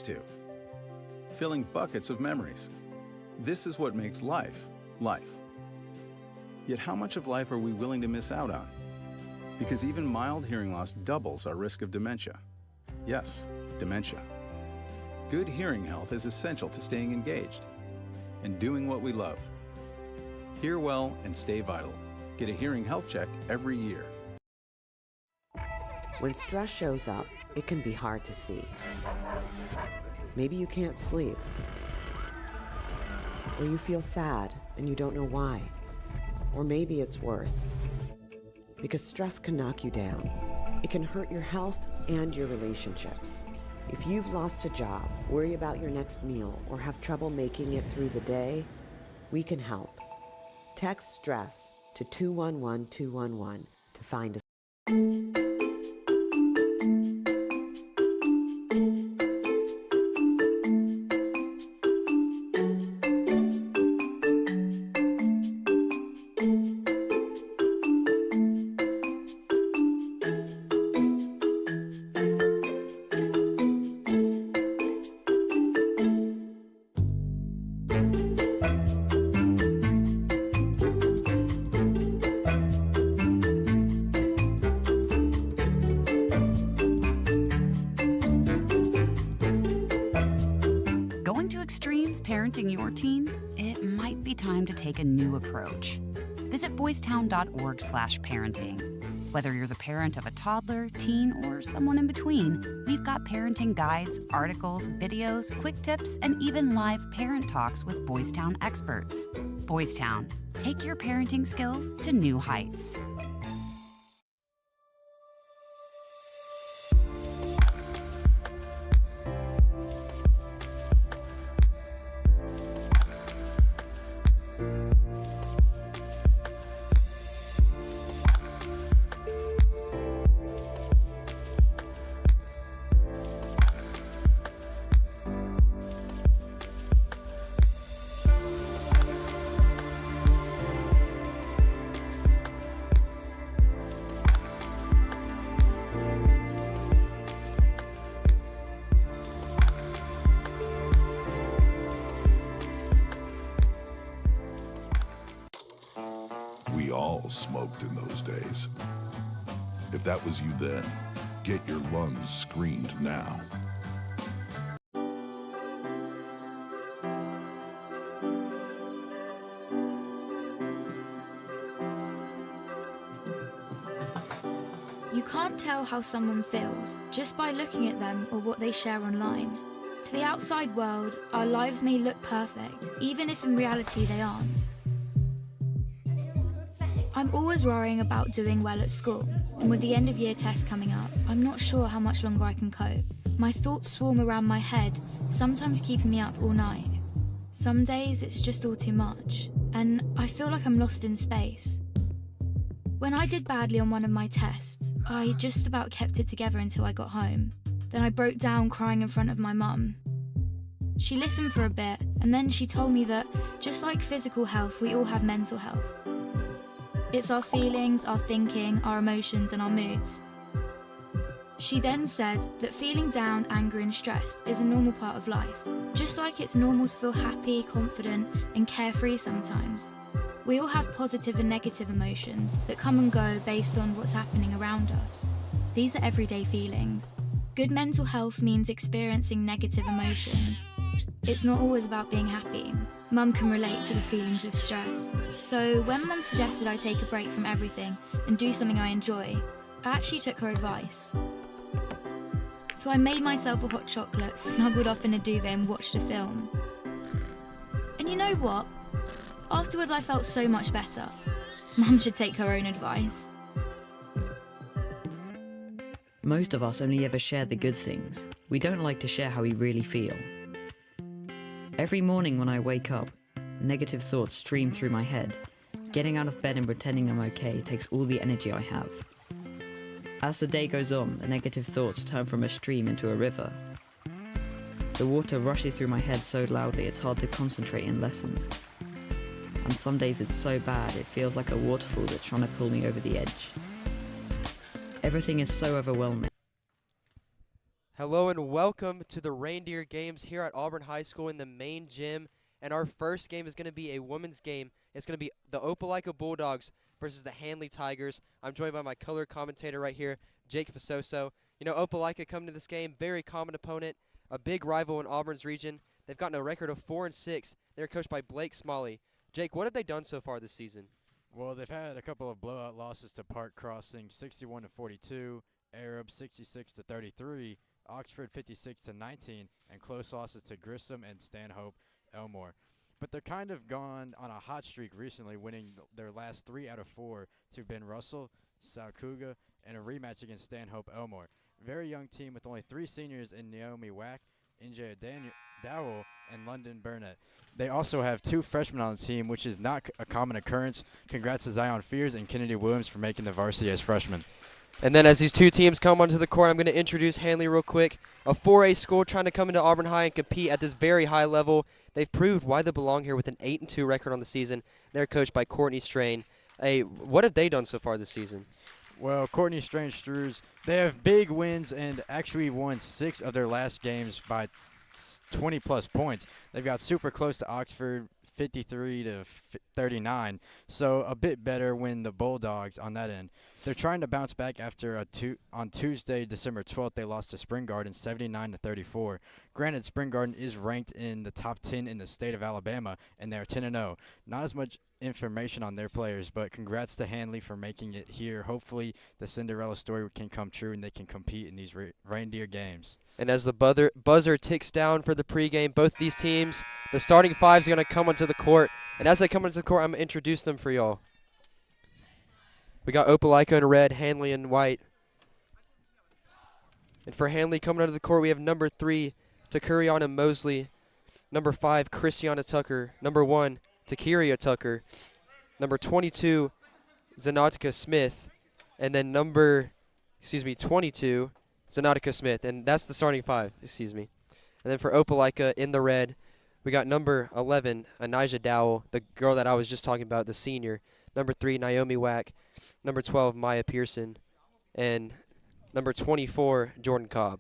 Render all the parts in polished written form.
to, filling buckets of memories. This is what makes life, life. Yet how much of life are we willing to miss out on? Because even mild hearing loss doubles our risk of dementia. Yes, dementia. Good hearing health is essential to staying engaged and doing what we love. Hear well and stay vital. Get a hearing health check every year. When stress shows up, it can be hard to see. Maybe you can't sleep, or you feel sad and you don't know why. Or maybe it's worse, because stress can knock you down. It can hurt your health and your relationships. If you've lost a job, worry about your next meal, or have trouble making it through the day, we can help. Text STRESS to 211-211 to find us. Parenting your teen, it might be time to take a new approach. Visit boystown.org/parenting. Whether you're the parent of a toddler, teen, or someone in between, we've got parenting guides, articles, videos, quick tips, and even live parent talks with Boys Town experts. Boys Town, take your parenting skills to new heights. We all smoked in those days. If that was you then, get your lungs screened now. You can't tell how someone feels just by looking at them or what they share online. To the outside world, our lives may look perfect, even if in reality they aren't. I'm always worrying about doing well at school, and with the end of year test coming up, I'm not sure how much longer I can cope. My thoughts swarm around my head, sometimes keeping me up all night. Some days it's just all too much, and I feel like I'm lost in space. When I did badly on one of my tests, I just about kept it together until I got home. Then I broke down crying in front of my mum. She listened for a bit, and then she told me that, just like physical health, we all have mental health. It's our feelings, our thinking, our emotions, and our moods. She then said that feeling down, angry, and stressed is a normal part of life, just like it's normal to feel happy, confident, and carefree sometimes. We all have positive and negative emotions that come and go based on what's happening around us. These are everyday feelings. Good mental health means experiencing negative emotions. It's not always about being happy. Mum can relate to the feelings of stress. So when Mum suggested I take a break from everything and do something I enjoy, I actually took her advice. So I made myself a hot chocolate, snuggled up in a duvet and watched a film. And you know what? Afterwards I felt so much better. Mum should take her own advice. Most of us only ever share the good things. We don't like to share how we really feel. Every morning when I wake up, negative thoughts stream through my head. Getting out of bed and pretending I'm okay takes all the energy I have. As the day goes on, the negative thoughts turn from a stream into a river. The water rushes through my head so loudly it's hard to concentrate in lessons. And some days it's so bad it feels like a waterfall that's trying to pull me over the edge. Everything is so overwhelming. Hello and welcome to the Reindeer games here at Auburn High School in the main gym. And our first game is going to be a women's game. It's going to be the Opelika Bulldogs versus the Handley Tigers. I'm joined by my color commentator right here, Jake Fasoso. You know, Opelika coming to this game, very common opponent, a big rival in Auburn's region. They've gotten a record of 4-6. They're coached by Blake Smalley. Jake, what have they done so far this season? Well, they've had a couple of blowout losses to Park Crossing, 61-42, Arab 66-33, Oxford 56-19, and close losses to Grissom and Stanhope Elmore. But they're kind of gone on a hot streak recently, winning their last 3 out of 4 to Ben Russell, South Coosa, and a rematch against Stanhope Elmore. Very young team with only 3 seniors in Naomi Wack, Injaya Dowell, and London Burnett. They also have 2 freshmen on the team, which is not a common occurrence. Congrats to Zion Fears and Kennedy Williams for making the varsity as freshmen. And then as these two teams come onto the court, I'm going to introduce Handley real quick. A 4A school trying to come into Auburn High and compete at this very high level. They've proved why they belong here with an 8-2 record on the season. They're coached by Courtney Strain. What have they done so far this season? Well, Courtney Strain Strews, they have big wins and actually won 6 of their last games by 20-plus points. They've got super close to Oxford, 53-39, so a bit better when the Bulldogs on that end. They're trying to bounce back after on Tuesday, December 12th, they lost to Spring Garden 79-34. Granted, Spring Garden is ranked in the top 10 in the state of Alabama, and they're 10-0. Not as much information on their players, but congrats to Handley for making it here. Hopefully, the Cinderella story can come true and they can compete in these Reindeer games. And as the buzzer ticks down for the pregame, both these teams, the starting fives are going to come onto the court. And as they come onto the court, I'm going to introduce them for y'all. We got Opelika in red, Handley in white. And for Handley coming onto the court, we have number 3, Takuriana Mosley. Number 5, Christiana Tucker. Number 1, Takiria Tucker. Number 22, Zanatica Smith. And then 22, Zanatica Smith. And that's the starting 5, And then for Opelika in the red, we got number 11, Anijah Dowell, the girl that I was just talking about, the senior. Number 3, Naomi Wack. Number 12, Maya Pearson. And number 24, Jordan Cobb.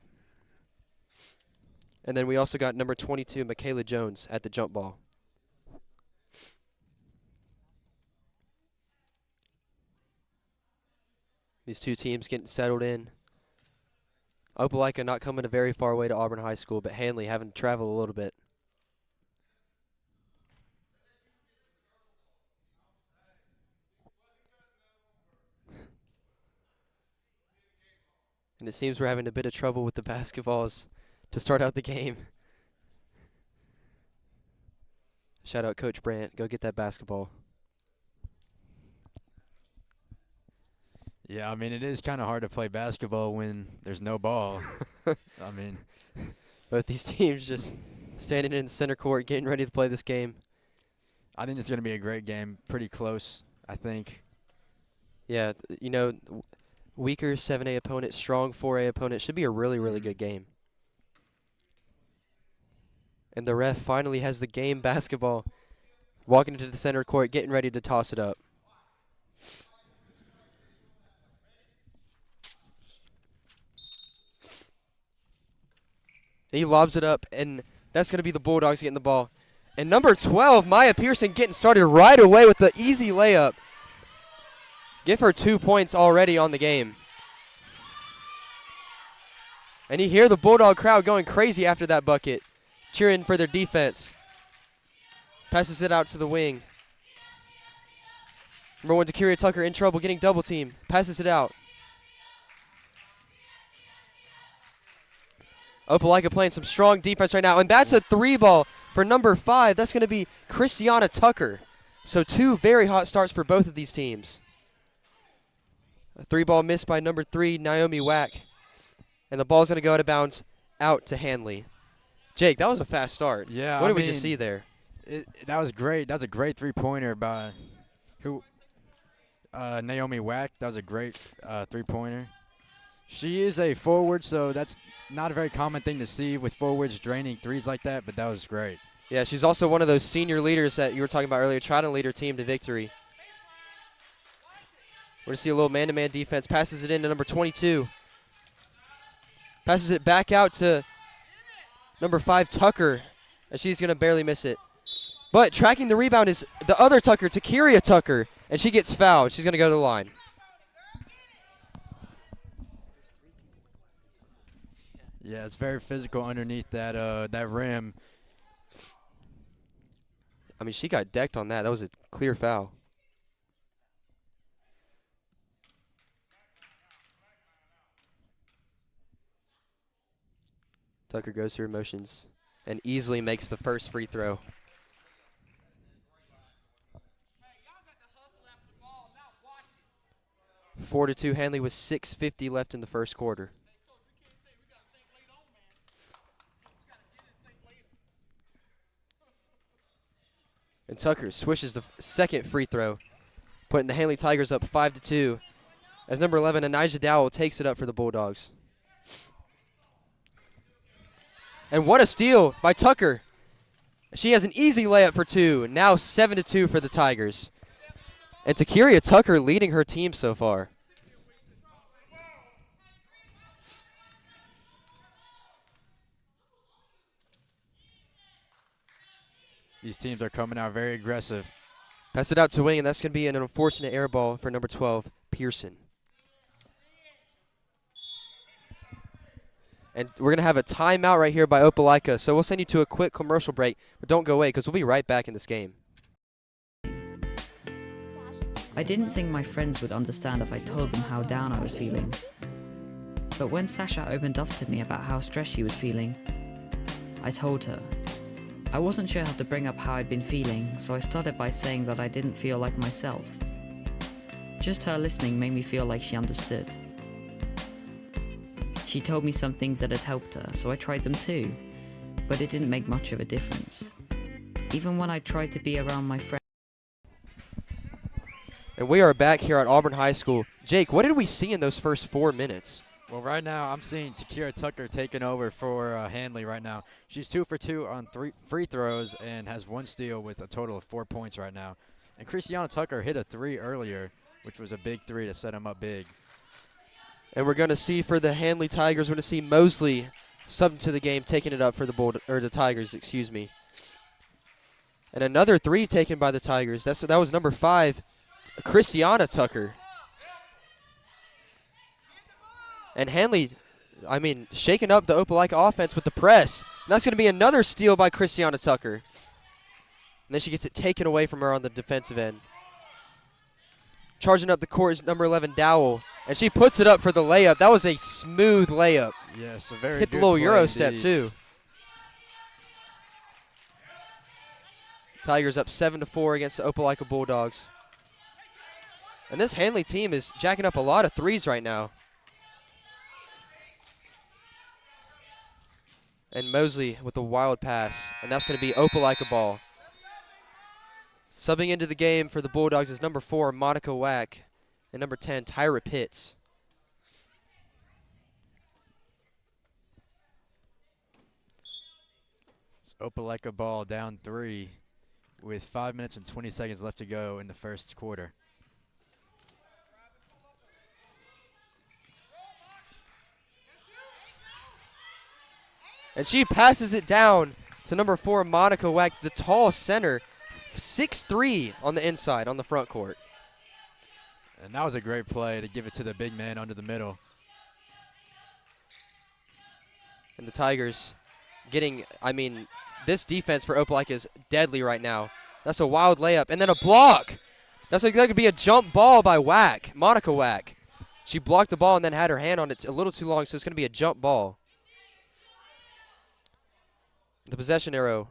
And then we also got number 22, Michaela Jones at the jump ball. These two teams getting settled in. Opelika not coming a very far away to Auburn High School, but Handley having to travel a little bit. And it seems we're having a bit of trouble with the basketballs to start out the game. Shout out Coach Brandt. Go get that basketball. Yeah, I mean, it is kind of hard to play basketball when there's no ball. I mean, both these teams just standing in the center court, getting ready to play this game. I think it's going to be a great game. Pretty close, I think. Yeah, you know, weaker 7A opponent, strong 4A opponent. Should be a really, really good game. And the ref finally has the game basketball. Walking into the center court, getting ready to toss it up. He lobs it up, and that's going to be the Bulldogs getting the ball. And number 12, Maya Pearson, getting started right away with the easy layup. Give her 2 points already on the game. And you hear the Bulldog crowd going crazy after that bucket, cheering for their defense. Passes it out to the wing. Number 1, Takiria Tucker in trouble, getting double team. Passes it out. Opelika playing some strong defense right now, and that's a 3 ball for number 5. That's going to be Christiana Tucker. So 2 very hot starts for both of these teams. A 3 ball missed by number 3, Naomi Wack. And the ball's going to go out of bounds out to Handley. Jake, that was a fast start. Yeah, What did we just see there? That was great. That was a great 3-pointer by Naomi Wack. That was a great 3-pointer. She is a forward, so that's not a very common thing to see with forwards draining threes like that, but that was great. Yeah, she's also one of those senior leaders that you were talking about earlier, trying to lead her team to victory. We're going to see a little man-to-man defense. Passes it in to number 22. Passes it back out to number 5, Tucker, and she's going to barely miss it. But tracking the rebound is the other Tucker, Takiria Tucker, and she gets fouled. She's going to go to the line. Yeah, it's very physical underneath that rim. I mean, she got decked on that. That was a clear foul. Tucker goes through motions and easily makes the first free throw. – 4-2 Handley with 6:50 left in the first quarter. And Tucker swishes the second free throw, putting the Handley Tigers up 5-2 as number 11, Anijah Dowell, takes it up for the Bulldogs. And what a steal by Tucker. She has an easy layup for 2. Now 7-2 for the Tigers. And Takiria Tucker leading her team so far. These teams are coming out very aggressive. Pass it out to wing, and that's going to be an unfortunate air ball for number 12, Pearson. And we're going to have a timeout right here by Opelika, so we'll send you to a quick commercial break, but don't go away because we'll be right back in this game. I didn't think my friends would understand if I told them how down I was feeling. But when Sasha opened up to me about how stressed she was feeling, I told her. I wasn't sure how to bring up how I'd been feeling, so I started by saying that I didn't feel like myself. Just her listening made me feel like she understood. She told me some things that had helped her, so I tried them too, but it didn't make much of a difference. Even when I tried to be around my friends. And we are back here at Auburn High School. Jake, what did we see in those first 4 minutes? Well, right now I'm seeing Takiria Tucker taking over for Handley right now. She's 2 for 2 on 3 free throws and has 1 steal with a total of 4 points right now. And Christiana Tucker hit a 3 earlier, which was a big 3 to set him up big. And we're going to see for the Handley Tigers, we're going to see Mosley subbed to the game, taking it up for the Tigers, excuse me. And another 3 taken by the Tigers. That was number 5, Christiana Tucker. And Handley, I mean, shaking up the Opelika offense with the press. And that's going to be another steal by Christiana Tucker. And then she gets it taken away from her on the defensive end. Charging up the court is number 11, Dowell. And she puts it up for the layup. That was a smooth layup. Yes, a very hit good the little play Euro indeed. step, too. Tigers up 7-4 against the Opelika Bulldogs. And this Handley team is jacking up a lot of threes right now. And Mosley with a wild pass. And that's going to be Opelika ball. Subbing into the game for the Bulldogs is number 4, Monica Wack. And number 10, Tyra Pitts. It's Opelika ball down 3 with 5 minutes and 20 seconds left to go in the first quarter. And she passes it down to number 4, Monica Wack, the tall center, 6'3" on the inside, on the front court. And that was a great play to give it to the big man under the middle. And the Tigers getting, I mean, this defense for Opelika is deadly right now. That's a wild layup. And then a block. That could be a jump ball by Wack, Monica Wack. She blocked the ball and then had her hand on it a little too long, so it's going to be a jump ball. The possession arrow.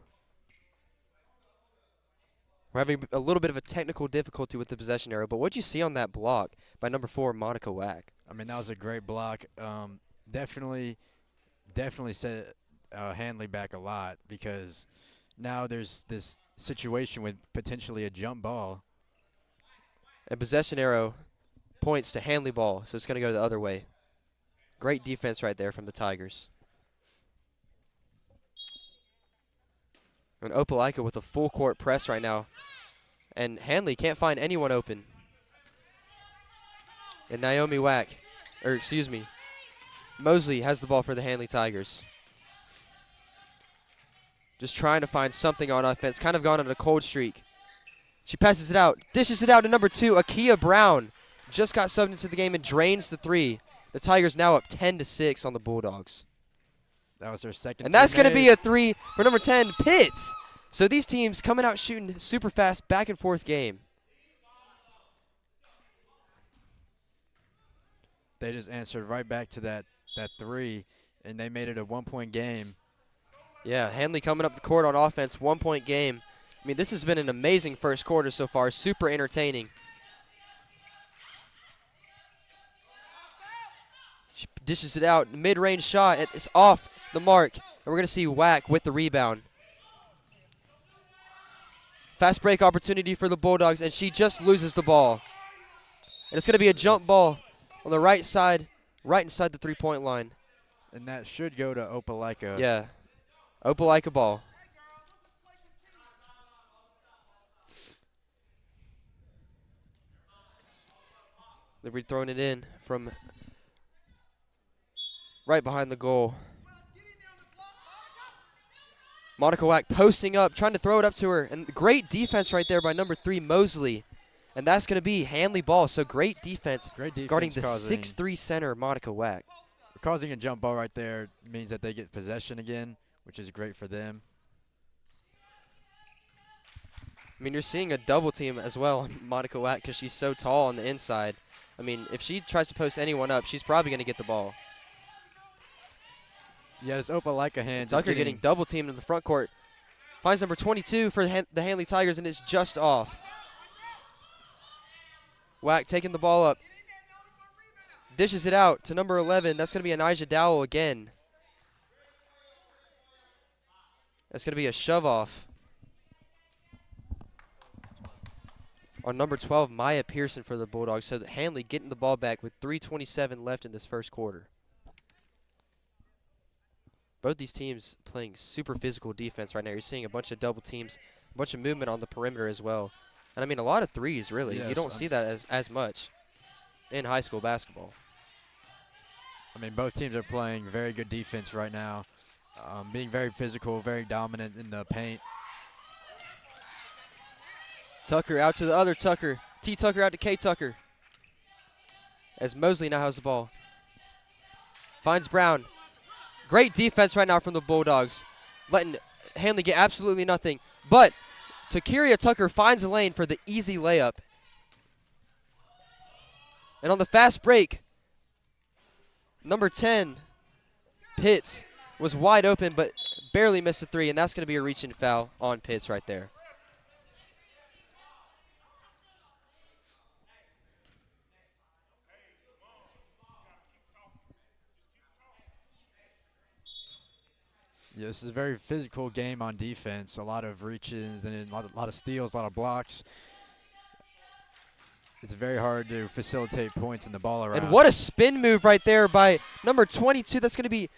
We're having a little bit of a technical difficulty with the possession arrow, but what did you see on that block by number 4, Monica Wack? I mean, that was a great block. Definitely set Handley back a lot because now there's this situation with potentially a jump ball. And possession arrow points to Handley ball, so it's going to go the other way. Great defense right there from the Tigers. And Opelika with a full court press right now. And Handley can't find anyone open. And Naomi Wack, or excuse me, Mosley has the ball for the Handley Tigers. Just trying to find something on offense. Kind of gone on a cold streak. She passes it out. Dishes it out to number 2, Akia Brown. Just got subbed into the game and drains the 3. The Tigers now up 10-6 on the Bulldogs. That was their second. And that's going to be a 3 for number 10, Pitts. So these teams coming out shooting super fast, back and forth game. They just answered right back to that 3, and they made it a 1-point game. Yeah, Handley coming up the court on offense, 1-point game. I mean, this has been an amazing first quarter so far, super entertaining. She dishes it out, mid-range shot, it's off the mark, and we're going to see Wack with the rebound. Fast break opportunity for the Bulldogs, and she just loses the ball. And it's going to be a jump ball on the right side, right inside the three-point line. And that should go to Opelika. Yeah, Opelika ball. They'll be throwing it in from right behind the goal. Monica Wack posting up, trying to throw it up to her. And great defense right there by number 3, Mosley. And that's going to be Handley ball. So great defense guarding the 6'3" center, Monica Wack. Causing a jump ball right there means that they get possession again, which is great for them. I mean, you're seeing a double team as well on Monica Wack because she's so tall on the inside. I mean, if she tries to post anyone up, she's probably going to get the ball. Yeah, this Opelika hand. Tucker getting double teamed in the front court. Finds number 22 for the Handley Tigers, and it's just off. Wack taking the ball up. Dishes it out to number 11. That's going to be Anijah Dowell again. That's going to be a shove off on number 12, Maya Pearson for the Bulldogs. So Handley getting the ball back with 3:27 left in this first quarter. Both these teams playing super physical defense right now. You're seeing a bunch of double teams, a bunch of movement on the perimeter as well. And I mean, a lot of threes, really. Yes, you don't see that as much in high school basketball. I mean, both teams are playing very good defense right now, being very physical, very dominant in the paint. Tucker out to the other Tucker. T. Tucker out to K. Tucker. As Mosley now has the ball. Finds Brown. Great defense right now from the Bulldogs. Letting Handley get absolutely nothing. But Takiria Tucker finds a lane for the easy layup. And on the fast break, number 10, Pitts, was wide open but barely missed a 3, and that's going to be a reach-in foul on Pitts right there. Yeah, this is a very physical game on defense. A lot of reaches and a lot of steals, a lot of blocks. It's very hard to facilitate points in the ball around. And what a spin move right there by number 22. That's going to be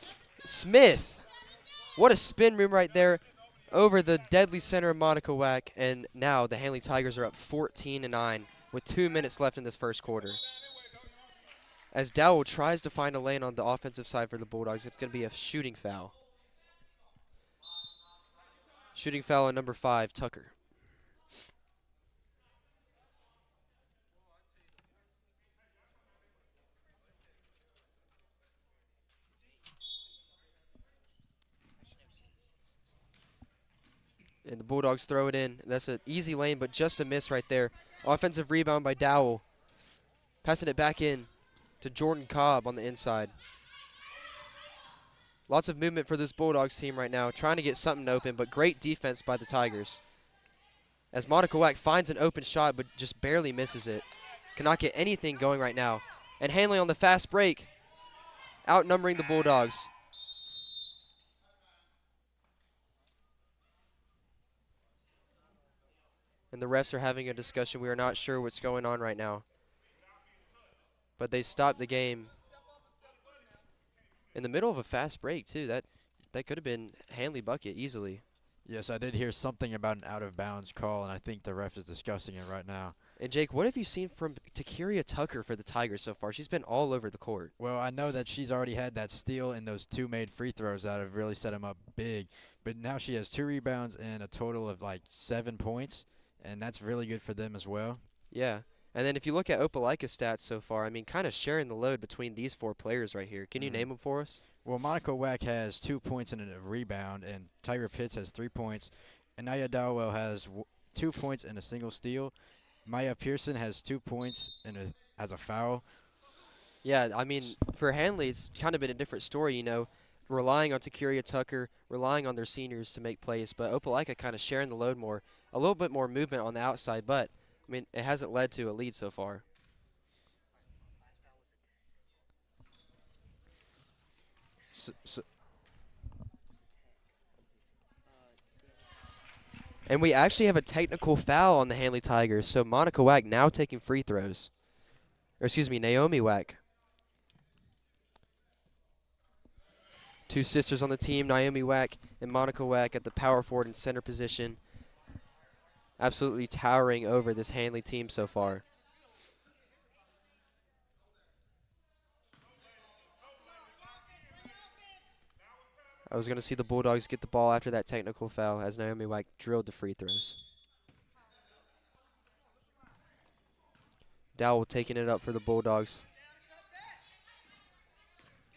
Smith. What a spin move right there over the deadly center, Monica Wack. And now the Handley Tigers are up 14-9 with 2 minutes left in this first quarter. As Dowell tries to find a lane on the offensive side for the Bulldogs, it's going to be a shooting foul. Shooting foul on number 5, Tucker. And the Bulldogs throw it in. That's an easy lane, but just a miss right there. Offensive rebound by Dowell. Passing it back in to Jordan Cobb on the inside. Lots of movement for this Bulldogs team right now, trying to get something open, but great defense by the Tigers. As Monica Wack finds an open shot, but just barely misses it. Cannot get anything going right now. And Handley on the fast break, outnumbering the Bulldogs. And the refs are having a discussion. We are not sure what's going on right now. But they stopped the game in the middle of a fast break, too. That could have been Handley bucket easily. Yes, I did hear something about an out-of-bounds call, and I think the ref is discussing it right now. And Jake, what have you seen from Takiria Tucker for the Tigers so far? She's been all over the court. Well, I know that she's already had that steal and those 2 made free throws that have really set him up big. But now she has 2 rebounds and a total of like 7 points, and that's really good for them as well. Yeah. And then if you look at Opelika's stats so far, I mean, kind of sharing the load between these 4 players right here. Can you name them for us? Well, Monica Wack has 2 points and a rebound, and Tyra Pitts has 3 points. And Naya Dowell has 2 points and a single steal. Maya Pearson has 2 points and has a foul. Yeah, I mean, for Handley, it's kind of been a different story, you know, relying on Takiria Tucker, relying on their seniors to make plays. But Opelika kind of sharing the load more, a little bit more movement on the outside. But, I mean, it hasn't led to a lead so far. And we actually have a technical foul on the Handley Tigers. So Monica Wack now taking free throws. Or excuse me, Naomi Wack. 2 sisters on the team, Naomi Wack and Monica Wack at the power forward and center position. Absolutely towering over this Handley team so far. I was going to see the Bulldogs get the ball after that technical foul as Naomi Wack drilled the free throws. Dowell taking it up for the Bulldogs.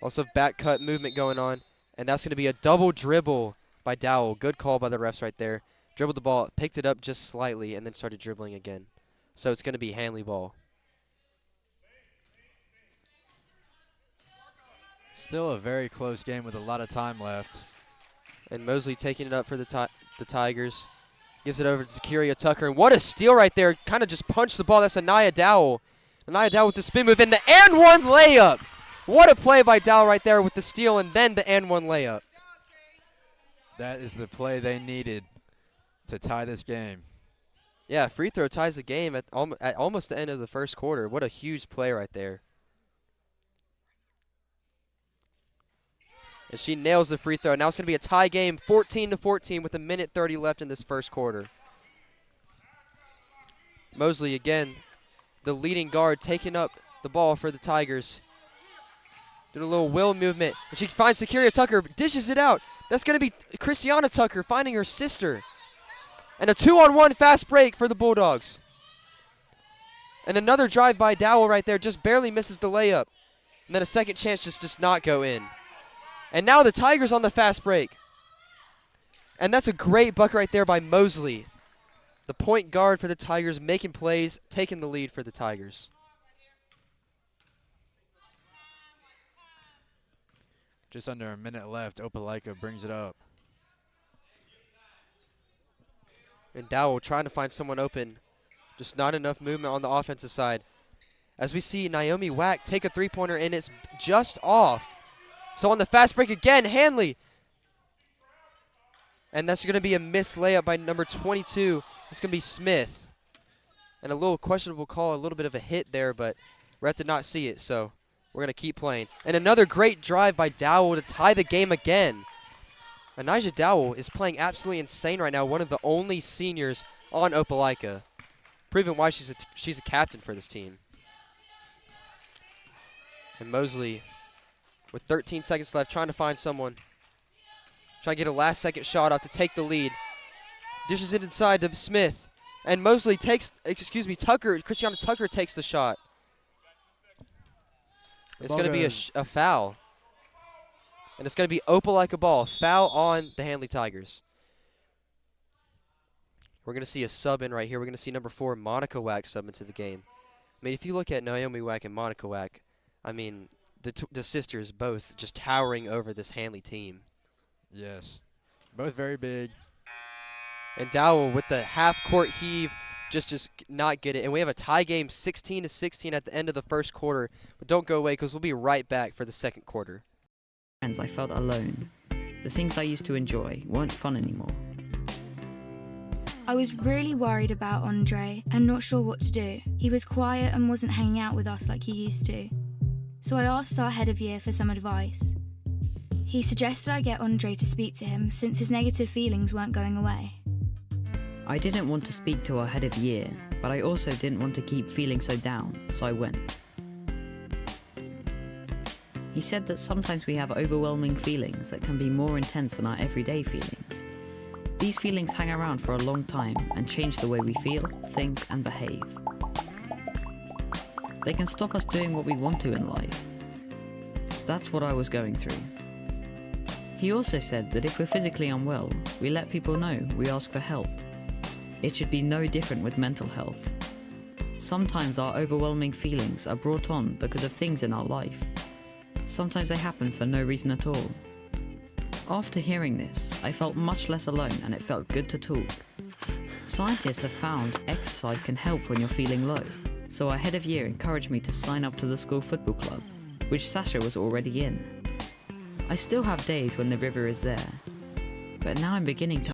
Also back cut movement going on, and that's going to be a double dribble by Dowell. Good call by the refs right there. Dribbled the ball, picked it up just slightly, and then started dribbling again. So it's going to be Handley ball. Still a very close game with a lot of time left. And Mosley taking it up for the Tigers. Gives it over to Takiria Tucker. And what a steal right there. Kind of just punched the ball. That's Anaya Dowell. Anaya Dowell with the spin move and the and one layup. What a play by Dowell right there with the steal and then the and one layup. That is the play they needed to tie this game. Yeah, free throw ties the game at almost the end of the first quarter. What a huge play right there. And she nails the free throw. Now it's going to be a tie game, 14-14 with 1:30 left in this first quarter. Mosley again, the leading guard, taking up the ball for the Tigers. Doing a little will movement. And she finds Takiria Tucker, dishes it out. That's going to be Christiana Tucker finding her sister. And a 2-on-1 fast break for the Bulldogs. And another drive by Dowell right there, just barely misses the layup. And then a second chance just does not go in. And now the Tigers on the fast break. And that's a great bucket right there by Mosley. The point guard for the Tigers making plays, taking the lead for the Tigers. Just under a minute left, Opelika brings it up. And Dowell trying to find someone open. Just not enough movement on the offensive side. As we see Naomi Wack take a three-pointer and it's just off. So on the fast break again, Handley. And that's going to be a missed layup by number 22. It's going to be Smith. And a little questionable call, a little bit of a hit there, but ref did not see it, so we're going to keep playing. And another great drive by Dowell to tie the game again. Anijah Dowell is playing absolutely insane right now, one of the only seniors on Opelika, proving why she's a captain for this team. And Mosley, with 13 seconds left, trying to find someone. Trying to get a last-second shot off to take the lead. Dishes it inside to Smith. And Mosley takes, Christiana Tucker takes the shot. It's going to be a foul. And it's going to be Opelika ball. Foul on the Handley Tigers. We're going to see a sub in right here. We're going to see number 4, Monica Wack, sub into the game. I mean, if you look at Naomi Wack and Monica Wack, I mean, the sisters both just towering over this Handley team. Yes. Both very big. And Dowell with the half-court heave just not get it. And we have a tie game 16-16 at the end of the first quarter. But don't go away because we'll be right back for the second quarter. I felt alone. The things I used to enjoy weren't fun anymore. I was really worried about Andre and not sure what to do. He was quiet and wasn't hanging out with us like he used to. So I asked our head of year for some advice. He suggested I get Andre to speak to him since his negative feelings weren't going away. I didn't want to speak to our head of year, but I also didn't want to keep feeling so down, so I went. He said that sometimes we have overwhelming feelings that can be more intense than our everyday feelings. These feelings hang around for a long time and change the way we feel, think, and behave. They can stop us doing what we want to in life. That's what I was going through. He also said that if we're physically unwell, we let people know, we ask for help. It should be no different with mental health. Sometimes our overwhelming feelings are brought on because of things in our life. Sometimes they happen for no reason at all. After hearing this, I felt much less alone and it felt good to talk. Scientists have found exercise can help when you're feeling low, so our head of year encouraged me to sign up to the school football club, which Sasha was already in. I still have days when the river is there, but now I'm beginning to...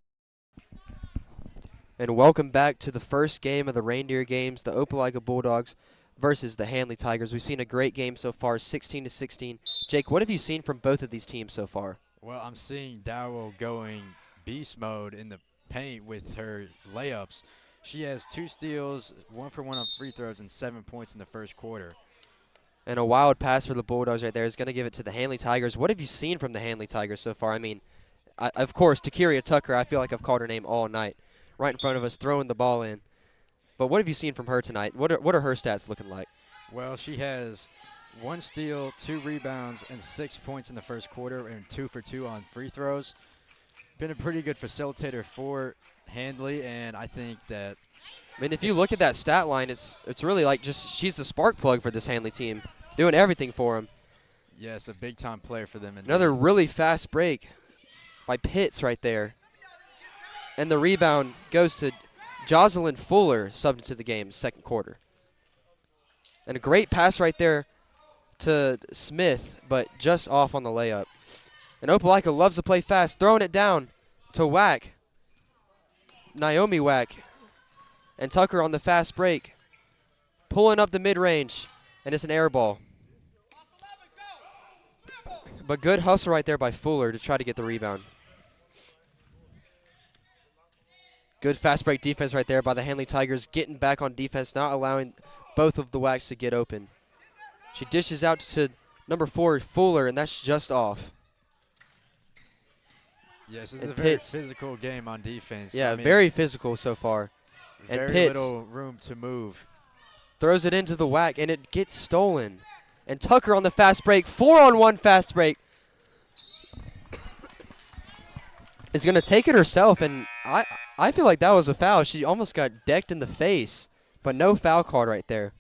And welcome back to the first game of the Reindeer games, the Opelika Bulldogs versus the Handley Tigers. We've seen a great game so far, 16-16. Jake, what have you seen from both of these teams so far? Well, I'm seeing Dowell going beast mode in the paint with her layups. She has 2 steals, 1 for 1 on free throws, and 7 points in the first quarter. And a wild pass for the Bulldogs right there is going to give it to the Handley Tigers. What have you seen from the Handley Tigers so far? I mean, of course, Takiria Tucker, I feel like I've called her name all night. Right in front of us, throwing the ball in. But what have you seen from her tonight? What are her stats looking like? Well, she has 1 steal, 2 rebounds, and 6 points in the first quarter, and 2 for 2 on free throws. Been a pretty good facilitator for Handley, and I think that... I mean, if you look at that stat line, it's really like just she's the spark plug for this Handley team, doing everything for them. Yes, a big-time player for them. Another really fast break by Pitts right there. And the rebound goes to Jocelyn Fuller, subbed into the game, second quarter. And a great pass right there to Smith, but just off on the layup. And Opelika loves to play fast, throwing it down to Wack. Naomi Wack. And Tucker on the fast break, pulling up the mid-range, and it's an air ball. But good hustle right there by Fuller to try to get the rebound. Good fast break defense right there by the Handley Tigers, getting back on defense, not allowing both of the Wacks to get open. She dishes out to number 4, Fuller, and that's just off. Yes, this and is a very Pitts. physical game on defense. Yeah, I mean, very physical so far. And very Pitts little room to move. throws it into the Wack, and it gets stolen. And Tucker on the fast break, 4-on-1 fast break. Is going to take it herself, and I feel like that was a foul. She almost got decked in the face, but no foul card right there.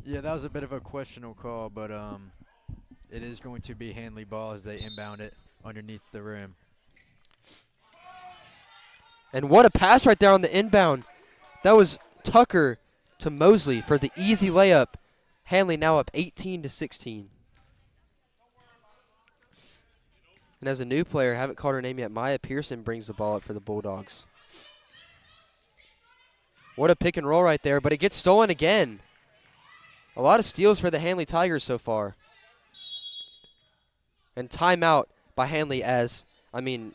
Yeah, that was a bit of a questionable call, but it is going to be Handley ball as they inbound it underneath the rim. And what a pass right there on the inbound. That was Tucker to Mosley for the easy layup. Handley now up 18-16. And as a new player, haven't called her name yet, Maya Pearson brings the ball up for the Bulldogs. What a pick and roll right there, but it gets stolen again. A lot of steals for the Handley Tigers so far. And timeout by Handley as, I mean,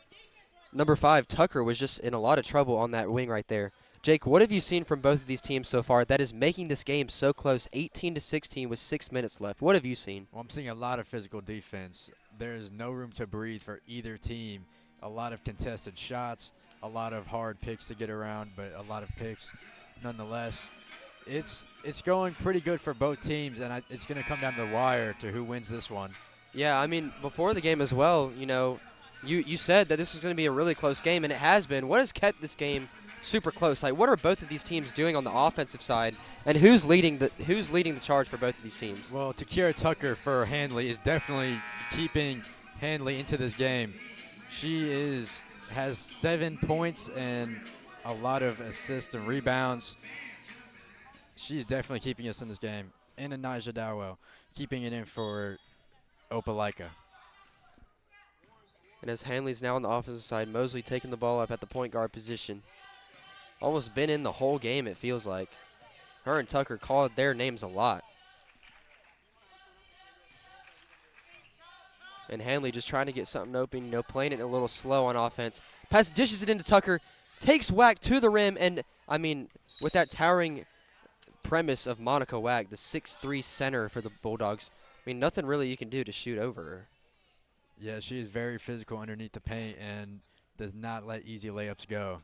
number 5, Tucker, was just in a lot of trouble on that wing right there. Jake, what have you seen from both of these teams so far that is making this game so close, 18-16 with 6 minutes left? What have you seen? Well, I'm seeing a lot of physical defense. There is no room to breathe for either team. A lot of contested shots, a lot of hard picks to get around, but a lot of picks nonetheless. It's going pretty good for both teams, and it's going to come down to the wire to who wins this one. Yeah, I mean, before the game as well, you know, you said that this was going to be a really close game, and it has been. What has kept this game super close? Like, what are both of these teams doing on the offensive side, and who's leading the charge for both of these teams? Well, Takiria Tucker for Handley is definitely keeping Handley into this game. She has 7 points and a lot of assists and rebounds. She's definitely keeping us in this game. And Anijah Dowell keeping it in for Opelika. And as Handley's now on the offensive side, Mosley taking the ball up at the point guard position. Almost been in the whole game, it feels like. Her and Tucker called their names a lot. And Handley just trying to get something open, playing it a little slow on offense. Pass dishes it into Tucker, takes Wack to the rim, and, I mean, with that towering premise of Monica Wack, the 6'3" center for the Bulldogs, I mean, nothing really you can do to shoot over her. Yeah, she is very physical underneath the paint and does not let easy layups go.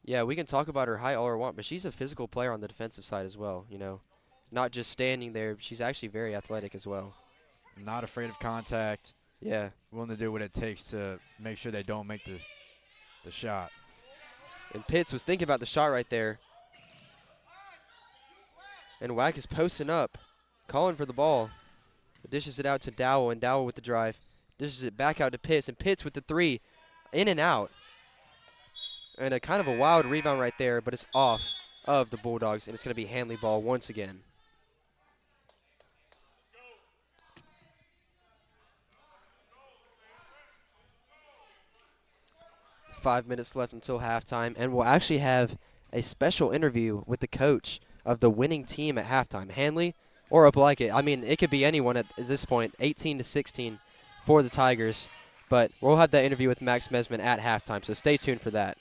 Yeah, we can talk about her height all we want, but she's a physical player on the defensive side as well, Not just standing there. She's actually very athletic as well. Not afraid of contact. Yeah. Willing to do what it takes to make sure they don't make the shot. And Pitts was thinking about the shot right there. And Wack is posting up, calling for the ball. Dishes it out to Dowell, and Dowell with the drive. Dishes it back out to Pitts, and Pitts with the three. In and out. And a kind of a wild rebound right there, but it's off of the Bulldogs, and it's going to be Handley ball once again. .5 minutes left until halftime, and we'll actually have a special interview with the coach of the winning team at halftime, Handley or Opelika. I mean, it could be anyone at this point, 18-16 for the Tigers, but we'll have that interview with Max Mesman at halftime, so stay tuned for that.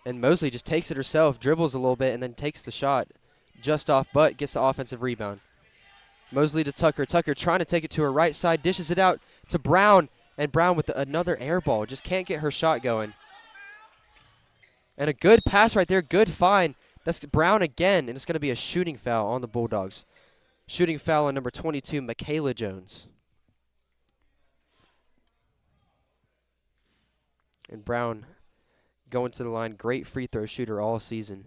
And Mosley just takes it herself, dribbles a little bit, and then takes the shot just off, but gets the offensive rebound. Mosley to Tucker. Tucker trying to take it to her right side, dishes it out to Brown, and Brown with another air ball. Just can't get her shot going. And a good pass right there, good find. That's Brown again, and it's going to be a shooting foul on the Bulldogs. Shooting foul on number 22, Michaela Jones. And Brown going to the line, great free throw shooter all season.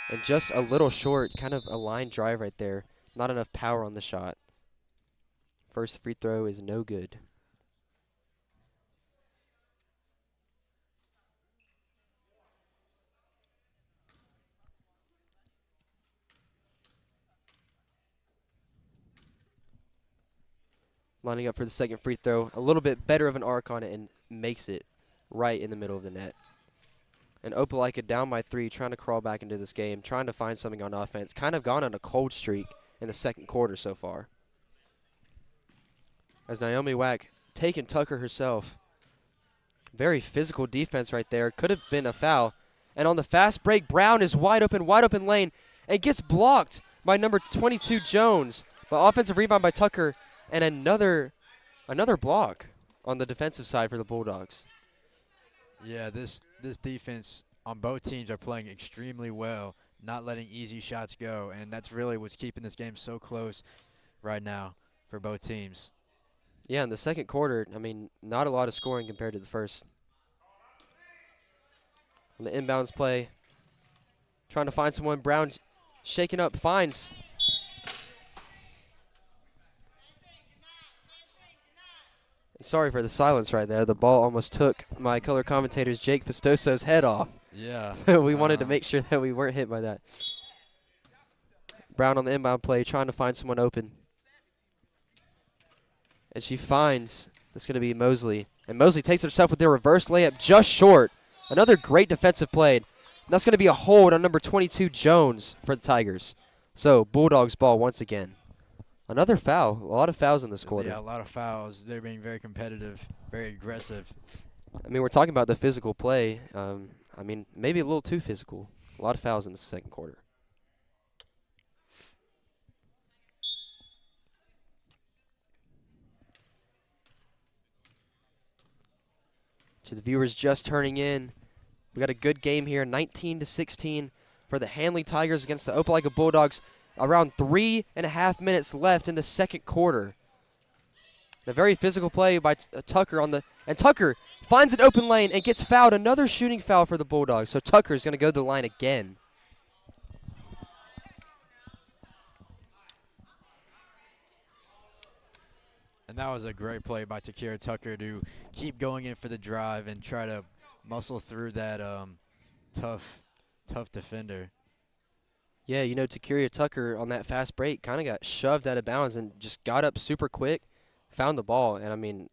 And just a little short, kind of a line drive right there. Not enough power on the shot. First free throw is no good. Lining up for the second free throw. A little bit better of an arc on it and makes it right in the middle of the net. And Opelika down by 3, trying to crawl back into this game, trying to find something on offense. Kind of gone on a cold streak in the second quarter so far. As Naomi Wack taking Tucker herself. Very physical defense right there. Could have been a foul. And on the fast break, Brown is wide open lane, and gets blocked by number 22, Jones. But offensive rebound by Tucker, and another block on the defensive side for the Bulldogs. Yeah, this defense on both teams are playing extremely well, not letting easy shots go, and that's really what's keeping this game so close right now for both teams. Yeah, in the second quarter, I mean, not a lot of scoring compared to the first. On the inbounds play, trying to find someone. Brown shaking up, finds. Sorry for the silence right there. The ball almost took my color commentator's Jake Festoso's head off. Yeah. So we wanted to make sure that we weren't hit by that. Brown on the inbound play, trying to find someone open. And she finds, that's going to be Mosley. And Mosley takes it herself with their reverse layup just short. Another great defensive play. And that's going to be a hold on number 22, Jones, for the Tigers. So Bulldogs ball once again. Another foul. A lot of fouls in this quarter. Yeah, a lot of fouls. They're being very competitive, very aggressive. I mean, we're talking about the physical play. I mean, maybe a little too physical. A lot of fouls in the second quarter. To the viewers just turning in, we got a good game here, 19-16 for the Handley Tigers against the Opelika Bulldogs. Around 3.5 minutes left in the second quarter. A very physical play by Tucker and Tucker finds an open lane and gets fouled. Another shooting foul for the Bulldogs. So Tucker's going to go to the line again. And that was a great play by Takira Tucker to keep going in for the drive and try to muscle through that tough defender. Yeah, Takira Tucker on that fast break kind of got shoved out of bounds and just got up super quick, found the ball, and, I mean,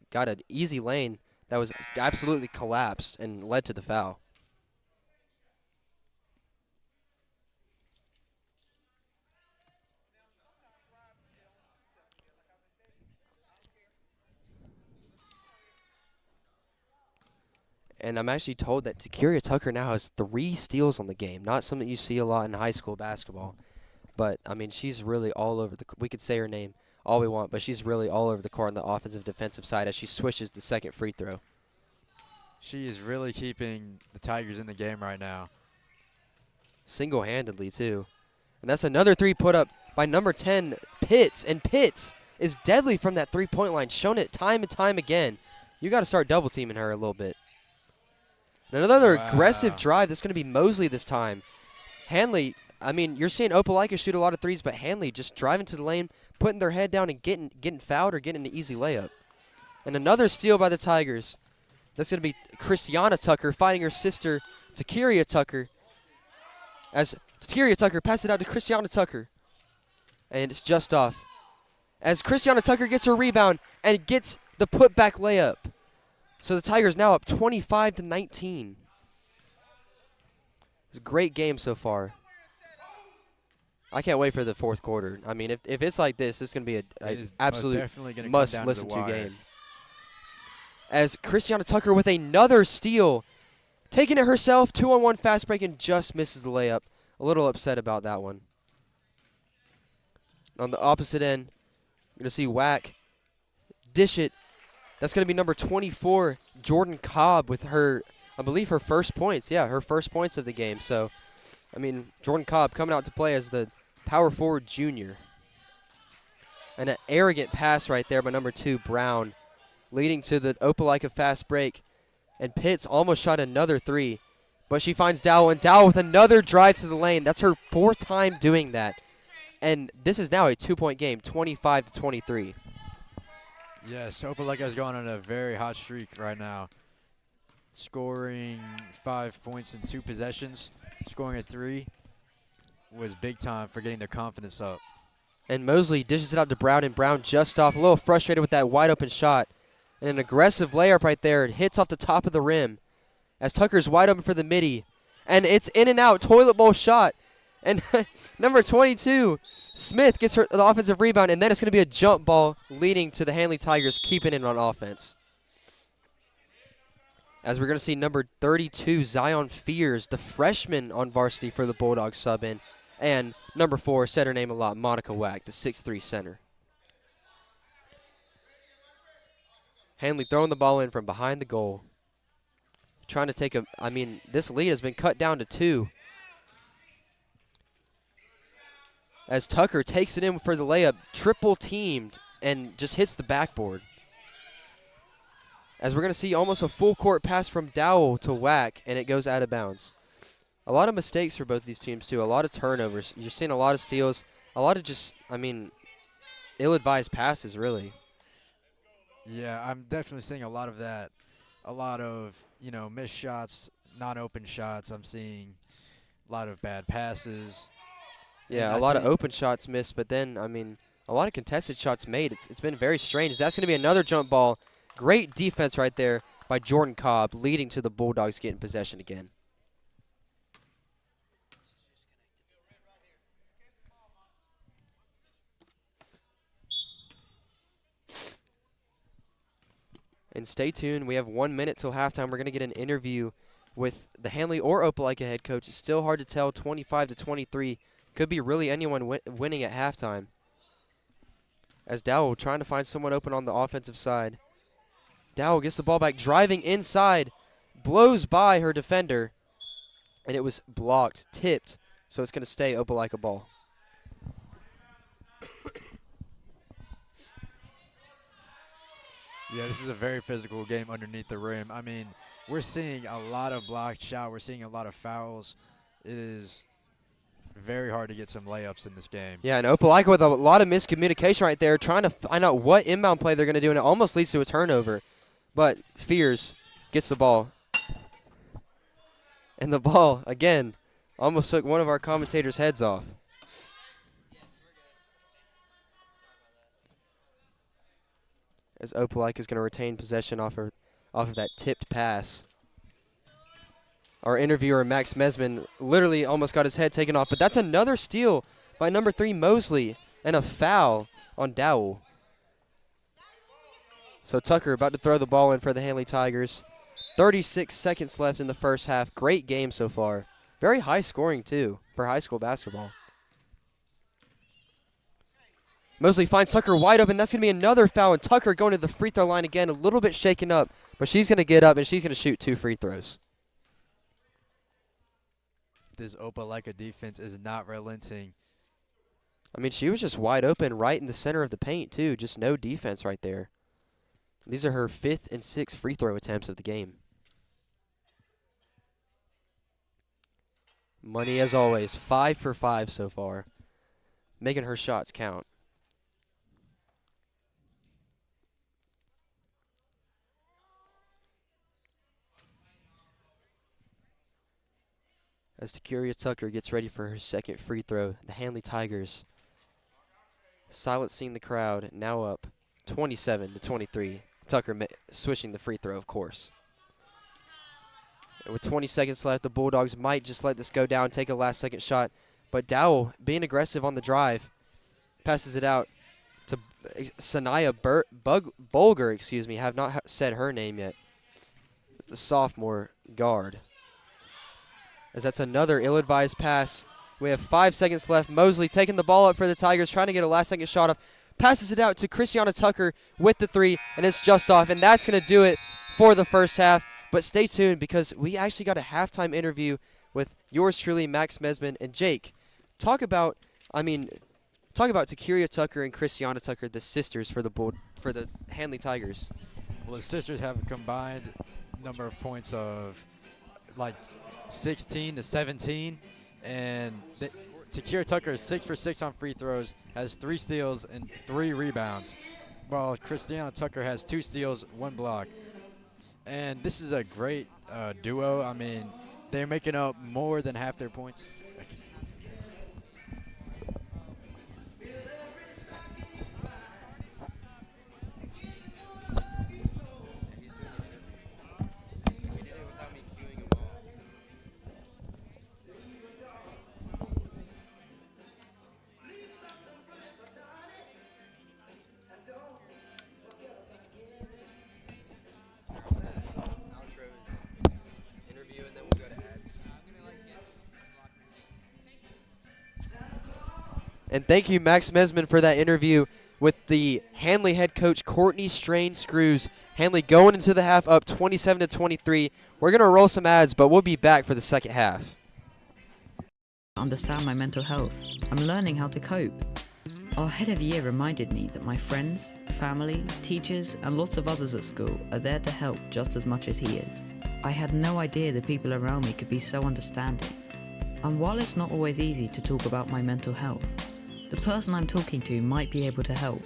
got an easy lane that was absolutely collapsed and led to the foul. And I'm actually told that Takiria Tucker now has 3 steals on the game. Not something you see a lot in high school basketball. But, I mean, she's really all over we could say her name all we want, but she's really all over the court on the offensive defensive side as she swishes the second free throw. She is really keeping the Tigers in the game right now. Single-handedly, too. And that's another 3 put up by number 10, Pitts. And Pitts is deadly from that three-point line, shown it time and time again. You got to start double-teaming her a little bit. And another aggressive drive. That's going to be Mosley this time. Handley, I mean, you're seeing Opelika shoot a lot of threes, but Handley just driving to the lane, putting their head down and getting fouled or getting an easy layup. And another steal by the Tigers. That's going to be Christiana Tucker fighting her sister, Takiria Tucker. As Takiria Tucker passes it out to Christiana Tucker. And it's just off. As Christiana Tucker gets her rebound and gets the putback layup. So the Tigers now up 25-19. It's a great game so far. I can't wait for the fourth quarter. I mean, if it's like this, it's going to be an absolute must-listen-to game. As Christiana Tucker with another steal, taking it herself, 2-on-1 fast break, and just misses the layup. A little upset about that one. On the opposite end, you're going to see Whack dish it. That's going to be number 24, Jordan Cobb, with her, I believe, her first points. Yeah, her first points of the game. So, I mean, Jordan Cobb coming out to play as the power forward junior. And an arrogant pass right there by number 2, Brown, leading to the Opelika fast break. And Pitts almost shot another 3. But she finds Dowell, and Dowell with another drive to the lane. That's her 4th time doing that. And this is now a 2-point game, 25-23. Yes, Opelika is going on a very hot streak right now. Scoring 5 points in 2 possessions. Scoring a 3 was big time for getting their confidence up. And Mosley dishes it out to Brown, and Brown just off. A little frustrated with that wide open shot. And an aggressive layup right there. It hits off the top of the rim. As Tucker's wide open for the midi. And it's in and out, toilet bowl shot. And number 22, Smith gets the offensive rebound, and then it's going to be a jump ball leading to the Handley Tigers keeping it on offense. As we're going to see number 32, Zion Fears, the freshman on varsity for the Bulldogs sub in. And number 4, said her name a lot, Monica Wack, the 6'3 center. Handley throwing the ball in from behind the goal. Trying to take this lead has been cut down to 2. As Tucker takes it in for the layup, triple teamed, and just hits the backboard. As we're going to see almost a full court pass from Dowell to Wack, and it goes out of bounds. A lot of mistakes for both these teams, too. A lot of turnovers. You're seeing a lot of steals. A lot of just, ill-advised passes, really. Yeah, I'm definitely seeing a lot of that. A lot of, missed shots, non-open shots. I'm seeing a lot of bad passes. Yeah, a lot of open shots missed, but then, a lot of contested shots made. It's been very strange. That's going to be another jump ball. Great defense right there by Jordan Cobb, leading to the Bulldogs getting possession again. And stay tuned. We have 1 minute till halftime. We're going to get an interview with the Handley or Opelika head coach. It's still hard to tell, 25-23. Could be really anyone winning at halftime. As Dowell trying to find someone open on the offensive side. Dowell gets the ball back, driving inside, blows by her defender, and it was blocked, tipped, so it's going to stay Opelika ball. Yeah, this is a very physical game underneath the rim. We're seeing a lot of blocked shot. We're seeing a lot of fouls. It is very hard to get some layups in this game. Yeah, and Opelika with a lot of miscommunication right there, trying to find out what inbound play they're going to do, and it almost leads to a turnover. But Fears gets the ball. And the ball, again, almost took one of our commentators' heads off. As Opelika is going to retain possession off of that tipped pass. Our interviewer, Max Mesman, literally almost got his head taken off. But that's another steal by number 3, Mosley, and a foul on Dowell. So Tucker about to throw the ball in for the Handley Tigers. 36 seconds left in the first half. Great game so far. Very high scoring, too, for high school basketball. Mosley finds Tucker wide open. That's going to be another foul, and Tucker going to the free throw line again, a little bit shaken up, but she's going to get up, and she's going to shoot 2 free throws. This Opelika defense is not relenting. I mean, she was just wide open right in the center of the paint, too. Just no defense right there. These are her 5th and 6th free throw attempts of the game. Money, as always, 5 for 5 so far, making her shots count. As Takuria Tucker gets ready for her second free throw, the Handley Tigers silencing the crowd, now up 27-23. Tucker switching the free throw, of course. And with 20 seconds left, the Bulldogs might just let this go down, take a last-second shot. But Dowell, being aggressive on the drive, passes it out to Sanaya Bolger, have not said her name yet. The sophomore guard. As that's another ill-advised pass. We have 5 seconds left. Mosley taking the ball up for the Tigers, trying to get a last-second shot off. Passes it out to Christiana Tucker with the 3, and it's just off. And that's going to do it for the first half. But stay tuned, because we actually got a halftime interview with yours truly, Max Mesman and Jake. Talk about Takuria Tucker and Christiana Tucker, the sisters for the Handley Tigers. Well, the sisters have a combined number of points of like 16 to 17, and Takuria Tucker is 6 for 6 on free throws, has 3 steals and 3 rebounds, while Christiana Tucker has 2 steals, 1 block. And this is a great duo. I mean, they're making up more than half their points. And thank you, Max Mesman, for that interview with the Handley head coach, Courtney Strain-Screws. Handley going into the half up 27-23. We're going to roll some ads, but we'll be back for the second half. Understand my mental health. I'm learning how to cope. Our head of year reminded me that my friends, family, teachers, and lots of others at school are there to help just as much as he is. I had no idea the people around me could be so understanding. And while it's not always easy to talk about my mental health, the person I'm talking to might be able to help.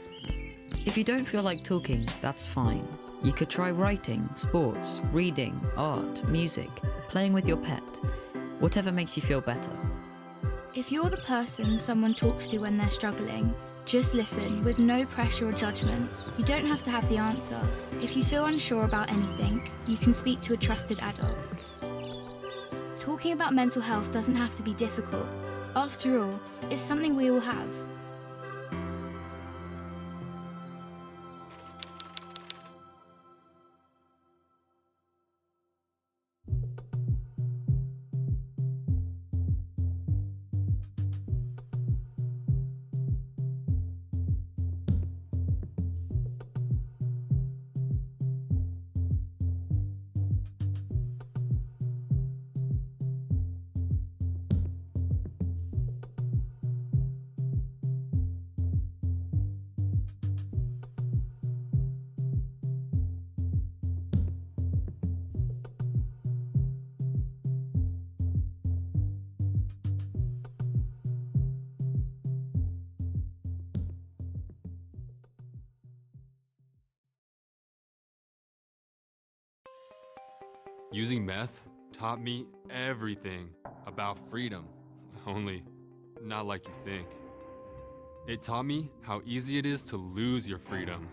If you don't feel like talking, that's fine. You could try writing, sports, reading, art, music, playing with your pet, whatever makes you feel better. If you're the person someone talks to when they're struggling, just listen with no pressure or judgment. You don't have to have the answer. If you feel unsure about anything, you can speak to a trusted adult. Talking about mental health doesn't have to be difficult. After all, it's something we all have. Using meth taught me everything about freedom, only not like you think. It taught me how easy it is to lose your freedom,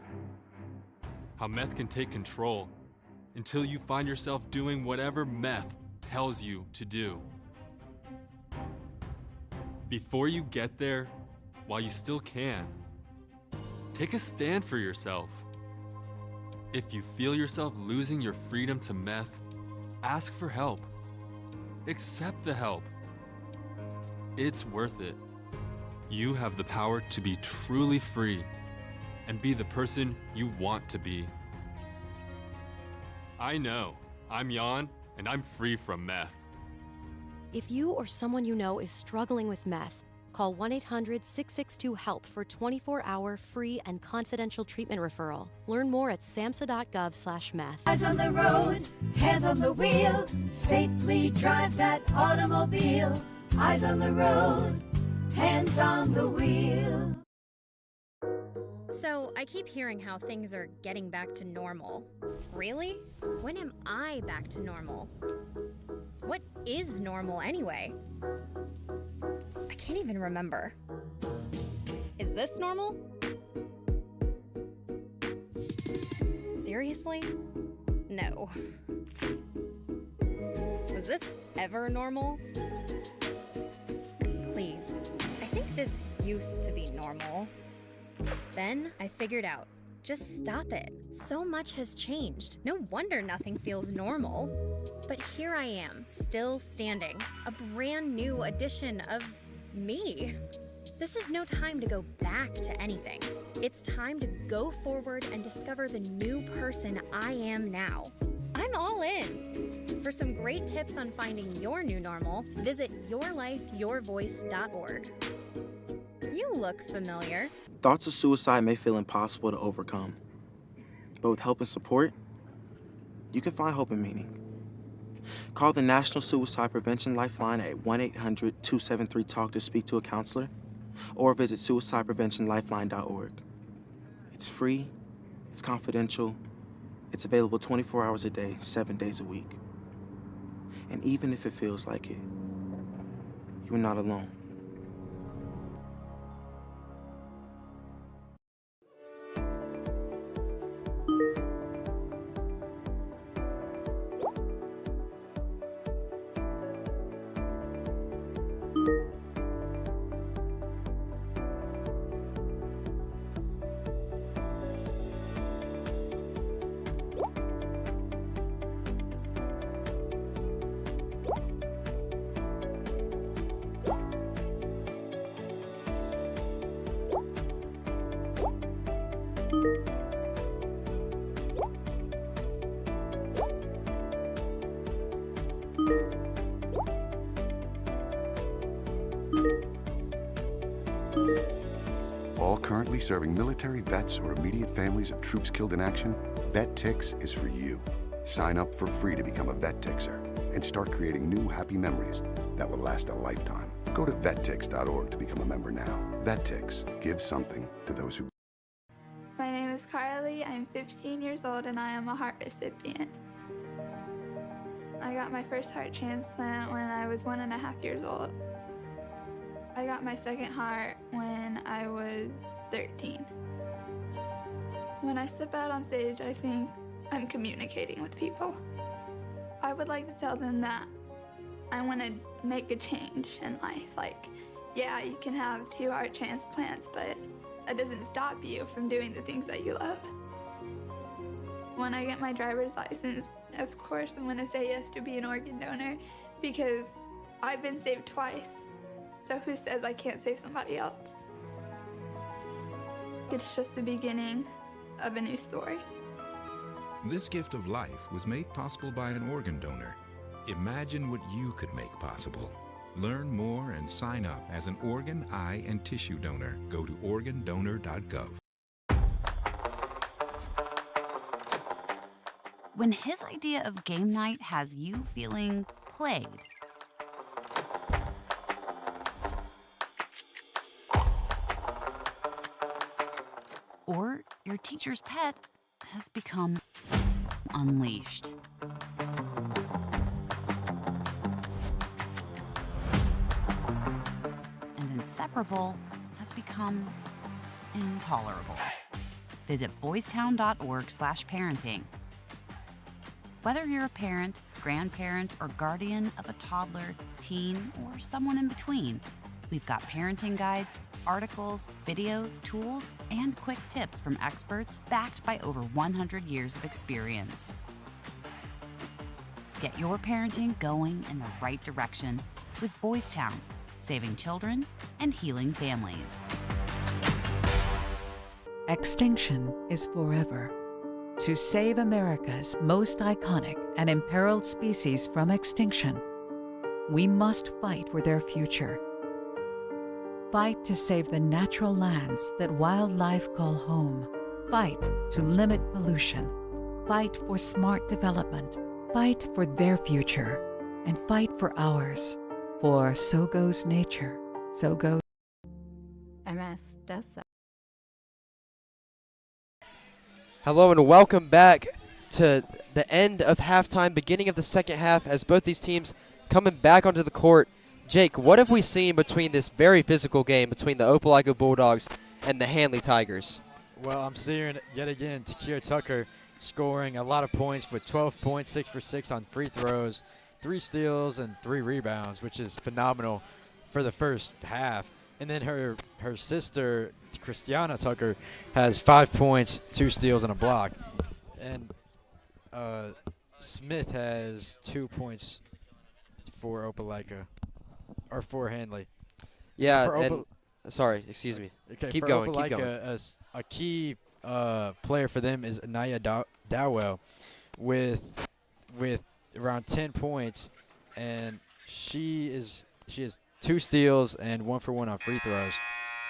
how meth can take control until you find yourself doing whatever meth tells you to do. Before you get there, while you still can, take a stand for yourself. If you feel yourself losing your freedom to meth, Ask for help. Accept the help. It's worth it. You have the power to be truly free and be the person you want to be. I know. I'm Jan, and I'm free from meth. If you or someone you know is struggling with meth, call 1-800-662-HELP for 24-hour free and confidential treatment referral. Learn more at samhsa.gov/meth. Eyes on the road, hands on the wheel, safely drive that automobile. Eyes on the road, hands on the wheel. So, I keep hearing how things are getting back to normal. Really? When am I back to normal? What is normal anyway? I can't even remember. Is this normal? Seriously? No. Was this ever normal? Please. I think this used to be normal. Then I figured out. Just stop it. So much has changed. No wonder nothing feels normal. But here I am, still standing. A brand new edition of me. This is no time to go back to anything. It's time to go forward and discover the new person I am now. I'm all in. For some great tips on finding your new normal, visit yourlifeyourvoice.org. You look familiar. Thoughts of suicide may feel impossible to overcome, but with help and support, you can find hope and meaning. Call the National Suicide Prevention Lifeline at 1-800-273-TALK to speak to a counselor, or visit suicidepreventionlifeline.org. It's free, it's confidential, it's available 24 hours a day, 7 days a week. And even if it feels like it, you're not alone. All currently serving military vets or immediate families of troops killed in action, VetTix is for you. Sign up for free to become a VetTixer and start creating new happy memories that will last a lifetime. Go to vettix.org to become a member now. VetTix, give something to those who... My name is Carly, I'm 15 years old and I am a heart recipient. I got my first heart transplant when I was 1.5 years old. I got my second heart when I was 13. When I step out on stage, I think I'm communicating with people. I would like to tell them that I want to make a change in life. Like, yeah, you can have 2 heart transplants, but it doesn't stop you from doing the things that you love. When I get my driver's license, of course I'm going to say yes to be an organ donor because I've been saved twice. So who says I can't save somebody else? It's just the beginning of a new story. This gift of life was made possible by an organ donor. Imagine what you could make possible. Learn more and sign up as an organ, eye, and tissue donor. Go to organdonor.gov. When his idea of game night has you feeling played, or your teacher's pet has become unleashed. And inseparable has become intolerable. Visit boystown.org/parenting. Whether you're a parent, grandparent, or guardian of a toddler, teen, or someone in between, we've got parenting guides, articles, videos, tools, and quick tips from experts backed by over 100 years of experience. Get your parenting going in the right direction with Boys Town, saving children and healing families. Extinction is forever. To save America's most iconic and imperiled species from extinction, we must fight for their future. Fight to save the natural lands that wildlife call home. Fight to limit pollution. Fight for smart development. Fight for their future. And fight for ours. For so goes nature, so goes MS does so. Hello and welcome back to the end of halftime, beginning of the second half, as both these teams coming back onto the court. Jake, what have we seen between this very physical game between the Opelika Bulldogs and the Handley Tigers? Well, I'm seeing yet again Takira Tucker scoring a lot of points with 12 points, 6 for 6 on free throws, 3 steals and 3 rebounds, which is phenomenal for the first half. And then her sister, Christiana Tucker, has 5 points, 2 steals, and a block. And Smith has 2 points for Opelika, or for Handley. Yeah, for and sorry, excuse me. Okay, keep for going, Opelika, keep going. A key player for them is Anaya Dowell with around 10 points, and she has 2 steals and 1 for 1 on free throws.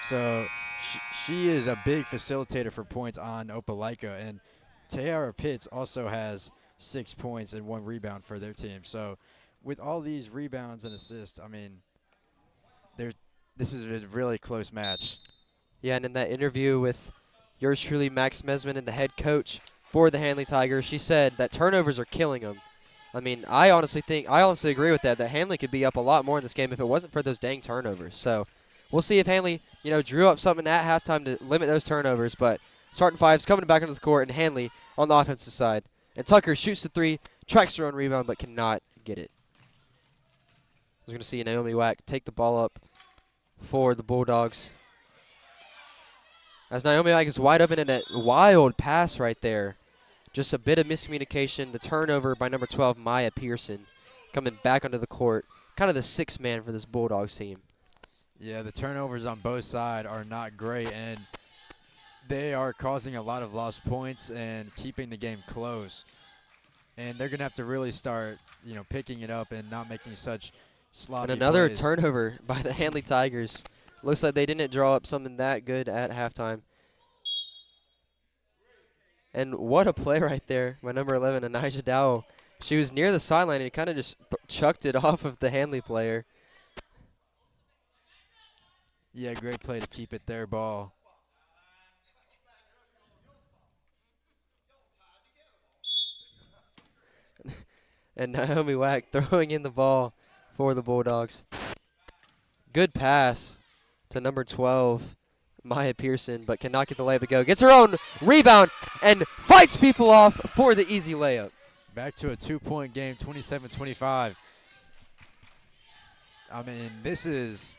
So she is a big facilitator for points on Opelika, and Tiara Pitts also has 6 points and 1 rebound for their team. So with all these rebounds and assists, I mean, this is a really close match. Yeah, and in that interview with yours truly, Max Mesman, and the head coach for the Handley Tigers, she said that turnovers are killing them. I mean, I honestly agree with that Handley could be up a lot more in this game if it wasn't for those dang turnovers. So we'll see if Handley, drew up something at halftime to limit those turnovers. But starting five's coming back onto the court, and Handley on the offensive side. And Tucker shoots the 3, tracks her own rebound, but cannot get it. We're going to see Naomi Wack take the ball up for the Bulldogs. As Naomi Wack is wide open in a wild pass right there. Just a bit of miscommunication. The turnover by number 12, Maya Pearson, coming back onto the court. Kind of the 6th man for this Bulldogs team. Yeah, the turnovers on both sides are not great, and they are causing a lot of lost points and keeping the game close. And they're going to have to really start, picking it up and not making such sloppy And another plays. turnover by the Handley Tigers. Looks like they didn't draw up something that good at halftime. And what a play right there by number 11, Anijah Dowell. She was near the sideline and kind of just chucked it off of the Handley player. Yeah, great play to keep it their ball. And Naomi Wack throwing in the ball for the Bulldogs. Good pass to number 12, Maya Pearson, but cannot get the layup to go. Gets her own rebound and fights people off for the easy layup. Back to a 2-point game, 27-25. I mean, this is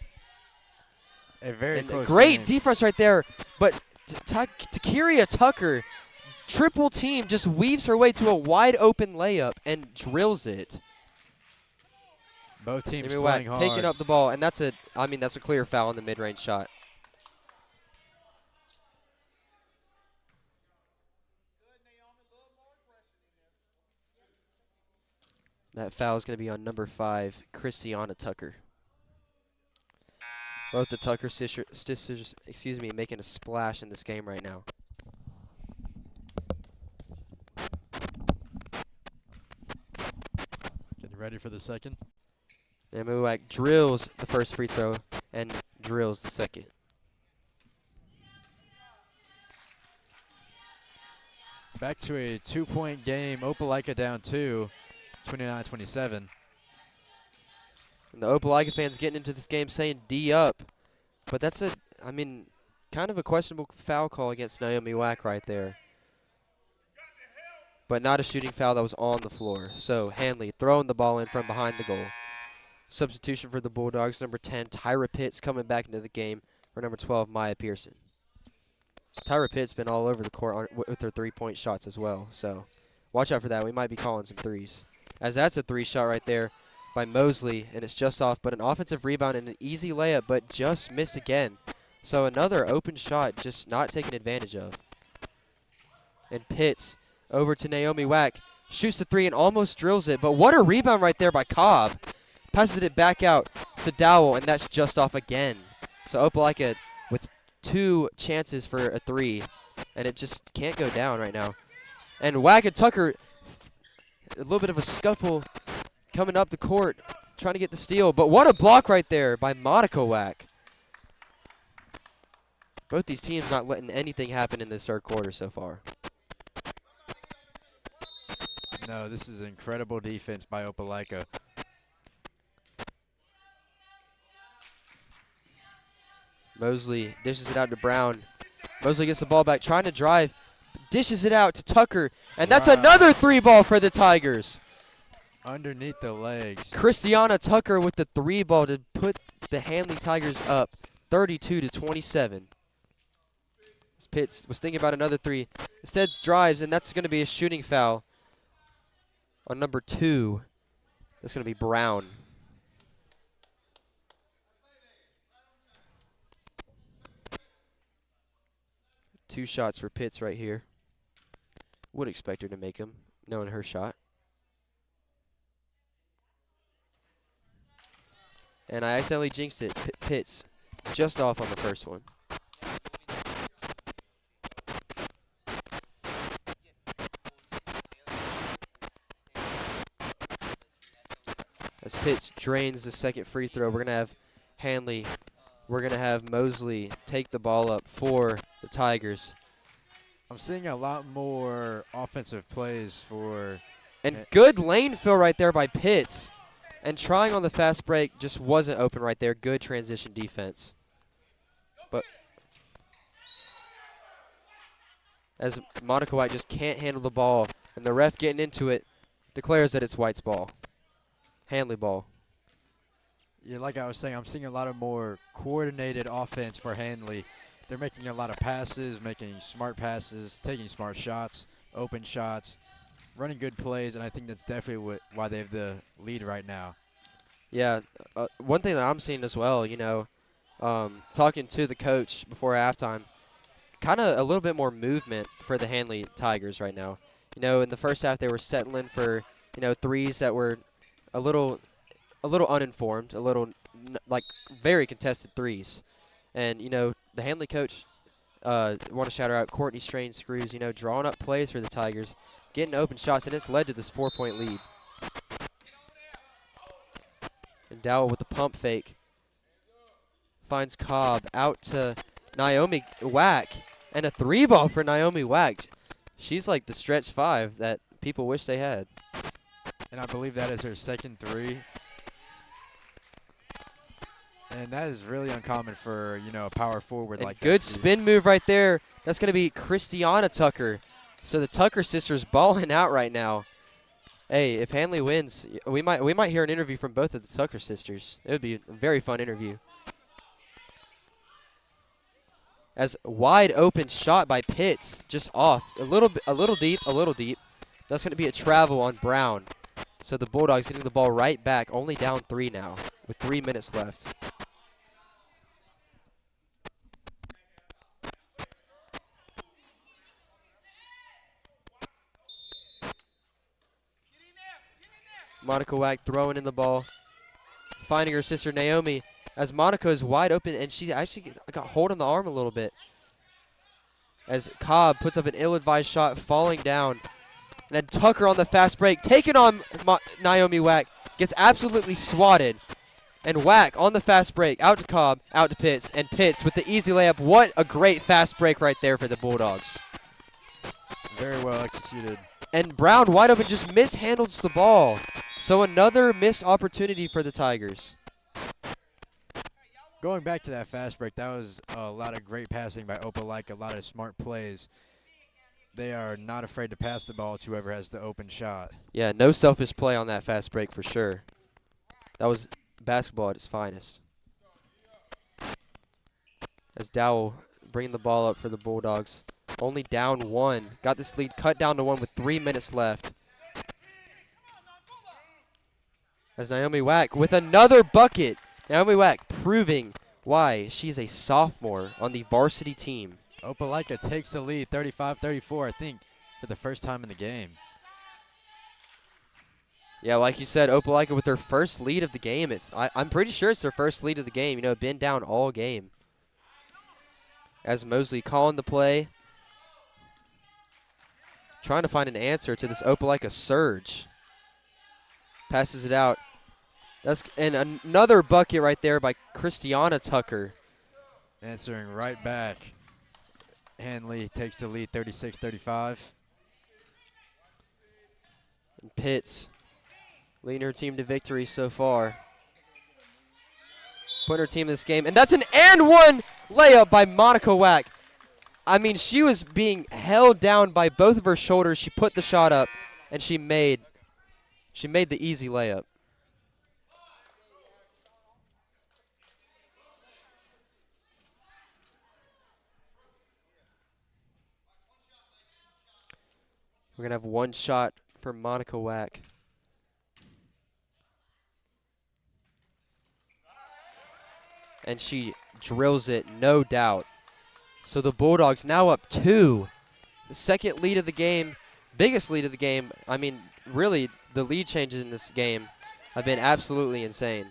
a very close great game. defense right there, but Takira Tucker, triple team, just weaves her way to a wide open layup and drills it. Both teams Naomi playing Wack hard. taking up the ball, and that's a clear foul on the mid-range shot. That foul is going to be on number 5, Christiana Tucker. Both the Tucker sisters, making a splash in this game right now. Getting ready for the second. Naomi Wack drills the first free throw and drills the second. Back to a 2-point game. Opelika down 2, 29-27. And the Opelika fans getting into this game saying D up. But that's kind of a questionable foul call against Naomi Wack right there. But not a shooting foul that was on the floor. So Handley throwing the ball in from behind the goal. Substitution for the Bulldogs, number 10, Tyra Pitts coming back into the game for number 12, Maya Pearson. Tyra Pitts been all over the court with her 3-point shots as well. So watch out for that. We might be calling some threes. as that's a 3-shot right there by Mosley, and it's just off, but an offensive rebound and an easy layup, but just missed again. So another open shot just not taken advantage of. And Pitts over to Naomi Wack, shoots the 3 and almost drills it, but what a rebound right there by Cobb. Passes it back out to Dowell, and that's just off again. So Opelika with 2 chances for a 3, and it just can't go down right now. And Wack and Tucker, a little bit of a scuffle coming up the court, trying to get the steal. But what a block right there by Monica Wack. Both these teams not letting anything happen in this third quarter so far. No, this is incredible defense by Opelika. Mosley dishes it out to Brown. Mosley gets the ball back, trying to drive, dishes it out to Tucker, and that's another 3 ball for the Tigers. Underneath the legs. Christiana Tucker with the 3 ball to put the Handley Tigers up 32-27. Pitts was thinking about another 3. Instead drives, and that's going to be a shooting foul on number 2. That's going to be Brown. Two shots for Pitts right here. Would expect her to make them, knowing her shot. And I accidentally jinxed it. Pitts just off on the first one. As Pitts drains the second free throw, we're going to have Handley. We're going to have Mosley take the ball up for the Tigers. I'm seeing a lot more offensive plays for... And good lane fill right there by Pitts. And trying on the fast break just wasn't open right there. Good transition defense. But as Monica White just can't handle the ball, and the ref getting into it declares that it's White's ball. Handley ball. Yeah, like I was saying, I'm seeing a lot of more coordinated offense for Handley. They're making a lot of passes, making smart passes, taking smart shots, open shots, running good plays, and I think that's definitely why they have the lead right now. Yeah, one thing that I'm seeing as well, you know, talking to the coach before halftime, kind of a little bit more movement for the Handley Tigers right now. You know, in the first half they were settling for, you know, threes that were a little uninformed, a little like very contested threes. And, you know, the Handley coach, want to shout her out, Courtney Strain Screws, you know, drawing up plays for the Tigers, getting open shots, and it's led to this 4-point lead. And Dowell with the pump fake. Finds Cobb out to Naomi Wack. And a 3 ball for Naomi Wack. She's like the stretch 5 that people wish they had. And I believe that is her second 3. And that is really uncommon for, you know, a power forward like that. Good spin move right there. That's going to be Christiana Tucker. So the Tucker sisters balling out right now. Hey, if Handley wins, we might hear an interview from both of the Tucker sisters. It would be a very fun interview. As wide open shot by Pitts, just off. A little deep. That's going to be a travel on Brown. So the Bulldogs getting the ball right back, only down 3 now with 3 minutes left. Monica Wack throwing in the ball, finding her sister Naomi as Monica is wide open, and she actually got hold on the arm a little bit. As Cobb puts up an ill-advised shot, falling down. And then Tucker on the fast break, taking on Naomi Wack, gets absolutely swatted. And Wack on the fast break, out to Cobb, out to Pitts, and Pitts with the easy layup. What a great fast break right there for the Bulldogs. Very well executed. And Brown, wide open, just mishandles the ball. So another missed opportunity for the Tigers. Going back to that fast break, that was a lot of great passing by Opelika, a lot of smart plays. They are not afraid to pass the ball to whoever has the open shot. Yeah, no selfish play on that fast break for sure. That was basketball at its finest. As Dowell bringing the ball up for the Bulldogs. Only down 1. Got this lead cut down to 1 with 3 minutes left. As Naomi Wack with another bucket. Naomi Wack proving why she's a sophomore on the varsity team. Opelika takes the lead, 35-34, I think, for the first time in the game. Yeah, like you said, Opelika with their first lead of the game. I'm pretty sure it's their first lead of the game. You know, been down all game. As Mosley calling the play. Trying to find an answer to this Opelika surge. Passes it out. And another bucket right there by Christiana Tucker. Answering right back. Handley takes the lead, 36-35. And Pitts leading her team to victory so far. Putting her team in this game. And that's an and one layup by Monica Wack. I mean, she was being held down by both of her shoulders. She put the shot up, and she made the easy layup. We're going to have one shot for Monica Wack. And she drills it, no doubt. So the Bulldogs now up 2. The second lead of the game, biggest lead of the game. I mean, really, the lead changes in this game have been absolutely insane.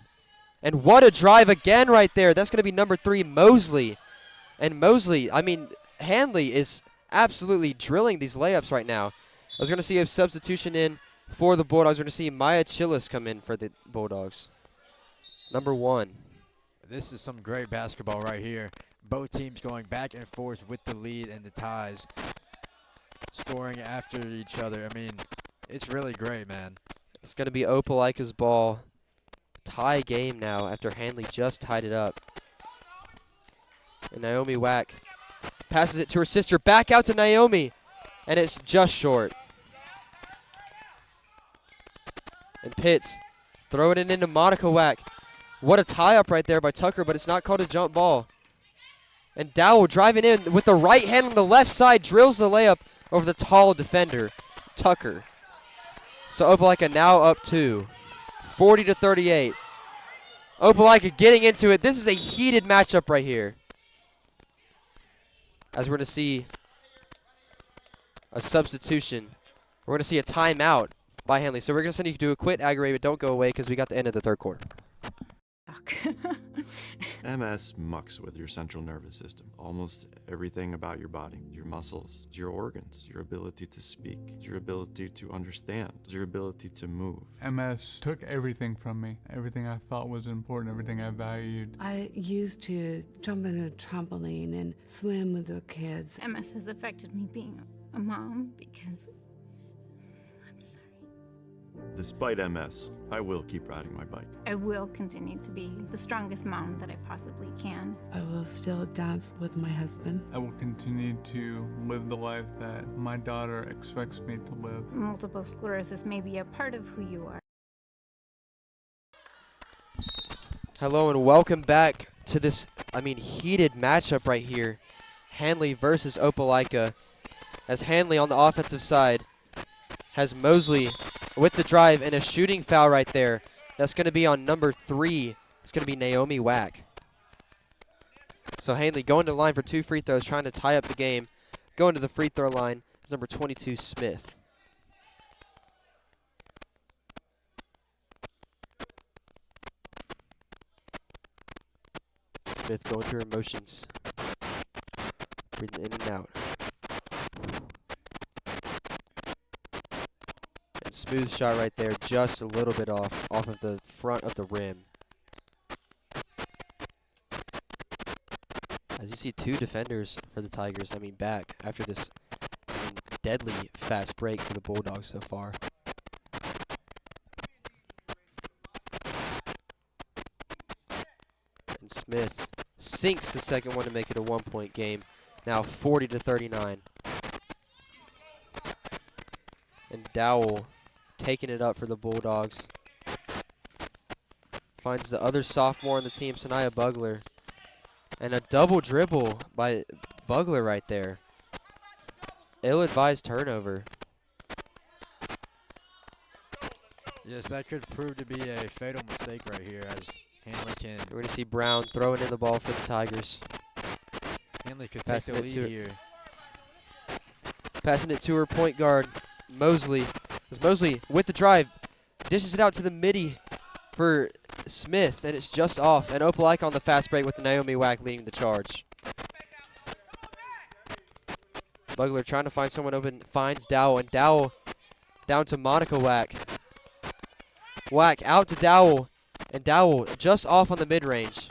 And what a drive again right there. That's going to be number 3, Mosley. And Mosley, I mean, Handley is absolutely drilling these layups right now. I was going to see a substitution in for the Bulldogs. We're going to see Maya Chillis come in for the Bulldogs. Number 1. This is some great basketball right here. Both teams going back and forth with the lead and the ties. Scoring after each other. I mean, it's really great, man. It's going to be Opelika's ball. Tie game now after Handley just tied it up. And Naomi Wack passes it to her sister. Back out to Naomi. And it's just short. And Pitts throwing it into Monica Wack. What a tie-up right there by Tucker, but it's not called a jump ball. And Dowell driving in with the right hand on the left side, drills the layup over the tall defender, Tucker. So Opelika now up 2, 40-38. Opelika getting into it. This is a heated matchup right here. As we're going to see a substitution. We're going to see a timeout by Handley. So we're going to send you to a quit, aggravate, but don't go away because we got the end of the third quarter. MS mucks with your central nervous system. Almost everything about your body, your muscles, your organs, your ability to speak, your ability to understand, your ability to move. MS took everything from me. Everything I thought was important, everything I valued. I used to jump in a trampoline and swim with the kids. MS has affected me being a mom because I'm sorry. Despite MS, I will keep riding my bike. I will continue to be the strongest mom that I possibly can. I will still dance with my husband. I will continue to live the life that my daughter expects me to live. Multiple sclerosis may be a part of who you are. Hello and welcome back to this, heated matchup right here. Handley versus Opelika. As Handley on the offensive side has Mosley with the drive and a shooting foul right there. That's going to be on number 3. It's going to be Naomi Wack. So Handley going to the line for 2 free throws, trying to tie up the game. Going to the free throw line is number 22, Smith. Smith going through her motions. Breathing in and out. Smooth shot right there, just a little bit off of the front of the rim. As you see 2 defenders for the Tigers, back after this deadly fast break for the Bulldogs so far. And Smith sinks the second one to make it a 1-point game. Now 40-39. And Dowell taking it up for the Bulldogs. Finds the other sophomore on the team, Sanaya Bugler. And a double dribble by Bugler right there. Ill-advised turnover. Yes, that could prove to be a fatal mistake right here as Handley can. We're going to see Brown throwing in the ball for the Tigers. Handley could take the lead here. Passing it to her point guard, Mosley. As Mosley with the drive, dishes it out to the midi for Smith, and it's just off. And Opelika on the fast break with Naomi Wack leading the charge. Bugler trying to find someone open, finds Dowell, and Dowell down to Monica Wack. Wack out to Dowell, and Dowell just off on the mid-range.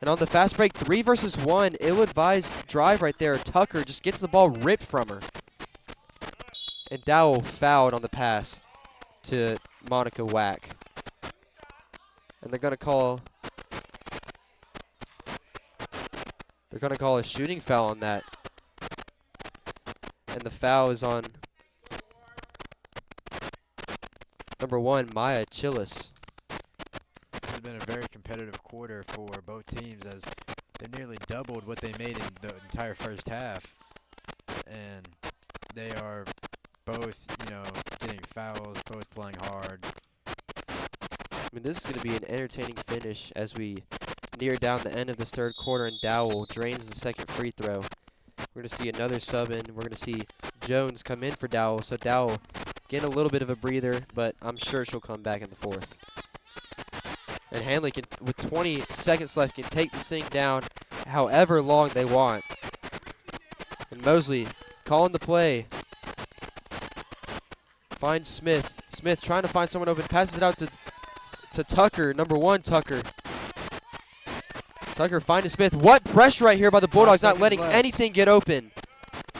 And on the fast break, 3 versus 1, ill-advised drive right there. Tucker just gets the ball ripped from her. And Dowell fouled on the pass to Monica Wack. And they're going to call a shooting foul on that. And the foul is on number 1, Maya Chillis. This has been a very competitive quarter for both teams as they nearly doubled what they made in the entire first half. And they are both, getting fouls, both playing hard. I mean, this is going to be an entertaining finish as we near down the end of this third quarter, and Dowell drains the second free throw. We're going to see another sub in. We're going to see Jones come in for Dowell. So Dowell getting a little bit of a breather, but I'm sure she'll come back in the fourth. And Handley, can, with 20 seconds left, can take this thing down however long they want. And Mosley calling the play. Finds Smith. Smith trying to find someone open. Passes it out to Tucker, number 1 Tucker. Tucker finding Smith. What pressure right here by the Bulldogs, not letting anything get open.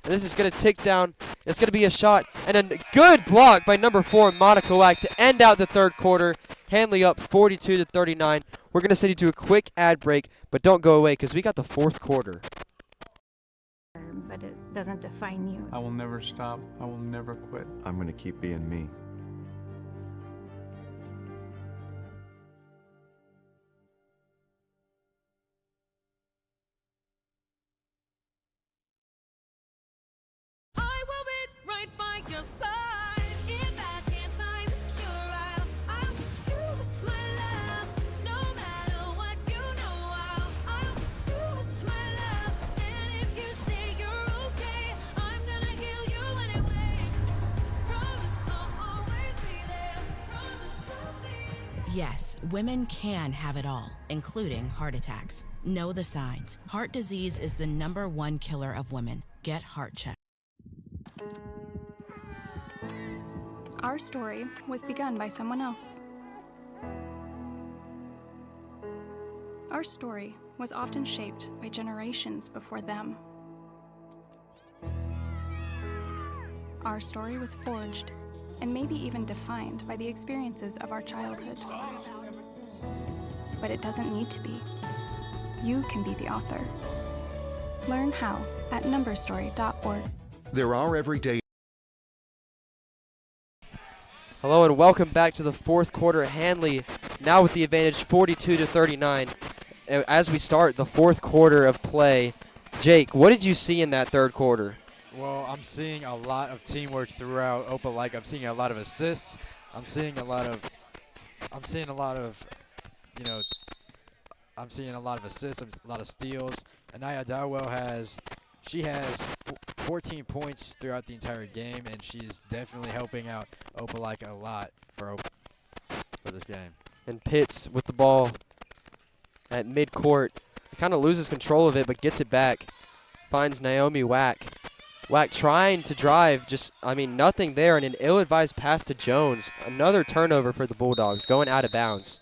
And this is going to tick down. It's going to be a shot. And a good block by number 4, Monica Wack, to end out the third quarter. Handley up 42-39. We're going to send you to a quick ad break, but don't go away because we got the fourth quarter. But it doesn't define you. I will never stop. I will never quit. I'm going to keep being me. Yes, women can have it all, including heart attacks. Know the signs. Heart disease is the #1 killer of women. Get heart checked. Our story was begun by someone else. Our story was often shaped by generations before them. Our story was forged and maybe even defined by the experiences of our childhood. But it doesn't need to be. You can be the author. Learn how at numberstory.org. There are everyday. Hello and welcome back to the fourth quarter. Handley now with the advantage, 42-39. As we start the fourth quarter of play, Jake, what did you see in that third quarter? Well, I'm seeing a lot of teamwork throughout Opelika. I'm seeing a lot of assists. I'm seeing a lot of assists, a lot of steals. Anaya Dowell has 14 points throughout the entire game, and she's definitely helping out Opelika a lot for this game. And Pitts with the ball at midcourt. Kind of loses control of it, but gets it back. Finds Naomi Wack. Wack trying to drive, nothing there, and an ill-advised pass to Jones. Another turnover for the Bulldogs, going out of bounds.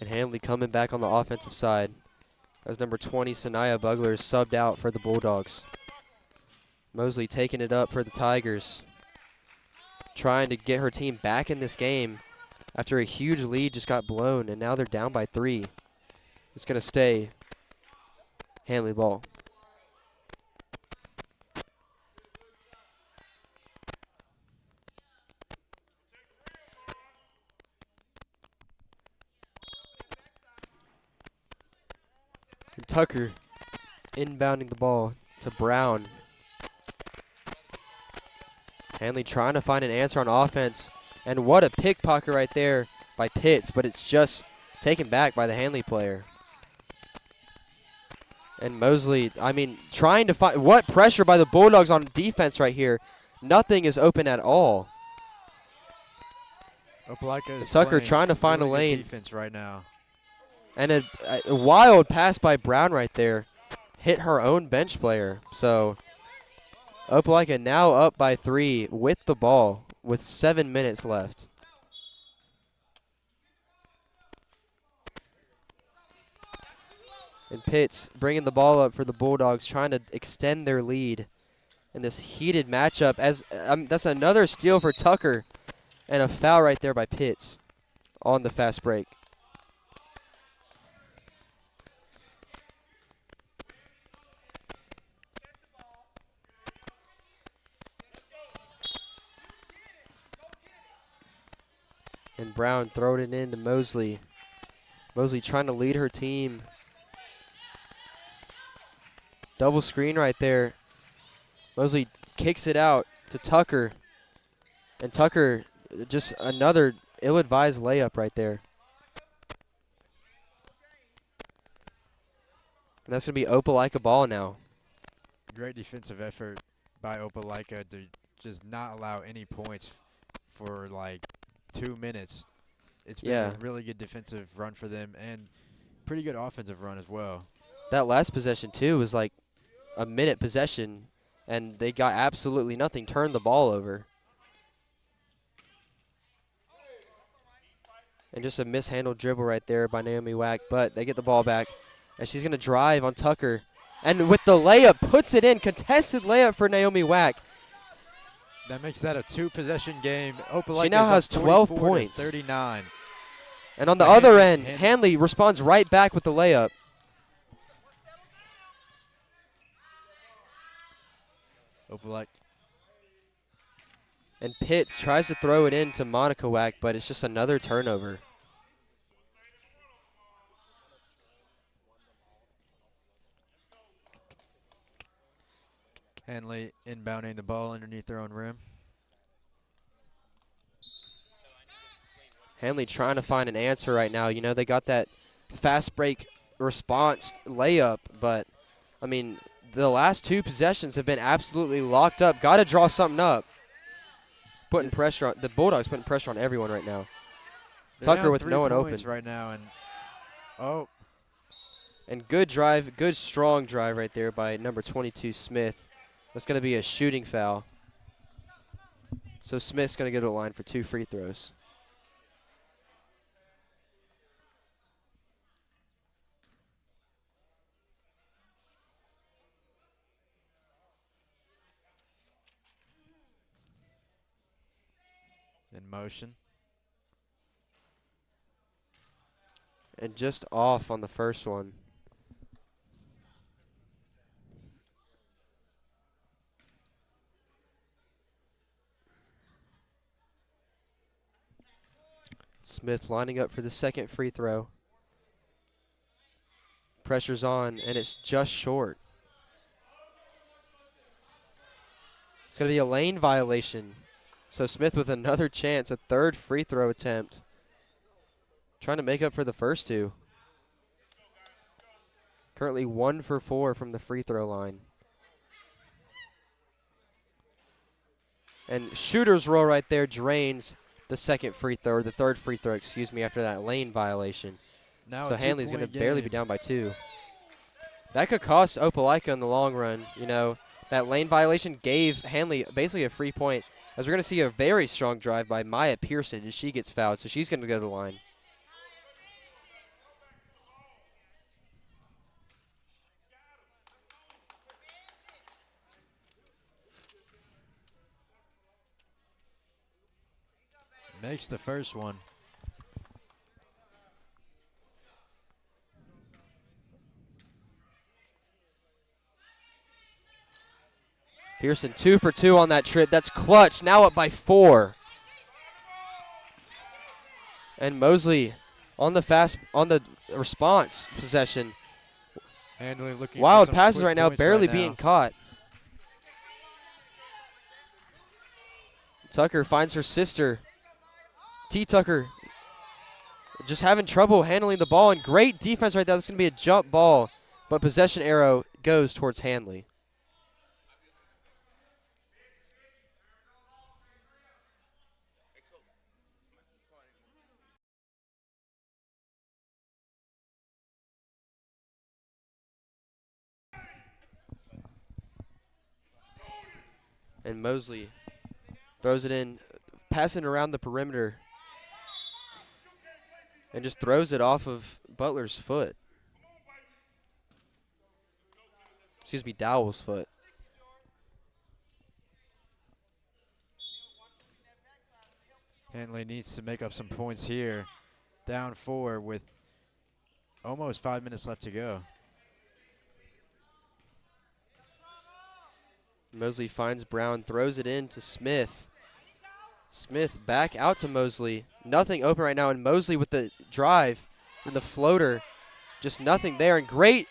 And Handley coming back on the offensive side. That was number 20, Sanaya Bugler, subbed out for the Bulldogs. Mosley taking it up for the Tigers. Trying to get her team back in this game after a huge lead just got blown, and now they're down by 3. It's going to stay Handley ball. And Tucker inbounding the ball to Brown. Handley trying to find an answer on offense. And what a pickpocket right there by Pitts, but it's just taken back by the Handley player. And Mosley, I mean, trying to find, what pressure by the Bulldogs on defense right here. Nothing is open at all. Opelika is Tucker playing trying to find really a lane. good defense right now. And a wild pass by Brown right there. Hit her own bench player. So Opelika now up by 3 with the ball with 7 minutes left. And Pitts bringing the ball up for the Bulldogs, trying to extend their lead in this heated matchup. As that's another steal for Tucker, and a foul right there by Pitts on the fast break. And Brown throwing it into Mosley. Mosley trying to lead her team. Double screen right there. Mosley kicks it out to Tucker. And Tucker, just another ill-advised layup right there. And that's going to be Opelika ball now. Great defensive effort by Opelika to just not allow any points for like 2 minutes. It's been a really good defensive run for them and pretty good offensive run as well. That last possession, too, was like a minute possession, and they got absolutely nothing. Turned the ball over. And just a mishandled dribble right there by Naomi Wack, but they get the ball back, and she's going to drive on Tucker. And with the layup, puts it in. Contested layup for Naomi Wack. That makes that a 2-possession game. Opelika She now has 12 points. 39. And on the other end, Handley responds right back with the layup. Opelika. And Pitts tries to throw it in to Monica Wack, but it's just another turnover. Handley inbounding the ball underneath their own rim. Handley trying to find an answer right now. You know, they got that fast break response layup, but, I mean, the last 2 possessions have been absolutely locked up. Got to draw something up. Putting pressure on the Bulldogs, putting pressure on everyone right now. They're Tucker down with 3 no one open points right now, and and good drive, good strong drive right there by number 22 Smith. That's going to be a shooting foul. So Smith's going to go to the line for 2 free throws. in motion. And just off on the first one. Smith lining up for the second free throw. Pressure's on, and it's just short. It's going to be a lane violation. So Smith with another chance, a third free throw attempt. Trying to make up for the first two. Currently 1 for 4 from the free throw line. And shooter's roll right there drains the second free throw, or the third free throw, excuse me, after that lane violation. Now so Handley's going to barely be down by 2. That could cost Opelika in the long run. You know, that lane violation gave Handley basically a free point. As we're going to see a very strong drive by Maya Pearson as she gets fouled, so she's going to go to the line. Makes the first one. Pearson 2 for 2 on that trip. That's clutch. Now up by 4. And Mosley on the response possession Handley looking for Wild some passes quick right now, points barely right being now. caught. Tucker finds her sister. T. Tucker just having trouble handling the ball, and great defense right there. This is going to be a jump ball, but possession arrow goes towards Handley. And Mosley throws it in, passing around the perimeter, and just throws it off of Butler's foot. Excuse me, Dowell's foot. Handley needs to make up some points here. Down 4 with almost 5 minutes left to go. Mosley finds Brown, throws it in to Smith. Smith back out to Mosley. Nothing open right now, and Mosley with the drive and the floater. Just nothing there, and great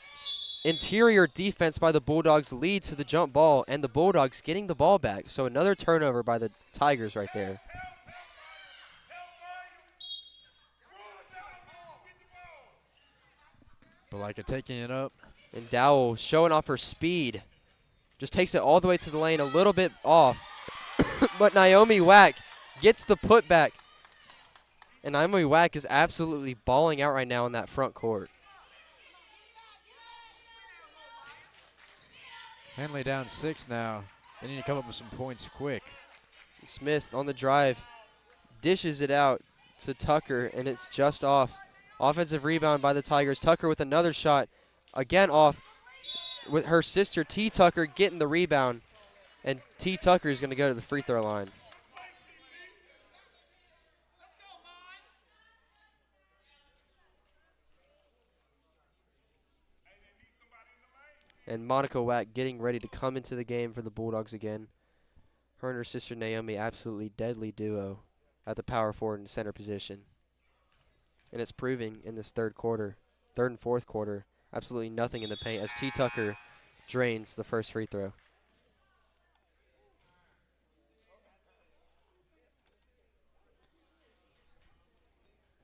interior defense by the Bulldogs leads to the jump ball, and the Bulldogs getting the ball back. So another turnover by the Tigers right there. Opelika taking it up. And Dowell showing off her speed. Just takes it all the way to the lane, a little bit off. But Naomi Wack gets the putback. And Naomi Wack is absolutely balling out right now in that front court. Handley down 6 now. They need to come up with some points quick. Smith on the drive dishes it out to Tucker, and it's just off. Offensive rebound by the Tigers. Tucker with another shot, again off. With her sister T. Tucker getting the rebound, and T. Tucker is going to go to the free throw line. And Monica Wack getting ready to come into the game for the Bulldogs again. Her and her sister Naomi, absolutely deadly duo at the power forward and center position. And it's proving in this third and fourth quarter, absolutely nothing in the paint as T. Tucker drains the first free throw.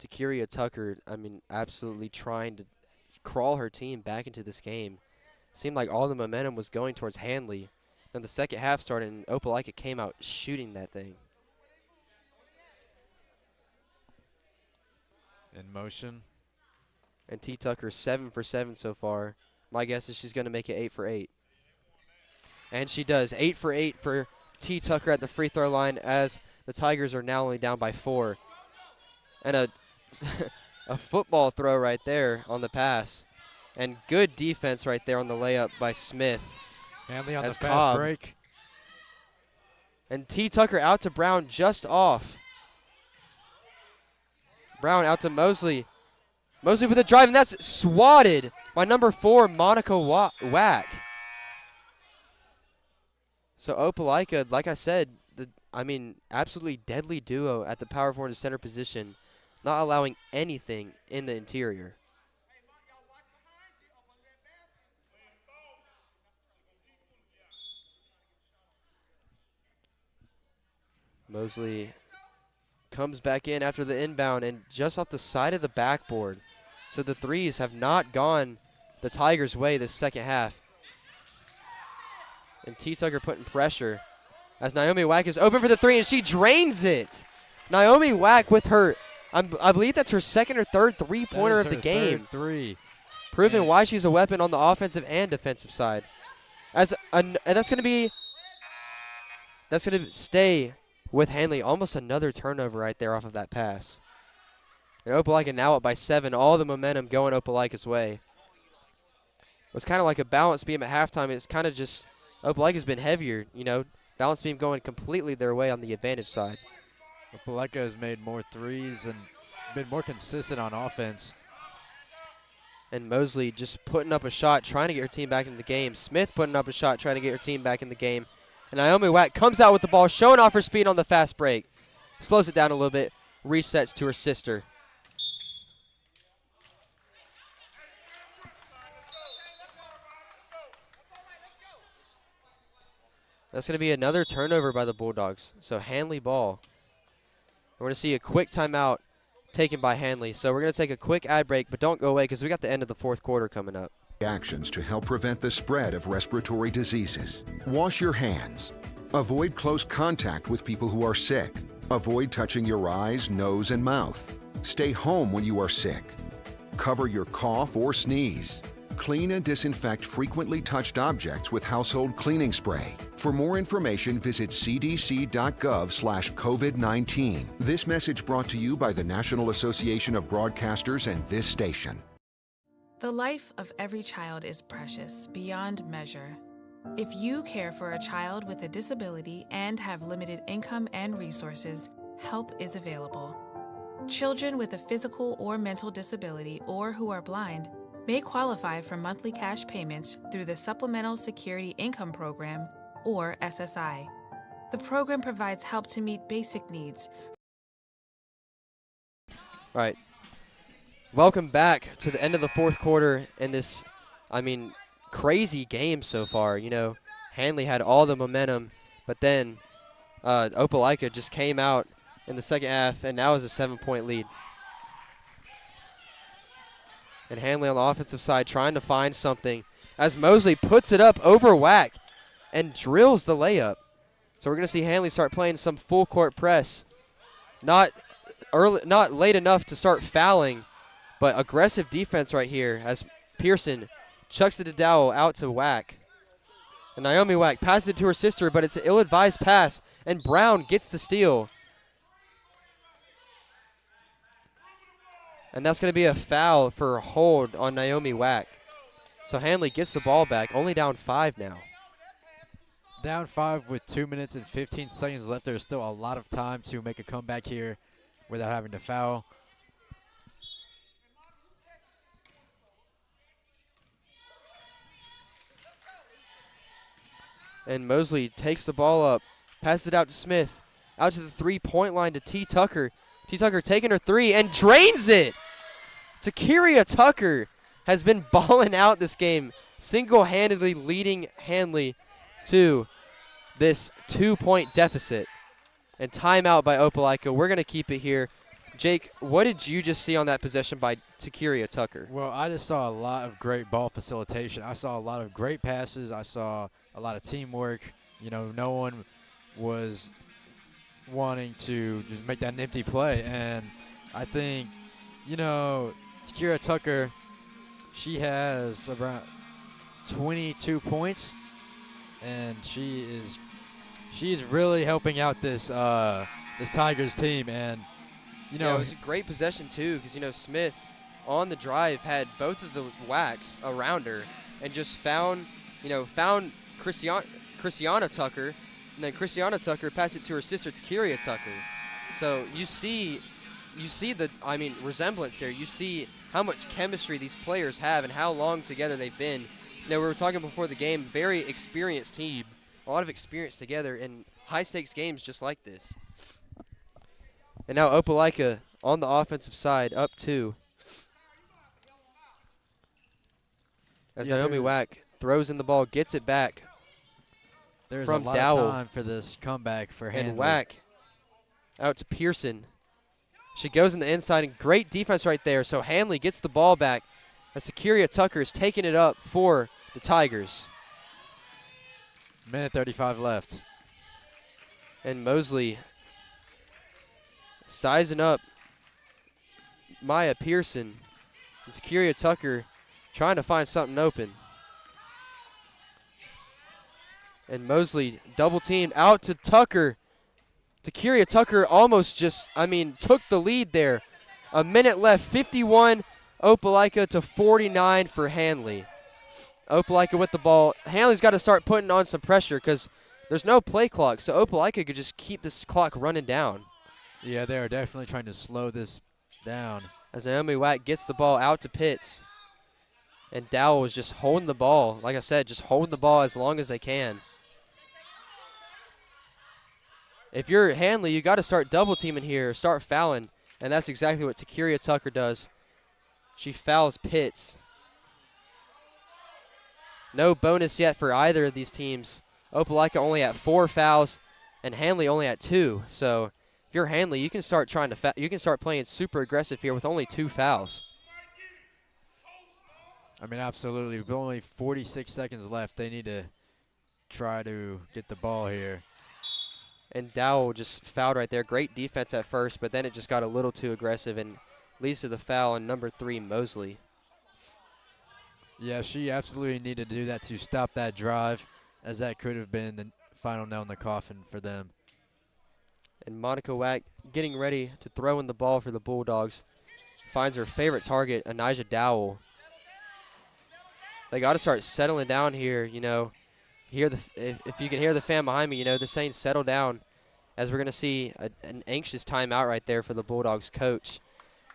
Takiria Tucker, I mean, absolutely trying to crawl her team back into this game. Seemed like all the momentum was going towards Handley. Then the second half started, and Opelika came out shooting that thing. In motion. And T. Tucker 7 for 7 so far. My guess is she's going to make it 8 for 8. And she does. 8 for 8 for T. Tucker at the free throw line as the Tigers are now only down by 4. And a football throw right there on the pass. And good defense right there on the layup by Smith. Handley on as the fast Cobb. break. And T. Tucker out to Brown just off. Brown out to Mosley. Mosley with a drive, and that's swatted by number 4, Monica Wack. So Opelika, like I said, absolutely deadly duo at the power forward and center position, not allowing anything in the interior. Mosley comes back in after the inbound and just off the side of the backboard. So the threes have not gone the Tigers' way this second half. And T. Tucker putting pressure as Naomi Wack is open for the three, and she drains it. Naomi Wack with her, I believe that's her second or third three-pointer of the game. Third three. Proving why she's a weapon on the offensive and defensive side. And that's going to stay with Handley. Almost another turnover right there off of that pass. And Opelika now up by 7. All the momentum going Opelika's way. It was kind of like a balance beam at halftime. It's kind of just Opelika's been heavier, balance beam going completely their way on the advantage side. Opelika has made more threes and been more consistent on offense. And Mosley just putting up a shot, trying to get her team back into the game. Smith putting up a shot, trying to get her team back in the game. And Naomi Wack comes out with the ball, showing off her speed on the fast break. Slows it down a little bit, resets to her sister. That's going to be another turnover by the Bulldogs. So Handley ball. We're going to see a quick timeout taken by Handley. So we're going to take a quick ad break, but don't go away because we got the end of the fourth quarter coming up. Actions to help prevent the spread of respiratory diseases. Wash your hands. Avoid close contact with people who are sick. Avoid touching your eyes, nose, and mouth. Stay home when you are sick. Cover your cough or sneeze. Clean and disinfect frequently touched objects with household cleaning spray. For more information, visit cdc.gov/COVID-19. This message brought to you by the National Association of Broadcasters and this station. The life of every child is precious beyond measure. If you care for a child with a disability and have limited income and resources, help is available. Children with a physical or mental disability or who are blind may qualify for monthly cash payments through the Supplemental Security Income Program, or SSI. The program provides help to meet basic needs. All right. Welcome back to the end of the fourth quarter in this, crazy game so far. You know, Handley had all the momentum, but then Opelika just came out in the second half, and now is a 7-point lead. And Handley on the offensive side trying to find something as Mosley puts it up over Whack and drills the layup. So we're going to see Handley start playing some full court press. Not late enough to start fouling, but aggressive defense right here as Pearson chucks it to Dowell out to Whack. And Naomi Whack passes it to her sister, but it's an ill-advised pass, and Brown gets the steal. And that's going to be a foul for a hold on Naomi Whack. So Handley gets the ball back, only down 5 now. Down 5 with 2 minutes and 15 seconds left. There's still a lot of time to make a comeback here without having to foul. And Mosley takes the ball up, passes it out to Smith, out to the three-point line to T. Tucker. T. Tucker taking her three and drains it. Takiria Tucker has been balling out this game, single-handedly leading Handley to this 2-point deficit. And timeout by Opelika. We're going to keep it here. Jake, what did you just see on that possession by Takiria Tucker? Well, I just saw a lot of great ball facilitation. I saw a lot of great passes. I saw a lot of teamwork. You know, no one was wanting to just make that an empty play. And I think, you know, Takiria Tucker, she has around 22 points, and she's really helping out this this Tigers team. And you know, yeah, it was a great possession too, because you know Smith on the drive had both of the Whacks around her and just found Christiana Tucker, and then Christiana Tucker passed it to her sister Takiria Tucker. So you see the resemblance here. You see how much chemistry these players have and how long together they've been. You know, we were talking before the game, very experienced team, a lot of experience together in high-stakes games just like this. And now Opelika on the offensive side, up 2. As Naomi Whack throws in the ball, gets it back. There's from a lot Dowell. of time for this comeback for Handley. And Whack out to Pearson. She goes in the inside, and great defense right there. So Handley gets the ball back as Takiria Tucker is taking it up for the Tigers. Minute 35 left. And Mosley sizing up Maya Pearson. And Takiria Tucker trying to find something open. And Mosley double teamed out to Tucker. Takiria Tucker almost took the lead there. A minute left, 51 Opelika to 49 for Handley. Opelika with the ball. Handley's got to start putting on some pressure because there's no play clock, so Opelika could just keep this clock running down. Yeah, they are definitely trying to slow this down. As Naomi Whack gets the ball out to Pitts. And Dowell was just holding the ball. Like I said, just holding the ball as long as they can. If you're Handley, you got to start double teaming here, start fouling, and that's exactly what Takiria Tucker does. She fouls Pitts. No bonus yet for either of these teams Opelika only at 4 fouls, and Handley only at 2. So if you're Handley, you can start you can start playing super aggressive here with only 2 fouls. I mean, absolutely. With only 46 seconds left, they need to try to get the ball here. And Dowell just fouled right there. Great defense at first, but then it just got a little too aggressive and leads to the foul on number 3, Mosley. Yeah, she absolutely needed to do that to stop that drive, as that could have been the final nail in the coffin for them. And Monica Wack getting ready to throw in the ball for the Bulldogs. Finds her favorite target, Anijah Dowell. They got to start settling down here, you know. If you can hear the fan behind me, you know, they're saying settle down, as we're going to see an anxious timeout right there for the Bulldogs coach.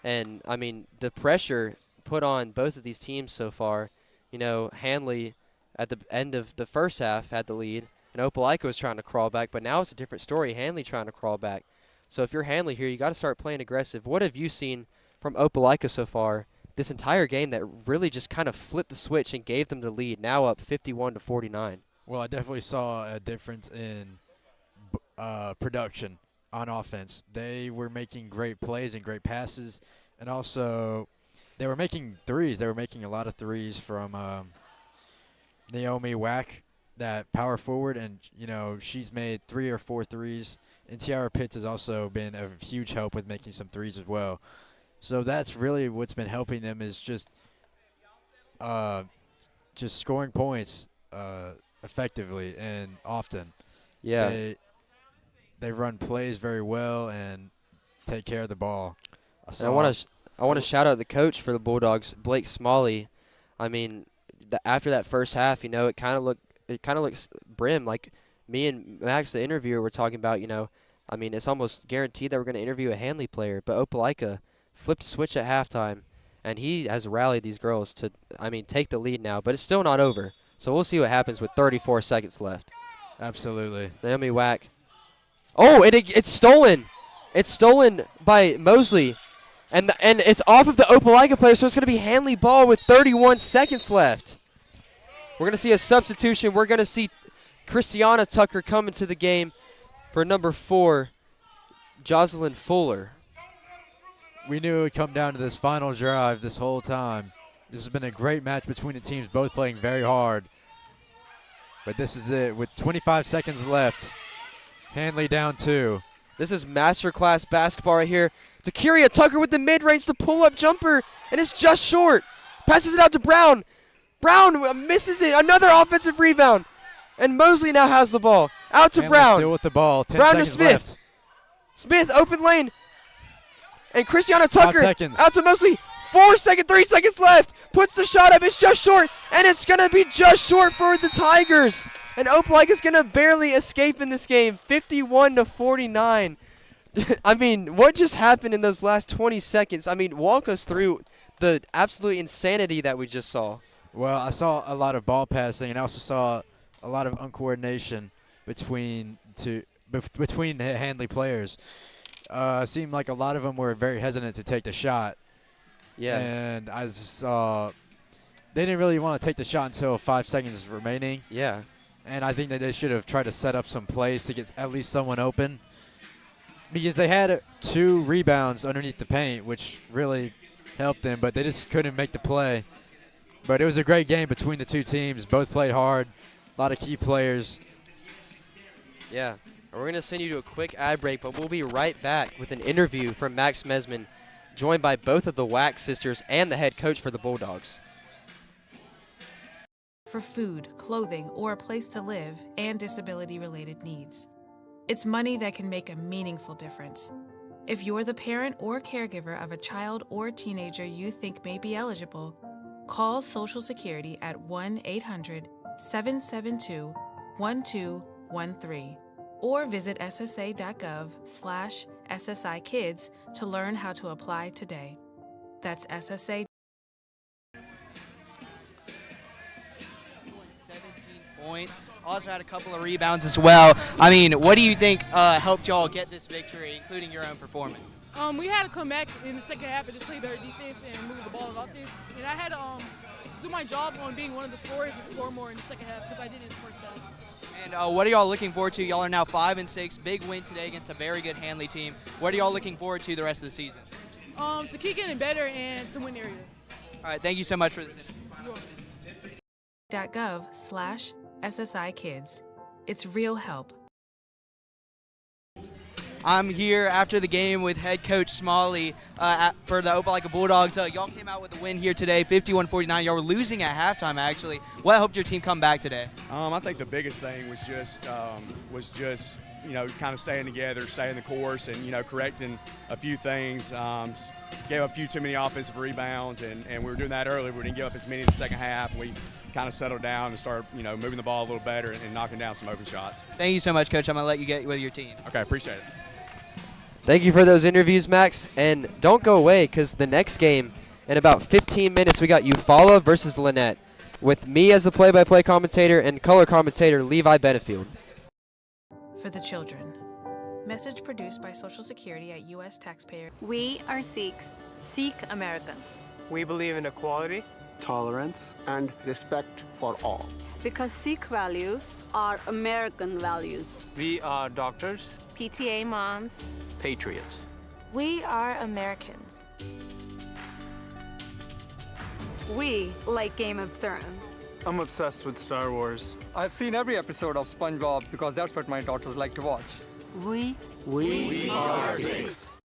And, I mean, the pressure put on both of these teams so far, you know, Handley at the end of the first half had the lead, and Opelika was trying to crawl back, but now it's a different story. Handley trying to crawl back. So if you're Handley here, you got to start playing aggressive. What have you seen from Opelika so far this entire game that really just kind of flipped the switch and gave them the lead, now up 51-49? Well, I definitely saw a difference in production on offense. They were making great plays and great passes, and also they were making threes. They were making a lot of threes from Naomi Wack, that power forward, and, you know, she's made 3 or 4 threes. And Tiara Pitts has also been a huge help with making some threes as well. So that's really what's been helping them, is just scoring points effectively and often. Yeah. They run plays very well and take care of the ball. I want to shout out the coach for the Bulldogs, Blake Smalley. I mean, after that first half, you know, it kind of looks brim. Like me and Max, the interviewer, were talking about, you know, I mean, it's almost guaranteed that we're going to interview a Handley player. But Opelika flipped a switch at halftime, and he has rallied these girls to, I mean, take the lead now. But it's still not over. So we'll see what happens with 34 seconds left. Absolutely. Naomi Wack. Oh, it's stolen. It's stolen by Mosley. And it's off of the Opelika player, so it's going to be Handley ball with 31 seconds left. We're going to see a substitution. We're going to see Christiana Tucker come into the game for number 4, Jocelyn Fuller. We knew it would come down to this final drive this whole time. This has been a great match between the teams, both playing very hard. But this is it. With 25 seconds left, Handley down 2. This is masterclass basketball right here. Takiria Tucker with the mid-range, the pull-up jumper, and it's just short. Passes it out to Brown. Brown misses it. Another offensive rebound. And Mosley now has the ball. Out to Handley Brown. still with the ball. 10 Brown to seconds Smith. left. Smith, open lane. And Christiana Tucker 5 seconds. out to Mosley. 3 seconds left. Puts the shot up. It's just short. And it's going to be just short for the Tigers. And Opelika's going to barely escape in this game. 51-49. I mean, what just happened in those last 20 seconds? I mean, walk us through the absolute insanity that we just saw. Well, I saw a lot of ball passing, and I also saw a lot of uncoordination between the Handley players. It seemed like a lot of them were very hesitant to take the shot. Yeah. And I saw they didn't really want to take the shot until 5 seconds remaining. Yeah. And I think that they should have tried to set up some plays to get at least someone open, because they had 2 rebounds underneath the paint, which really helped them, but they just couldn't make the play. But it was a great game between the two teams. Both played hard. A lot of key players. Yeah. We're going to send you to a quick ad break, but we'll be right back with an interview from Max Mesman, joined by both of the Wack sisters and the head coach for the Bulldogs. For food, clothing, or a place to live, and disability-related needs. It's money that can make a meaningful difference. If you're the parent or caregiver of a child or teenager you think may be eligible, call Social Security at 1-800-772-1213 or visit ssa.gov/SSI-Kids to learn how to apply today. That's SSA. 17 points. Also had a couple of rebounds as well. I mean, what do you think helped y'all get this victory, including your own performance? We had to come back in the second half and just play better defense and move the ball on offense. And I had do my job on being one of the scorers and score more in the second half because I didn't in the first half. And what are y'all looking forward to? Y'all are now 5-6, big win today against a very good Handley team. What are y'all looking forward to the rest of the season? To keep getting better and to win areas. All right, thank you so much for this. .gov/SSI Kids. It's real help. I'm here after the game with head coach Smalley for the Opelika Bulldogs. Y'all came out with a win here today, 51-49. Y'all were losing at halftime, actually. What helped your team come back today? I think the biggest thing was just kind of staying together, staying the course, and correcting a few things. Gave up a few too many offensive rebounds, and we were doing that earlier. We didn't give up as many in the second half. We kind of settled down and started moving the ball a little better and knocking down some open shots. Thank you so much, Coach. I'm going to let you get with your team. Okay, appreciate it. Thank you for those interviews, Max. And don't go away, because the next game, in about 15 minutes, we got Eufuala versus Lanett, with me as the play-by-play commentator and color commentator Levi Benefield. For the children. Message produced by Social Security at U.S. taxpayer. We are Sikhs, Sikh Americans. We believe in equality, tolerance, and respect for all. Because Sikh values are American values. We are doctors, PTA moms, patriots. We are Americans. We like Game of Thrones. I'm obsessed with Star Wars. I've seen every episode of SpongeBob because that's what my daughters like to watch. We are Sikhs.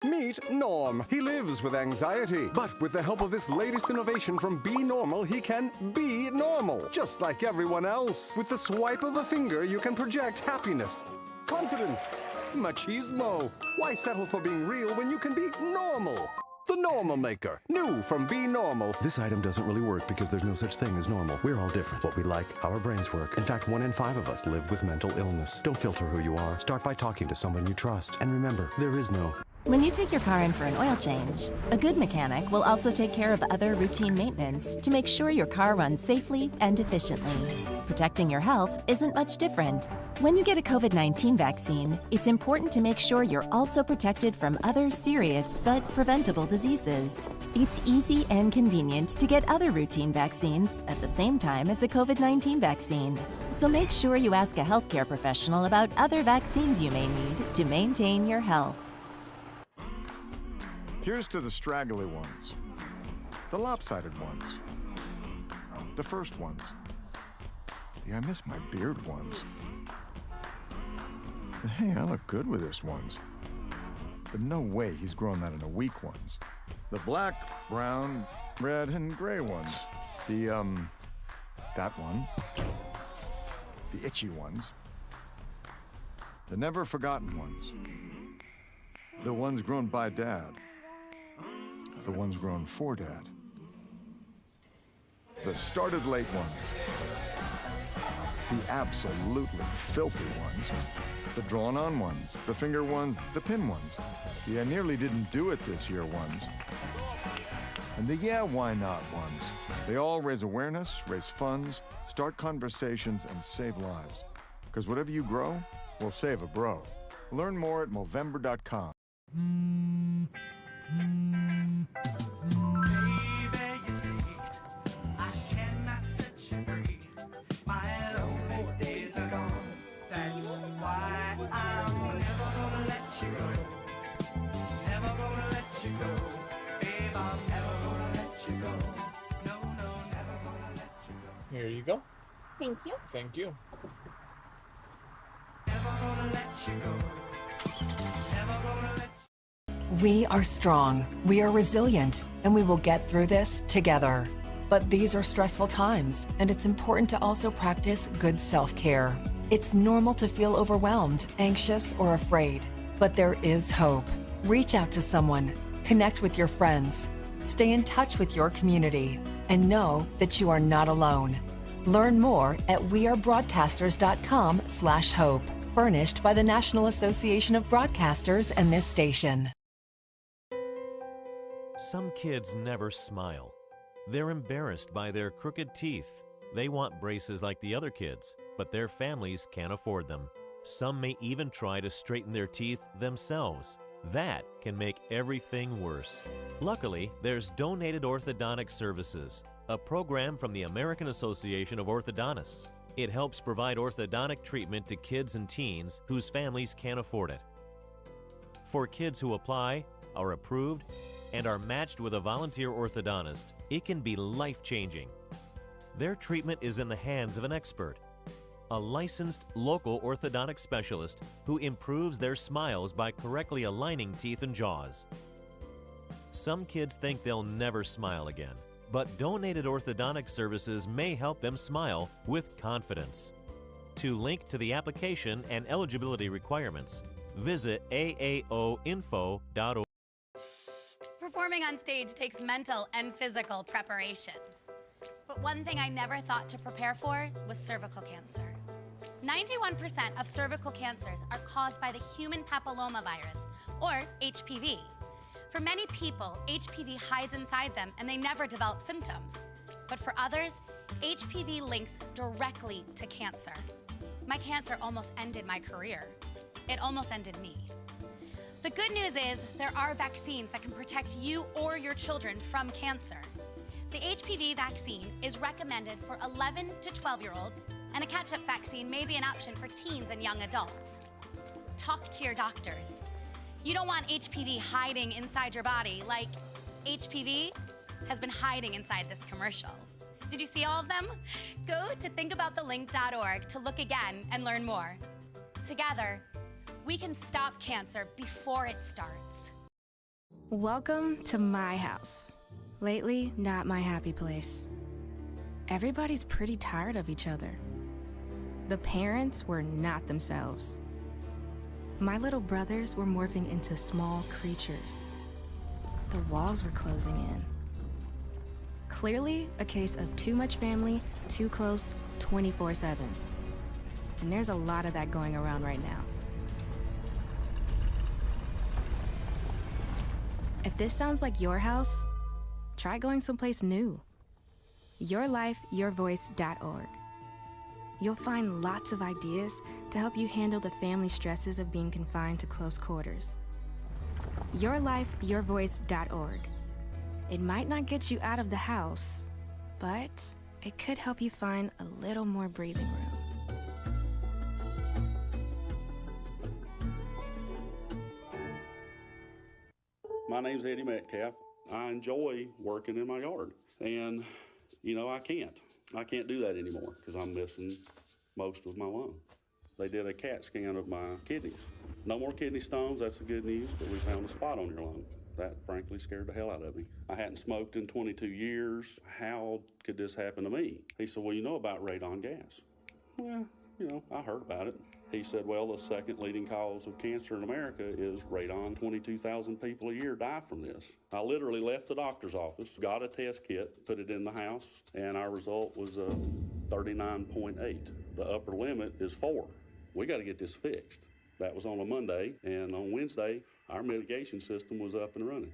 Meet Norm. He lives with anxiety, but with the help of this latest innovation from Be Normal, he can be normal, just like everyone else. With the swipe of a finger, you can project happiness, confidence, machismo. Why settle for being real when you can be normal? The Normal Maker. New from Be Normal. This item doesn't really work because there's no such thing as normal. We're all different. What we like, how our brains work. In fact, 1 in 5 of us live with mental illness. Don't filter who you are. Start by talking to someone you trust. And remember, there is no. When you take your car in for an oil change, a good mechanic will also take care of other routine maintenance to make sure your car runs safely and efficiently. Protecting your health isn't much different. When you get a COVID-19 vaccine, it's important to make sure you're also protected from other serious but preventable diseases. It's easy and convenient to get other routine vaccines at the same time as a COVID-19 vaccine. So make sure you ask a healthcare professional about other vaccines you may need to maintain your health. Here's to the straggly ones, the lopsided ones, the first ones, the I miss my beard ones. But hey, I look good with this ones. But no way he's grown that in a week ones. The black, brown, red, and gray ones. The, that one. The itchy ones. The never forgotten ones. The ones grown by Dad. The ones grown for Dad. The started late ones. The absolutely filthy ones. The drawn on ones. The finger ones. The pin ones. The I nearly didn't do it this year ones. And the yeah, why not ones. They all raise awareness, raise funds, start conversations, and save lives. Because whatever you grow will save a bro. Learn more at Movember.com. Here you go. Thank you. Thank you. We are strong, we are resilient, and we will get through this together. But these are stressful times, and it's important to also practice good self-care. It's normal to feel overwhelmed, anxious, or afraid, but there is hope. Reach out to someone, connect with your friends, stay in touch with your community, and know that you are not alone. Learn more at wearebroadcasters.com/hope, furnished by the National Association of Broadcasters and this station. Some kids never smile. They're embarrassed by their crooked teeth. They want braces like the other kids, but their families can't afford them. Some may even try to straighten their teeth themselves. That can make everything worse. Luckily, there's Donated Orthodontic Services, a program from the American Association of Orthodontists. It helps provide orthodontic treatment to kids and teens whose families can't afford it. For kids who apply, are approved, and are matched with a volunteer orthodontist, it can be life-changing. Their treatment is in the hands of an expert, a licensed local orthodontic specialist who improves their smiles by correctly aligning teeth and jaws. Some kids think they'll never smile again, but Donated Orthodontic Services may help them smile with confidence. To link to the application and eligibility requirements, visit aaoinfo.org. Performing on stage takes mental and physical preparation. But one thing I never thought to prepare for was cervical cancer. 91% of cervical cancers are caused by the human papillomavirus, or HPV. For many people, HPV hides inside them and they never develop symptoms. But for others, HPV links directly to cancer. My cancer almost ended my career. It almost ended me. The good news is there are vaccines that can protect you or your children from cancer. The HPV vaccine is recommended for 11 to 12-year-olds, and a catch-up vaccine may be an option for teens and young adults. Talk to your doctors. You don't want HPV hiding inside your body like HPV has been hiding inside this commercial. Did you see all of them? Go to thinkaboutthelink.org to look again and learn more. Together, we can stop cancer before it starts. Welcome to my house. Lately, not my happy place. Everybody's pretty tired of each other. The parents were not themselves. My little brothers were morphing into small creatures. The walls were closing in. Clearly, a case of too much family, too close, 24/7. And there's a lot of that going around right now. If this sounds like your house, try going someplace new. YourLifeYourVoice.org. You'll find lots of ideas to help you handle the family stresses of being confined to close quarters. YourLifeYourVoice.org. It might not get you out of the house, but it could help you find a little more breathing room. My name's Eddie Metcalf. I enjoy working in my yard, and I can't do that anymore because I'm missing most of my lung. They did a CAT scan of my kidneys. No more kidney stones, that's the good news, but we found a spot on your lung. That frankly scared the hell out of me. I hadn't smoked in 22 years. How could this happen to me? He said, well, you know about radon gas. Well, I heard about it. He said, well, the second leading cause of cancer in America is radon. 22,000 people a year die from this. I literally left the doctor's office, got a test kit, put it in the house, and our result was 39.8. The upper limit is 4. We got to get this fixed. That was on a Monday, and on Wednesday, our mitigation system was up and running.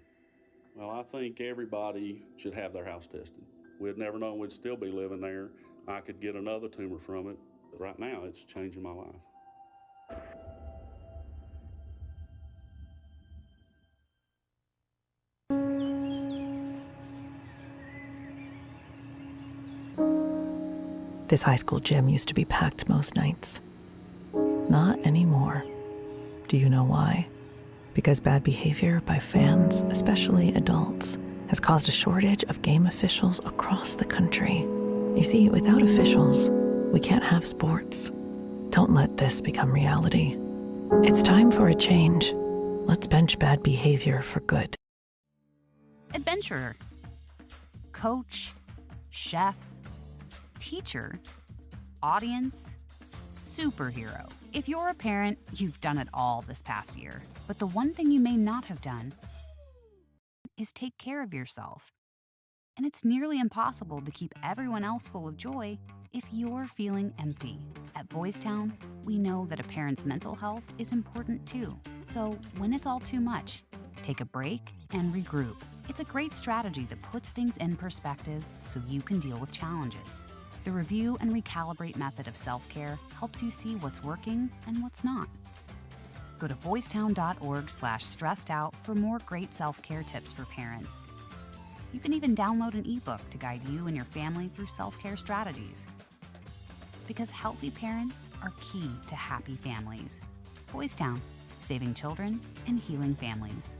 Well, I think everybody should have their house tested. We'd never known we'd still be living there. I could get another tumor from it, but right now it's changing my life. This high school gym used to be packed most nights. Not anymore. Do you know why? Because bad behavior by fans, especially adults, has caused a shortage of game officials across the country. You see, without officials, we can't have sports. Don't let this become reality. It's time for a change. Let's bench bad behavior for good. Adventurer, coach, chef, teacher, audience, superhero. If you're a parent, you've done it all this past year. But the one thing you may not have done is take care of yourself. And it's nearly impossible to keep everyone else full of joy if you're feeling empty. At Boys Town, we know that a parent's mental health is important too. So when it's all too much, take a break and regroup. It's a great strategy that puts things in perspective so you can deal with challenges. The review and recalibrate method of self-care helps you see what's working and what's not. Go to boystown.org/stressedout for more great self-care tips for parents. You can even download an ebook to guide you and your family through self-care strategies. Because healthy parents are key to happy families. Boys Town, saving children and healing families.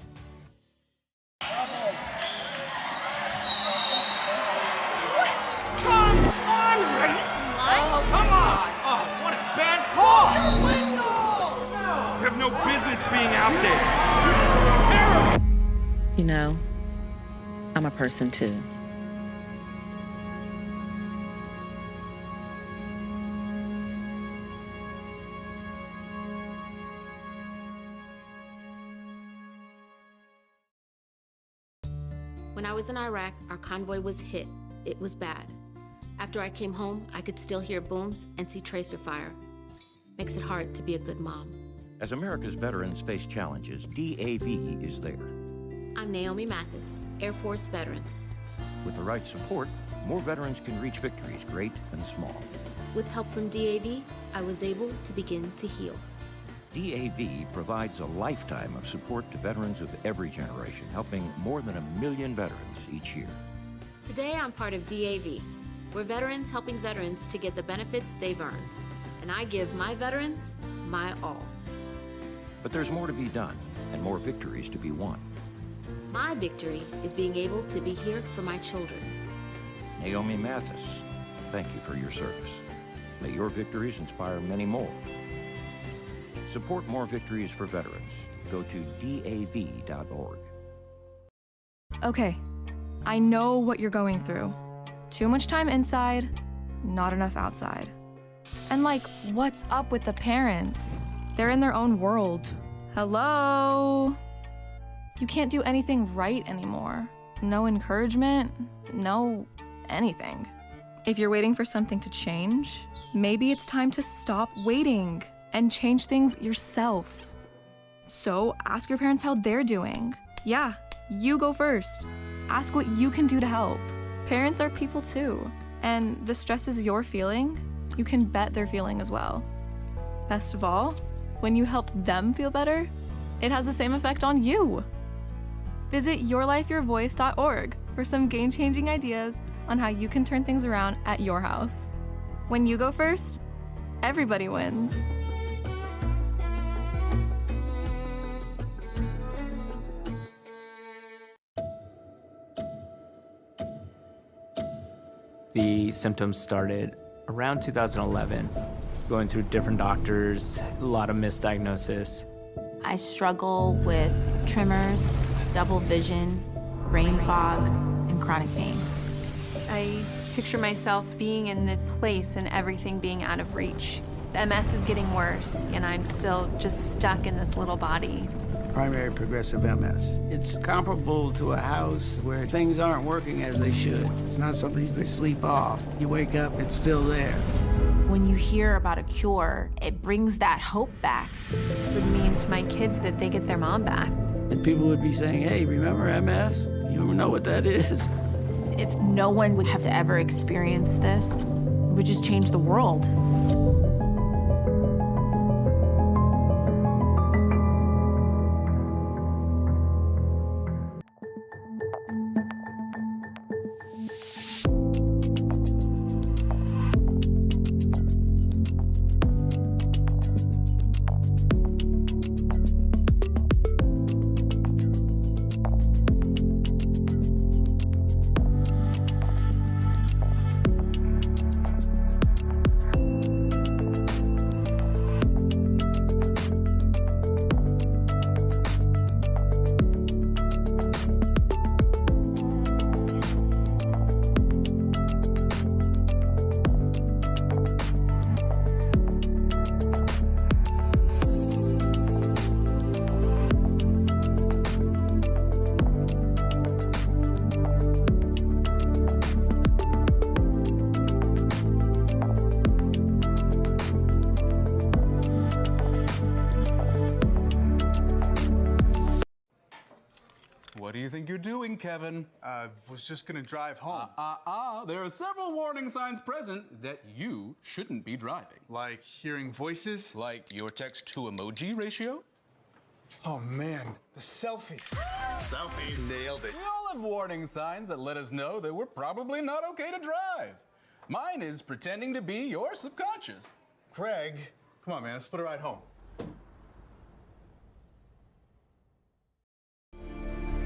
Come on, Ray! Oh, come on! Oh, what a bad call! You have no business being out there. Terrible! You know, I'm a person too. When I was in Iraq, our convoy was hit. It was bad. After I came home, I could still hear booms and see tracer fire. Makes it hard to be a good mom. As America's veterans face challenges, DAV is there. I'm Naomi Mathis, Air Force veteran. With the right support, more veterans can reach victories, great and small. With help from DAV, I was able to begin to heal. DAV provides a lifetime of support to veterans of every generation, helping more than 1 million veterans each year. Today, I'm part of DAV. We're veterans helping veterans to get the benefits they've earned. And I give my veterans my all. But there's more to be done and more victories to be won. My victory is being able to be here for my children. Naomi Mathis, thank you for your service. May your victories inspire many more. Support more victories for veterans. Go to DAV.org. Okay, I know what you're going through. Too much time inside, not enough outside. And like, what's up with the parents? They're in their own world. Hello? You can't do anything right anymore. No encouragement, no anything. If you're waiting for something to change, maybe it's time to stop waiting and change things yourself. So ask your parents how they're doing. Yeah, you go first. Ask what you can do to help. Parents are people too, and the stresses you're feeling, you can bet they're feeling as well. Best of all, when you help them feel better, it has the same effect on you. Visit yourlifeyourvoice.org for some game-changing ideas on how you can turn things around at your house. When you go first, everybody wins. The symptoms started around 2011, going through different doctors, a lot of misdiagnosis. I struggle with tremors, double vision, brain fog, and chronic pain. I picture myself being in this place and everything being out of reach. The MS is getting worse, and I'm still just stuck in this little body. Primary progressive MS. It's comparable to a house where things aren't working as they should. It's not something you can sleep off. You wake up, it's still there. When you hear about a cure, it brings that hope back. It would mean to my kids that they get their mom back. And people would be saying, hey, remember MS? You know what that is? If no one would have to ever experience this, it would just change the world. What do you think you're doing, Kevin? Was just gonna drive home. There are several warning signs present that you shouldn't be driving. Like hearing voices? Like your text-to-emoji ratio? Oh man, the selfies. Selfie nailed it. We all have warning signs that let us know that we're probably not okay to drive. Mine is pretending to be your subconscious. Craig, come on, man, let's put a ride home.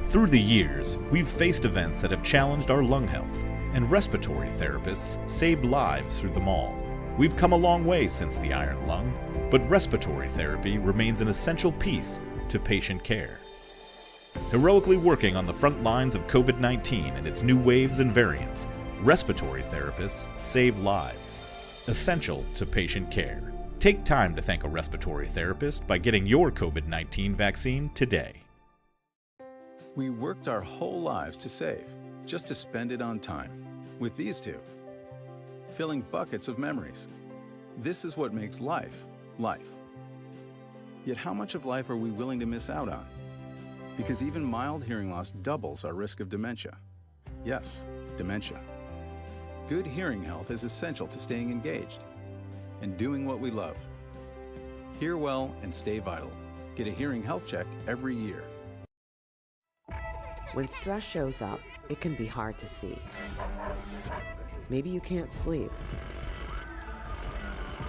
Through the years, we've faced events that have challenged our lung health, and respiratory therapists saved lives through them all. We've come a long way since the iron lung, but respiratory therapy remains an essential piece to patient care. Heroically working on the front lines of COVID-19 and its new waves and variants, respiratory therapists save lives, essential to patient care. Take time to thank a respiratory therapist by getting your COVID-19 vaccine today. We worked our whole lives to save, just to spend it on time. With these two, filling buckets of memories. This is what makes life, life. Yet how much of life are we willing to miss out on? Because even mild hearing loss doubles our risk of dementia. Yes, dementia. Good hearing health is essential to staying engaged and doing what we love. Hear well and stay vital. Get a hearing health check every year. When stress shows up, it can be hard to see. Maybe you can't sleep,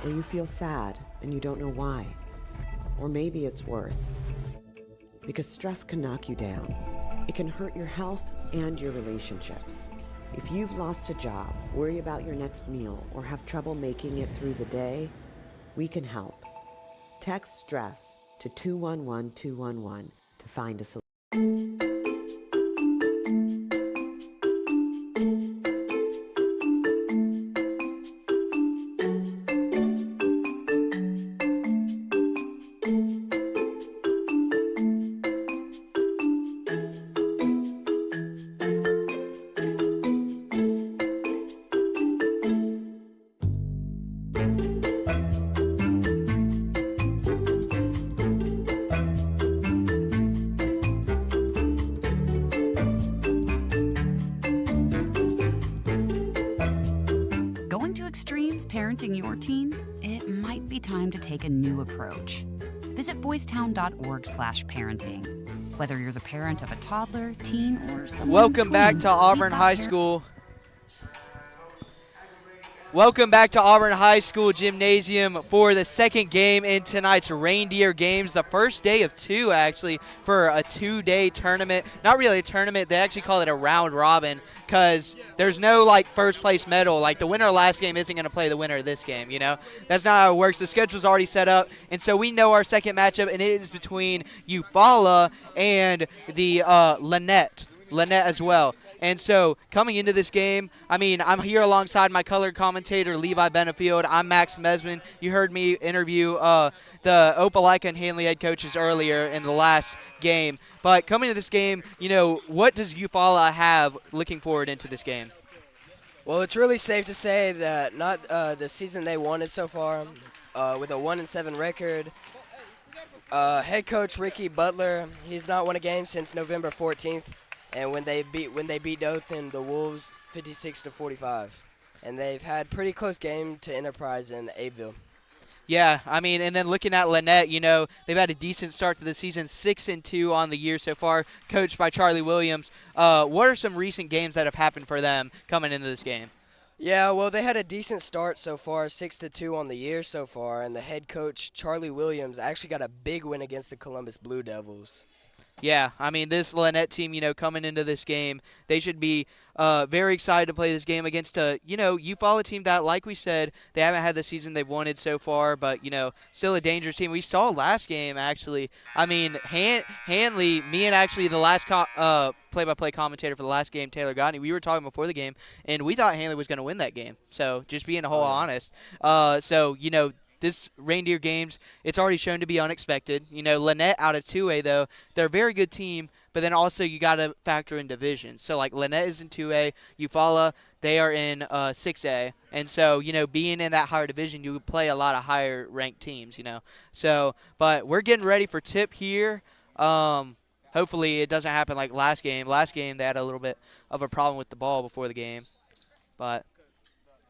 or you feel sad and you don't know why. Or maybe it's worse, because stress can knock you down. It can hurt your health and your relationships. If you've lost a job, worry about your next meal, or have trouble making it through the day, we can help. Text STRESS to 211-211 to find a solution. Parenting your teen, it might be time to take a new approach. Visit boystown.org/parenting. Whether you're the parent of a toddler, teen, or someone Welcome back to Auburn High School. Welcome back to Auburn High School Gymnasium for the second game in tonight's Reindeer games. The first day of two, actually, for a two-day tournament. Not really a tournament. They actually call it a round robin because there's no, first place medal. The winner of last game isn't going to play the winner of this game, you know? That's not how it works. The schedule's already set up, and so we know our second matchup, and it is between Eufuala and the Lanett as well. And so coming into this game, I'm here alongside my color commentator, Levi Benefield. I'm Max Mesman. You heard me interview the Opelika and Handley head coaches earlier in the last game. But coming to this game, what does Eufuala have looking forward into this game? Well, it's really safe to say that not the season they wanted so far, with a 1-7 record. Head coach Ricky Butler, he's not won a game since November 14th. And when they beat Dothan, the Wolves 56-45, and they've had pretty close game to Enterprise and Abbeville. Yeah, and then looking at Lanett, they've had a decent start to the season, 6-2 on the year so far, coached by Charlie Williams. What are some recent games that have happened for them coming into this game? Yeah, well, they had a decent start so far, 6-2 on the year so far, and the head coach Charlie Williams actually got a big win against the Columbus Blue Devils. Yeah, this Lanett team, coming into this game, they should be very excited to play this game against a, Eufaula team that, like we said, they haven't had the season they've wanted so far, but, still a dangerous team. We saw last game, actually. Handley, me and actually the last play-by-play commentator for the last game, Taylor Godney, we were talking before the game, and we thought Handley was going to win that game. So, just being honest. This Reindeer games, it's already shown to be unexpected. Lanett out of 2A, though, they're a very good team, but then also you got to factor in divisions. So, Lanett is in 2A, Eufaula, they are in 6A. And so, being in that higher division, you would play a lot of higher-ranked teams, So, but we're getting ready for tip here. Hopefully it doesn't happen like last game. Last game, they had a little bit of a problem with the ball before the game. But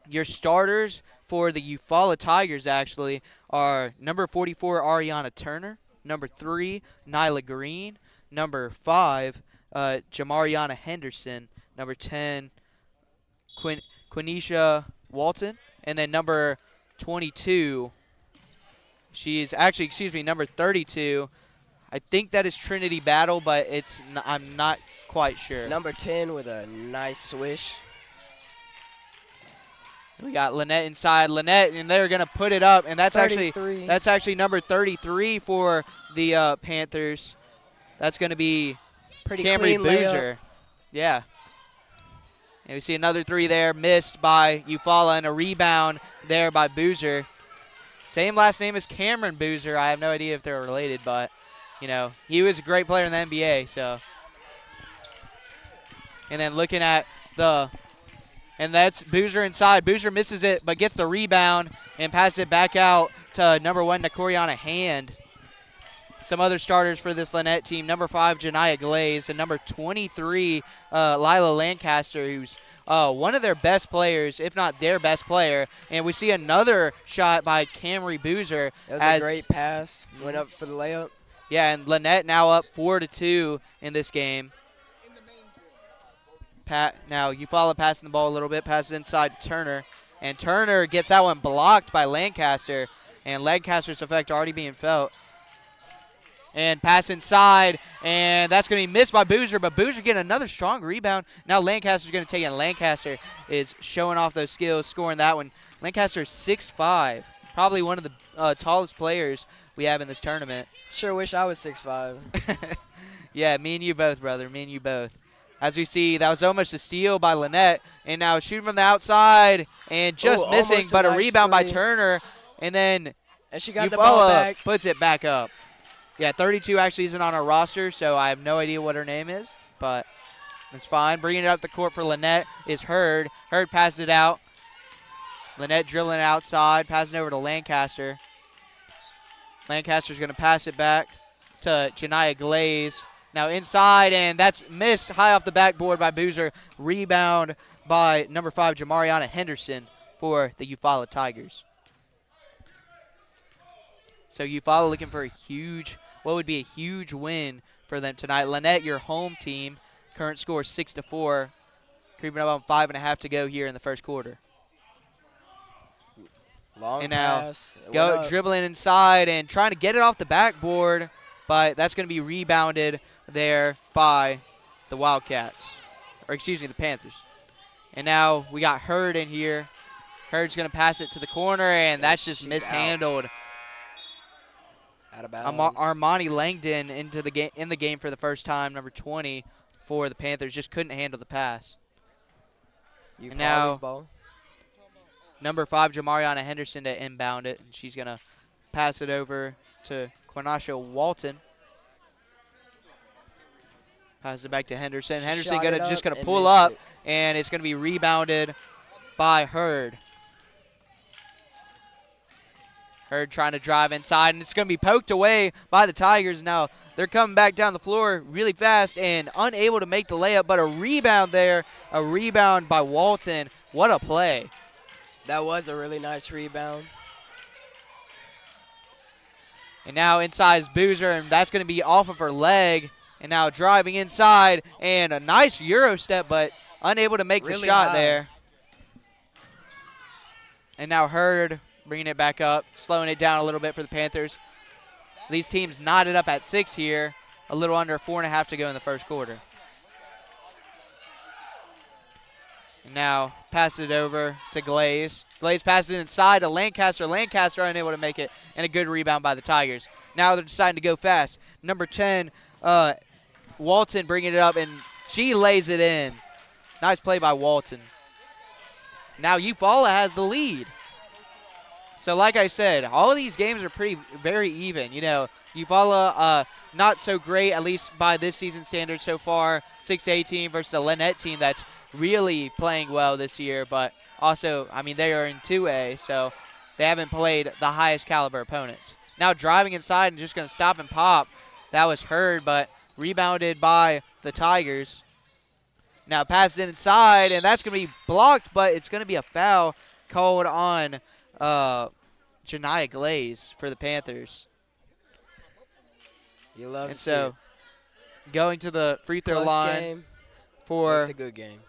your starters for the Eufaula Tigers, actually, are number 44, Ariana Turner, Number 3, Nyla Green. Number 5, Jamariana Henderson. Number 10, Quenisha Walton. And then number 22, number 32. I think that is Trinity Battle, but I'm not quite sure. Number 10 with a nice swish. We got Lanett inside. Lanett, and they're going to put it up, and that's actually number 33 for the Panthers. That's going to be Pretty Camry clean Boozer. layup. Yeah. And we see another 3 there, missed by Eufuala, and a rebound there by Boozer. Same last name as Cameron Boozer. I have no idea if they're related, but, you know, he was a great player in the NBA, so. And then looking at and that's Boozer inside. Boozer misses it, but gets the rebound and passes it back out to number 1, Nakoriana Hand. Some other starters for this Lanett team. Number 5, Janiyah Glaze, and number 23, Lila Lancaster, who's one of their best players, if not their best player. And we see another shot by Camry Boozer. That was a great pass. Went up for the layup. Yeah, and Lanett now up 4-2 in this game. Now Eufuala passing the ball a little bit, passes inside to Turner. And Turner gets that one blocked by Lancaster. And Lancaster's effect already being felt. And pass inside, and that's going to be missed by Boozer, but Boozer getting another strong rebound. Now Lancaster's going to take it, and Lancaster is showing off those skills, scoring that one. Lancaster is 6'5", probably one of the tallest players we have in this tournament. Sure wish I was 6'5". Yeah, me and you both, brother, me and you both. As we see, that was almost a steal by Lanett, and now shooting from the outside, and just missing, but a nice rebound by Turner, and then she got the ball back. Puts it back up. Yeah, 32 actually isn't on our roster, so I have no idea what her name is, but that's fine. Bringing it up the court for Lanett is Hurd. Hurd passes it out. Lanett dribbling it outside, passing over to Lancaster. Lancaster's going to pass it back to Janiyah Glaze. Now inside, and that's missed high off the backboard by Boozer. Rebound by number 5, Jamariana Henderson for the Eufuala Tigers. So Eufuala looking for what would be a huge win for them tonight. Lanett, your home team, current score 6-4, creeping up on 5.5 to go here in the first quarter. Long pass. And now dribbling inside and trying to get it off the backboard, but that's going to be rebounded there by the Wildcats, or excuse me, the Panthers. And now we got Hurd in here. Hurd's going to pass it to the corner, and that's just mishandled. Out of bounds. Armani Langdon in the game for the first time, number 20 for the Panthers, just couldn't handle the pass. And now ball. Number 5, Jamariana Henderson to inbound it, and she's going to pass it over to Quenisha Walton. Pass it back to Henderson. Henderson just going to pull up, and it's going to be rebounded by Hurd. Hurd trying to drive inside, and it's going to be poked away by the Tigers. Now they're coming back down the floor really fast and unable to make the layup, but a rebound there, a rebound by Walton. What a play. That was a really nice rebound. And now inside is Boozer, and that's going to be off of her leg. And now driving inside, and a nice Euro step, but unable to make the shot there. And now Hurd bringing it back up, slowing it down a little bit for the Panthers. These teams knotted up at 6 here, a little under 4.5 to go in the first quarter. And now pass it over to Glaze. Glaze passes it inside to Lancaster. Lancaster unable to make it, and a good rebound by the Tigers. Now they're deciding to go fast. Number 10, Walton bringing it up, and she lays it in. Nice play by Walton. Now Eufuala has the lead. So like I said, all of these games are very even. You know, Eufuala not so great, at least by this season standard so far. 6A team versus a Lanett team that's really playing well this year. But also, I mean, they are in 2A, so they haven't played the highest caliber opponents. Now driving inside and just going to stop and pop. That was Hurd, but rebounded by the Tigers. Now passes it inside, and that's going to be blocked, but it's going to be a foul called on Janiyah Glaze for the Panthers. You love and to so see it. going to the free throw Close line game for makes a good game.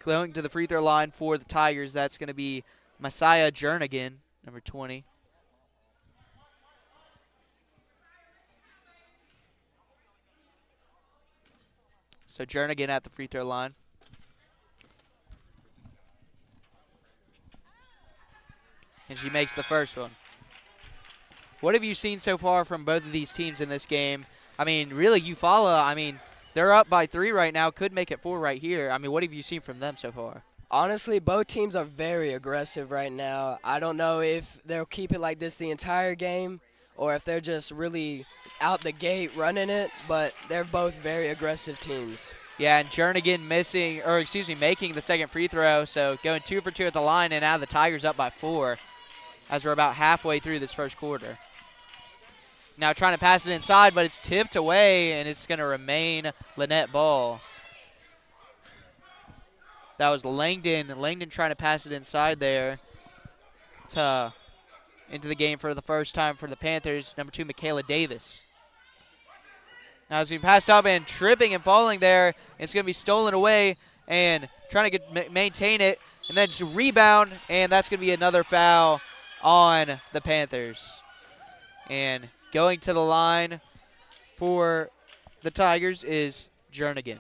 Going to the free throw line for the Tigers, that's going to be Messiah Jernigan, number 20. So Jernigan at the free throw line. And she makes the first one. What have you seen so far from both of these teams in this game? I mean, really, Eufuala, I mean, they're up by 3 right now, could make it 4 right here. I mean, what have you seen from them so far? Honestly, both teams are very aggressive right now. I don't know if they'll keep it like this the entire game or if they're just really out the gate running it, but they're both very aggressive teams. Yeah, and Jernigan making the second free throw, so going 2 for 2 at the line, and now the Tigers up by 4 as we're about halfway through this first quarter. Now trying to pass it inside, but it's tipped away, and it's going to remain Lanett ball. That was Langdon. Langdon trying to pass it inside there into the game for the first time for the Panthers. Number 2, Michaela Davis. Now it's being passed up and tripping and falling there. It's going to be stolen away and trying to maintain it, and then just a rebound, and that's going to be another foul on the Panthers. And going to the line for the Tigers is Jernigan.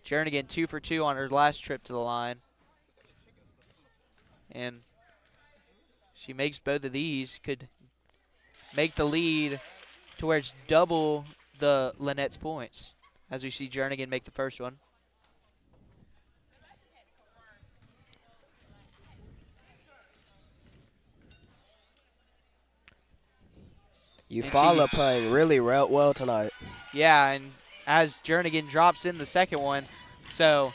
Jernigan 2 for 2 on her last trip to the line. And she makes both of these, could make the lead to where it's double the Lanett's points, as we see Jernigan make the first one. Eufuala playing really well tonight. Yeah, and as Jernigan drops in the second one, so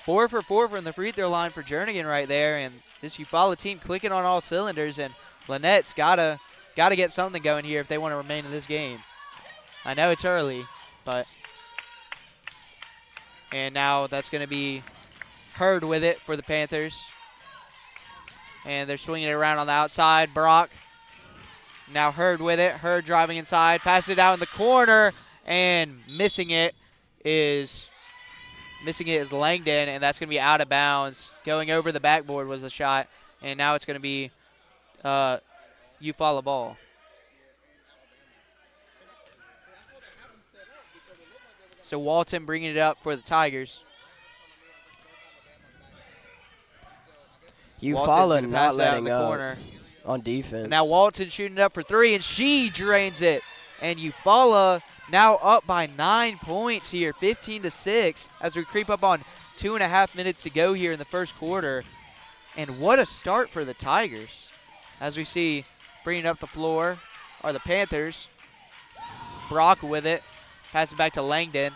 4 for 4 from the free throw line for Jernigan right there, and this Eufuala team clicking on all cylinders, and Lanett's gotta get something going here if they want to remain in this game. I know it's early, but and now that's going to be Hurd with it for the Panthers, and they're swinging it around on the outside. Brock. Now Hurd with it. Hurd driving inside. Passes it out in the corner. And missing it is Langdon. And that's going to be out of bounds. Going over the backboard was the shot. And now it's going to be Eufuala ball. So Walton bringing it up for the Tigers. Eufuala not letting up on defense. And now Walton shooting it up for 3, and she drains it. And Eufuala now up by 9 points here, 15-6, as we creep up on 2.5 minutes to go here in the first quarter. And what a start for the Tigers. As we see bringing up the floor are the Panthers. Brock with it. Pass it back to Langdon.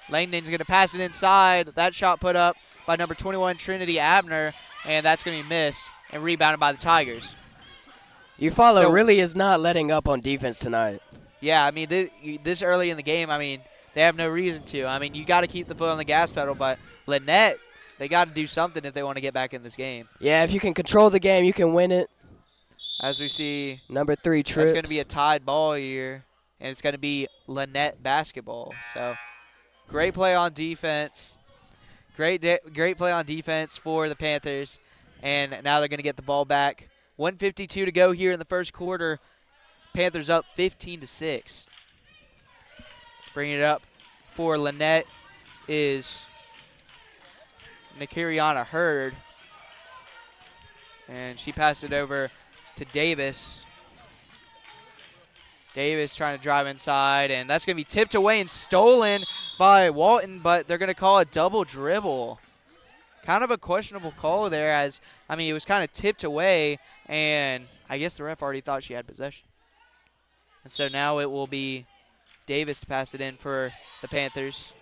Langdon's going to pass it inside. That shot put up by number 21, Trinity Abner, and that's going to be missed and rebounded by the Tigers. Eufuala really is not letting up on defense tonight. Yeah, I mean, this early in the game, I mean, they have no reason to. I mean, you got to keep the foot on the gas pedal, but Lanett, they got to do something if they want to get back in this game. Yeah, if you can control the game, you can win it. As we see, number 3 Troup. It's going to be a tied ball here, and it's going to be Lanett basketball. So great play on defense. Great play on defense for the Panthers, and now they're going to get the ball back. 1:52 to go here in the first quarter. Panthers up 15-6. Bringing it up for Lanett is Nikiriana Hurd, and she passed it over to Davis. Davis trying to drive inside, and that's going to be tipped away and stolen by Walton, but they're going to call a double dribble. Kind of a questionable call there, as, I mean, it was kind of tipped away, and I guess the ref already thought she had possession. And so now it will be Davis to pass it in for the Panthers.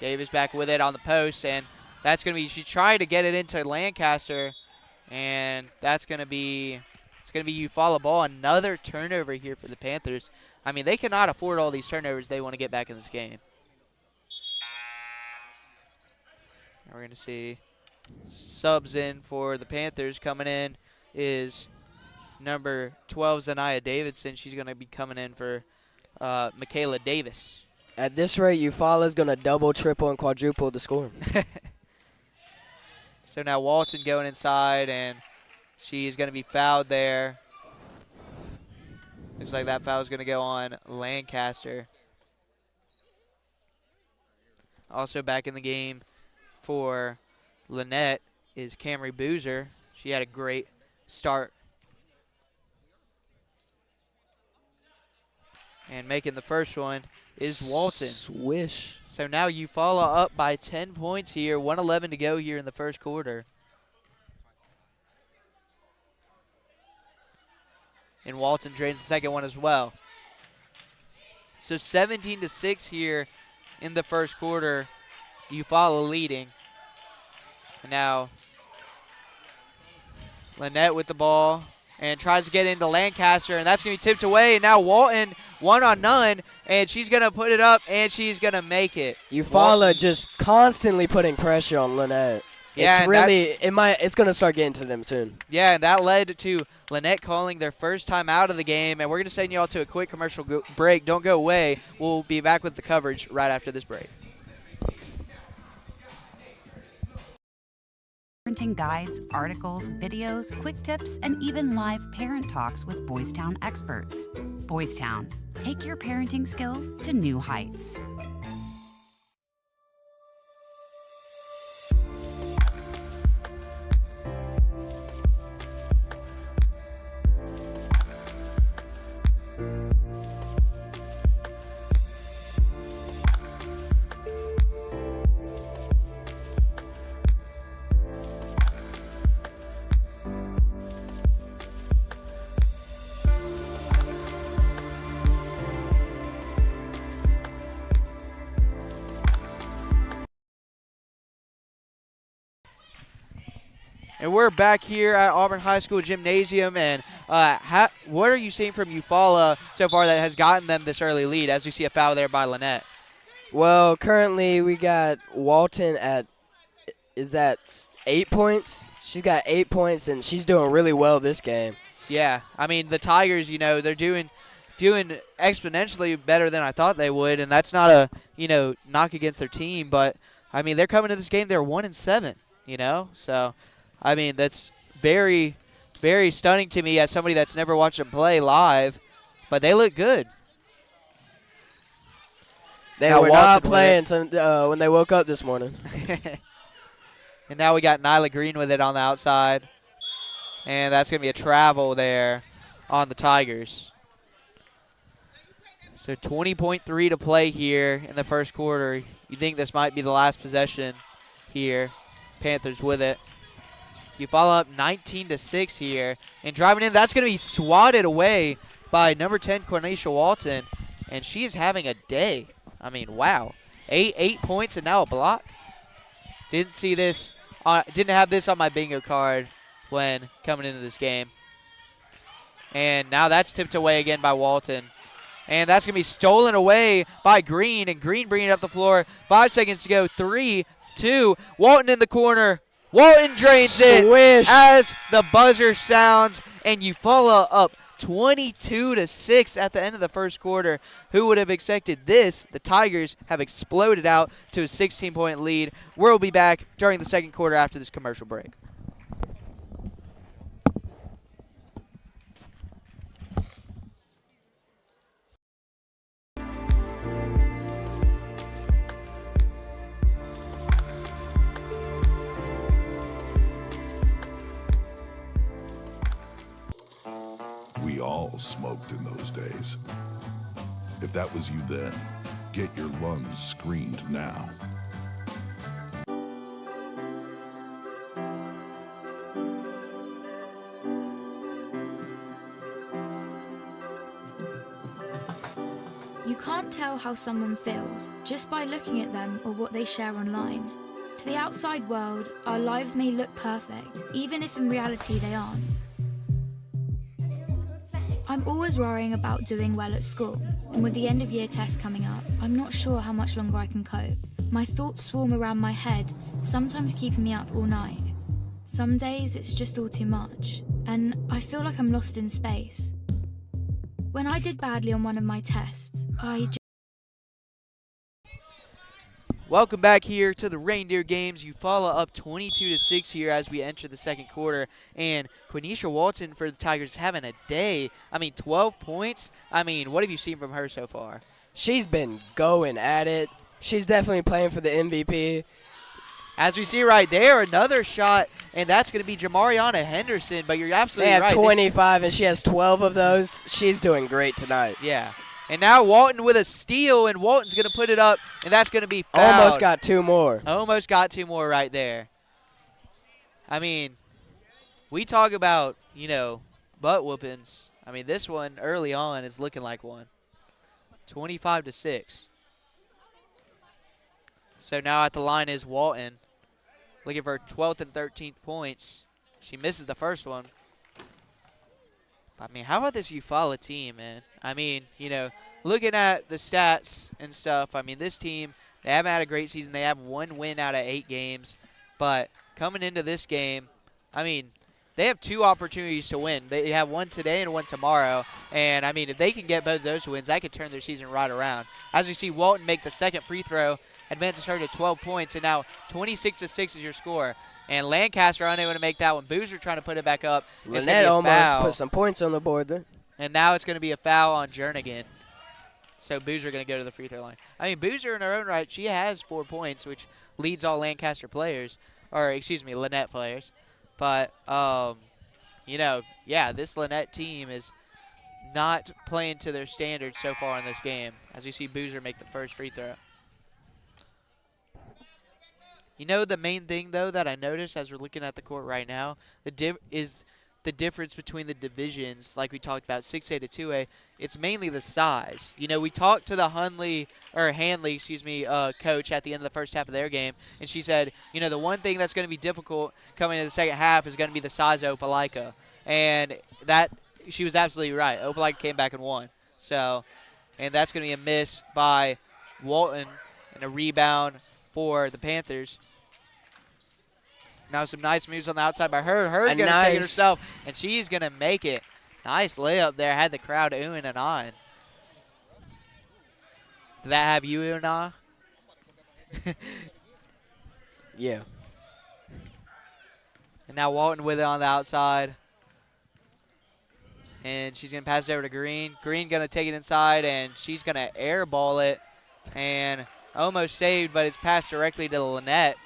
Davis back with it on the post, and that's going to be, she's trying to get it into Lancaster, and that's going to be, it's going to be Eufuala ball. Another turnover here for the Panthers. I mean, they cannot afford all these turnovers. They want to get back in this game. Now we're going to see subs in for the Panthers. Coming in is number 12, Zanaya Davidson. She's going to be coming in for Michaela Davis. At this rate, Eufuala's going to double, triple, and quadruple the score. So now Walton going inside, and she's going to be fouled there. Looks like that foul is going to go on Lancaster. Also back in the game for Lanett is Camry Boozer. She had a great start. And making the first one is Walton. Swish. So now Eufuala up by 10 points here. 1:11 to go here in the first quarter. And Walton drains the second one as well. So 17-6 here in the first quarter. Eufuala leading. And now Lanett with the ball and tries to get into Lancaster, and that's going to be tipped away. And now Walton, 1-on-none, and she's going to put it up, and she's going to make it. Eufuala just constantly putting pressure on Lanett. Yeah, it's really it's going to start getting to them soon. Yeah, and that led to Lanett calling their first time out of the game, and we're going to send you all to a quick commercial break. Don't go away. We'll be back with the coverage right after this break. Parenting guides, articles, videos, quick tips, and even live parent talks with Boys Town experts. Boys Town, take your parenting skills to new heights. And we're back here at Auburn High School Gymnasium, and what are you seeing from Eufuala so far that has gotten them this early lead, as we see a foul there by Lanett? Well, currently we got Walton at 8 points. She's got 8 points, and she's doing really well this game. Yeah, I mean, the Tigers, they're doing exponentially better than I thought they would, and that's not a, knock against their team, but, I mean, they're coming to this game, they're 1-7, so I mean, that's very, very stunning to me as somebody that's never watched them play live, but they look good. They were not playing when they woke up this morning. And now we got Nyla Green with it on the outside, and that's going to be a travel there on the Tigers. So 20.3 to play here in the first quarter. You think this might be the last possession here. Panthers with it. You follow up 19-6 here. And driving in, that's going to be swatted away by number 10, Cornisha Walton. And she is having a day. I mean, wow. 8 points and now a block. Didn't see this. Didn't have this on my bingo card when coming into this game. And now that's tipped away again by Walton. And that's going to be stolen away by Green. And Green bringing it up the floor. 5 seconds to go. 3, 2. Walton in the corner. Walton drains it as the buzzer sounds, and Eufuala up 22-6 at the end of the first quarter. Who would have expected this? The Tigers have exploded out to a 16-point lead. We'll be back during the second quarter after this commercial break. We all smoked in those days. If that was you then, get your lungs screened now. You can't tell how someone feels just by looking at them or what they share online. To the outside world, our lives may look perfect, even if in reality they aren't. I'm always worrying about doing well at school, and with the end of year test coming up, I'm not sure how much longer I can cope. My thoughts swarm around my head, sometimes keeping me up all night. Some days it's just all too much, and I feel like I'm lost in space. When I did badly on one of my tests, Welcome back here to the Reindeer games. Eufuala up 22-6 here as we enter the second quarter. And Quenisha Walton for the Tigers having a day. I mean, 12 points. I mean, what have you seen from her so far? She's been going at it. She's definitely playing for the MVP. As we see right there, another shot, and that's going to be Jamariana Henderson. But you're absolutely right. They have 25, and she has 12 of those. She's doing great tonight. Yeah. And now Walton with a steal, and Walton's going to put it up, and that's going to be fouled. Almost got 2 more. Almost got 2 more right there. I mean, we talk about, you know, butt whoopings. I mean, this one early on is looking like one. 25-6. So now at the line is Walton, looking for 12th and 13th points. She misses the first one. I mean, how about this Eufuala team, man? I mean, you know, looking at the stats and stuff, I mean, this team, they haven't had a great season. They have 1 win out of 8 games. But coming into this game, I mean, they have 2 opportunities to win. They have one today and one tomorrow. And, I mean, if they can get both of those wins, that could turn their season right around. As we see Walton make the second free throw, advances her to 12 points, and now 26-6 is your score. And Lancaster unable to make that one. Boozer trying to put it back up. Lanett almost put some points on the board there. And now it's going to be a foul on Jernigan. So Boozer going to go to the free throw line. I mean, Boozer in her own right, she has 4 points, which leads all Lancaster players, or excuse me, Lanett players. But, you know, yeah, this Lanett team is not playing to their standards so far in this game, as you see Boozer make the first free throw. You know, the main thing, though, that I noticed as we're looking at the court right now is the difference between the divisions, like we talked about, 6A to 2A. It's mainly the size. You know, we talked to the Handley coach at the end of the first half of their game, and she said, you know, the one thing that's going to be difficult coming into the second half is going to be the size of Opelika. And that, she was absolutely right. Opelika came back and won. So, and that's going to be a miss by Walton and a rebound for the Panthers. Now some nice moves on the outside by her. Her's going to take it herself, and she's going to make it. Nice layup there. Had the crowd oohing and ahhing. Did that have you oohing and ah? Yeah. And now Walton with it on the outside. And she's going to pass it over to Green. Green going to take it inside, and she's going to airball it. And almost saved, but it's passed directly to Lanett.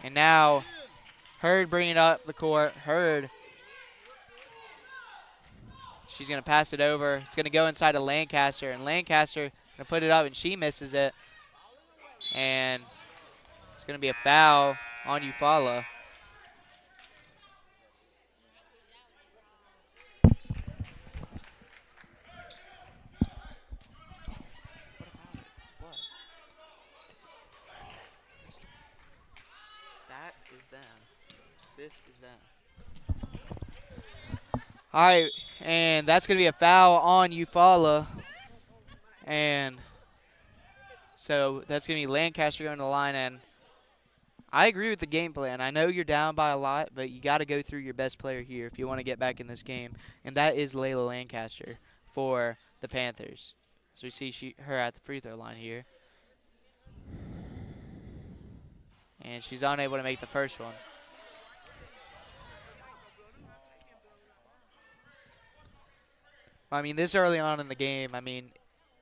And now Hurd bringing up the court. Hurd. She's going to pass it over. It's going to go inside to Lancaster. And Lancaster going to put it up, and she misses it. And it's going to be a foul on Eufuala. This is them. All right, and that's going to be a foul on Eufuala. And so that's going to be Lancaster going to the line. And I agree with the game plan. I know you're down by a lot, but you got to go through your best player here if you want to get back in this game. And that is Layla Lancaster for the Panthers. So we see her at the free throw line here. And she's unable to make the first one. I mean, this early on in the game, I mean,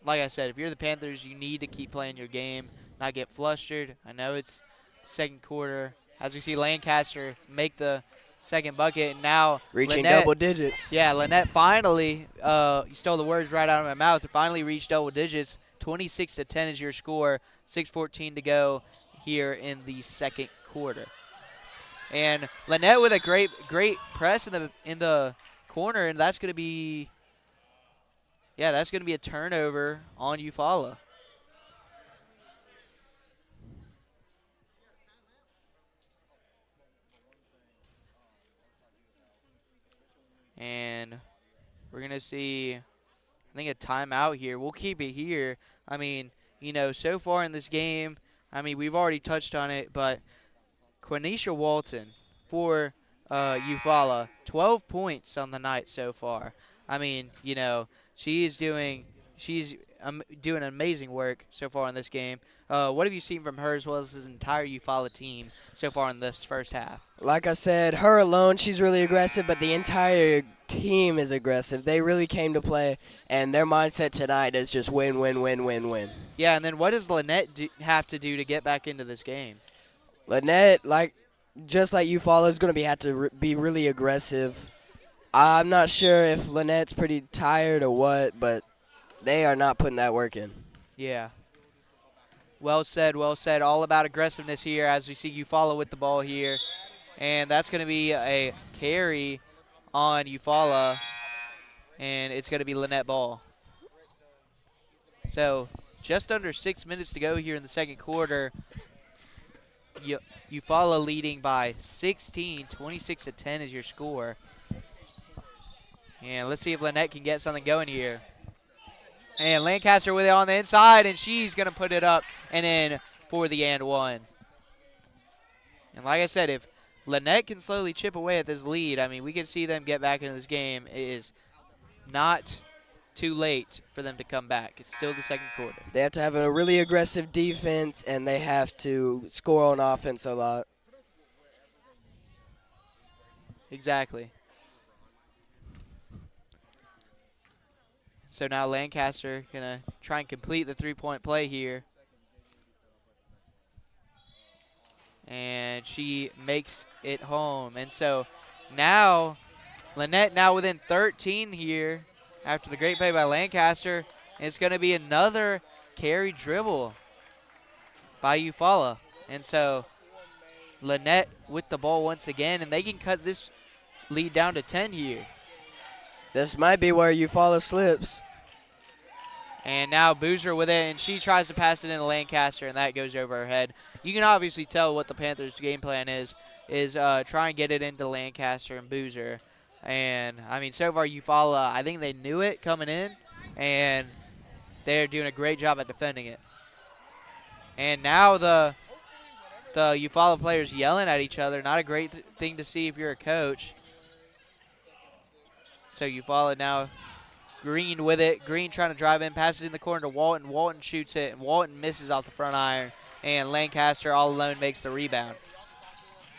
like I said, if you're the Panthers, you need to keep playing your game, not get flustered. I know it's second quarter. As we see Lancaster make the second bucket, and now reaching Lanett, double digits. Yeah, Lanett finally, you stole the words right out of my mouth, finally reached double digits. 26-10 is your score, 6:14 to go here in the second quarter. And Lanett with a great press in the corner, and that's going to be a turnover on Eufuala. And we're going to see, I think, a timeout here. We'll keep it here. I mean, you know, so far in this game, I mean, we've already touched on it, but Quenisha Walton for Eufuala. 12 points on the night so far. I mean, you know, she's doing amazing work so far in this game. What have you seen from her as well as this entire Eufuala team so far in this first half? Like I said, her alone, she's really aggressive, but the entire team is aggressive. They really came to play, and their mindset tonight is just win, win, win, win, win. Yeah, and then what does Lanett have to do to get back into this game? Lanett, just like Eufuala, is going to have to be really aggressive. I'm not sure if Lanett's pretty tired or what, but they are not putting that work in. Yeah. Well said, well said. All about aggressiveness here as we see Eufuala with the ball here. And that's going to be a carry on Eufuala, and it's going to be Lanett ball. So just under 6 minutes to go here in the second quarter. Eufuala leading by 16, 26-10 is your score. And let's see if Lanett can get something going here. And Lancaster with it on the inside, and she's going to put it up and in for the and one. And like I said, if Lanett can slowly chip away at this lead, I mean, we can see them get back into this game. It is not too late for them to come back. It's still the second quarter. They have to have a really aggressive defense, and they have to score on offense a lot. Exactly. So now Lancaster going to try and complete the three-point play here. And she makes it home. And so now Lanett now within 13 here after the great play by Lancaster. And it's going to be another carry dribble by Eufuala. And so Lanett with the ball once again, and they can cut this lead down to 10 here. This might be where Eufuala slips. And now Boozer with it, and she tries to pass it into Lancaster, and that goes over her head. You can obviously tell what the Panthers' game plan is try and get it into Lancaster and Boozer. And, I mean, so far Eufuala, I think they knew it coming in, and they're doing a great job at defending it. And now the Eufuala players yelling at each other. Not a great thing to see if you're a coach. So Eufuala now Green with it. Green trying to drive in, passes in the corner to Walton. Walton shoots it, and Walton misses off the front iron. And Lancaster all alone makes the rebound.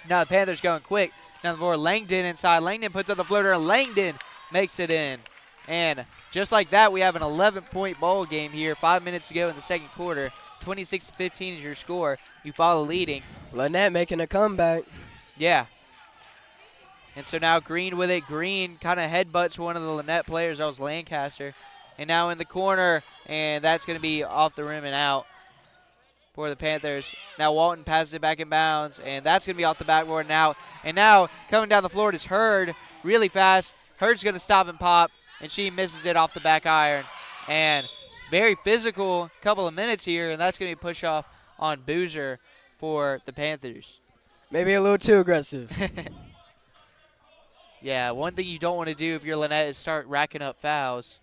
Now the Panthers going quick. Now for Langdon inside. Langdon puts up the floater, and Langdon makes it in. And just like that, we have an 11-point ball game here. 5 minutes to go in the second quarter. 26-15 is your score. Eufuala leading. Lanett making a comeback. Yeah. And so now Green with it. Green kind of headbutts one of the Lanett players. That was Lancaster. And now in the corner, and that's going to be off the rim and out for the Panthers. Now Walton passes it back in bounds, and that's going to be off the backboard now. And now coming down the floor is Hurd really fast. Hurd's going to stop and pop, and she misses it off the back iron. And very physical couple of minutes here, and that's going to be push off on Boozer for the Panthers. Maybe a little too aggressive. Yeah, one thing you don't want to do if you're Lanett is start racking up fouls.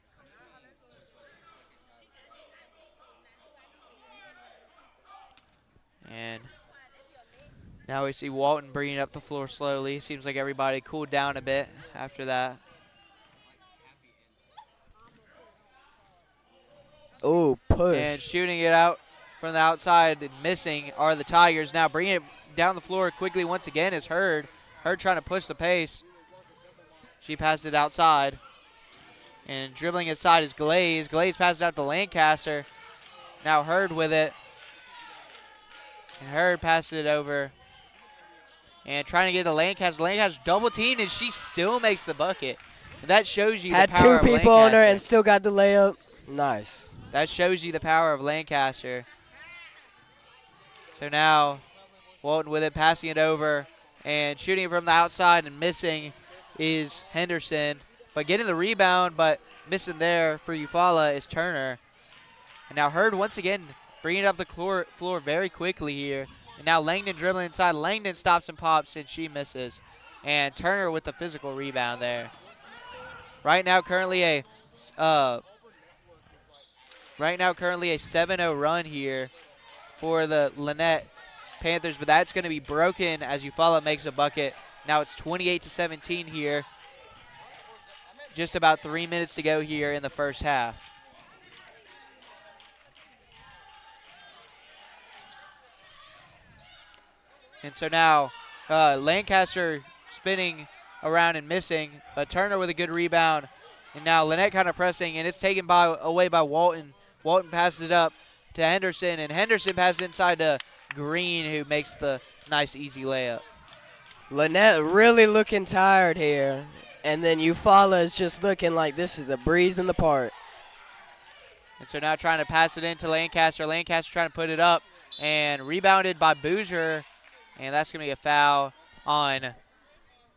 And now we see Walton bringing up the floor slowly. Seems like everybody cooled down a bit after that. Oh, push. And shooting it out from the outside and missing are the Tigers. Now bringing it down the floor quickly once again is Hurd. Hurd trying to push the pace. She passed it outside. And dribbling inside is Glaze. Glaze passes out to Lancaster. Now Hurd with it. And Hurd passes it over. And trying to get to Lancaster. Lancaster double teamed, and she still makes the bucket. And that shows you the power of Lancaster. Had two people on her and still got the layup. Nice. That shows you the power of Lancaster. So now Walton with it, passing it over. And shooting it from the outside and missing is Henderson. But getting the rebound, but missing there for Eufuala is Turner. And now Hurd once again bringing it up the floor very quickly here. And now Langdon dribbling inside. Langdon stops and pops, and she misses. And Turner with the physical rebound there. Right now currently a 7-0 run here for the Lanett Panthers, but that's going to be broken as Eufuala makes a bucket Now it's 28-17 here. Just about 3 minutes to go here in the first half. And so now Lancaster spinning around and missing, but Turner with a good rebound. And now Lanett kind of pressing, and it's taken away by Walton. Walton passes it up to Henderson, and Henderson passes inside to Green, who makes the nice, easy layup. Lanett really looking tired here, and then Eufuala is just looking like this is a breeze in the park. And so now trying to pass it into Lancaster. Lancaster trying to put it up, and rebounded by Boozer, and that's going to be a foul on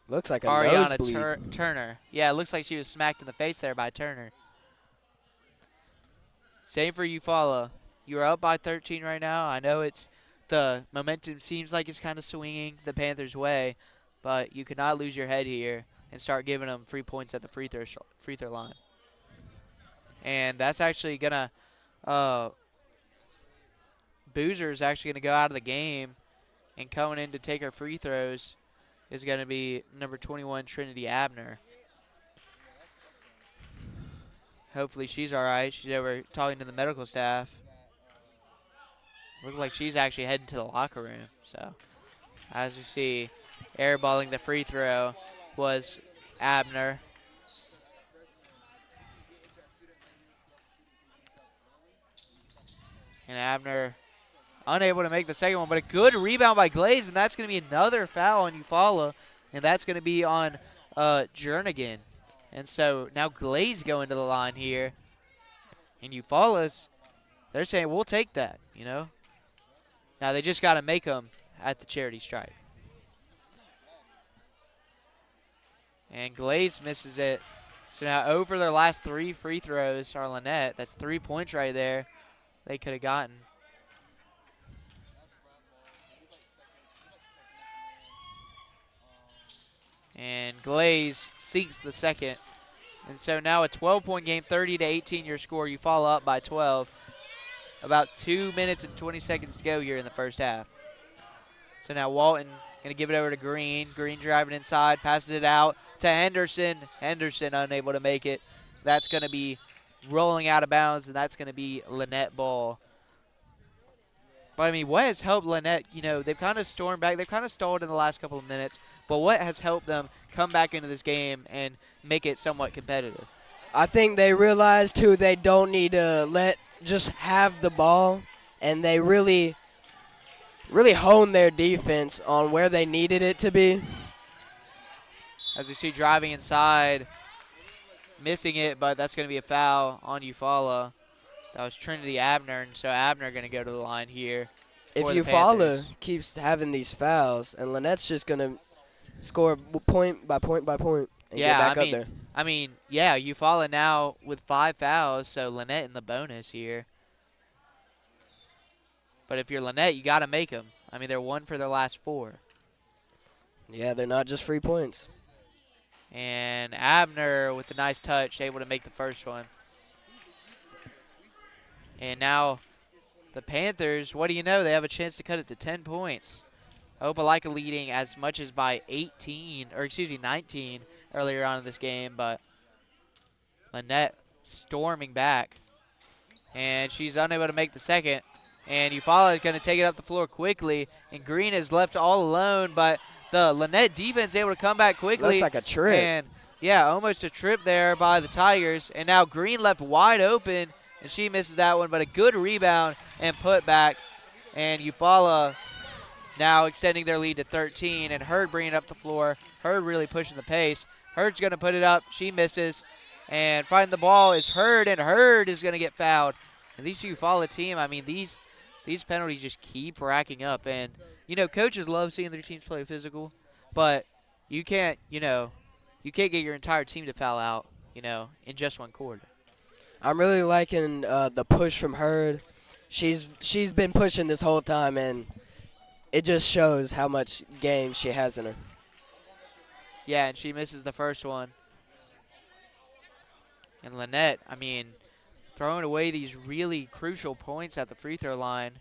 looks like a Ariana Turner. Yeah, it looks like she was smacked in the face there by Turner. Same for Eufuala. You're up by 13 right now. I know the momentum seems like it's kind of swinging the Panthers' way, but you cannot lose your head here and start giving them free points at the free throw line. And that's actually going to Boozer's actually going to go out of the game, and coming in to take her free throws is going to be number 21, Trinity Abner. Hopefully she's all right. She's over talking to the medical staff. Looks like she's actually heading to the locker room. So, as you see, airballing the free throw was Abner. And Abner unable to make the second one, but a good rebound by Glaze, and that's going to be another foul on Eufuala, and that's going to be on Jernigan. And so now Glaze going to the line here, and Eufaula's, they're saying, we'll take that, you know. Now they just got to make them at the charity stripe. And Glaze misses it. So now over their last 3 free throws are Lanett. That's 3 points right there they could have gotten. And Glaze seeks the second. And so now a 12-point game, 30-18 your score. You follow up by 12. About 2 minutes and 20 seconds to go here in the first half. So now Walton going to give it over to Green. Green driving inside, passes it out to Henderson. Henderson unable to make it. That's going to be rolling out of bounds, and that's going to be Lanett ball. But, I mean, what has helped Lanett, you know, they've kind of stormed back. They've kind of stalled in the last couple of minutes. But what has helped them come back into this game and make it somewhat competitive? I think they realized, too, they don't need to just have the ball, and they really honed their defense on where they needed it to be. As we see driving inside, missing it, but that's going to be a foul on Eufuala. That was Trinity Abner, and so Abner going to go to the line here. If Eufuala keeps having these fouls, and Lannett's just going to score point by point by point and get back up there. I mean, yeah, Eufuala now with 5 fouls, so Lanett in the bonus here. But if you're Lanett, you got to make them. I mean, they're 1 for their last 4. Yeah, they're not just free points. And Abner with a nice touch, able to make the first one. And now the Panthers, what do you know? They have a chance to cut it to 10 points. Opelika leading as much as by 19 earlier on in this game, but Lanett storming back. And she's unable to make the second. And Eufuala is going to take it up the floor quickly. And Green is left all alone, but the Lanett defense is able to come back quickly. Looks like a trip. And, yeah, almost a trip there by the Tigers. And now Green left wide open, and she misses that one, but a good rebound and put back. And Eufuala now extending their lead to 13, and Hurd bringing it up the floor. Hurd really pushing the pace. Hurd's going to put it up. She misses. And finding the ball is Hurd, and Hurd is going to get fouled. And these Eufuala team, I mean, these penalties just keep racking up. And, you know, coaches love seeing their teams play physical, but you can't, you know, you can't get your entire team to foul out, you know, in just one quarter. I'm really liking the push from Hurd. She's been pushing this whole time, and it just shows how much game she has in her. Yeah, and she misses the first one. And Lanett, I mean, throwing away these really crucial points at the free throw line.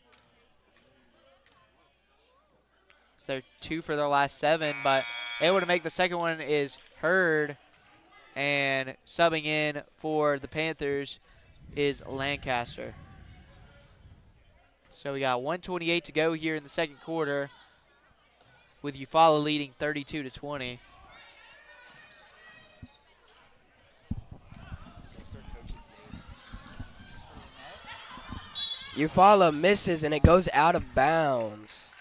So 2 for their last 7, but able to make the second one is Hurd. And subbing in for the Panthers is Lancaster. So we got 1:28 to go here in the second quarter, with Eufuala leading 32-20. Eufuala misses and it goes out of bounds.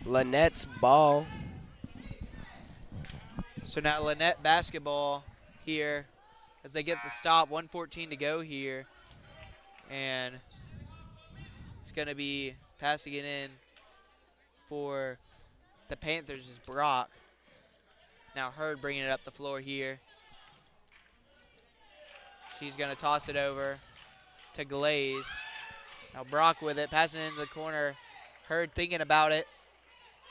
Lanett's ball. So now Lanett basketball here as they get the stop. 1:14 to go here. And it's going to be passing it in for the Panthers is Brock. Now Hurd bringing it up the floor here. She's going to toss it over to Glaze. Now Brock with it, passing it into the corner. Hurd thinking about it.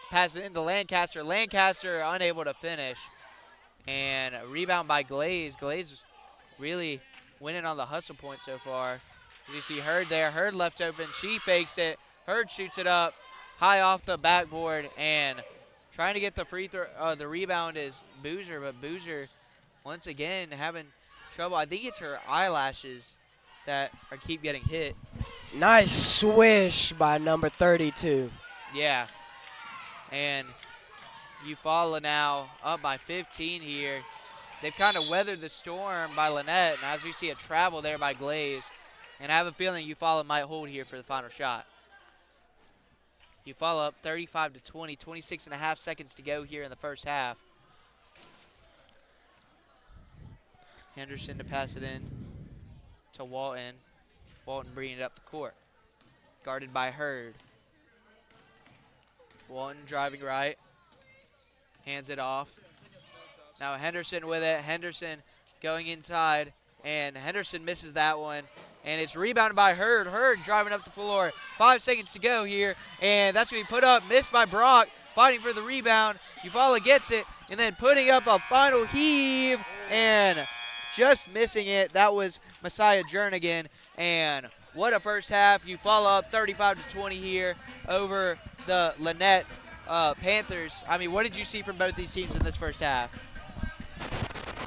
Passing it into Lancaster. Lancaster unable to finish. And a rebound by Glaze. Glaze really winning on the hustle point so far. As you see Hurd there. Hurd left open. She fakes it. Hurd shoots it up high off the backboard. And trying to get the free throw. The rebound is Boozer. But Boozer, once again, having trouble. I think it's her eyelashes that keep getting hit. Nice swish by number 32. Yeah. And Eufuala now up by 15 here. They've kind of weathered the storm by Lanett, and as we see a travel there by Glaze. And I have a feeling Eufuala might hold here for the final shot. Eufuala up 35-20, 26.5 seconds to go here in the first half. Henderson to pass it in to Walton. Walton bringing it up the court. Guarded by Hurd. Walton driving right. Hands it off. Now Henderson with it. Henderson going inside. And Henderson misses that one. And it's rebounded by Hurd. Hurd driving up the floor. 5 seconds to go here. And that's going to be put up. Missed by Brock. Fighting for the rebound. Eufuala gets it. And then putting up a final heave. And just missing it. That was Messiah Jernigan. And what a first half. Eufuala up 35-20 here over the Lanett Panthers. I mean, what did you see from both these teams in this first half?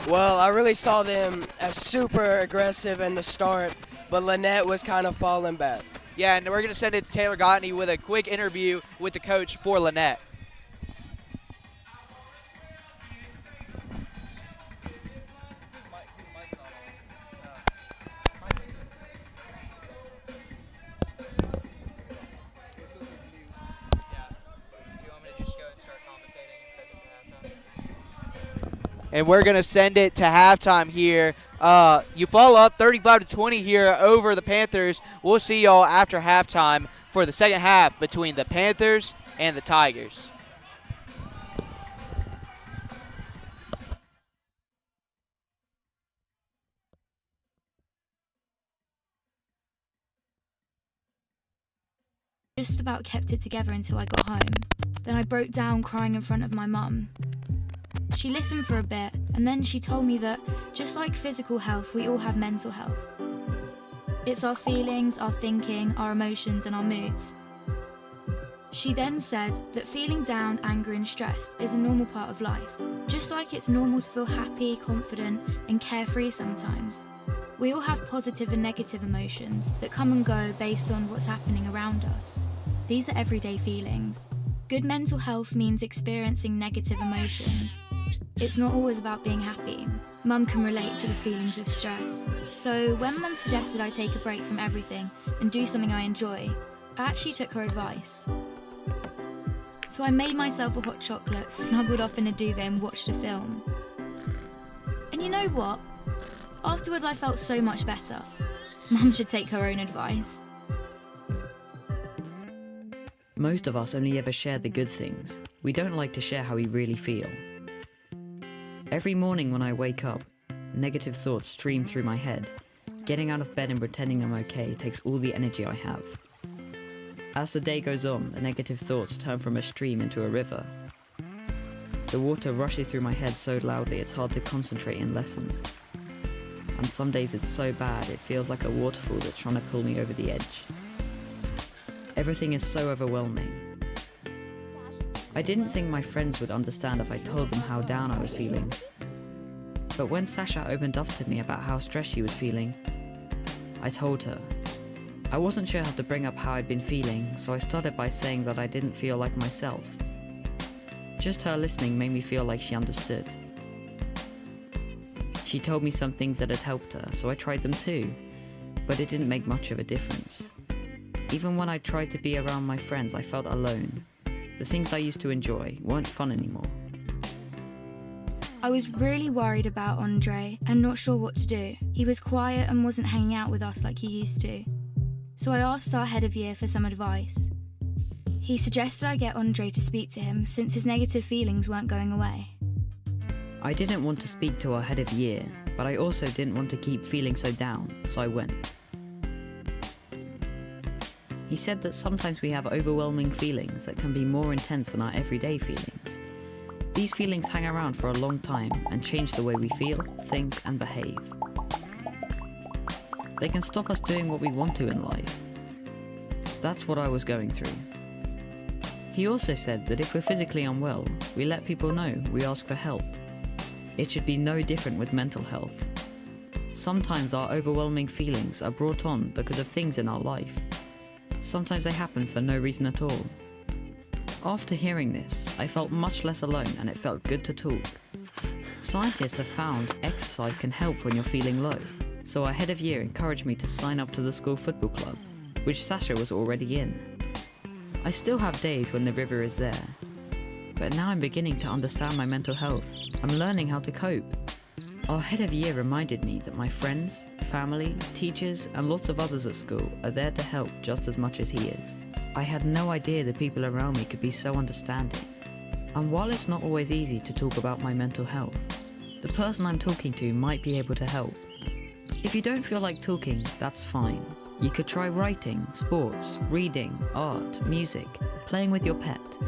Well, I really saw them as super aggressive in the start, but Lanett was kind of falling back. Yeah, and we're going to send it to Taylor Gottney with a quick interview with the coach for Lanett. And we're going to send it to halftime here. Eufuala up 35-20 here over the Panthers. We'll see y'all after halftime for the second half between the Panthers and the Tigers. Just about kept it together until I got home. Then I broke down crying in front of my mum. She listened for a bit, and then she told me that, just like physical health, we all have mental health. It's our feelings, our thinking, our emotions, and our moods. She then said that feeling down, angry, and stressed is a normal part of life. Just like it's normal to feel happy, confident, and carefree sometimes. We all have positive and negative emotions that come and go based on what's happening around us. These are everyday feelings. Good mental health means experiencing negative emotions. It's not always about being happy. Mum can relate to the feelings of stress. So when Mum suggested I take a break from everything and do something I enjoy, I actually took her advice. So I made myself a hot chocolate, snuggled up in a duvet and watched a film. And you know what? Afterwards I felt so much better. Mum should take her own advice. Most of us only ever share the good things. We don't like to share how we really feel. Every morning when I wake up, negative thoughts stream through my head. Getting out of bed and pretending I'm okay takes all the energy I have. As the day goes on, the negative thoughts turn from a stream into a river. The water rushes through my head so loudly it's hard to concentrate in lessons. and some days it's so bad it feels like a waterfall that's trying to pull me over the edge. Everything is so overwhelming. I didn't think my friends would understand if I told them how down I was feeling. But when Sasha opened up to me about how stressed she was feeling, I told her. I wasn't sure how to bring up how I'd been feeling, so I started by saying that I didn't feel like myself. Just her listening made me feel like she understood. She told me some things that had helped her, so I tried them too, but it didn't make much of a difference. Even when I tried to be around my friends, I felt alone. The things I used to enjoy weren't fun anymore. I was really worried about Andre and not sure what to do. He was quiet and wasn't hanging out with us like he used to. So I asked our head of year for some advice. He suggested I get Andre to speak to him since his negative feelings weren't going away. I didn't want to speak to our head of year, but I also didn't want to keep feeling so down, so I went. He said that sometimes we have overwhelming feelings that can be more intense than our everyday feelings. These feelings hang around for a long time and change the way we feel, think, and behave. They can stop us doing what we want to in life. That's what I was going through. He also said that if we're physically unwell, we let people know, we ask for help. It should be no different with mental health. Sometimes our overwhelming feelings are brought on because of things in our life. Sometimes they happen for no reason at all. After hearing this, I felt much less alone and it felt good to talk. Scientists have found exercise can help when you're feeling low, so our head of year encouraged me to sign up to the school football club, which Sasha was already in. I still have days when the river is there, but now I'm beginning to understand my mental health. I'm learning how to cope. Our head of year reminded me that my friends, family, teachers, and lots of others at school are there to help just as much as he is. I had no idea the people around me could be so understanding. And while it's not always easy to talk about my mental health, the person I'm talking to might be able to help. If you don't feel like talking, that's fine. You could try writing, sports, reading, art, music, playing with your pet,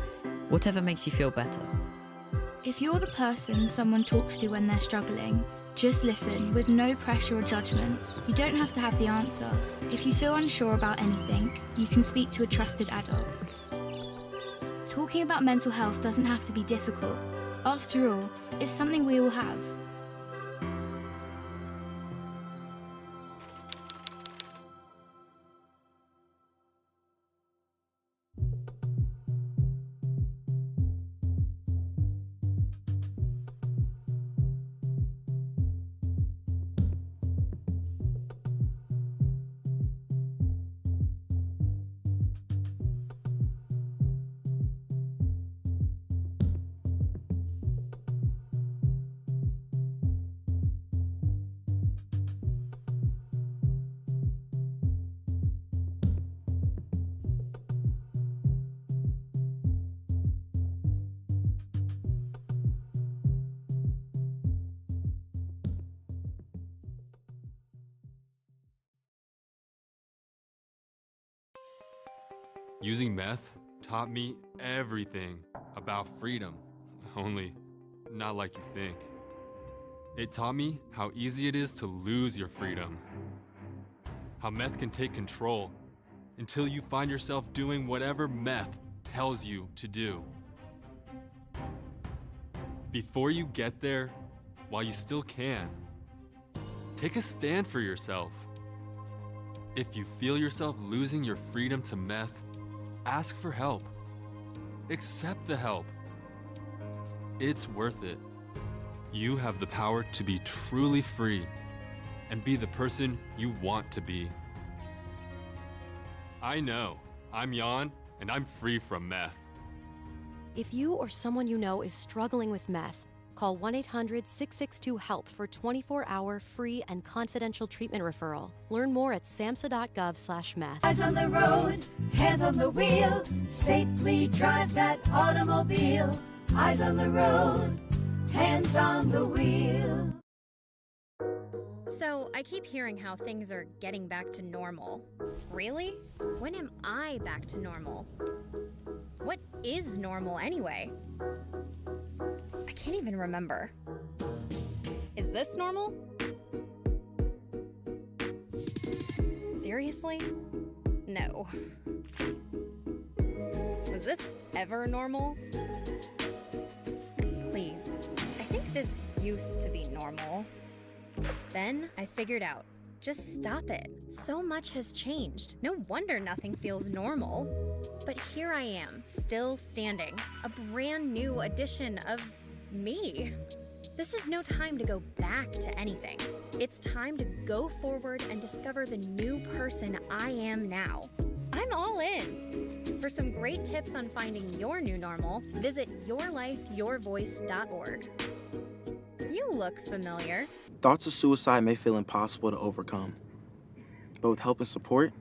whatever makes you feel better. If you're the person someone talks to when they're struggling, just listen with no pressure or judgments. You don't have to have the answer. If you feel unsure about anything, you can speak to a trusted adult. Talking about mental health doesn't have to be difficult. After all, it's something we all have. Using meth taught me everything about freedom, only not like you think. It taught me how easy it is to lose your freedom, how meth can take control until you find yourself doing whatever meth tells you to do. Before you get there, while you still can, take a stand for yourself. If you feel yourself losing your freedom to meth, ask for help. Accept the help. It's worth it. You have the power to be truly free and be the person you want to be. I know, I'm Jan, and I'm free from meth. If you or someone you know is struggling with meth, call 1-800-662-HELP for 24-hour free and confidential treatment referral. Learn more at samhsa.gov/meth. Eyes on the road, hands on the wheel, safely drive that automobile. Eyes on the road, hands on the wheel. So, I keep hearing how things are getting back to normal. Really? When am I back to normal? What is normal anyway? I can't even remember. Is this normal? Seriously? No. Was this ever normal? Please. I think this used to be normal. Then I figured out. Just stop it. So much has changed. No wonder nothing feels normal. But here I am, still standing. A brand new edition of me. This is no time to go back to anything. It's time to go forward and discover the new person I am now. I'm all in. For some great tips on finding your new normal, visit yourlifeyourvoice.org. You look familiar. Thoughts of suicide may feel impossible to overcome, but with help and support,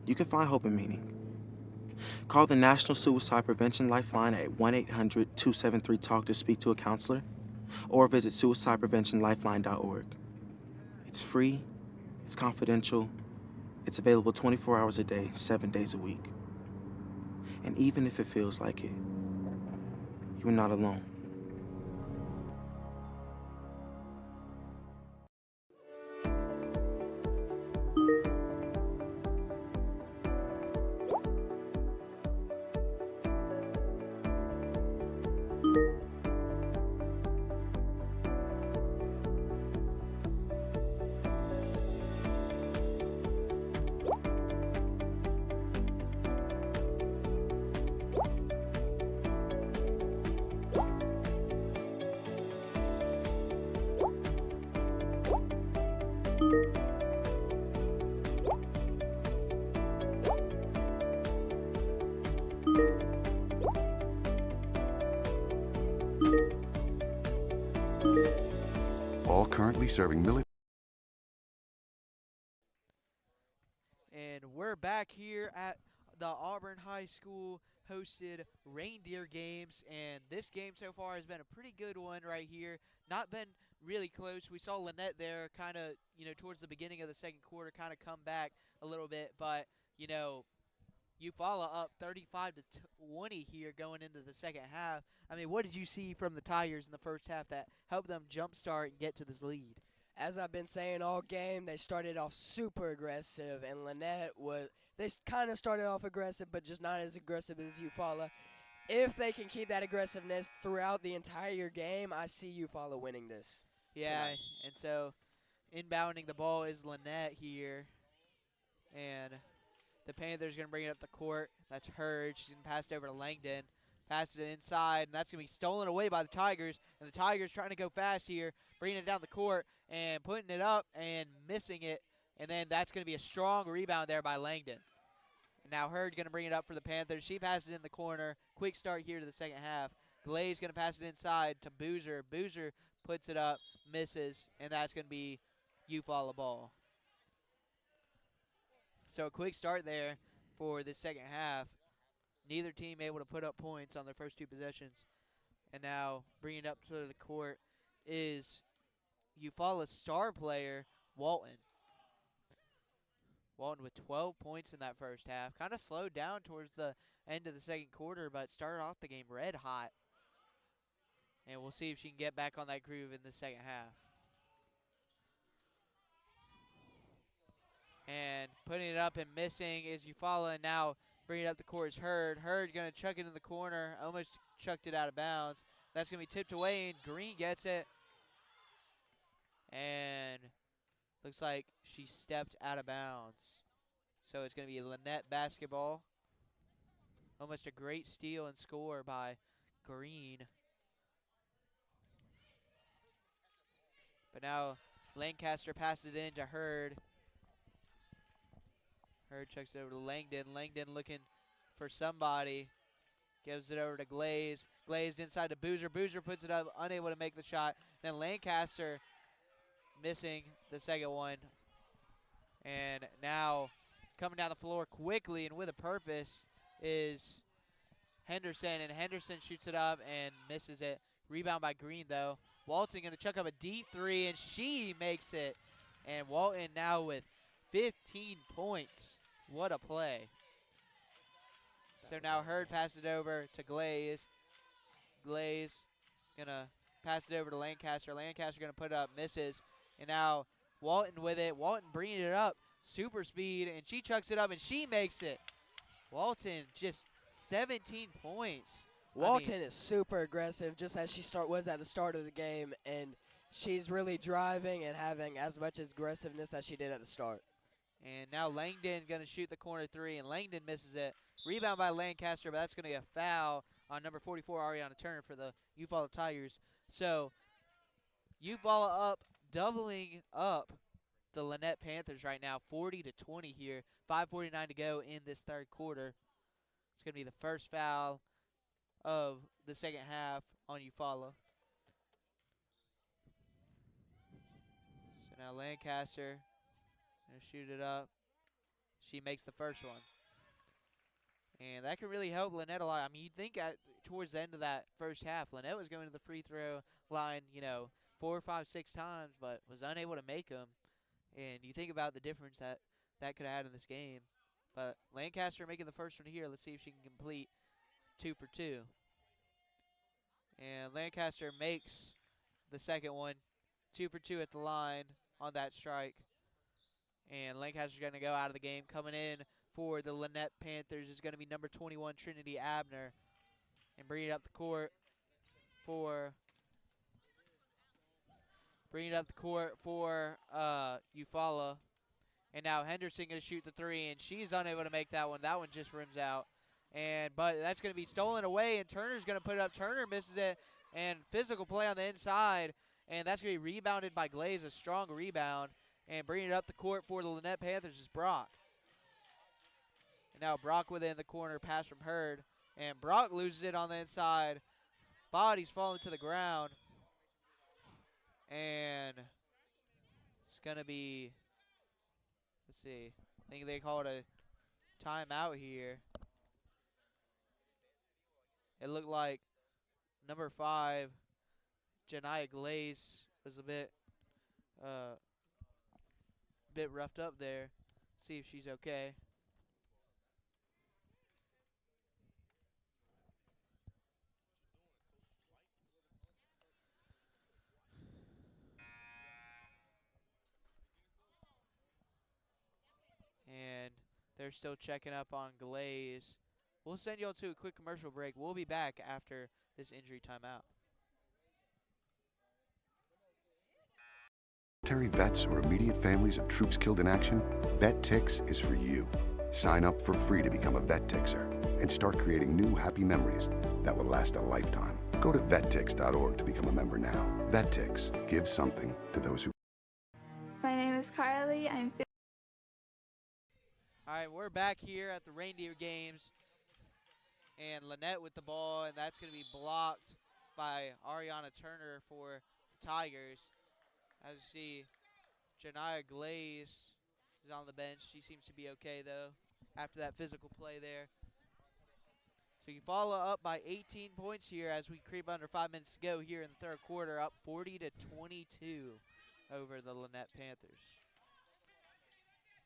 you can find hope and meaning. Call the National Suicide Prevention Lifeline at 1-800-273-TALK to speak to a counselor, or visit suicidepreventionlifeline.org. It's free, it's confidential, it's available 24 hours a day, 7 days a week. And even if it feels like it, you're not alone. All currently serving military. And we're back here at the Auburn High School hosted Reindeer games, and this game so far has been a pretty good one right here. Not been really close. We saw Lanett there kind of, towards the beginning of the second quarter kind of come back a little bit, but, Eufuala up 35-20 here going into the second half. I mean, what did you see from the Tigers in the first half that helped them jumpstart and get to this lead? As I've been saying all game, they started off super aggressive, and Lanett they kind of started off aggressive, but just not as aggressive as Eufuala. If they can keep that aggressiveness throughout the entire game, I see Eufuala winning this. Yeah, tonight. and so inbounding the ball is Lanett here, and the Panthers going to bring it up the court. That's Hurd. She's going to pass it over to Langdon. Passes it inside, and that's going to be stolen away by the Tigers. And the Tigers trying to go fast here, bringing it down the court and putting it up and missing it. And then that's going to be a strong rebound there by Langdon. And now Hurd going to bring it up for the Panthers. She passes it in the corner. Quick start here to the second half. Glaze going to pass it inside to Boozer. Boozer puts it up, misses, and that's going to be Eufuala ball. So a quick start there for the second half. Neither team able to put up points on their first two possessions. And now bringing it up to the court is Eufaula's star player, Walton. Walton with 12 points in that first half. Kind of slowed down towards the end of the second quarter, but started off the game red hot. And we'll see if she can get back on that groove in the second half. And putting it up and missing is Eufuala, and now bringing it up the court is Hurd. Hurd going to chuck it in the corner, almost chucked it out of bounds. That's going to be tipped away, and Green gets it. And looks like she stepped out of bounds. So it's going to be Lanett basketball. Almost a great steal and score by Green. But now Lancaster passes it in to Hurd. Hurd checks it over to Langdon. Langdon looking for somebody. Gives it over to Glaze. Glazed inside to Boozer. Boozer puts it up, unable to make the shot. Then Lancaster missing the second one. And now coming down the floor quickly and with a purpose is Henderson. And Henderson shoots it up and misses it. Rebound by Green, though. Walton going to chuck up a deep three, and she makes it. And Walton now with 15 points. What a play. So now Hurd passes it over to Glaze. Glaze going to pass it over to Lancaster. Lancaster going to put it up, misses. And now Walton with it. Walton bringing it up super speed, and she chucks it up, and she makes it. Walton just 17 points. Walton is super aggressive, just as she was at the start of the game, and she's really driving and having as much aggressiveness as she did at the start. And now Langdon going to shoot the corner three, and Langdon misses it. Rebound by Lancaster, but that's going to be a foul on number 44, Ariana Turner, for the Eufaula Tigers. So Eufaula up, doubling up the Lanett Panthers right now, 40-20 here. 5:49 to go in this third quarter. It's going to be the first foul of the second half on Eufaula. So now Lancaster going to shoot it up. She makes the first one. And that could really help Lanett a lot. I mean, you'd think towards the end of that first half, Lanett was going to the free throw line, 4, 5, 6 times, but was unable to make them. And you think about the difference that could have had in this game. But Lancaster making the first one here. Let's see if she can complete 2 for 2. And Lancaster makes the second one, 2 for 2 at the line on that strike. And Lancaster's going to go out of the game. Coming in for the Lanett Panthers is going to be number 21, Trinity Abner. And bringing it up the court for Eufaula. And now Henderson going to shoot the three, and she's unable to make that one. That one just rims out. But that's going to be stolen away, and Turner's going to put it up. Turner misses it, and physical play on the inside. And that's going to be rebounded by Glaze, a strong rebound. And bringing it up the court for the Lanett Panthers is Brock. And now Brock within the corner, pass from Hurd. And Brock loses it on the inside. Body's falling to the ground. And it's going to be, let's see, I think they called a timeout here. It looked like number 5, Janiah Glaze, was a bit roughed up there. See if she's okay. And they're still checking up on Glaze. We'll send y'all to a quick commercial break. We'll be back after this injury timeout. Military vets or immediate families of troops killed in action, VetTix is for you. Sign up for free to become a VetTixer and start creating new happy memories that will last a lifetime. Go to vettix.org to become a member now. VetTix, give something to those who... My name is Carly. I'm All right, we're back here at the Reindeer games. And Lanett with the ball, and that's going to be blocked by Ariana Turner for the Tigers. As you see, Janiah Glaze is on the bench. She seems to be okay, though, after that physical play there. So you follow up by 18 points here as we creep under 5 minutes to go here in the third quarter, up 40-22 over the Lanett Panthers.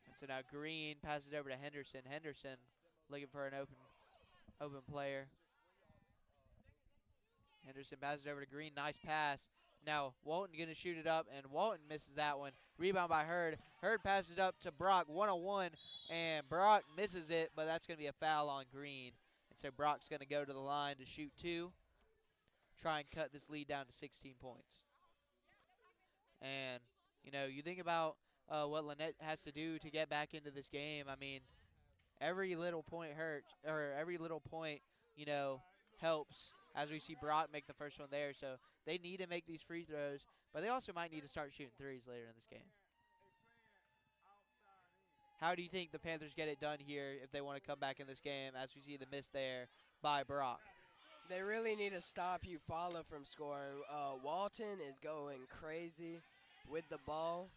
And so now Green passes it over to Henderson. Henderson looking for an open player. Henderson passes it over to Green. Nice pass. Now Walton going to shoot it up, and Walton misses that one. Rebound by Hurd. Hurd passes it up to Brock, 1-on-1, and Brock misses it, but that's going to be a foul on Green. And so Brock's going to go to the line to shoot 2, try and cut this lead down to 16 points. And, you think about what Lanett has to do to get back into this game. I mean, every little point hurts, or every little point, helps, as we see Brock make the first one there. So they need to make these free throws, but they also might need to start shooting threes later in this game. How do you think the Panthers get it done here if they want to come back in this game, as we see the miss there by Brock? They really need to stop Eufaula from scoring. Walton is going crazy with the ball.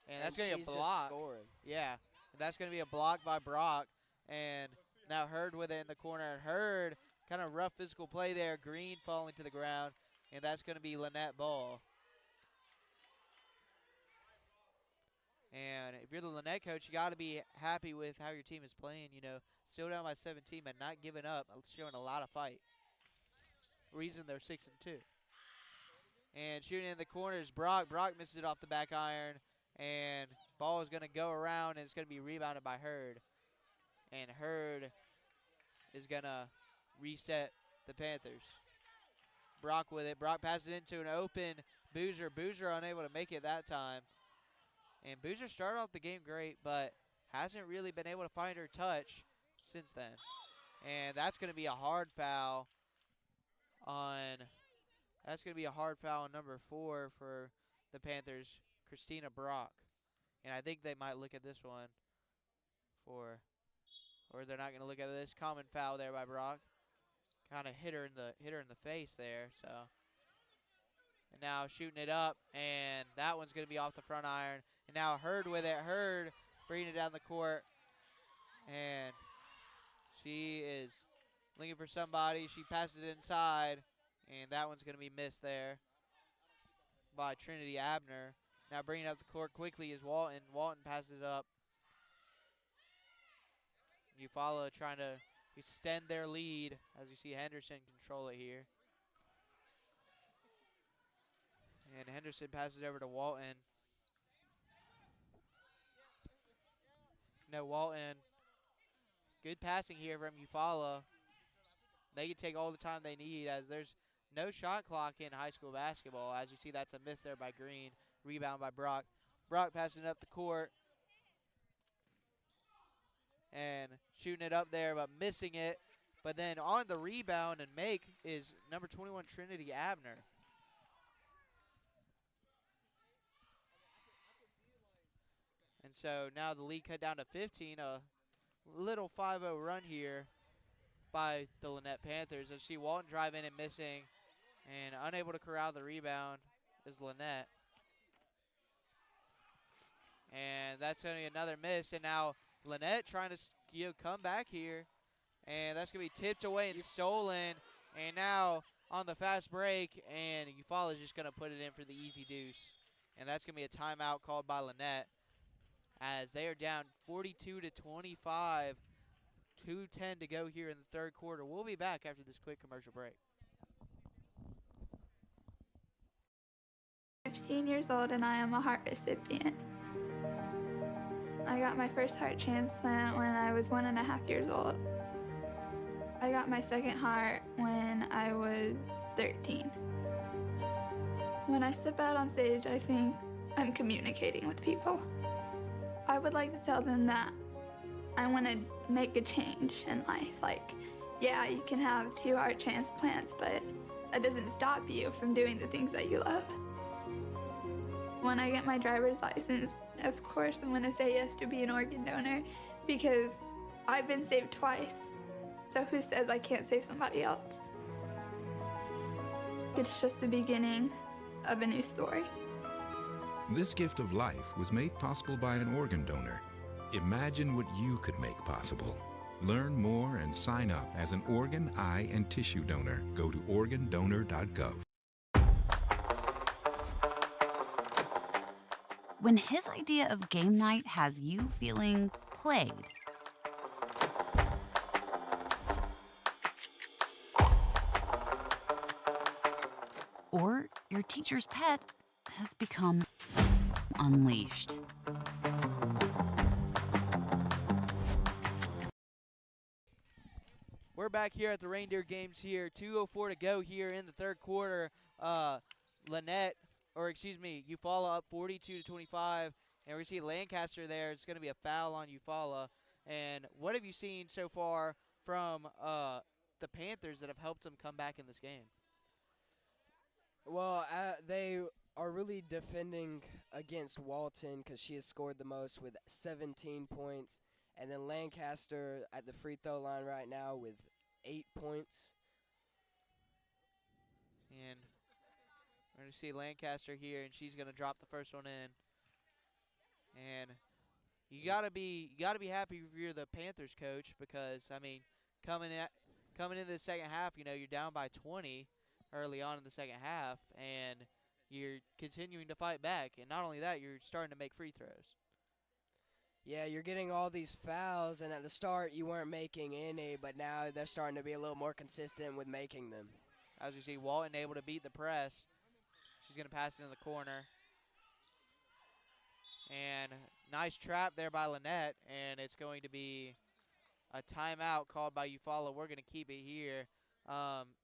And that's going to be a block. Just scoring. Yeah, and that's going to be a block by Brock. And now Hurd with it in the corner. Hurd, kind of rough physical play there. Green falling to the ground, and that's going to be Lanett ball. And if you're the Lanett coach, you got to be happy with how your team is playing. Still down by 17, but not giving up, showing a lot of fight. Reason they're 6-2. And shooting in the corner is Brock. Brock misses it off the back iron. And ball is going to go around, and it's going to be rebounded by Hurd. And Hurd is going to reset the Panthers. Brock with it. Brock passes it into an open Boozer. Boozer unable to make it that time. And Boozer started off the game great, but hasn't really been able to find her touch since then. And that's going to be a hard foul on number 4 for the Panthers, Christina Brock. And I think they might look at this one or they're not going to look at this. Common foul there by Brock. Kind of hit her in the face there. So, and now shooting it up, and that one's going to be off the front iron. And now Hurd with it. Hurd bringing it down the court, and she is looking for somebody. She passes it inside, and that one's going to be missed there by Trinity Abner. Now bringing it up the court quickly is Walton. Walton passes it up. Eufuala trying to extend their lead as you see Henderson control it here. And Henderson passes it over to Walton. No, Walton. Good passing here from Eufuala. They can take all the time they need as there's no shot clock in high school basketball. As you see, that's a miss there by Green. Rebound by Brock. Brock passing it up the court. And shooting it up there, but missing it. But then on the rebound and make is number 21, Trinity Abner. And so now the lead cut down to 15. A little 5-0 run here by the Lanett Panthers. As you see Walton drive in and missing. And unable to corral the rebound is Lanett. And that's going to be another miss. And now Lanett trying to come back here. And that's going to be tipped away and stolen. And now on the fast break, and Eufuala is just going to put it in for the easy deuce. And that's going to be a timeout called by Lanett as they are down 42-25. 2:10 to go here in the third quarter. We'll be back after this quick commercial break. 15 years old and I am a heart recipient. I got my first heart transplant when I was 1.5 years old. I got my second heart when I was 13. When I step out on stage, I think I'm communicating with people. I would like to tell them that I want to make a change in life. Like, yeah, you can have 2 heart transplants, but that doesn't stop you from doing the things that you love. When I get my driver's license, of course I'm going to say yes to be an organ donor because I've been saved twice. So who says I can't save somebody else? It's just the beginning of a new story. This gift of life was made possible by an organ donor. Imagine what you could make possible. Learn more and sign up as an organ, eye, and tissue donor. Go to organdonor.gov. When his idea of game night has you feeling played, or your teacher's pet has become unleashed. We're back here at the Reindeer games here. 2:04 to go here in the third quarter. Eufuala up 42-25. And we see Lancaster there. It's going to be a foul on Eufuala. And what have you seen so far from the Panthers that have helped them come back in this game? Well, they are really defending against Walton because she has scored the most with 17 points. And then Lancaster at the free throw line right now with 8 points. And we're going to see Lancaster here, and she's going to drop the first one in. And you got to be happy if you're the Panthers coach because, I mean, coming into the second half, you're down by 20 early on in the second half, and you're continuing to fight back. And not only that, you're starting to make free throws. Yeah, you're getting all these fouls, and at the start you weren't making any, but now they're starting to be a little more consistent with making them. As you see, Walton able to beat the press. She's going to pass it in the corner. And nice trap there by Lanett, and it's going to be a timeout called by Eufuala. We're going to keep it here.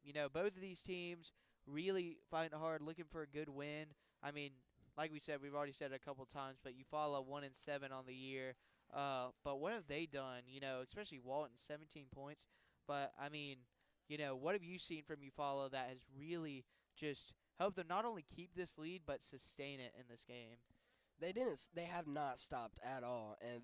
You know, both of these teams really fighting hard, looking for a good win. I mean, like we said, we've already said it a couple times, but Eufuala 1-7 on the year. But what have they done? You know, especially Walton, 17 points. But, I mean, you know, what have you seen from Eufuala that has really just helped them not only keep this lead, but sustain it in this game? They have not stopped at all, and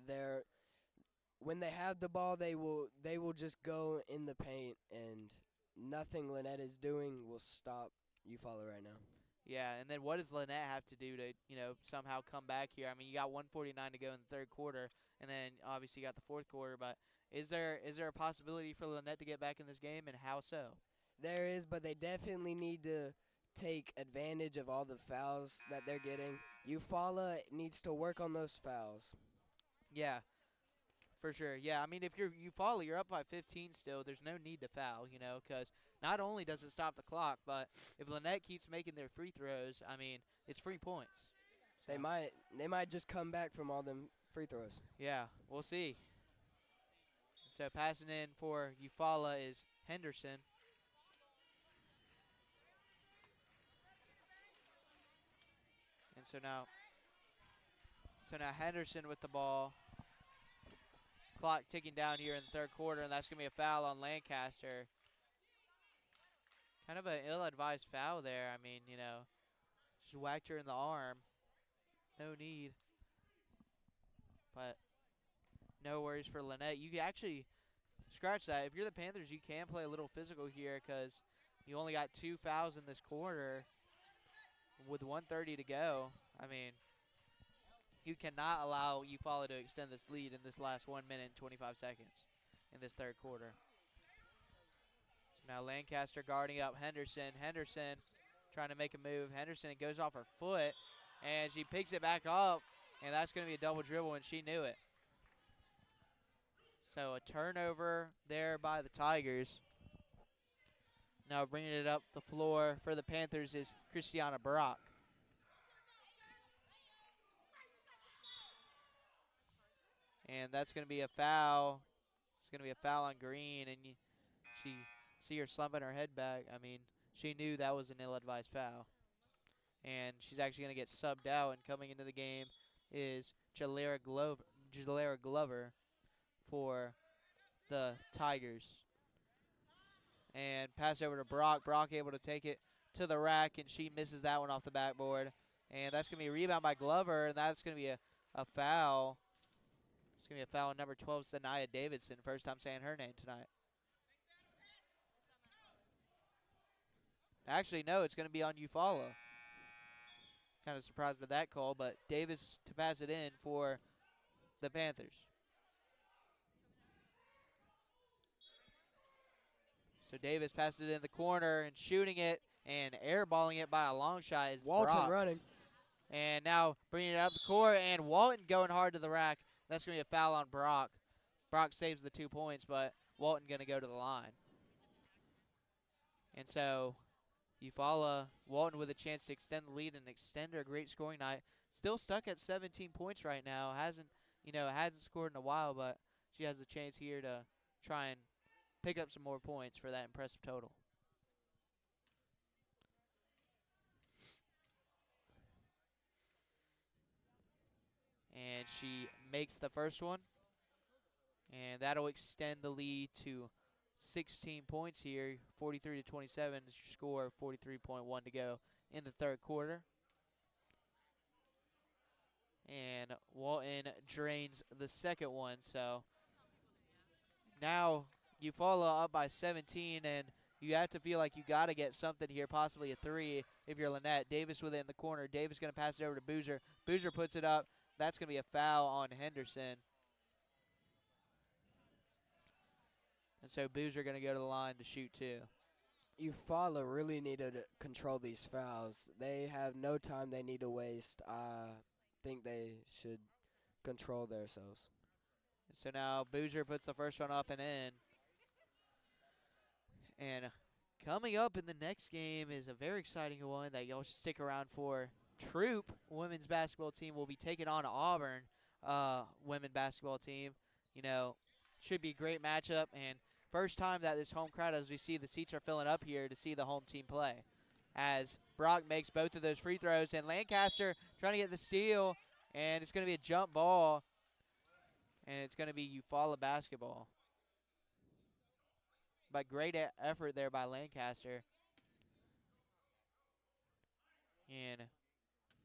when they have the ball, they will just go in the paint, and nothing Lanett is doing will stop Eufuala right now. Yeah, and then what does Lanett have to do to, you know, somehow come back here? I mean, you got 1:49 to go in the third quarter, and then obviously you got the fourth quarter. But is there a possibility for Lanett to get back in this game, and how so? There is, but they definitely need to take advantage of all the fouls that they're getting. Eufuala needs to work on those fouls. Yeah, for sure. Yeah, I mean, if Eufuala, you're up by 15 still, there's no need to foul, you know, because not only does it stop the clock, but if Lanett keeps making their free throws, I mean, it's free points. So. They might just come back from all them free throws. Yeah, we'll see. So passing in for Eufuala is Henderson. And so now Henderson with the ball. Clock ticking down here in the third quarter, and that's going to be a foul on Lancaster. Kind of an ill-advised foul there. I mean, you know, just whacked her in the arm. No need. But no worries for Lanett. You can actually scratch that. If you're the Panthers, you can play a little physical here because you only got 2 fouls in this quarter. With 1:30 to go, I mean, you cannot allow Eufuala to extend this lead in this last 1 minute and 25 seconds in this third quarter. So now Lancaster guarding up Henderson. Henderson trying to make a move. Henderson, it goes off her foot, and she picks it back up, and that's going to be a double dribble, and she knew it. So a turnover there by the Tigers. Now bringing it up the floor for the Panthers is Christiana Brock. And that's going to be a foul. It's going to be a foul on Green, and she see her slumping her head back. I mean, she knew that was an ill-advised foul. And she's actually going to get subbed out, and coming into the game is Jalera Glover for the Tigers. And pass over to Brock. Brock able to take it to the rack, and she misses that one off the backboard. And that's going to be a rebound by Glover, and that's going to be a foul. It's going to be a foul on number 12, Sanaya Davidson. First time saying her name tonight. Actually, no, it's going to be on Eufuala. Kind of surprised by that call, but Davis to pass it in for the Panthers. So Davis passes it in the corner and shooting it and airballing it by a long shot is Walton Brock. running. And now bringing it up the court, and Walton going hard to the rack. That's going to be a foul on Brock. Brock saves the 2 points, but Walton going to go to the line. And so Eufuala, Walton with a chance to extend the lead and extend her great scoring night. Still stuck at 17 points right now. Hasn't scored in a while, but she has a chance here to try and pick up some more points for that impressive total. And she makes the first one. And that'll extend the lead to 16 points here. 43-27 is your score. 43.1 to go in the third quarter. And Walton drains the second one. So now Eufuala up by 17, and you have to feel like you got to get something here, possibly a three if you're Lanett. Davis with it in the corner. Davis going to pass it over to Boozer. Boozer puts it up. That's going to be a foul on Henderson. And so Boozer going to go to the line to shoot two. Eufuala really needed to control these fouls. They have no time they need to waste. I think they should control themselves. So now Boozer puts the first one up and in. And coming up in the next game is a very exciting one that y'all should stick around for. Troup women's basketball team will be taking on Auburn women basketball team. You know, should be a great matchup, and first time that this home crowd, as we see the seats are filling up here to see the home team play. As Brock makes both of those free throws, and Lancaster trying to get the steal, and it's going to be a jump ball, and it's going to be Eufuala basketball. But great effort there by Lancaster. And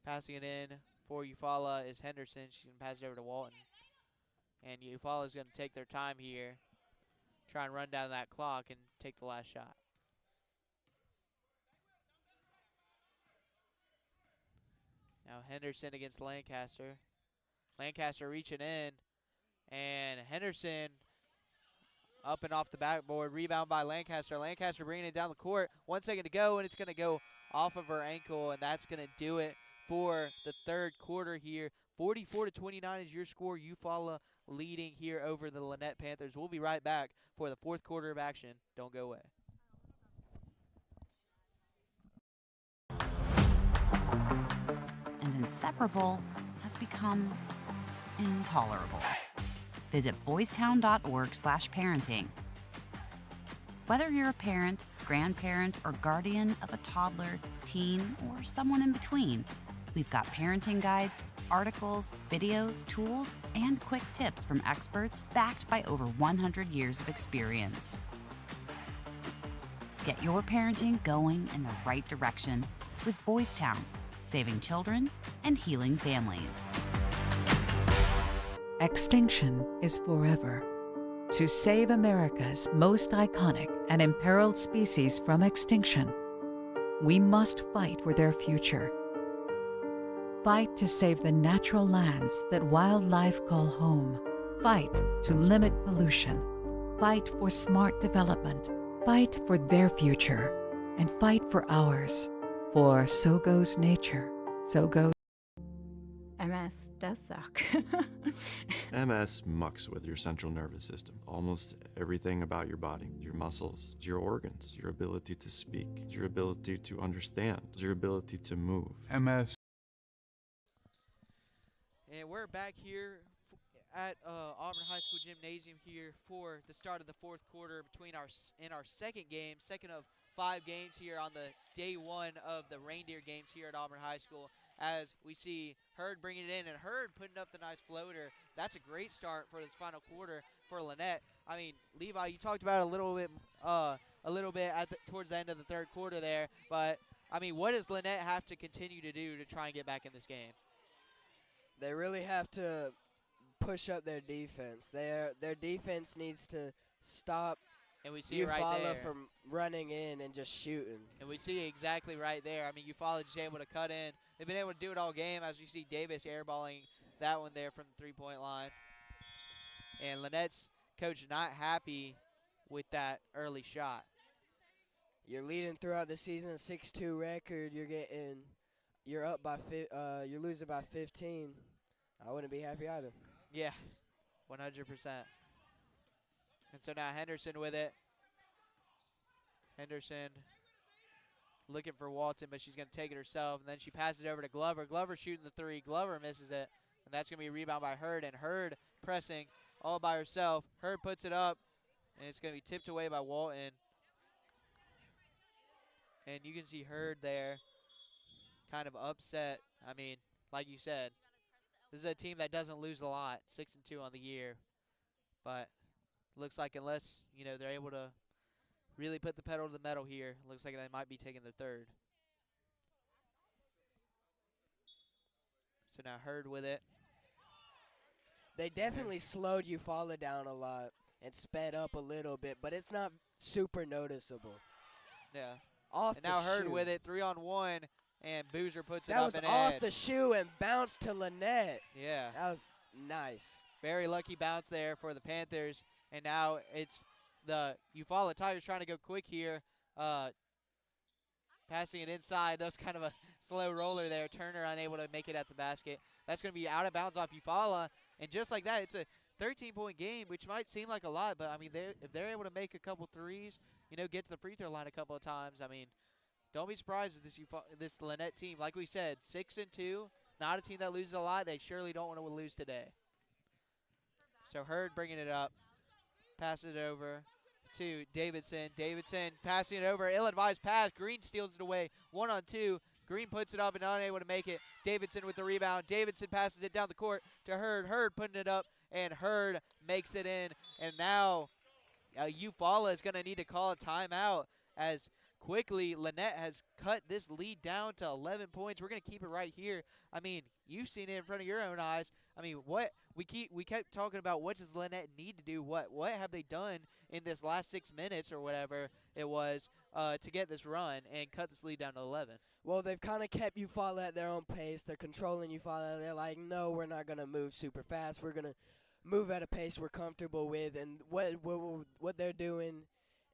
passing it in for Eufuala is Henderson. She's going to pass it over to Walton. And Eufaula is going to take their time here, try and run down that clock and take the last shot. Now Henderson against Lancaster. Lancaster reaching in, and Henderson up and off the backboard. Rebound by Lancaster. Lancaster bringing it down the court. 1 second to go, and it's going to go off of her ankle, and that's going to do it for the third quarter here. 44-29 is your score. Eufaula leading here over the Lanett Panthers. We'll be right back for the fourth quarter of action. Don't go away. And inseparable has become intolerable. Visit boystown.org/parenting. Whether you're a parent, grandparent, or guardian of a toddler, teen, or someone in between, we've got parenting guides, articles, videos, tools, and quick tips from experts backed by over 100 years of experience. Get your parenting going in the right direction with Boys Town, saving children and healing families. Extinction is forever. To save America's most iconic and imperiled species from extinction, we must fight for their future. Fight to save the natural lands that wildlife call home. Fight to limit pollution. Fight for smart development. Fight for their future. And fight for ours. For so goes nature, so goes... MS does suck. MS mucks with your central nervous system. Almost everything about your body, your muscles, your organs, your ability to speak, your ability to understand, your ability to move. MS. And we're back here at Auburn High School Gymnasium here for the start of the fourth quarter between our second game, second of 5 games here on the day one of the Reindeer games here at Auburn High School. As we see Hurd bringing it in, and Hurd putting up the nice floater. That's a great start for this final quarter for Lanett. I mean, Levi, you talked about it a little bit towards the end of the third quarter there, but I mean, what does Lanett have to continue to do to try and get back in this game? They really have to push up their defense. Their defense needs to stop and we see it right there from running in and just shooting. And we see exactly right there. I mean, Eufaula just able to cut in. They've been able to do it all game, as you see Davis airballing that one there from the three-point line. And Lanett's coach not happy with that early shot. You're leading throughout the season, 6-2 record. You're up by you're losing by 15. I wouldn't be happy either. Yeah, 100%. And so now Henderson with it. Henderson looking for Walton, but she's going to take it herself. And then she passes it over to Glover. Glover shooting the three. Glover misses it. And that's going to be a rebound by Hurd. And Hurd pressing all by herself. Hurd puts it up. And it's going to be tipped away by Walton. And you can see Hurd there kind of upset. I mean, like you said, this is a team that doesn't lose a lot. 6-2 on the year. But looks like unless, they're able to really put the pedal to the metal here, looks like they might be taking their third. So now Hurd with it. They definitely slowed Eufaula down a lot and sped up a little bit, but it's not super noticeable. Yeah. Off and now the Hurd shoe. with it, 3-on-1, and Boozer puts it that up was and off in. the shoe and bounced to Lanett. Yeah. That was nice. Very lucky bounce there for the Panthers. And now it's the Eufaula Tigers trying to go quick here. Passing it inside. That was kind of a slow roller there. Turner unable to make it at the basket. That's going to be out of bounds off Eufaula. And just like that, it's a 13-point game, which might seem like a lot. But, I mean, if they're able to make a couple threes, get to the free throw line a couple of times, I mean, don't be surprised if this Lanett team, like we said, 6-2, not a team that loses a lot. They surely don't want to lose today. So Hurd bringing it up, passes it over to Davidson. Davidson passing it over, ill-advised pass. Green steals it away, 1-on-2. Green puts it up and unable to make it. Davidson with the rebound. Davidson passes it down the court to Hurd. Hurd putting it up, and Hurd makes it in. And now Eufuala is going to need to call a timeout as quickly Lanett has cut this lead down to 11 points. We're going to keep it right here. I mean, you've seen it in front of your own eyes. I mean, what we kept talking about, what does Lanett need to do? What have they done in this last 6 minutes or whatever it was to get this run and cut this lead down to 11? Well, they've kind of kept Eufuala at their own pace. They're controlling Eufuala. They're like, no, we're not going to move super fast. We're going to move at a pace we're comfortable with. And what they're doing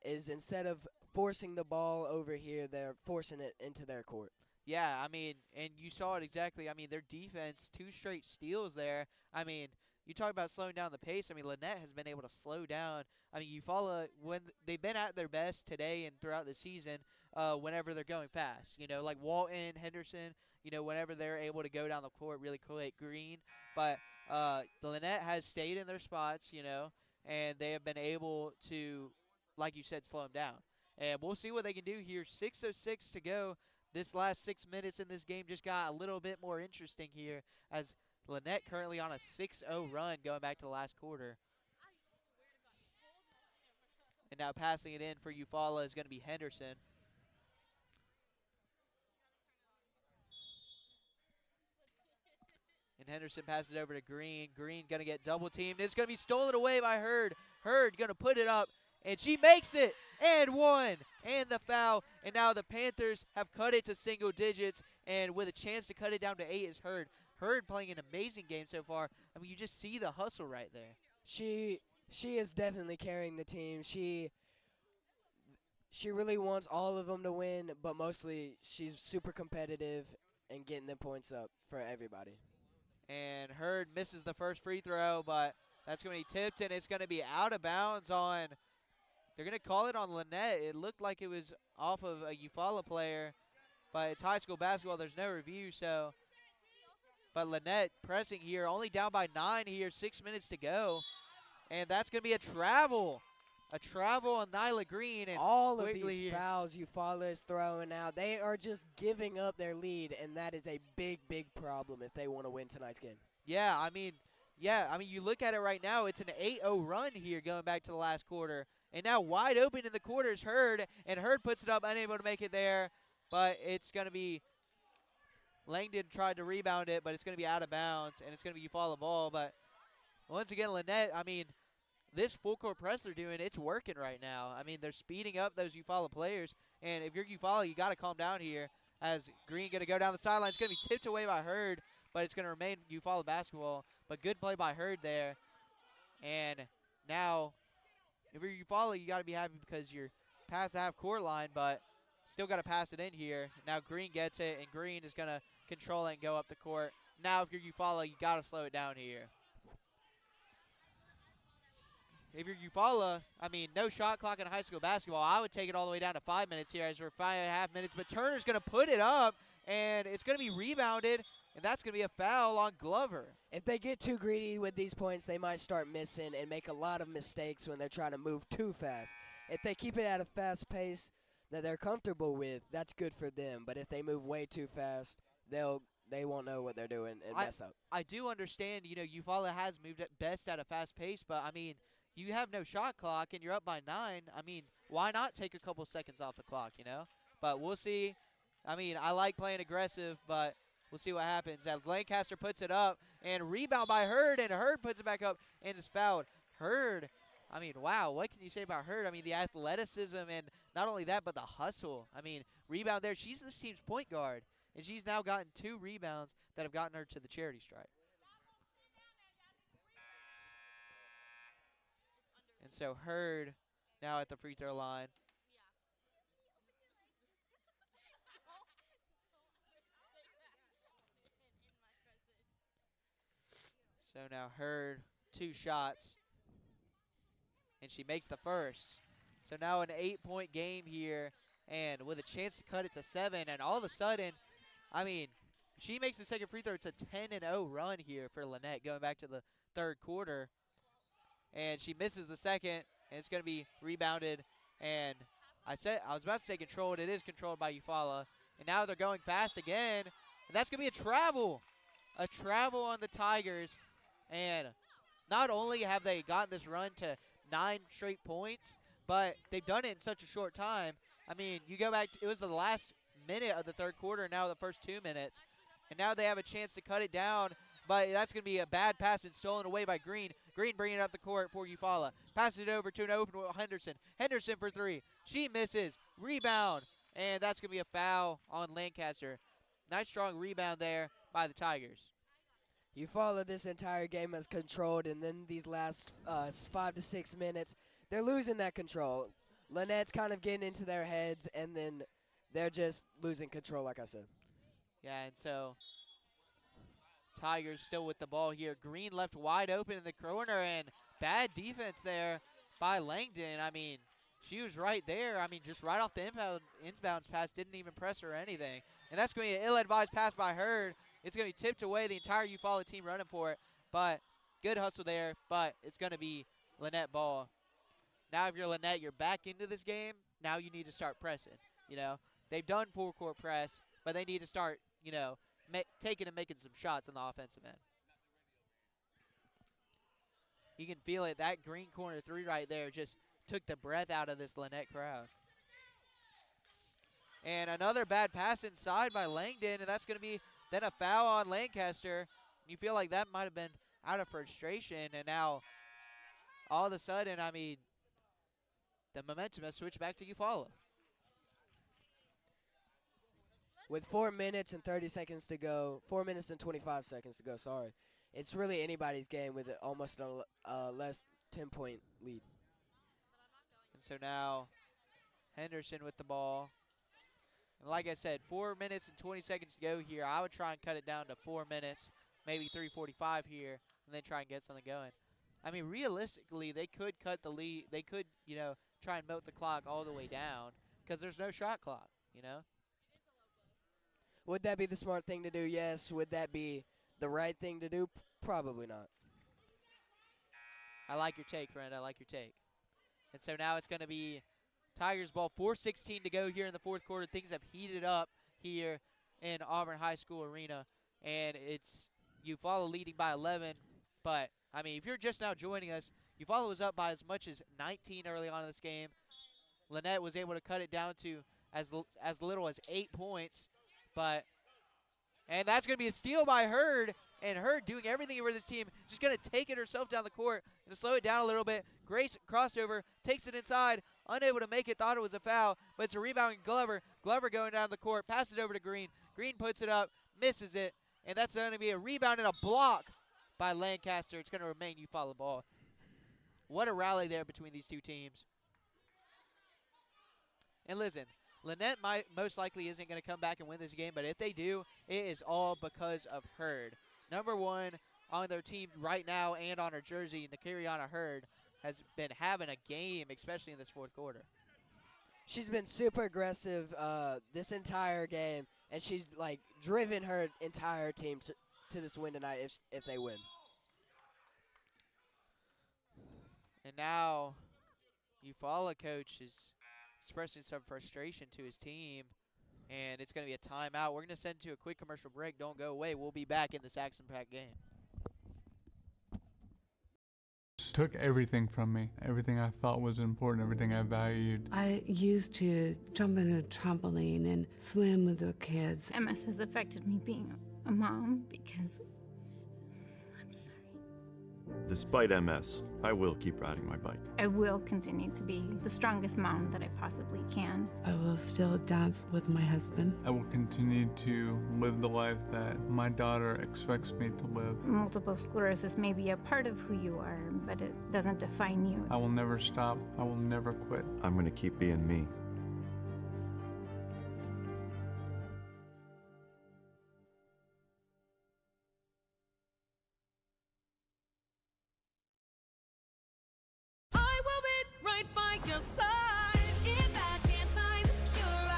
is, instead of forcing the ball over here, they're forcing it into their court. Yeah, I mean, and you saw it exactly. I mean, their defense, 2 straight steals there. I mean, you talk about slowing down the pace. I mean, Lanett has been able to slow down. I mean, Eufuala, when they've been at their best today and throughout the season, whenever they're going fast. You know, like Walton, Henderson, you know, whenever they're able to go down the court really quick, Green. But Lanett has stayed in their spots, you know, and they have been able to, like you said, slow them down. And we'll see what they can do here. 6:06 to go. This last 6 minutes in this game just got a little bit more interesting here, as Lanett currently on a 6-0 run going back to the last quarter. And now passing it in for Eufuala is going to be Henderson. And Henderson passes it over to Green. Green going to get double teamed. It's going to be stolen away by Hurd. Hurd going to put it up. And she makes it, and 1, and the foul. And now the Panthers have cut it to single digits, and with a chance to cut it down to 8 is Hurd. Hurd playing an amazing game so far. I mean, you just see the hustle right there. She is definitely carrying the team. She really wants all of them to win, but mostly she's super competitive and getting the points up for everybody. And Hurd misses the first free throw, but that's going to be tipped, and it's going to be out of bounds on – they're going to call it on Lanett. It looked like it was off of a Eufuala player, but it's high school basketball. There's no review, so. But Lanett pressing here, only down by 9 here, 6 minutes to go. And that's going to be a travel. A travel on Nyla Green. And all of these fouls Eufuala is throwing out, they are just giving up their lead, and that is a big, big problem if they want to win tonight's game. Yeah, I mean, you look at it right now, it's an 8-0 run here going back to the last quarter. And now wide open in the quarter is Hurd, and Hurd puts it up, unable to make it there. But it's going to be Langdon tried to rebound it, but it's going to be out of bounds, and it's going to be Eufuala ball. But once again, Lanett, I mean, this full court press they're doing, it's working right now. I mean, they're speeding up those Eufuala players, and if you're Eufuala, you got to calm down here. As Green going to go down the sideline, it's going to be tipped away by Hurd, but it's going to remain Eufuala basketball. But good play by Hurd there, and now. If you're Eufuala, you got to be happy because you're past the half-court line, but still got to pass it in here. Now Green gets it, and Green is going to control it and go up the court. Now if you're Eufuala, you got to slow it down here. If you're Eufuala, I mean, no shot clock in high school basketball. I would take it all the way down to 5 minutes here as we're 5.5 minutes. But Turner's going to put it up, and it's going to be rebounded. And that's going to be a foul on Glover. If they get too greedy with these points, they might start missing and make a lot of mistakes when they're trying to move too fast. If they keep it at a fast pace that they're comfortable with, that's good for them. But if they move way too fast, they won't know what they're doing and mess up. I do understand, you know, Eufuala has moved at best at a fast pace, but, I mean, you have no shot clock and you're up by 9. I mean, why not take a couple seconds off the clock, you know? But we'll see. I mean, I like playing aggressive, but – we'll see what happens as Lancaster puts it up, and rebound by Hurd, and Hurd puts it back up and is fouled. Hurd, I mean, wow, what can you say about Hurd? I mean, the athleticism, and not only that, but the hustle. I mean, rebound there. She's this team's point guard, and she's now gotten 2 rebounds that have gotten her to the charity stripe. And so Hurd now at the free throw line. So now Hurd, 2 shots, and she makes the first. So now an 8-point game here, and with a chance to cut it to 7. And all of a sudden, I mean, she makes the second free throw. It's a 10-0 run here for Lanett going back to the third quarter. And she misses the second, and it's going to be rebounded. And I was about to say controlled. It is controlled by Eufuala. And now they're going fast again. And that's going to be a travel. A travel on the Tigers. And not only have they gotten this run to 9 straight points, but they've done it in such a short time. I mean, you go back, it was the last minute of the third quarter, now the first 2 minutes. And now they have a chance to cut it down, but that's going to be a bad pass and stolen away by Green. Green bringing it up the court for Eufuala. Passes it over to an open Henderson. Henderson for 3. She misses. Rebound. And that's going to be a foul on Lancaster. Nice strong rebound there by the Tigers. Eufuala this entire game has controlled, and then these last 5 to 6 minutes, they're losing that control. Lanett's kind of getting into their heads, and then they're just losing control, like I said. Yeah, and so Tigers still with the ball here. Green left wide open in the corner, and bad defense there by Langdon. I mean, she was right there. I mean, just right off the inbounds pass, didn't even press her or anything. And that's going to be an ill-advised pass by Hurd. It's going to be tipped away. The entire Eufuala team running for it. But good hustle there, but it's going to be Lanett ball. Now if you're Lanett, you're back into this game. Now you need to start pressing. You know, they've done full court press, but they need to start, you know, taking and making some shots on the offensive end. You can feel it. That green corner 3 right there just took the breath out of this Lanett crowd. And another bad pass inside by Langdon, and that's going to be then a foul on Lancaster. You feel like that might have been out of frustration, and now all of a sudden, I mean, the momentum has switched back to Eufuala. With 4 minutes and 30 seconds to go, 4 minutes and 25 seconds to go, sorry. It's really anybody's game with almost a less 10-point lead. And so now Henderson with the ball. And like I said, 4 minutes and 20 seconds to go here. I would try and cut it down to 4 minutes, maybe 3:45 here, and then try and get something going. I mean, realistically, they could cut the lead. They could, you know, try and milk the clock all the way down because there's no shot clock, you know. Would that be the smart thing to do? Yes. Would that be the right thing to do? Probably not. I like your take, friend. I like your take. And so now it's going to be Tigers ball, 4:16 to go here in the fourth quarter. Things have heated up here in Auburn High School Arena, and it's Eufuala leading by 11. But, I mean, if you're just now joining us, Eufuala was up by as much as 19 early on in this game. Lanett was able to cut it down to as little as 8 points. And that's going to be a steal by Hurd, and Hurd doing everything for this team, just going to take it herself down the court and slow it down a little bit. Grace crossover, takes it inside, unable to make it, thought it was a foul, but it's a rebounding Glover. Glover going down the court, passes it over to Green. Green puts it up, misses it, and that's going to be a rebound and a block by Lancaster. It's going to remain Eufuala ball. What a rally there between these two teams. And listen, Lanett most likely isn't going to come back and win this game, but if they do, it is all because of Hurd. Number 1 on their team right now and on her jersey, Nakariana Hurd, has been having a game, especially in this fourth quarter. She's been super aggressive this entire game, and she's, like, driven her entire team to this win tonight if they win. And now Eufuala coach is expressing some frustration to his team, and it's going to be a timeout. We're going to send to a quick commercial break. Don't go away. We'll be back in this action-packed game. Took everything from me, everything I thought was important, everything I valued. I used to jump in a trampoline and swim with the kids. MS has affected me being a mom because I'm sorry. Despite MS, I will keep riding my bike. I will continue to be the strongest mom that I possibly can. I will still dance with my husband. I will continue to live the life that my daughter expects me to live. Multiple sclerosis may be a part of who you are, but it doesn't define you. I will never stop. I will never quit. I'm going to keep being me. I will be right by your side if I can't find the cure.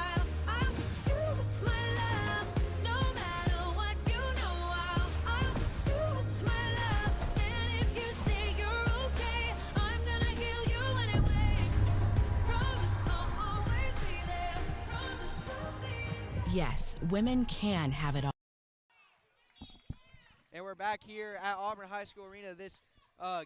Yes, women can have it all. And we're back here at Auburn High School Arena. This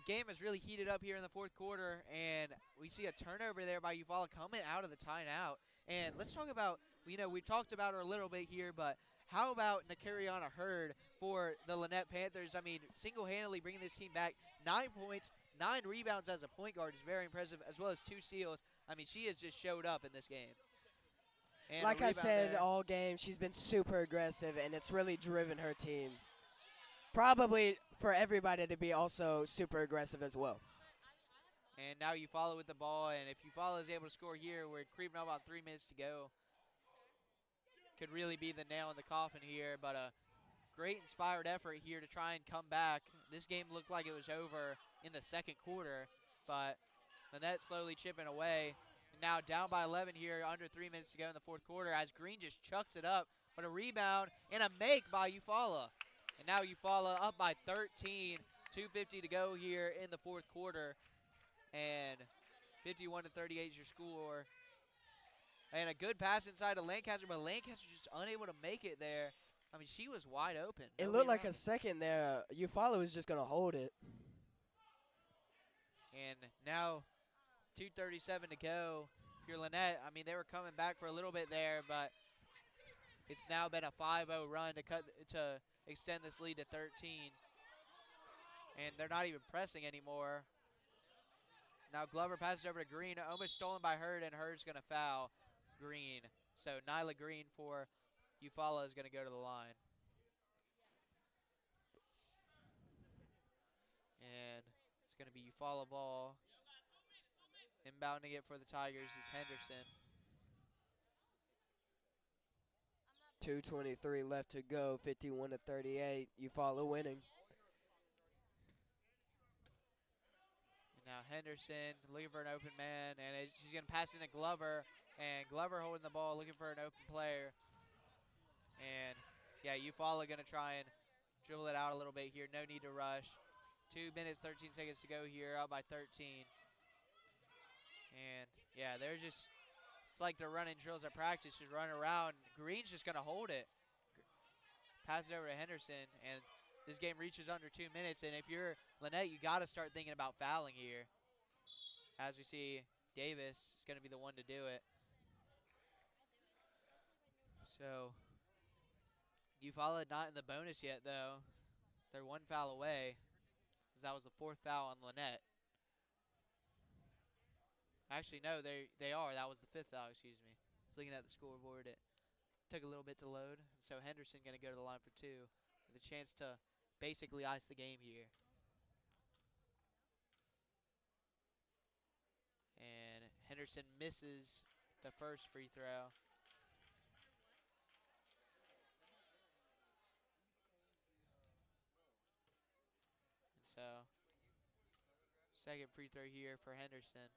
game has really heated up here in the fourth quarter, and we see a turnover there by Eufuala coming out of the timeout. And let's talk about, we talked about her a little bit here, but how about Nakariana Hurd for the Lanett Panthers? I mean, single-handedly bringing this team back. 9 points, 9 rebounds as a point guard is very impressive, as well as 2 steals. I mean, she has just showed up in this game. And like I said there. all game, she's been super aggressive, and it's really driven her team. Probably for everybody to be also super aggressive as well. And now Eufuala with the ball, and if Eufuala is able to score here, we're creeping up about 3 minutes to go. Could really be the nail in the coffin here, but a great inspired effort here to try and come back. This game looked like it was over in the second quarter, but Lanett slowly chipping away. And now down by 11 here, under 3 minutes to go in the fourth quarter, as Green just chucks it up, but a rebound and a make by Eufuala. And now Eufuala up by 13, 2:50 to go here in the fourth quarter. And 51-38 is your score. And a good pass inside of Lancaster, but Lancaster just unable to make it there. I mean, she was wide open. It looked like a second there. Eufuala was just going to hold it. And now 2:37 to go. Here, Lanett, I mean, they were coming back for a little bit there, but it's now been a 5-0 run to extend this lead to 13. And they're not even pressing anymore. Now Glover passes over to Green, almost stolen by Hurd, and Hurd's going to foul Green. So Nyla Green for Eufuala is going to go to the line. And it's going to be Eufuala ball. Inbounding it for the Tigers is Henderson. 2:23 left to go, 51-38. Eufuala winning. And now Henderson looking for an open man, and she's going to pass into Glover, and Glover holding the ball, looking for an open player. And, yeah, Eufuala going to try and dribble it out a little bit here. No need to rush. 2 minutes, 13 seconds to go here, up by 13. And, yeah, they're just, it's like they're running drills at practice, just running around. Green's just going to hold it. Pass it over to Henderson, and this game reaches under 2 minutes. And if you're Lanett, you got to start thinking about fouling here. As we see, Davis is going to be the one to do it. So, Eufuala not in the bonus yet, though. They're 1 foul away, as that was the 4th foul on Lanett. Actually, no, they are. That was the 5th foul, excuse me. I was looking at the scoreboard. It took a little bit to load. So Henderson going to go to the line for 2 with a chance to basically ice the game here. And Henderson misses the first free throw. And so, second free throw here for Henderson.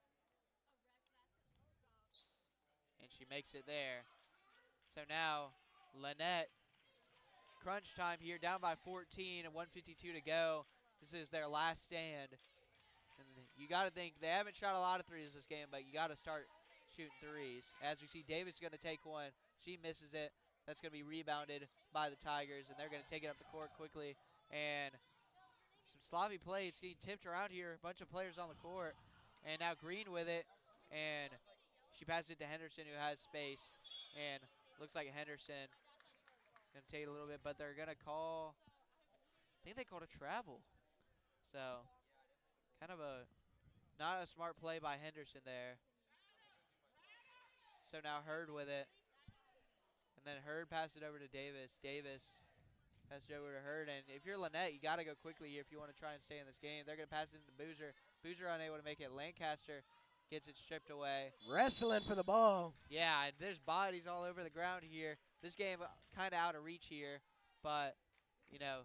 And she makes it there. So now, Lanett, crunch time here, down by 14 and 1:52 to go. This is their last stand. And you got to think, they haven't shot a lot of threes this game, but you got to start shooting threes. As we see, Davis is going to take one. She misses it. That's going to be rebounded by the Tigers, and they're going to take it up the court quickly. And some sloppy plays getting tipped around here. A bunch of players on the court. And now Green with it. And she passes it to Henderson, who has space. And looks like Henderson going to take it a little bit, but they're going to call, I think they called a travel. So kind of not a smart play by Henderson there. So now Hurd with it. And then Hurd passed it over to Davis. Davis passed it over to Hurd. And if you're Lanett, you got to go quickly here if you want to try and stay in this game. They're going to pass it into Boozer. Boozer unable to make it. Lancaster gets it stripped away. Wrestling for the ball. Yeah, and there's bodies all over the ground here. This game kind of out of reach here. But, you know,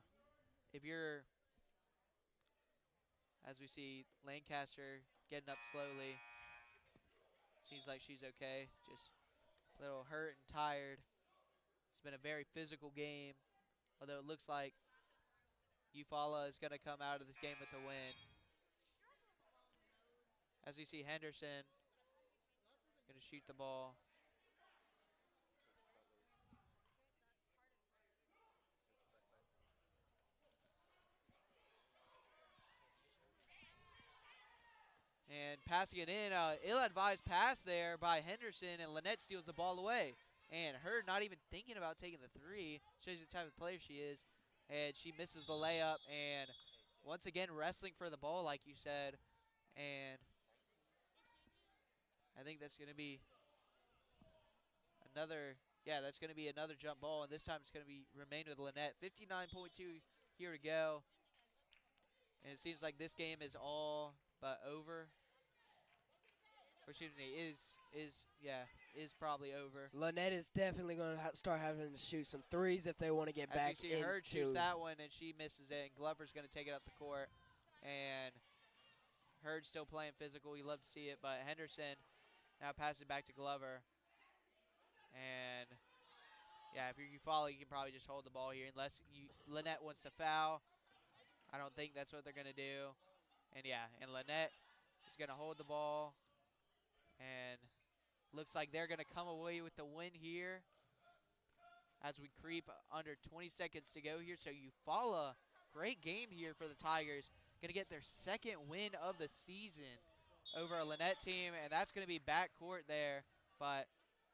if you're, as we see, Lancaster getting up slowly. Seems like she's okay. Just a little hurt and tired. It's been a very physical game, although it looks like Eufuala is going to come out of this game with the win. As you see, Henderson going to shoot the ball. And passing it in, ill-advised pass there by Henderson, and Lanett steals the ball away. And her not even thinking about taking the three. Shows you the type of player she is. And she misses the layup, and once again wrestling for the ball, like you said. And I think that's going to be another, that's going to be another jump ball, and this time it's going to be remain with Lanett. 59.2 here to go. And it seems like this game is all but over. Or excuse me, is probably over. Lanett is definitely going to start having to shoot some threes if they want to get back into. You see Hurd shoots that one, and she misses it, and Glover's going to take it up the court. And Hurd's still playing physical. You love to see it, but Henderson now passes it back to Glover. And, if you're Eufuala, you can probably just hold the ball here unless Lanett wants to foul. I don't think that's what they're going to do. And, and Lanett is going to hold the ball. And looks like they're going to come away with the win here as we creep under 20 seconds to go here. So Eufuala, great game here for the Tigers. Going to get their second win of the season over a Lanett team, and that's going to be backcourt there. But,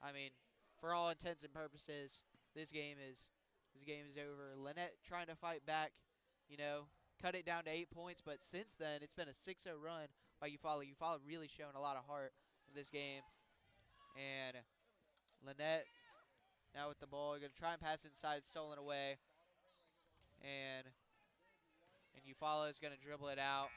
I mean, for all intents and purposes, this game is over. Lanett trying to fight back, cut it down to 8 points. But since then, it's been a 6-0 run by Eufuala. Eufuala really showing a lot of heart in this game. And Lanett now with the ball. You're going to try and pass inside, stolen away. And Eufuala is going to dribble it out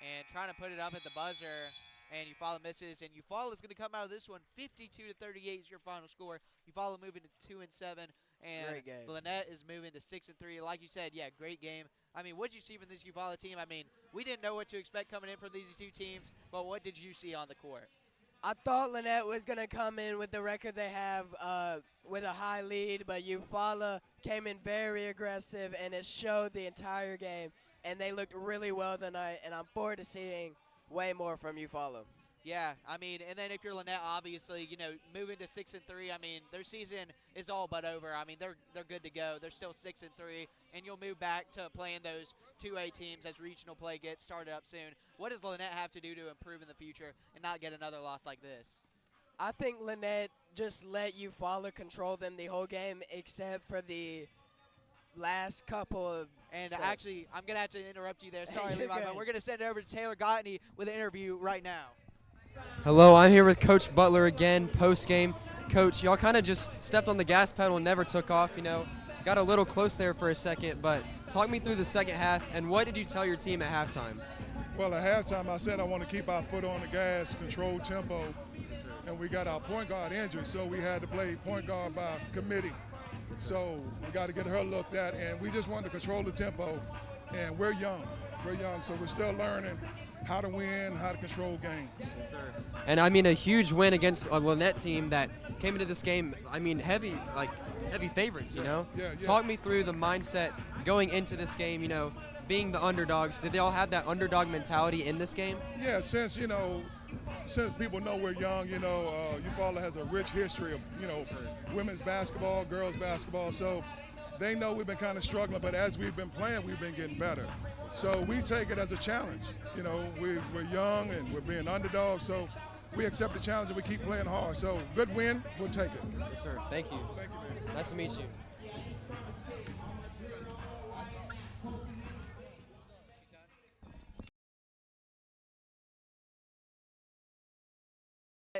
and trying to put it up at the buzzer. And Eufuala misses. And Eufuala is going to come out of this one 52-38 is your final score. Eufuala moving to 2-7. And great game. Lanett is moving to 6-3. Like you said, great game. I mean, what did you see from this Eufuala team? I mean, we didn't know what to expect coming in from these two teams, but what did you see on the court? I thought Lanett was going to come in with the record they have with a high lead, but Eufuala came in very aggressive, and it showed the entire game. And they looked really well tonight, and I'm forward to seeing way more from Eufuala. Yeah, I mean, and then if you're Lanett, obviously, moving to 6-3, I mean, their season is all but over. I mean, they're good to go. They're still 6-3, and you'll move back to playing those 2A teams as regional play gets started up soon. What does Lanett have to do to improve in the future and not get another loss like this? I think Lanett just let Eufuala control them the whole game except for the last couple of actually, I'm going to have to interrupt you there. Sorry, Levi, but we're going to send it over to Taylor Gottney with an interview right now. Hello, I'm here with Coach Butler again, post-game. Coach, y'all kind of just stepped on the gas pedal and never took off, Got a little close there for a second, but talk me through the second half, and what did you tell your team at halftime? Well, at halftime, I said I want to keep our foot on the gas, control tempo, and we got our point guard injured, so we had to play point guard by committee. So we got to get her looked at, and we just wanted to control the tempo, and we're young, so we're still learning how to win, how to control games. Yes, sir. And I mean, a huge win against a Lanett team that came into this game, I mean, heavy favorites, Yeah. Talk me through the mindset going into this game, being the underdogs. Did they all have that underdog mentality in this game? Yeah, since people know we're young, Eufuala has a rich history of, women's basketball, girls basketball, so they know we've been kind of struggling, but as we've been playing, we've been getting better. So we take it as a challenge. We're young and we're being underdogs, so we accept the challenge and we keep playing hard. So good win, we'll take it. Yes, sir. Thank you. Thank you, man. Nice to meet you.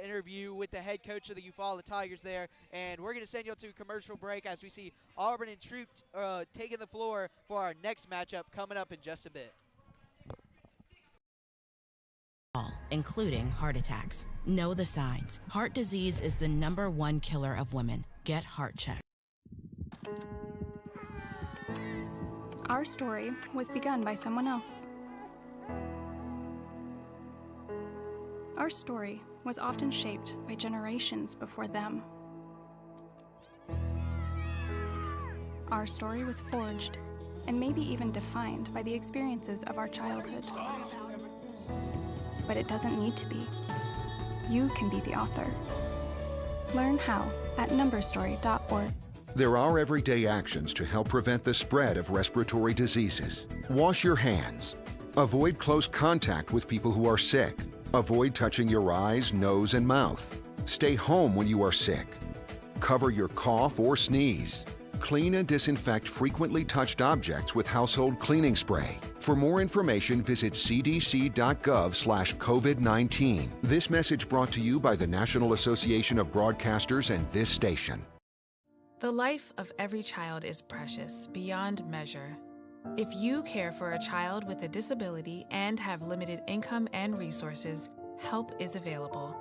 Interview with the head coach of the Eufuala Tigers there, and we're going to send you to a commercial break as we see Auburn and Troup taking the floor for our next matchup coming up in just a bit. Including heart attacks. Know the signs. Heart disease is the #1 killer of women. Get heart checked. Our story was begun by someone else. Our story was often shaped by generations before them. Our story was forged and maybe even defined by the experiences of our childhood. But it doesn't need to be. You can be the author. Learn how at numberstory.org. There are everyday actions to help prevent the spread of respiratory diseases. Wash your hands. Avoid close contact with people who are sick. Avoid touching your eyes, nose, and mouth. Stay home when you are sick. Cover your cough or sneeze. Clean and disinfect frequently touched objects with household cleaning spray. For more information, visit cdc.gov/COVID-19. This message brought to you by the National Association of Broadcasters and this station. The life of every child is precious beyond measure. If you care for a child with a disability and have limited income and resources, help is available.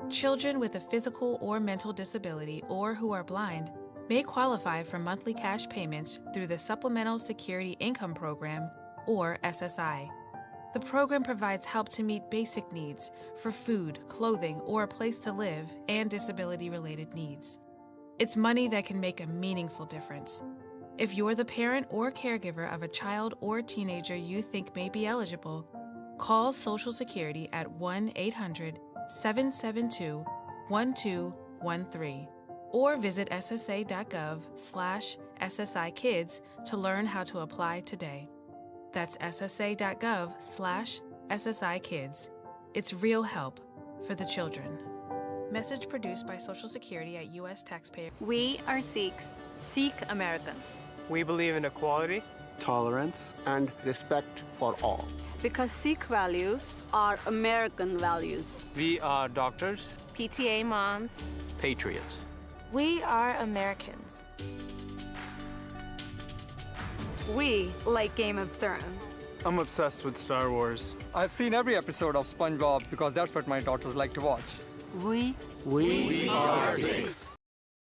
Children with a physical or mental disability or who are blind may qualify for monthly cash payments through the Supplemental Security Income Program, or SSI. The program provides help to meet basic needs for food, clothing, or a place to live, and disability-related needs. It's money that can make a meaningful difference. If you're the parent or caregiver of a child or teenager you think may be eligible, call Social Security at 1-800-772-1213 or visit ssa.gov/SSIkids to learn how to apply today. That's ssa.gov/SSIkids. It's real help for the children. Message produced by Social Security at U.S. taxpayer. We are Sikhs, Sikh Americans. We believe in equality, tolerance, and respect for all. Because Sikh values are American values. We are doctors, PTA moms, patriots. We are Americans. We like Game of Thrones. I'm obsessed with Star Wars. I've seen every episode of SpongeBob because that's what my daughters like to watch. We are Sikhs.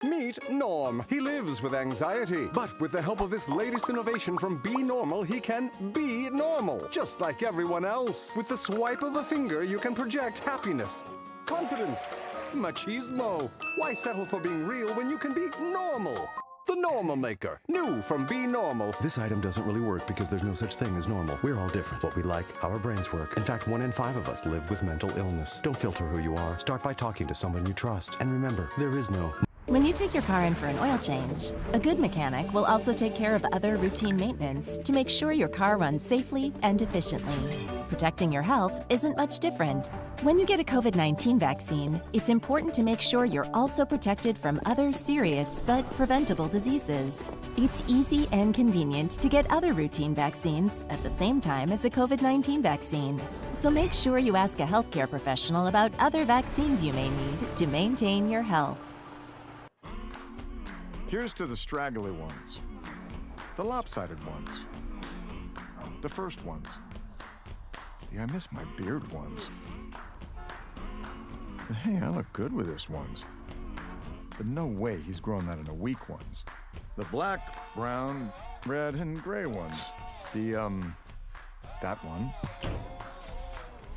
Meet Norm. He lives with anxiety, but with the help of this latest innovation from Be Normal, he can be normal, just like everyone else. With the swipe of a finger, you can project happiness, confidence, machismo. Why settle for being real when you can be normal? The Normal Maker. New from Be Normal. This item doesn't really work because there's no such thing as normal. We're all different. What we like, how our brains work. In fact, 1 in 5 of us live with mental illness. Don't filter who you are. Start by talking to someone you trust. And remember, there is no... When you take your car in for an oil change, a good mechanic will also take care of other routine maintenance to make sure your car runs safely and efficiently. Protecting your health isn't much different. When you get a COVID-19 vaccine, it's important to make sure you're also protected from other serious but preventable diseases. It's easy and convenient to get other routine vaccines at the same time as a COVID-19 vaccine. So make sure you ask a healthcare professional about other vaccines you may need to maintain your health. Here's to the straggly ones, the lopsided ones, the first ones, the I miss my beard ones. But hey, I look good with this ones. But no way he's grown that in a week ones. The black, brown, red, and gray ones. That one.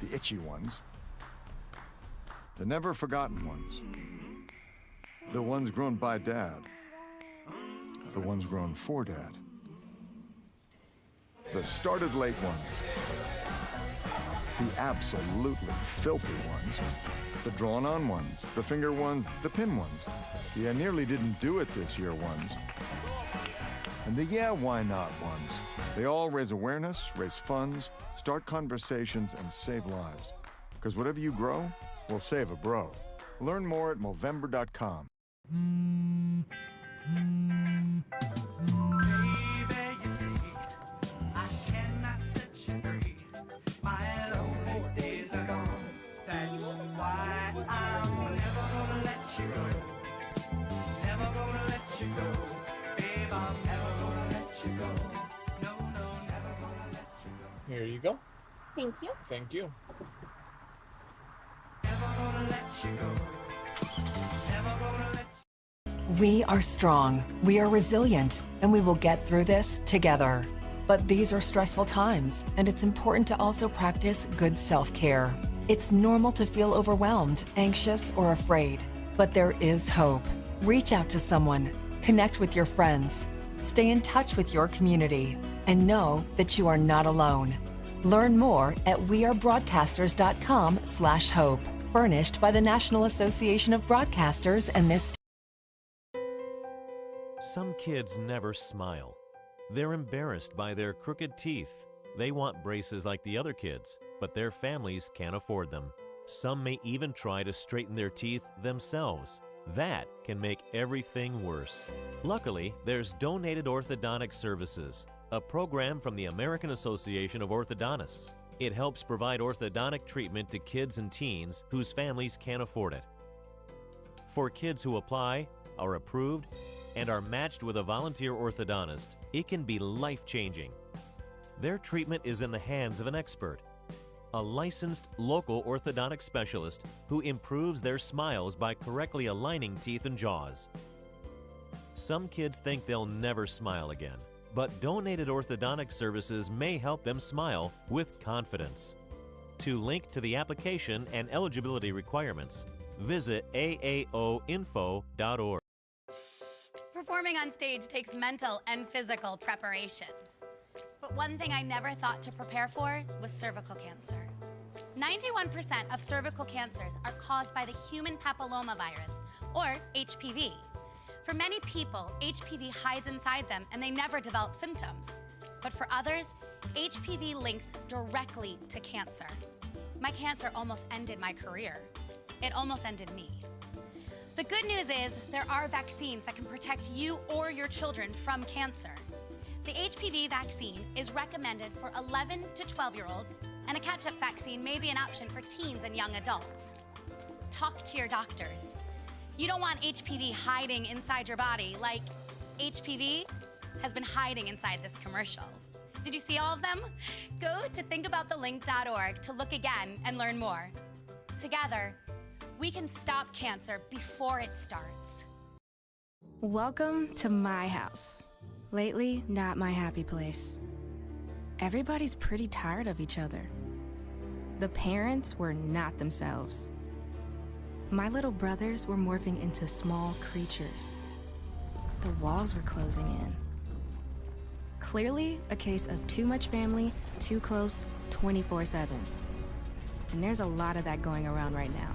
The itchy ones. The never forgotten ones. The ones grown by Dad. The ones grown for Dad. The started late ones. The absolutely filthy ones. The drawn on ones. The finger ones. The pin ones. The I nearly didn't do it this year ones. And the yeah, why not ones. They all raise awareness, raise funds, start conversations, and save lives. Because whatever you grow will save a bro. Learn more at Movember.com. Here you go. Thank you. Thank you. We are strong, we are resilient, and we will get through this together. But these are stressful times, and it's important to also practice good self-care. It's normal to feel overwhelmed, anxious, or afraid, but there is hope. Reach out to someone, connect with your friends, stay in touch with your community, and know that you are not alone. Learn more at wearebroadcasters.com/hope, furnished by the National Association of Broadcasters and this. Some kids never smile. They're embarrassed by their crooked teeth. They want braces like the other kids, but their families can't afford them. Some may even try to straighten their teeth themselves. That can make everything worse. Luckily, there's Donated Orthodontic Services, a program from the American Association of Orthodontists. It helps provide orthodontic treatment to kids and teens whose families can't afford it. For kids who apply, are approved, and are matched with a volunteer orthodontist, it can be life-changing. Their treatment is in the hands of an expert, a licensed local orthodontic specialist who improves their smiles by correctly aligning teeth and jaws. Some kids think they'll never smile again, but Donated Orthodontic Services may help them smile with confidence. To link to the application and eligibility requirements, visit aaoinfo.org. Performing on stage takes mental and physical preparation. But one thing I never thought to prepare for was cervical cancer. 91% of cervical cancers are caused by the human papillomavirus, or HPV. For many people, HPV hides inside them and they never develop symptoms. But for others, HPV links directly to cancer. My cancer almost ended my career. It almost ended me. The good news is there are vaccines that can protect you or your children from cancer. The HPV vaccine is recommended for 11 to 12-year-olds, and a catch-up vaccine may be an option for teens and young adults. Talk to your doctors. You don't want HPV hiding inside your body like HPV has been hiding inside this commercial. Did you see all of them? Go to thinkaboutthelink.org to look again and learn more. Together, we can stop cancer before it starts. Welcome to my house. Lately, not my happy place. Everybody's pretty tired of each other. The parents were not themselves. My little brothers were morphing into small creatures. The walls were closing in. Clearly, a case of too much family, too close, 24/7. And there's a lot of that going around right now.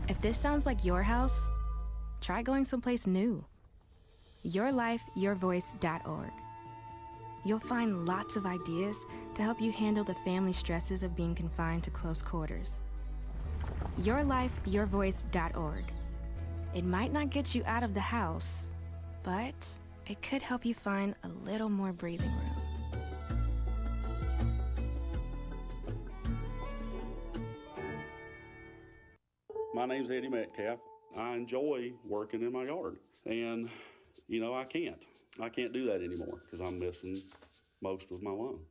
If this sounds like your house, try going someplace new. YourLifeYourVoice.org. You'll find lots of ideas to help you handle the family stresses of being confined to close quarters. YourLifeYourVoice.org. It might not get you out of the house, but it could help you find a little more breathing room. My name's Eddie Metcalf. I enjoy working in my yard, and I can't do that anymore because I'm missing most of my lung.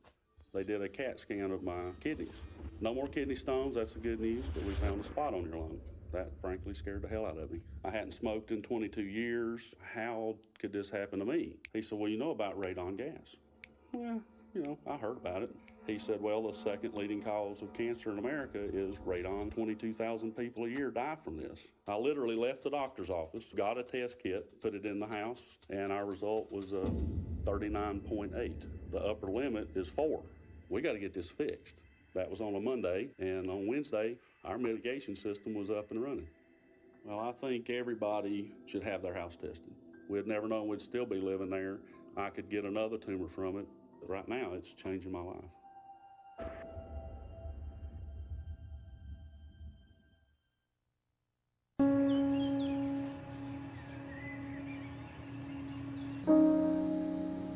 They did a CAT scan of my kidneys. No more kidney stones, that's the good news, but we found a spot on your lung. That frankly scared the hell out of me. I hadn't smoked in 22 years. How could this happen to me? He said, well, you know about radon gas. Well, I heard about it. He said, well, the second leading cause of cancer in America is radon. 22,000 people a year die from this. I literally left the doctor's office, got a test kit, put it in the house, and our result was 39.8. The upper limit is 4. We got to get this fixed. That was on a Monday, and on Wednesday, our mitigation system was up and running. Well, I think everybody should have their house tested. We'd never known we'd still be living there. I could get another tumor from it, but right now it's changing my life.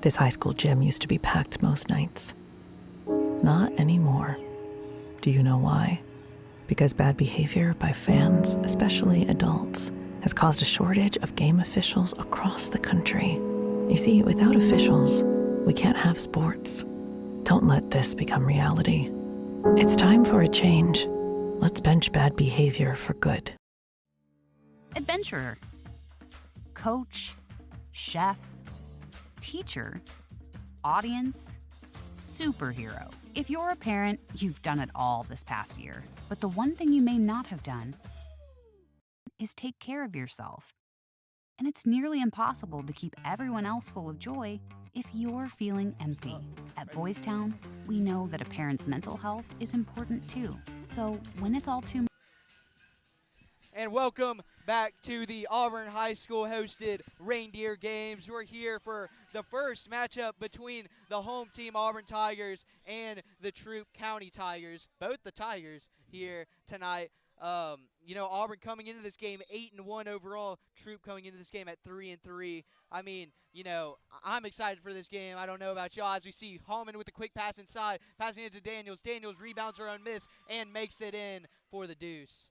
This high school gym used to be packed most nights. Not anymore. Do you know why? Because bad behavior by fans, especially adults, has caused a shortage of game officials across the country. You see, without officials, we can't have sports. Don't let this become reality. It's time for a change. Let's bench bad behavior for good. Adventurer, coach, chef, teacher, audience, superhero. If you're a parent, you've done it all this past year. But the one thing you may not have done is take care of yourself. And it's nearly impossible to keep everyone else full of joy if you're feeling empty. At Boys Town, we know that a parent's mental health is important too. So when it's all too And welcome back to the Auburn High School hosted Reindeer games. We're here for the first matchup between the home team Auburn Tigers and the Troup County Tigers. Both the Tigers here tonight. Auburn coming into this game 8-1 overall. Troup coming into this game at 3-3. I mean, I'm excited for this game. I don't know about y'all. As we see Hallman with a quick pass inside, passing it to Daniels. Daniels rebounds her own miss and makes it in for the deuce.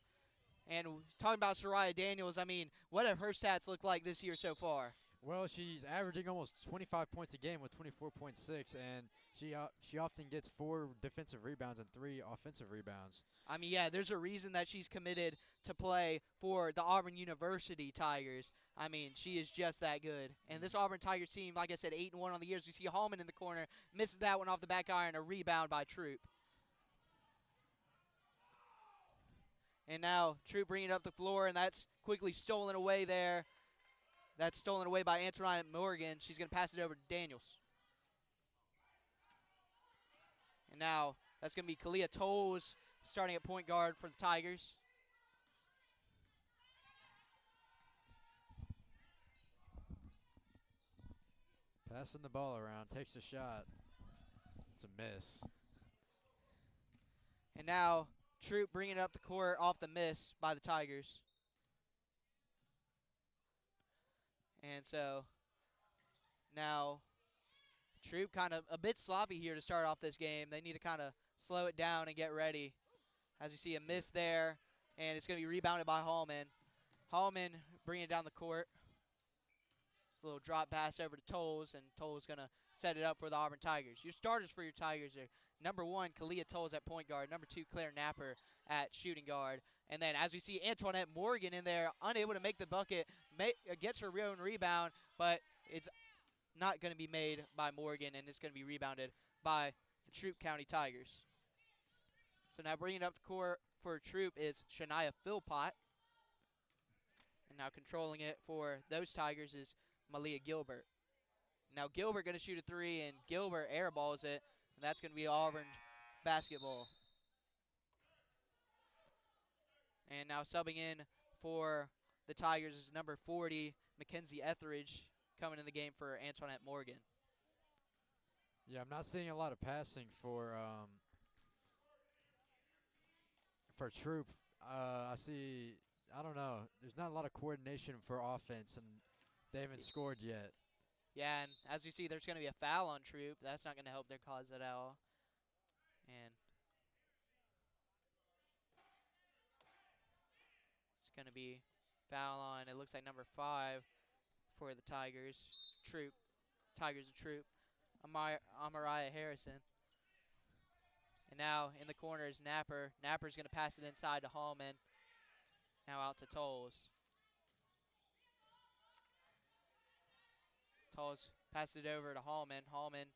And talking about Soraya Daniels, I mean, what have her stats looked like this year so far? Well, she's averaging almost 25 points a game with 24.6, and she often gets 4 defensive rebounds and 3 offensive rebounds. I mean, yeah, there's a reason that she's committed to play for the Auburn University Tigers. I mean, she is just that good. And this Auburn Tigers team, like I said, 8-1 on the years. We see Hallman in the corner, misses that one off the back iron, a rebound by Troup. And now Troup bringing it up the floor, and that's quickly stolen away there. That's stolen away by Antoinette Morgan. She's going to pass it over to Daniels. And now that's going to be Kalia Tolles starting at point guard for the Tigers. Passing the ball around, takes a shot. It's a miss. And now Troup bringing it up the court off the miss by the Tigers. And so now Troup kind of a bit sloppy here to start off this game. They need to kind of slow it down and get ready. As you see a miss there, and it's going to be rebounded by Hallman. Hallman bringing it down the court. It's a little drop pass over to Tolles, and Tolles going to set it up for the Auburn Tigers. Your starters for your Tigers are number 1, Kalia Tolles at point guard. Number 2, Claire Napper at shooting guard. And then as we see Antoinette Morgan in there, unable to make the bucket, gets her own rebound, but it's not going to be made by Morgan, and it's going to be rebounded by the Troup County Tigers. So now bringing it up the court for Troup is Shania Philpott. And now controlling it for those Tigers is Malia Gilbert. Now Gilbert going to shoot a 3, and Gilbert airballs it, and that's going to be Auburn basketball. And now subbing in for the Tigers is number 40, Mackenzie Etheridge, coming in the game for Antoinette Morgan. Yeah, I'm not seeing a lot of passing for Troup. I don't know. There's not a lot of coordination for offense, and they haven't scored yet. Yeah, and as you see, there's going to be a foul on Troup. That's not going to help their cause at all. And it's going to be foul on, it looks like number 5 for the Tigers. Troup. Tigers of Troup. Amariah Harrison. And now in the corner is Napper. Napper's going to pass it inside to Hallman. Now out to Tolles. Tolles passes it over to Hallman. Hallman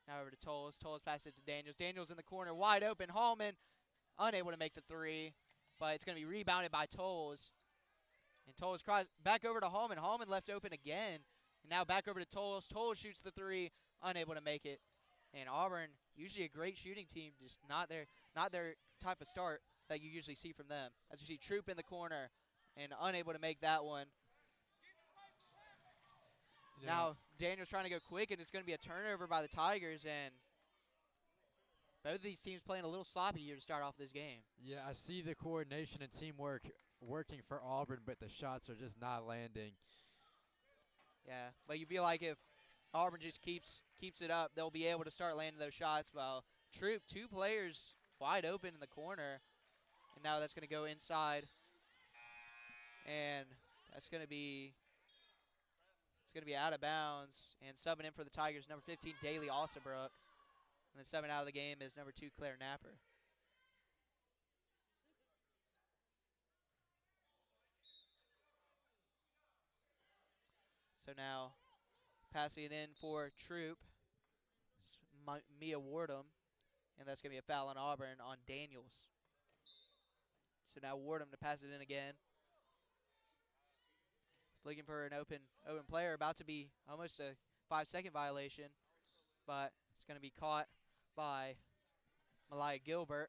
now over to Tolles. Tolles passes it to Daniels. Daniels in the corner, wide open. Hallman unable to make the 3, but it's going to be rebounded by Tolles. And Tolles cross back over to Hallman. Hallman left open again. And now back over to Tolles. Tolles shoots the 3, unable to make it. And Auburn, usually a great shooting team, just not their type of start that you usually see from them. As you see Troup in the corner and unable to make that one. Yeah. Now Daniel's trying to go quick, and it's going to be a turnover by the Tigers, and both of these teams playing a little sloppy here to start off this game. Yeah, I see the coordination and teamwork working for Auburn, but the shots are just not landing. Yeah, but you feel like if Auburn just keeps it up, they'll be able to start landing those shots. Well, Troup, 2 players wide open in the corner, and now that's going to go inside, and that's going to be out of bounds. And subbing in for the Tigers, number 15, Daly Alsabrook, and then subbing out of the game is number 2, Claire Napper. So now passing it in for Troup, Mia Wardham, and that's going to be a foul on Auburn on Daniels. So now Wardham to pass it in again. Looking for an open player, about to be almost a 5-second violation, but it's going to be caught by Malia Gilbert.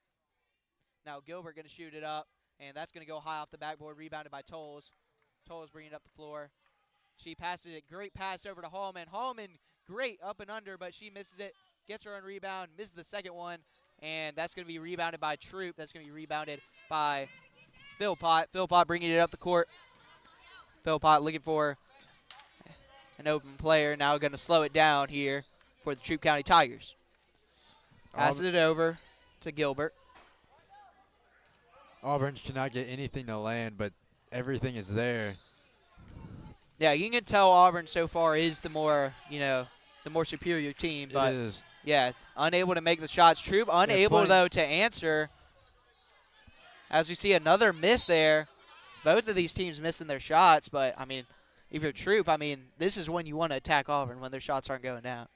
Now Gilbert going to shoot it up, And that's going to go high off the backboard, rebounded by Tolles. Tolles bringing it up the floor. She passes it. Great pass over to Hallman. Hallman, great up and under, but she misses it. Gets her own rebound, misses the second one, and that's going to be rebounded by Troup. That's going to be rebounded by Philpott. Philpott bringing it up the court. Philpott looking for an open player. Now going to slow it down here for the Troup County Tigers. Passes it over to Gilbert. Auburn cannot get anything to land, but everything is there. Yeah, you can tell Auburn so far is the more, the more superior team. But it is. Yeah, unable to make the shots. Troup unable, though, to answer. As we see another miss there. Both of these teams missing their shots, but, I mean, if you're Troup, I mean, this is when you want to attack Auburn, when their shots aren't going down.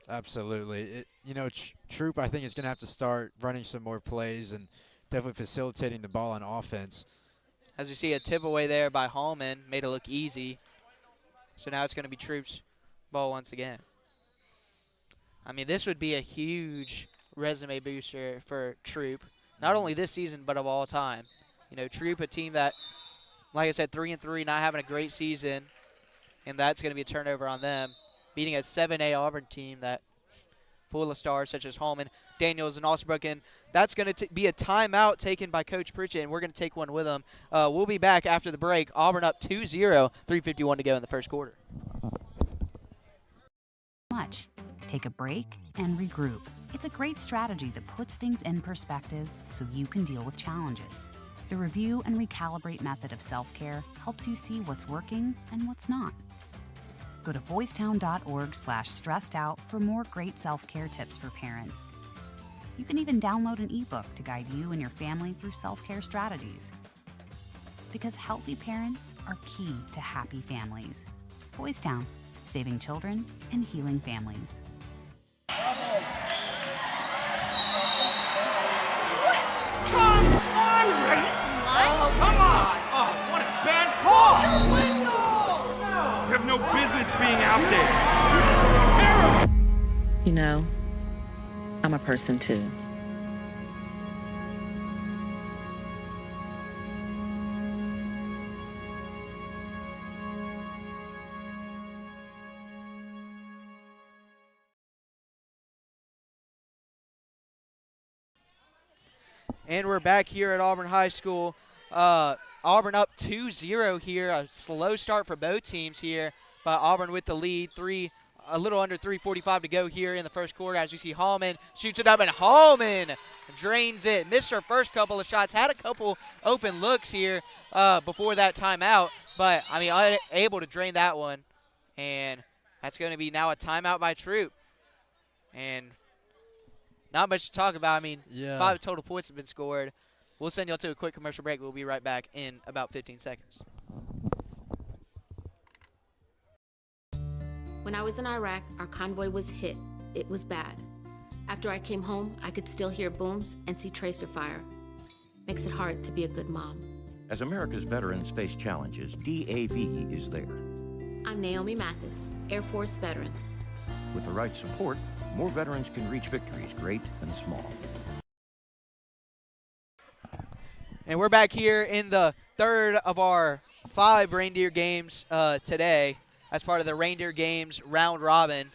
Absolutely. Troup, I think, is going to have to start running some more plays and definitely facilitating the ball on offense. As you see a tip away there by Hallman, made it look easy. So now it's going to be Troup's ball once again. I mean, this would be a huge resume booster for Troup, not only this season but of all time. Troup, a team that, like I said, 3-3, not having a great season, and that's going to be a turnover on them. Beating a 7A Auburn team that full of stars such as Hallman, Daniels, and Ostabrook. And that's going to be a timeout taken by Coach Pritchett, and we're going to take one with him. We'll be back after the break. Auburn up 2-0, 3:51 to go in the first quarter. Take a break and regroup. It's a great strategy that puts things in perspective so you can deal with challenges. The review and recalibrate method of self-care helps you see what's working and what's not. Go to boystown.org/stressedout for more great self-care tips for parents. You can even download an ebook to guide you and your family through self-care strategies. Because healthy parents are key to happy families. Boys Town, saving children and healing families. Come on! Are you lying? Oh, come on! Oh, what a bad call! You have no business being out there. Terrible! I'm a person too. And we're back here at Auburn High School. Auburn up 2-0 here. A slow start for both teams here, but Auburn with the lead. A little under 3:45 to go here in the first quarter. As we see Hallman shoots it up, and Hallman drains it. Missed her first couple of shots. Had a couple open looks here before that timeout, but I mean unable to drain that one. And that's going to be now a timeout by Troup. And not much to talk about. I mean, 5 total points have been scored. We'll send y'all to a quick commercial break. We'll be right back in about 15 seconds. When I was in Iraq, our convoy was hit. It was bad. After I came home, I could still hear booms and see tracer fire. Makes it hard to be a good mom. As America's veterans face challenges, DAV is there. I'm Naomi Mathis, Air Force veteran. With the right support, more veterans can reach victories great and small. And we're back here in the third of our 5 Reindeer games today as part of the Reindeer Games round robin.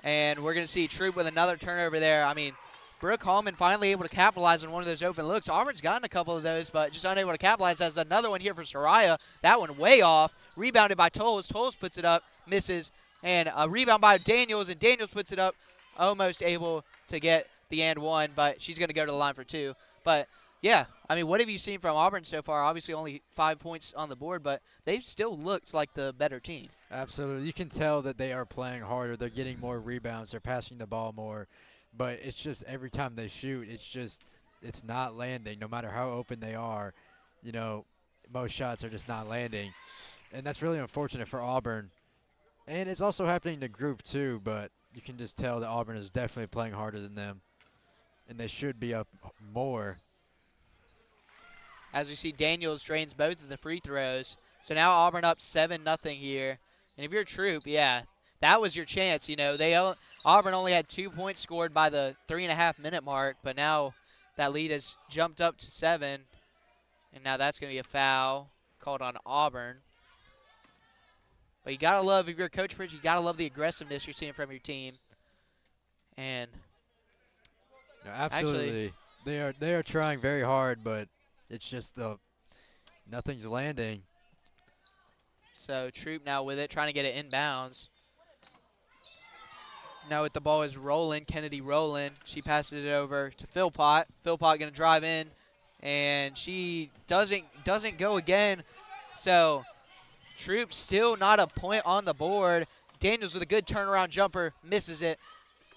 And we're going to see Troup with another turnover there. I mean, Brooke Hallman finally able to capitalize on one of those open looks. Auburn's gotten a couple of those, but just unable to capitalize. As another one here for Soraya. That one way off. Rebounded by Tolles. Tolles puts it up, misses. And a rebound by Daniels, and Daniels puts it up, almost able to get the and one, but she's going to go to the line for 2. But, yeah, I mean, what have you seen from Auburn so far? Obviously only 5 points on the board, but they've still looked like the better team. Absolutely. You can tell that they are playing harder. They're getting more rebounds. They're passing the ball more. But it's just every time they shoot, it's not landing. No matter how open they are, most shots are just not landing. And that's really unfortunate for Auburn. And it's also happening to group too, but you can just tell that Auburn is definitely playing harder than them. And they should be up more. As we see, Daniels drains both of the free throws. So now Auburn up 7-0 here. And if you're Troup, yeah, that was your chance. Auburn only had 2 points scored by the 3.5-minute mark, but now That lead has jumped up to 7, and now that's going to be a foul called on Auburn. But you got to love, if you're Coach Prince, you got to love the aggressiveness you're seeing from your team. And no, absolutely. They are trying very hard, but it's just nothing's landing. So Troup now with it, trying to get it inbounds. Now with the ball is rolling, Kennedy rolling. She passes it over to Philpott. Philpott going to drive in, and she doesn't go again. So Troup still not a point on the board. Daniels with a good turnaround jumper, misses it.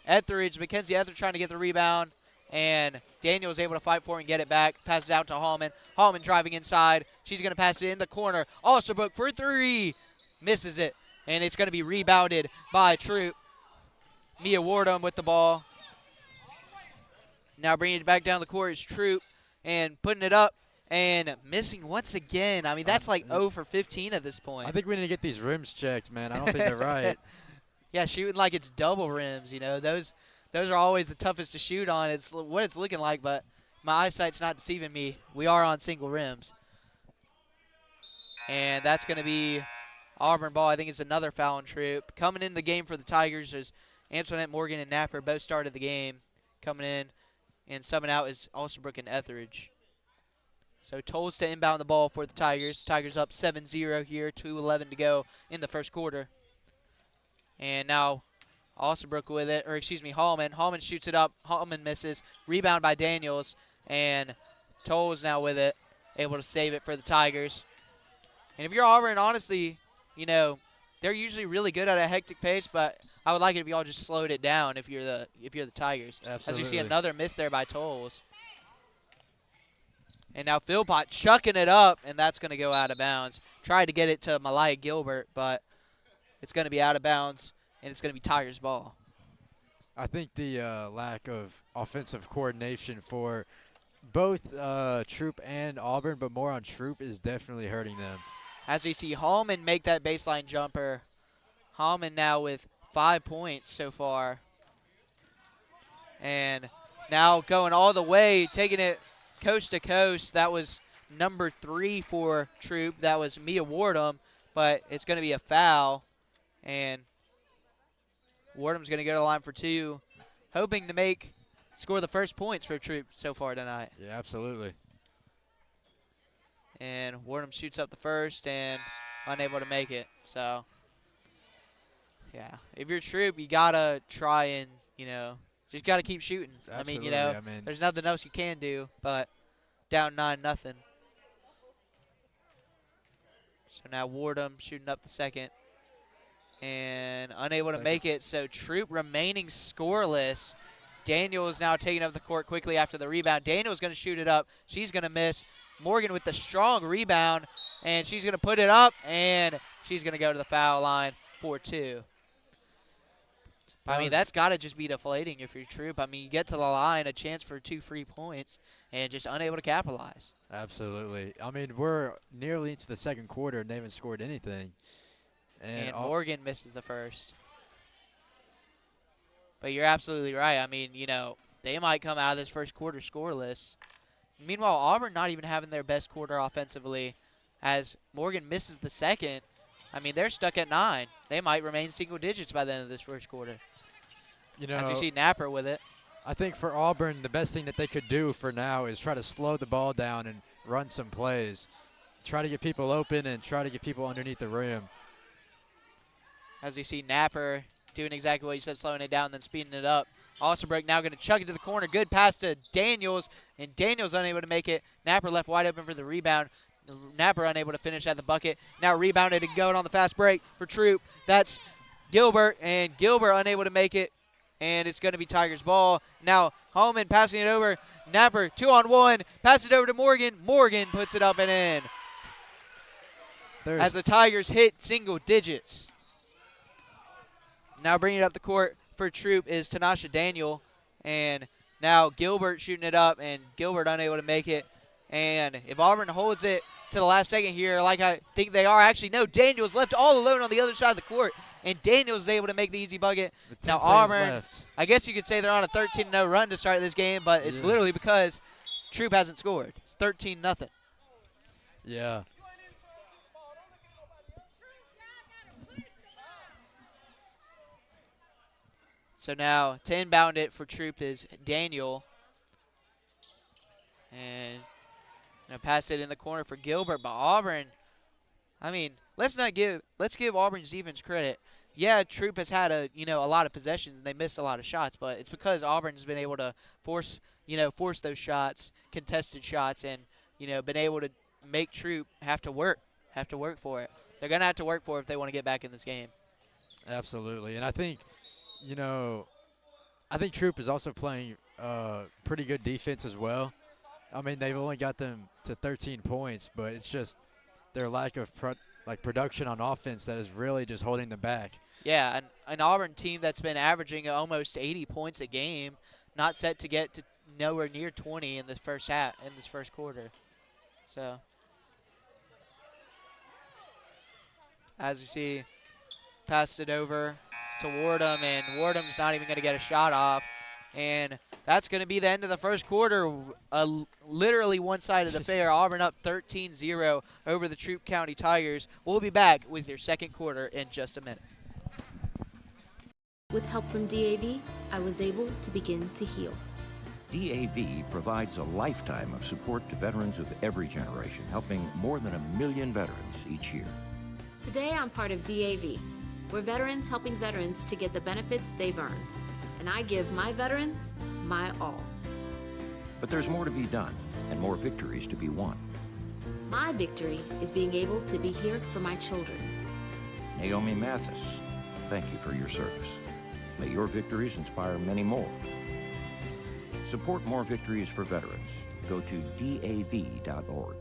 Mackenzie Etheridge trying to get the rebound, and Daniels able to fight for it and get it back. Passes out to Hallman. Hallman driving inside. She's going to pass it in the corner. Alsterbrook for 3. Misses it, and it's going to be rebounded by Troup. Mia Wardham with the ball. Now bringing it back down the court is Troup, and putting it up and missing once again. I mean, that's like 0 for 15 at this point. I think we need to get these rims checked, man. I don't think they're right. Yeah, shooting like it's double rims, you know. Those are always the toughest to shoot on. It's what it's looking like, but my eyesight's not deceiving me. We are on single rims. And that's going to be Auburn ball. I think it's another foul on Troup. Coming in the game for the Tigers is Antoinette Morgan and Napper both started the game. Coming in and subbing out is Alsterbrook and Etheridge. So Tolles to inbound the ball for the Tigers. Tigers up 7-0 here, 2:11 to go in the first quarter. And now Alsterbrook with it, or excuse me, Hallman. Hallman shoots it up. Hallman misses. Rebound by Daniels. And Tolles now with it, able to save it for the Tigers. And if you're Auburn, honestly, you know, they're usually really good at a hectic pace, but I would like it if y'all just slowed it down if you're the Tigers. Absolutely. As you see another miss there by Tolles. And now Philpott chucking it up, and that's going to go out of bounds. Tried to get it to Malaya Gilbert, but it's going to be out of bounds, and it's going to be Tigers ball. I think the lack of offensive coordination for both Troup and Auburn, but more on Troup, is definitely hurting them. As we see Hallman make that baseline jumper. Hallman now with 5 points so far. And now going all the way, taking it coast to coast. That was number 3 for Troup. That was Mia Wardham, but it's going to be a foul. And Wardham's going to go to the line for 2, hoping to score the first points for Troup so far tonight. Yeah, absolutely. And Wardham shoots up the first and unable to make it. So, yeah, if you're Troup, you got to try and, you know, just got to keep shooting. Absolutely. I mean, you know, there's nothing else you can do, but down 9-0. So now Wardham shooting up the second and unable to make it. So Troup remaining scoreless. Daniels now taking up the court quickly after the rebound. Daniels going to shoot it up. She's going to miss. Morgan with the strong rebound, and she's going to put it up, and she's going to go to the foul line for 2. I mean, that's got to just be deflating if you're Troup. I mean, you get to the line, a chance for 2 free points, and just unable to capitalize. Absolutely. I mean, we're nearly into the second quarter, and they haven't scored anything. And Morgan misses the first. But you're absolutely right. I mean, you know, they might come out of this first quarter scoreless. Meanwhile, Auburn not even having their best quarter offensively as Morgan misses the second. I mean, they're stuck at 9. They might remain single digits by the end of this first quarter. You know, as we see Napper with it. I think for Auburn, the best thing that they could do for now is try to slow the ball down and run some plays. Try to get people open and try to get people underneath the rim. As we see Napper doing exactly what you said, slowing it down, then speeding it up. Alsterbrook now going to chuck it to the corner. Good pass to Daniels, and Daniels unable to make it. Napper left wide open for the rebound. Napper unable to finish at the bucket. Now rebounded and going on the fast break for Troup. That's Gilbert, and Gilbert unable to make it, and it's going to be Tigers ball. Now Hallman passing it over. Napper 2-on-1, passes it over to Morgan. Morgan puts it up and in. As the Tigers hit single digits. Now bringing it up the court for Troup is Tanasha Daniel, and now Gilbert shooting it up, and Gilbert unable to make it. And if Auburn holds it to the last second here, like I think they are, actually no, Daniels left all alone on the other side of the court, and Daniels is able to make the easy bucket. Now Auburn, I guess you could say they're on a 13-0 run to start this game, but it's literally because Troup hasn't scored. It's 13-0. Yeah. So now to inbound it for Troup is Daniel. And pass it in the corner for Gilbert, but Auburn, I mean, let's give Auburn's defense credit. Yeah, Troup has had a lot of possessions and they missed a lot of shots, but it's because Auburn's been able to force those shots, contested shots, and been able to make Troup have to work for it. They're gonna have to work for it if they want to get back in this game. Absolutely, and I think Troup is also playing pretty good defense as well. I mean, they've only got them to 13 points, but it's just their lack of production on offense that is really just holding them back. Yeah, an Auburn team that's been averaging almost 80 points a game, not set to get to nowhere near 20 in this first quarter. So, as you see, passed it over to Wardham, and Wardham's not even going to get a shot off. And that's going to be the end of the first quarter. Literally one-sided affair. Auburn up 13-0 over the Troup County Tigers. We'll be back with your second quarter in just a minute. With help from DAV, I was able to begin to heal. DAV provides a lifetime of support to veterans of every generation, helping more than 1 million veterans each year. Today, I'm part of DAV. We're veterans helping veterans to get the benefits they've earned. And I give my veterans my all. But there's more to be done and more victories to be won. My victory is being able to be here for my children. Naomi Mathis, thank you for your service. May your victories inspire many more. Support more victories for veterans. Go to DAV.org.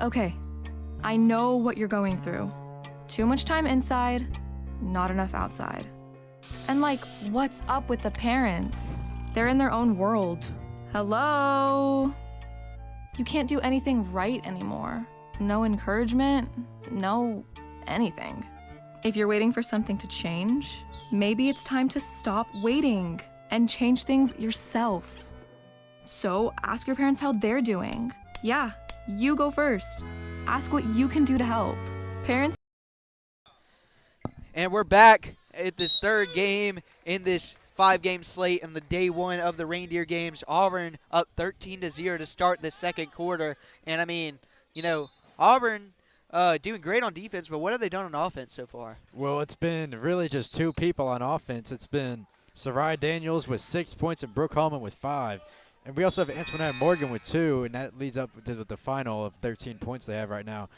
Okay, I know what you're going through. Too much time inside, not enough outside. And what's up with the parents? They're in their own world. Hello? You can't do anything right anymore. No encouragement, no anything. If you're waiting for something to change, maybe it's time to stop waiting and change things yourself. So ask your parents how they're doing. Yeah, you go first. Ask what you can do to help. Parents. And we're back at this third game in this 5-game slate in the day one of the Reindeer games. Auburn up 13-0 to start the second quarter. And I mean, Auburn doing great on defense, but what have they done on offense so far? Well, it's been really just two people on offense. It's been Sarai Daniels with 6 points and Brooke Hallman with 5. And we also have Antoinette Morgan with 2, and that leads up to the final of 13 points they have right now.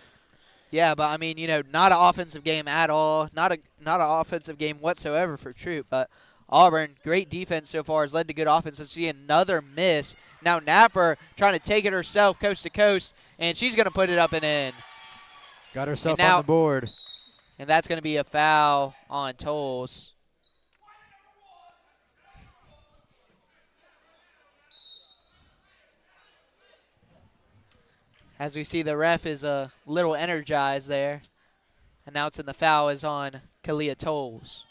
Yeah, but I mean, not an offensive game at all. Not an offensive game whatsoever for Troup. But Auburn, great defense so far, has led to good offense. Let's see another miss. Now Napper trying to take it herself coast to coast, and she's going to put it up and in. Got herself on the board. And that's going to be a foul on Tolles. As we see, the ref is a little energized there, announcing the foul is on Kalia Tolles.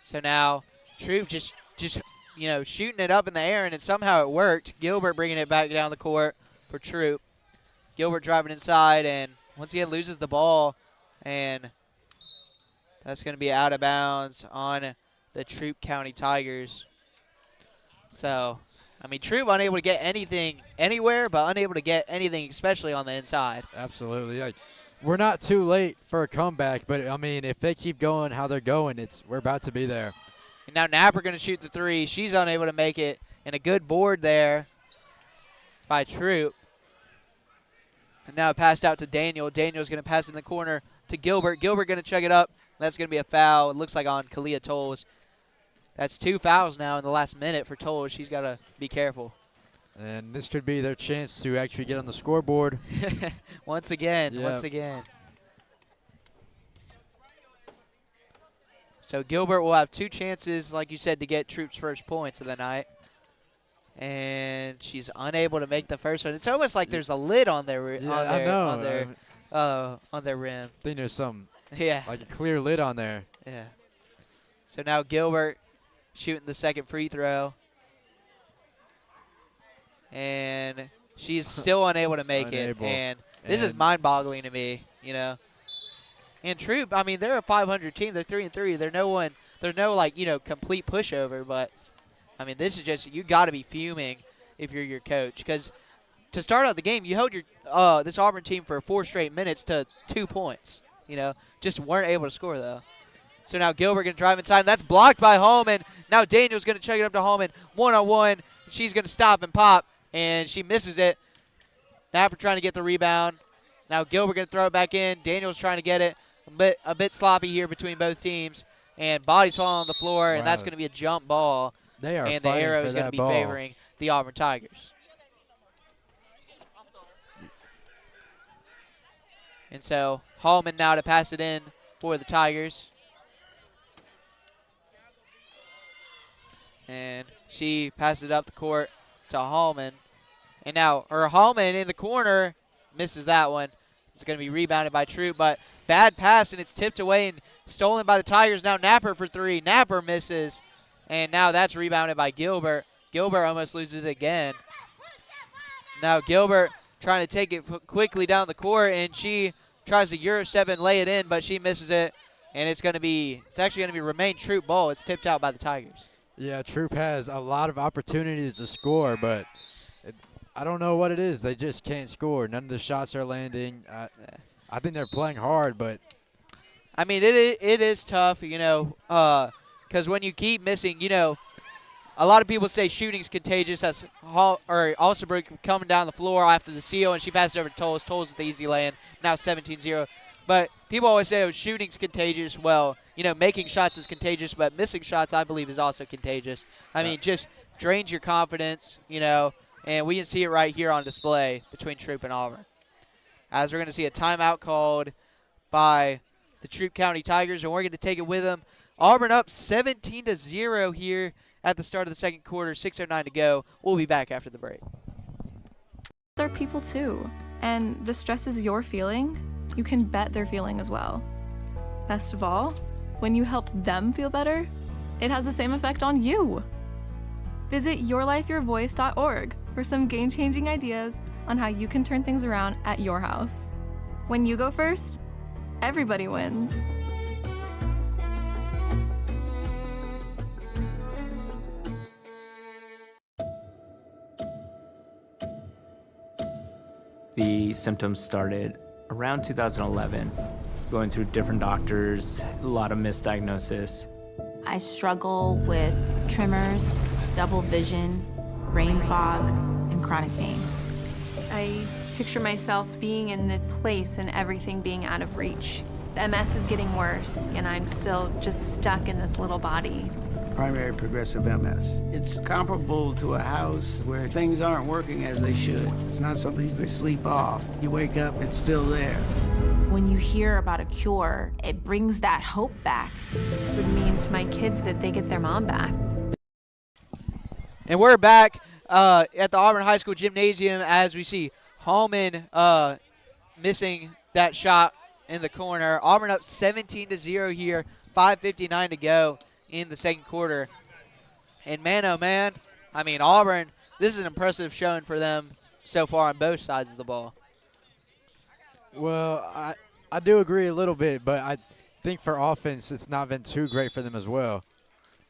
So now Troup just shooting it up in the air, and somehow it worked. Gilbert bringing it back down the court for Troup. Gilbert driving inside, and once again loses the ball, and that's going to be out of bounds on the Troup County Tigers. So, I mean, Troup unable to get anything anywhere, but unable to get anything, especially on the inside. Absolutely. We're not too late for a comeback, but, I mean, if they keep going how they're going, we're about to be there. And now Napper going to shoot the three. She's unable to make it, and a good board there by Troup. And now passed out to Daniel. Daniel's going to pass in the corner to Gilbert. Gilbert going to chug it up. That's going to be a foul. It looks like on Kalia Tolles. That's 2 fouls now in the last minute for Tolles. She's got to be careful. And this could be their chance to actually get on the scoreboard. Once again, once again. So Gilbert will have 2 chances, like you said, to get Troup's first points of the night. And she's unable to make the first one. It's almost like there's a lid on their rim. I think there's some like a clear lid on there. Yeah. So now Gilbert shooting the second free throw. and she's still unable to make it. And this is mind-boggling to me, you know. And Troup, I mean, they're a 500 team. They're 3-3. There's no like, you know, complete pushover. But I mean, this is just, you got to be fuming if you're your coach, because to start out the game, you held your this Auburn team for 4 straight minutes to 2 points. You know, just weren't able to score though. So now Gilbert going to drive inside, and that's blocked by Holman. Now Daniel's going to check it up to Holman, one-on-one. She's going to stop and pop, and she misses it. Napper trying to get the rebound. Now Gilbert going to throw it back in. Daniel's trying to get it. A bit sloppy here between both teams, and bodies falling on the floor, and that's going to be a jump ball. They are and the arrow is going to be favoring the Auburn Tigers. And so Hallman now to pass it in for the Tigers. And she passes it up the court to Hallman. And now Hallman in the corner misses that one. It's going to be rebounded by Troup, but bad pass, and it's tipped away and stolen by the Tigers. Now Napper for 3. Napper misses, and now that's rebounded by Gilbert. Gilbert almost loses it again. Now Gilbert trying to take it quickly down the court, and she tries to Euro step and lay it in, but she misses it, and it's actually going to be remain Troup ball. It's tipped out by the Tigers. Yeah, Troup has a lot of opportunities to score, but I don't know what it is. They just can't score. None of the shots are landing. I think they're playing hard, but I mean, it is tough, you know, because when you keep missing, you know, a lot of people say shooting's contagious. That's Alsabrook coming down the floor after the seal, and she passes over to Tolles. Tolles with the easy lay-in. Now 17-0. But people always say, oh, shooting's contagious. Well, you know, making shots is contagious, but missing shots, I believe, is also contagious. I mean, just drains your confidence, you know, and we can see it right here on display between Troup and Auburn. As we're going to see a timeout called by the Troup County Tigers, and we're going to take it with them. Auburn up 17-0 here at the start of the second quarter, 6:09 to go. We'll be back after the break. They're people too, and the stresses you're feeling, you can bet they're feeling as well. Best of all, when you help them feel better, it has the same effect on you. Visit yourlifeyourvoice.org for some game-changing ideas on how you can turn things around at your house. When you go first, everybody wins. The symptoms started around 2011, going through different doctors, a lot of misdiagnosis. I struggle with tremors, double vision, brain fog, and chronic pain. I picture myself being in this place and everything being out of reach. The MS is getting worse, and I'm still just stuck in this little body. Primary progressive MS. It's comparable to a house where things aren't working as they should. It's not something you could sleep off. You wake up, it's still there. When you hear about a cure, it brings that hope back. It would mean to my kids that they get their mom back. And we're back at the Auburn High School gymnasium as we see Hallman missing that shot in the corner. Auburn up 17-0 here, 5:59 to go in the second quarter. And man, oh man, I mean, Auburn, this is an impressive showing for them so far on both sides of the ball. Well, I do agree a little bit, but I think for offense it's not been too great for them as well.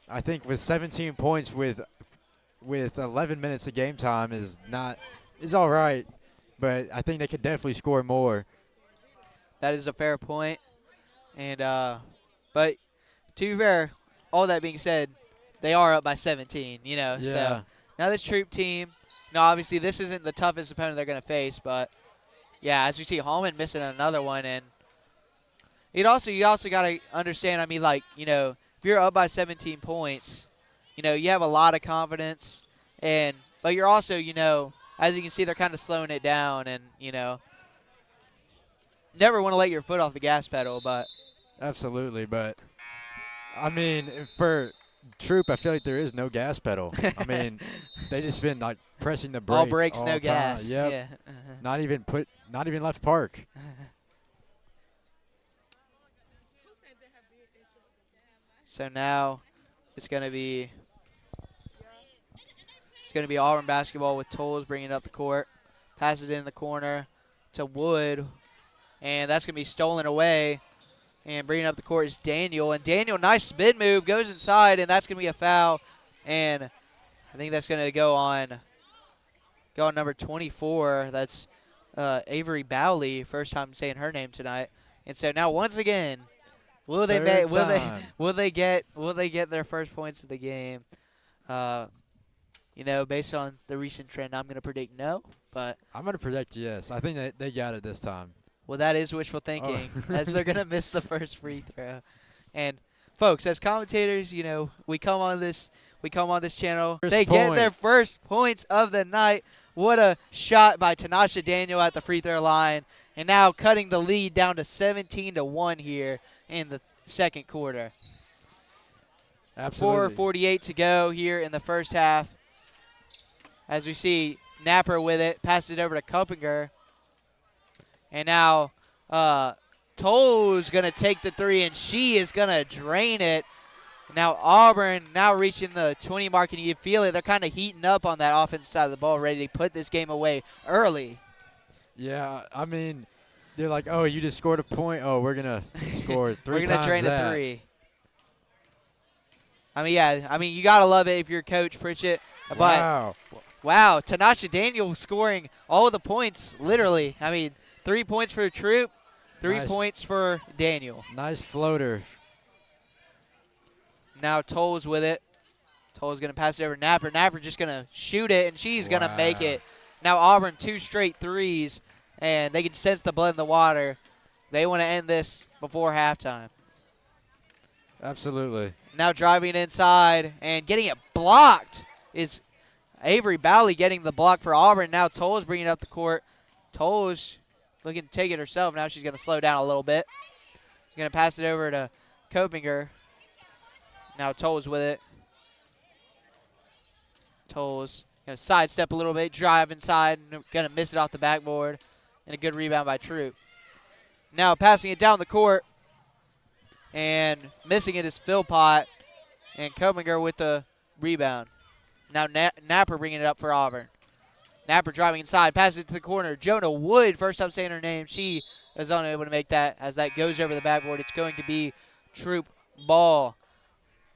I think with 17 points with 11 minutes of game time is all right, but I think they could definitely score more. That is a fair point. And but to be fair, all that being said, they are up by 17, you know. Yeah. So now this Troup team, obviously this isn't the toughest opponent they're going to face, but yeah, as we see Hallman missing another one, and you also got to understand, I mean, like, you know, if you're up by 17 points, you know, you have a lot of confidence, but you're also, you know, as you can see, they're kind of slowing it down, and, you know, never want to let your foot off the gas pedal, but. Absolutely, but I mean, for Troup, I feel like there is no gas pedal. I mean, they just been like pressing the brake. All brakes, all no the gas. Time. Yep. Yeah. Not even left park. So now it's gonna be going to be Auburn basketball with Tolles bringing it up the court. Passes it in the corner to Wood, and that's going to be stolen away. And bringing up the court is Daniel. And Daniel, nice spin move, goes inside, and that's going to be a foul. And I think that's going to go on number 24. That's Avery Bowley, first time saying her name tonight. And so now once again, will they get their first points of the game? You know, based on the recent trend, I'm going to predict no, but I'm going to predict yes. I think they got it this time. Well, that is wishful thinking, as they're going to miss the first free throw. And folks, as commentators, you know, we come on this channel. They get their first points of the night. What a shot by Tanasha Daniel at the free throw line. And now cutting the lead down to 17-1 here in the second quarter. Absolutely. 4:48 to go here in the first half. As we see Napper with it, passes it over to Kuppinger. And now Tolles going to take the three, and she is going to drain it. Now Auburn now reaching the 20 mark, and you feel it. They're kind of heating up on that offensive side of the ball, ready to put this game away early. Yeah, I mean, they're like, oh, you just scored a point. Oh, we're going to score 3 times We're going to drain that. the three. I mean, yeah, I mean, you got to love it if you're Coach Pritchett. Wow. But, wow, Tanasha Daniel scoring all the points, literally. I mean, 3 points for Troup, 3 points for Daniel. Nice floater. Now Tolles with it. Tolles going to pass it over to Napper. Napper just going to shoot it, and she's going to make it. Now Auburn 2 straight threes, and they can sense the blood in the water. They want to end this before halftime. Absolutely. Now driving inside and getting it blocked is Avery Bowley getting the block for Auburn. Now Tolles bringing it up the court. Tolles looking to take it herself. Now she's going to slow down a little bit. She's going to pass it over to Kuppinger. Now Tolles with it. Tolles going to sidestep a little bit, drive inside, and going to miss it off the backboard. And a good rebound by Troup. Now passing it down the court. And missing it is Philpott. And Kuppinger with the rebound. Now Napper bringing it up for Auburn. Napper driving inside, passes it to the corner. Jonah Wood, first time saying her name. She is unable to make that as that goes over the backboard. It's going to be Troup ball.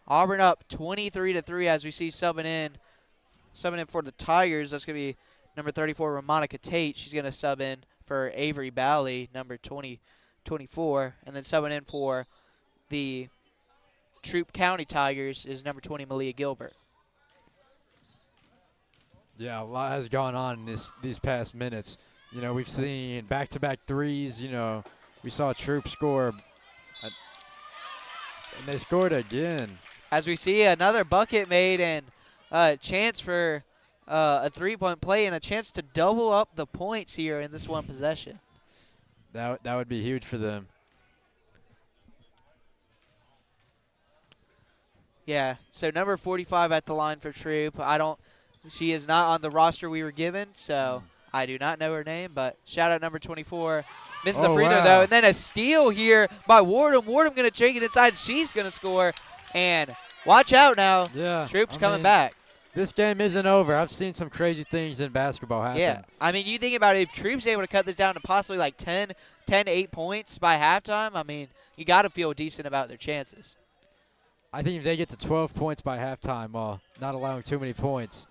Auburn up 23-3 as we see subbing in for the Tigers. That's going to be number 34, Ramonica Tate. She's going to sub in for Avery Bowley, number 24. And then subbing in for the Troup County Tigers is number 20, Malia Gilbert. Yeah, a lot has gone on in these past minutes. You know, we've seen back-to-back threes. You know, we saw Troup score, and they scored again. As we see another bucket made and a chance for a three-point play and a chance to double up the points here in this one possession. That would be huge for them. Yeah, so number 45 at the line for Troup. She is not on the roster we were given, so I do not know her name, but shout out number 24. Misses the free throw, though, and then a steal here by Wardham. Wardham going to take it inside. She's going to score, and watch out now. Yeah, Troup's coming back. This game isn't over. I've seen some crazy things in basketball happen. Yeah, I mean, you think about it, if Troup's able to cut this down to possibly like 8 points by halftime, I mean, you got to feel decent about their chances. I think if they get to 12 points by halftime while not allowing too many points,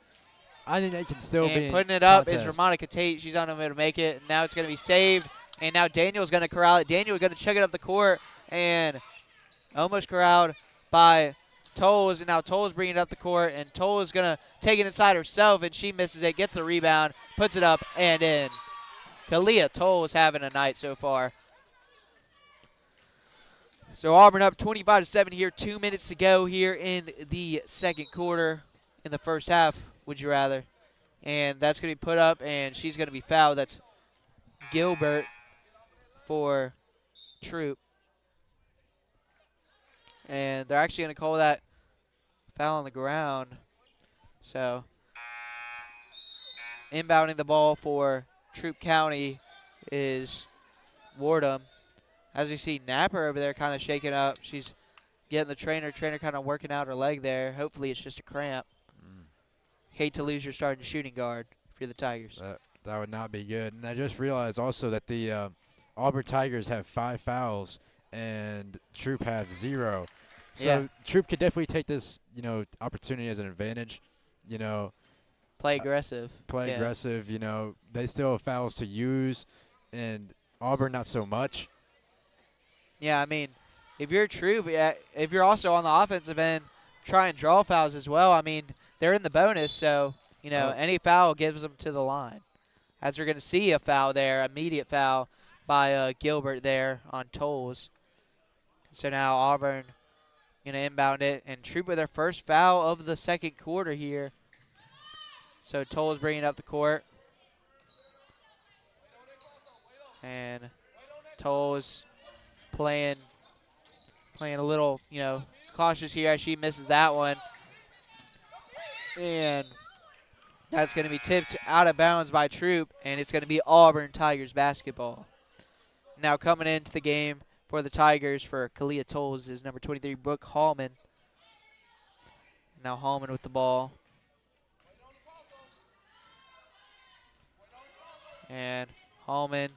I think they can still be in putting it up contest. is Ramonica Tate. She's unable to make it. Now it's going to be saved. And now Daniel's going to corral it. Daniel's going to chuck it up the court and almost corralled by Tolles. And now Tolles bringing it up the court. And Tolles is going to take it inside herself. And she misses it, gets the rebound, puts it up and in. Kalia Tolles having a night so far. So Auburn up 25-7 here. 2 minutes to go here in the second quarter. In the first half, would you rather? And that's going to be put up, and she's going to be fouled. That's Gilbert for Troup. And they're actually going to call that foul on the ground. So inbounding the ball for Troup County is Wardham. As you see, Napper over there kind of shaking up. She's getting the trainer kind of working out her leg there. Hopefully it's just a cramp. hate to lose your starting shooting guard if you're the Tigers. That would not be good. And I just realized also that the Auburn Tigers have 5 fouls and Troup have 0. So Yeah. Troup could definitely take this, opportunity as an advantage. Play aggressive. Play Yeah. aggressive. They still have fouls to use, and Auburn not so much. Yeah, I mean, if you're Troup, if you're also on the offensive end, try and draw fouls as well. I mean, they're in the bonus, so, any foul gives them to the line. As we're going to see a foul there, immediate foul by Gilbert there on Tolles. So now Auburn going to inbound it, and Troup with their first foul of the second quarter here. So Tolles bringing up the court. And Tolles playing a little, cautious here as she misses that one. And that's going to be tipped out of bounds by Troup, and it's going to be Auburn Tigers basketball. Now coming into the game for the Tigers for Kalia Tolles is number 23, Brooke Hallman. Now Hallman with the ball. And Hallman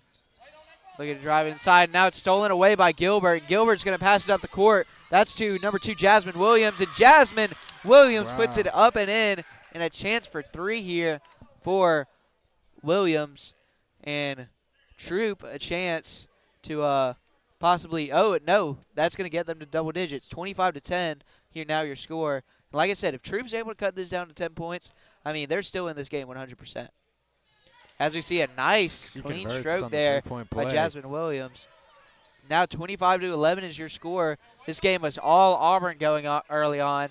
looking to drive inside. Now it's stolen away by Gilbert. Gilbert's going to pass it up the court. That's to number 2, Jasmine Williams. And Jasmine Williams puts it up and in. And a chance for 3 here for Williams. And Troup a chance to possibly, no, that's going to get them to double digits. 25-10 here now your score. And like I said, if Troup's able to cut this down to 10 points, I mean, they're still in this game 100%. As we see a nice clean stroke there by Jasmine Williams. Now 25-11 is your score. This game was all Auburn going on early on.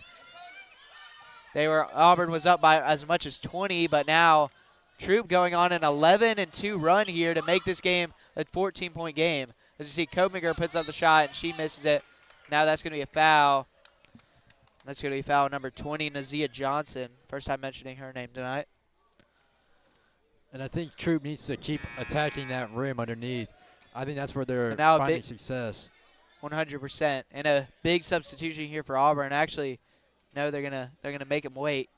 Auburn was up by as much as 20, but now Troup going on an 11-2 run here to make this game a 14-point game. As you see, Kominger puts up the shot and she misses it. Now that's going to be a foul. That's going to be foul number 20, Nazia Johnson. First time mentioning her name tonight. And I think Troup needs to keep attacking that rim underneath. I think that's where they're now finding success. 100%. And a big substitution here for Auburn. Actually, no, they're gonna make him wait.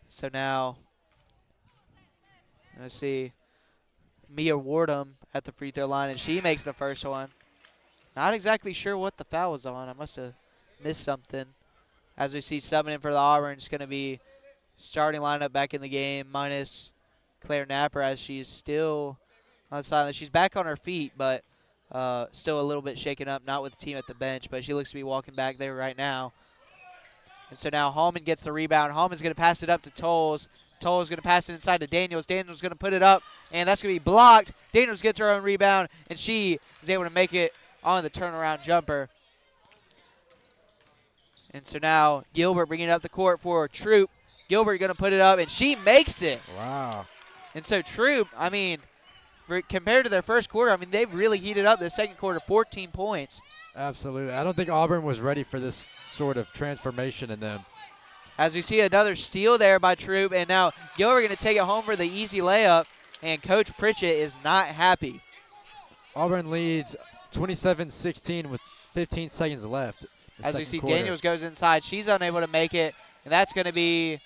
So now, let's see, Mia Wardham at the free throw line, and she makes the first one. Not exactly sure what the foul was on. I must have missed something. As we see subbing in for the Auburn, it's going to be starting lineup back in the game, minus Claire Napper, as she's still on the sideline. She's back on her feet, but still a little bit shaken up, not with the team at the bench, but she looks to be walking back there right now. And so now Hallman gets the rebound. Hallman's going to pass it up to Tolles. Tolles going to pass it inside to Daniels. Daniels going to put it up, and that's going to be blocked. Daniels gets her own rebound, and she is able to make it on the turnaround jumper. And so now Gilbert bringing it up the court for Troup. Gilbert going to put it up, and she makes it. Wow. And so Troup, I mean, compared to their first quarter, I mean, they've really heated up the second quarter, 14 points. Absolutely. I don't think Auburn was ready for this sort of transformation in them. As we see another steal there by Troup, and now Gilbert going to take it home for the easy layup, and Coach Pritchett is not happy. Auburn leads 27-16 with 15 seconds left. As we see, Daniels goes inside. She's unable to make it, and that's going to be,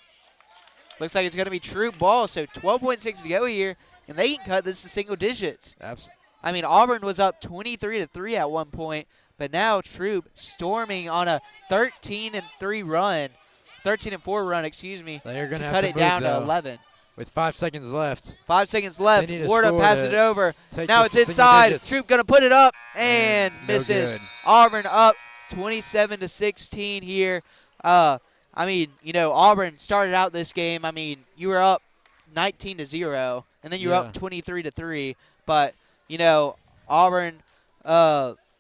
looks like it's going to be Troup ball, so 12.6 to go here, and they can cut this to single digits. Absolutely. I mean, Auburn was up 23-3 at one point, but now Troup storming on a 13-4 run, excuse me, They're going to cut it down to 11. With 5 seconds left. 5 seconds left. Wardham passes it over. Now Now it's inside. Troup going to put it up and misses. No, Auburn up 27-16 here. I mean, Auburn started out this game. I mean, you were up 19-0, and then you were up 23-3. But, Auburn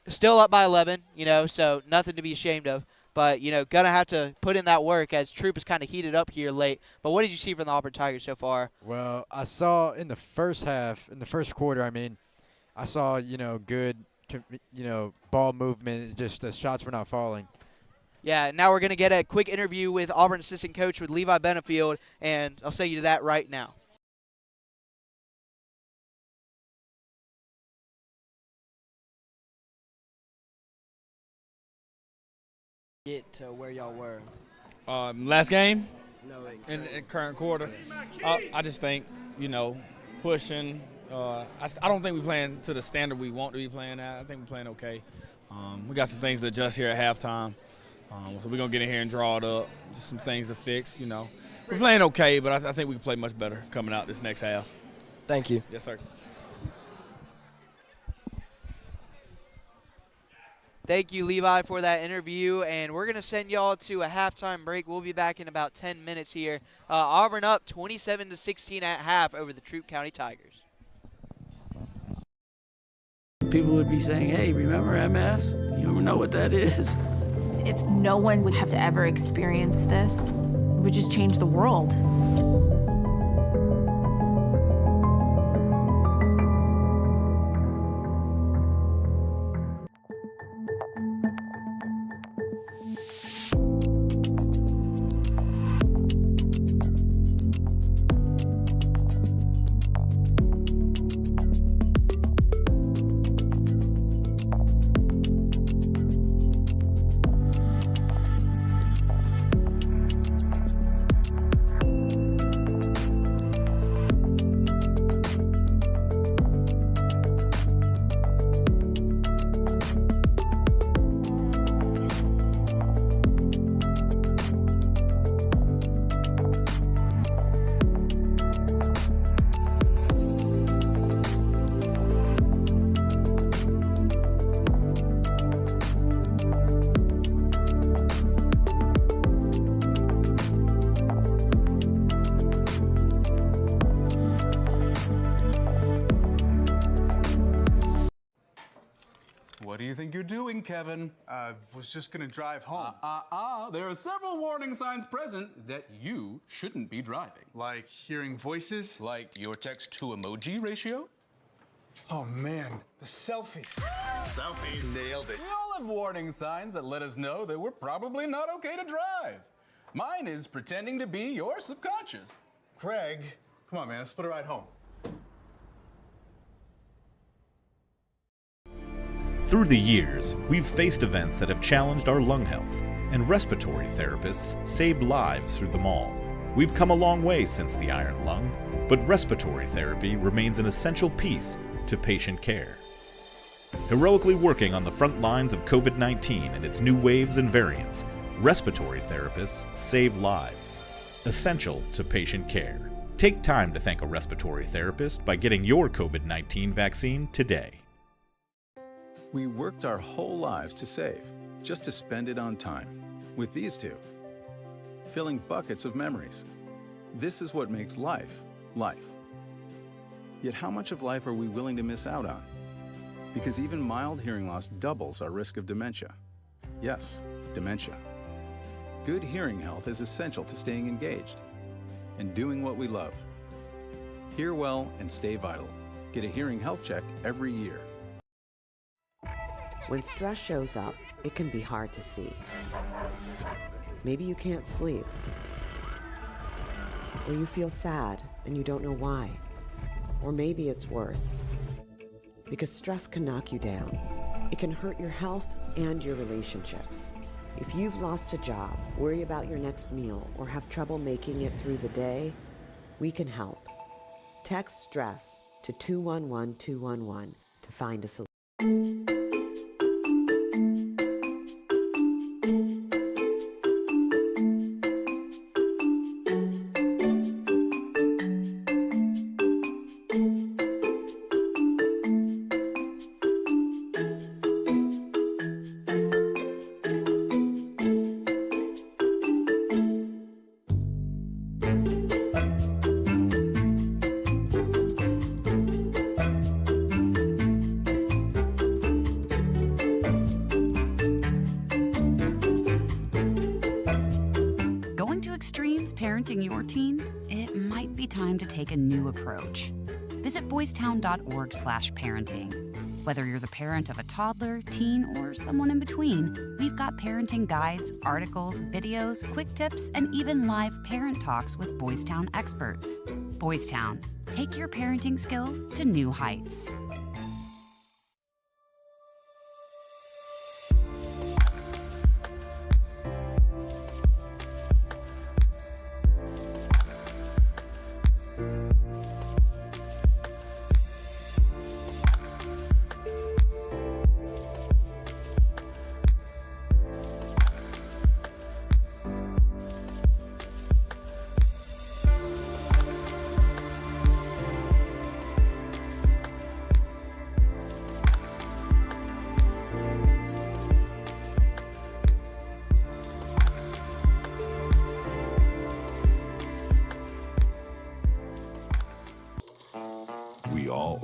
still up by 11, so nothing to be ashamed of. But, going to have to put in that work as Troup is kind of heated up here late. But what did you see from the Auburn Tigers so far? Well, I saw in the first quarter, I saw, good, ball movement. Just the shots were not falling. Yeah, now we're going to get a quick interview with Auburn assistant coach with Levi Benefield, and I'll say you that right now. get to where y'all were? Last game? No, in current quarter. I just think, pushing. I don't think we're playing to the standard we want to be playing at. I think we're playing okay. We got some things to adjust here at halftime. So we're going to get in here and draw it up. Just some things to fix, We're playing okay, but I think we can play much better coming out this next half. Thank you. Yes, sir. Thank you, Levi, for that interview, and we're going to send y'all to a halftime break. We'll be back in about 10 minutes here. Auburn up 27-16 at half over the Troup County Tigers. People would be saying, hey, remember MS? You know what that is? If no one would have to ever experience this, it would just change the world. What do you think you're doing, Kevin? Was just gonna drive home. There are several warning signs present that you shouldn't be driving. Like hearing voices? Like your text-to-emoji ratio? Oh man, the selfies. Selfie, nailed it. We all have warning signs that let us know that we're probably not okay to drive. Mine is pretending to be your subconscious. Craig, come on man, let's split a ride home. Through the years, we've faced events that have challenged our lung health, and respiratory therapists saved lives through them all. We've come a long way since the iron lung, but respiratory therapy remains an essential piece to patient care. Heroically working on the front lines of COVID-19 and its new waves and variants, respiratory therapists save lives. Essential to patient care. Take time to thank a respiratory therapist by getting your COVID-19 vaccine today. We worked our whole lives to save, just to spend it on time. With these two, filling buckets of memories. This is what makes life, life. Yet how much of life are we willing to miss out on? Because even mild hearing loss doubles our risk of dementia. Yes, dementia. Good hearing health is essential to staying engaged and doing what we love. Hear well and stay vital. Get a hearing health check every year. When stress shows up, it can be hard to see. Maybe you can't sleep, or you feel sad and you don't know why. Or maybe it's worse, because stress can knock you down. It can hurt your health and your relationships. If you've lost a job, worry about your next meal, or have trouble making it through the day, we can help. Text STRESS to 211-211 to find a solution. Parenting your teen, it might be time to take a new approach. Visit boystown.org/parenting. Whether you're the parent of a toddler, teen, or someone in between, we've got parenting guides, articles, videos, quick tips, and even live parent talks with Boys Town experts. Boys Town, take your parenting skills to new heights.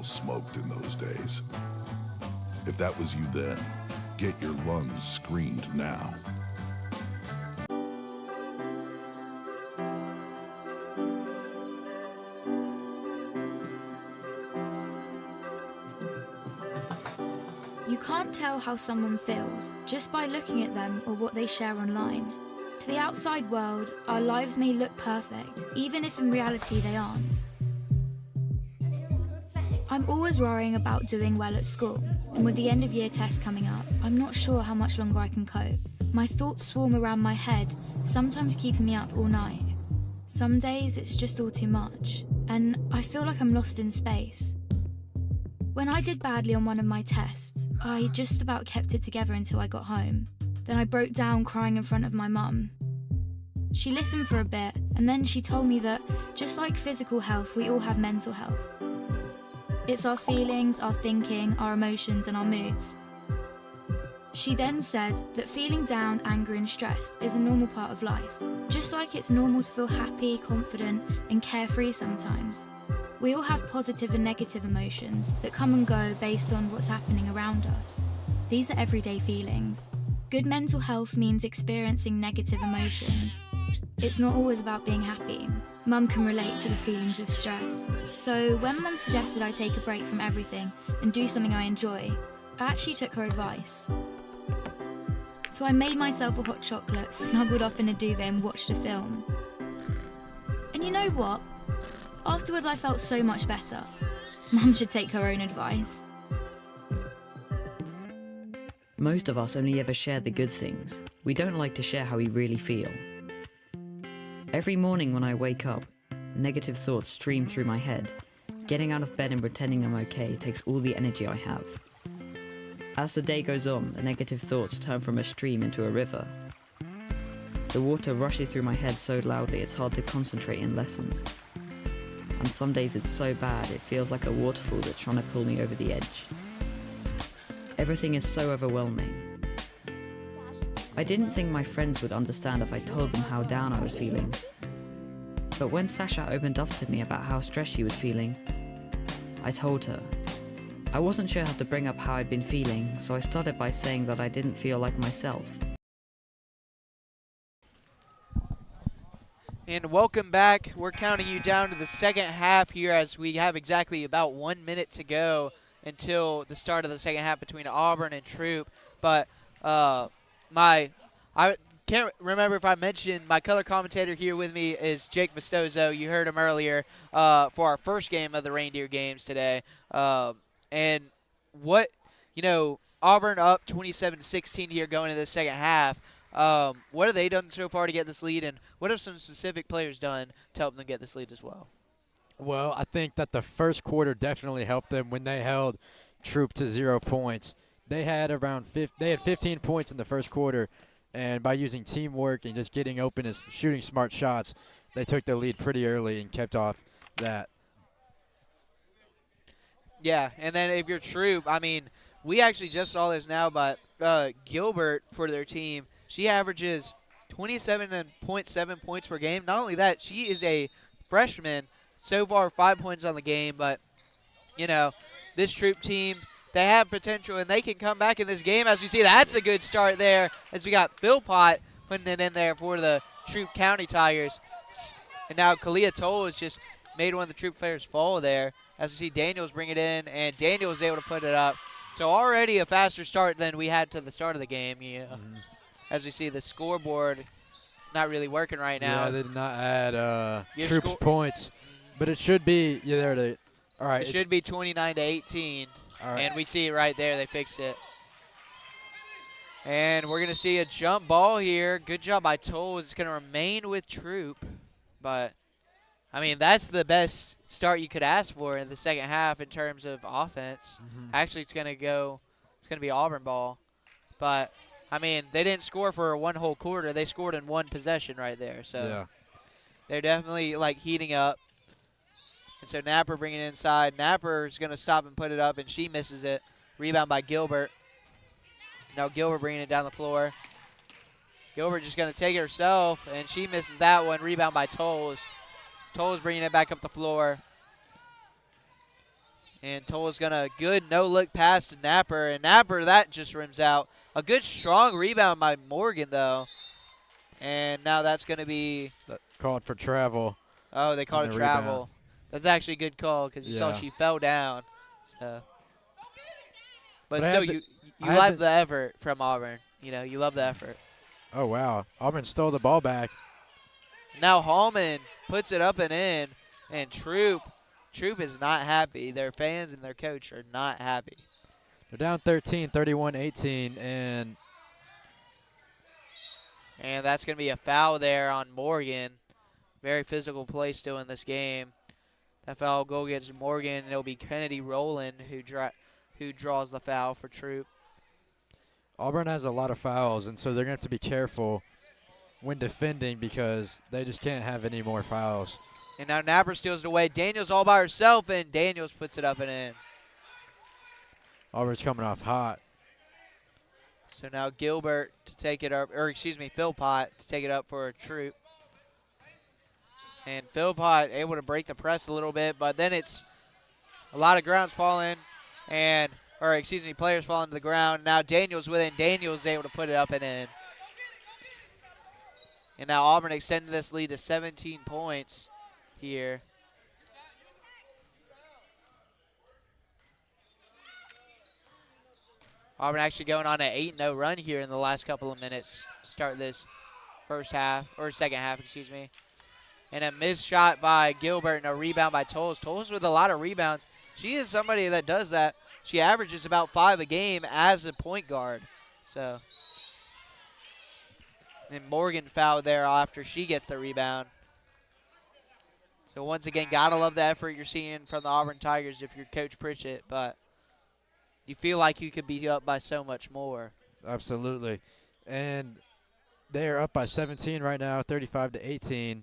was smoked in those days. If that was you then, get your lungs screened now. You can't tell how someone feels just by looking at them or what they share online. To the outside world, our lives may look perfect, even if in reality they aren't. I'm always worrying about doing well at school, and with the end of year test coming up, I'm not sure how much longer I can cope. My thoughts swarm around my head, sometimes keeping me up all night. Some days it's just all too much, and I feel like I'm lost in space. When I did badly on one of my tests, I just about kept it together until I got home. Then I broke down crying in front of my mum. She listened for a bit, and then she told me that, just like physical health, we all have mental health. It's our feelings, our thinking, our emotions, and our moods. She then said that feeling down, angry, and stressed is a normal part of life, just like it's normal to feel happy, confident, and carefree sometimes. We all have positive and negative emotions that come and go based on what's happening around us. These are everyday feelings. Good mental health means experiencing negative emotions. It's not always about being happy. Mum can relate to the feelings of stress. So when Mum suggested I take a break from everything and do something I enjoy, I actually took her advice. So I made myself a hot chocolate, snuggled up in a duvet and watched a film. And you know what? Afterwards I felt so much better. Mum should take her own advice. Most of us only ever share the good things. We don't like to share how we really feel. Every morning when I wake up, negative thoughts stream through my head. Getting out of bed and pretending I'm okay takes all the energy I have. As the day goes on, the negative thoughts turn from a stream into a river. The water rushes through my head so loudly it's hard to concentrate in lessons. And some days it's so bad it feels like a waterfall that's trying to pull me over the edge. Everything is so overwhelming. I didn't think my friends would understand if I told them how down I was feeling. But when Sasha opened up to me about how stressed she was feeling, I told her. I wasn't sure how to bring up how I'd been feeling, so I started by saying that I didn't feel like myself. And welcome back. We're counting you down to the second half here as we have exactly about 1 minute to go until the start of the second half between Auburn and Troup. But I can't remember if I mentioned my color commentator here with me is Jake Vistozo. You heard him earlier for our first game of the Reindeer games today. And what, Auburn up 27-16 here going into the second half. What have they done so far to get this lead, and what have some specific players done to help them get this lead as well? Well, I think that the first quarter definitely helped them when they held Troup to 0 points. They had 15 points in the first quarter, and by using teamwork and just getting open and shooting smart shots, they took the lead pretty early and kept off that. Yeah, and then if you're Troup, we actually just saw this now, but Gilbert for their team, she averages 27.7 points per game. Not only that, she is a freshman. So far, 5 points on the game, but, this Troup team, they have potential, and they can come back in this game. As you see, that's a good start there, as we got Philpott putting it in there for the Troup County Tigers. And now Kalia Toll has just made one of the Troup players fall there. As we see Daniels bring it in, and Daniels was able to put it up. So already a faster start than we had to the start of the game. As we see the scoreboard not really working right now. Yeah, they did not add Troup's points. But it should be, all right. It should be 29-18. All right. And we see it right there. They fixed it. And we're going to see a jump ball here. Good job by Toll. It's going to remain with Troup. But, that's the best start you could ask for in the second half in terms of offense. Actually, it's going to be Auburn ball. But, they didn't score for one whole quarter. They scored in one possession right there. So they're definitely, heating up. And so Napper bringing it inside. Napper is going to stop and put it up, and she misses it. Rebound by Gilbert. Now Gilbert bringing it down the floor. Gilbert just going to take it herself, and she misses that one. Rebound by Tolles. Tolles bringing it back up the floor. And Toll's going to good no-look pass to Napper. And Napper, that just rims out. A good, strong rebound by Morgan, though. And now that's going to be called for travel. Oh, they called it travel. Rebound. That's actually a good call because you saw she fell down. So, but still, you love the effort from Auburn. You know, you love the effort. Oh, wow. Auburn stole the ball back. Now Hallman puts it up and in, and Troup is not happy. Their fans and their coach are not happy. They're down 13, 31-18, and that's going to be a foul there on Morgan. Very physical play still in this game. That foul will go against Morgan, and it'll be Kennedy Rowland who draws the foul for Troup. Auburn has a lot of fouls, and so they're going to have to be careful when defending because they just can't have any more fouls. And now Napper steals it away. Daniels all by herself, and Daniels puts it up and in. Auburn's coming off hot. So now Gilbert to take it up, or excuse me, Philpott to take it up for Troup. And Philpott able to break the press a little bit, but then it's a lot of grounds falling, players falling to the ground. Now Daniels with it, and Daniels able to put it up and in. And now Auburn extended this lead to 17 points here. Auburn actually going on an 8-0 run here in the last couple of minutes to start this second half, excuse me. And a missed shot by Gilbert and a rebound by Tolles. Tolles with a lot of rebounds. She is somebody that does that. She averages about 5 a game as a point guard. So, and Morgan fouled there after she gets the rebound. So once again, gotta love the effort you're seeing from the Auburn Tigers if you're Coach Pritchett, but you feel like you could be up by so much more. Absolutely. And they are up by 17 right now, 35-18.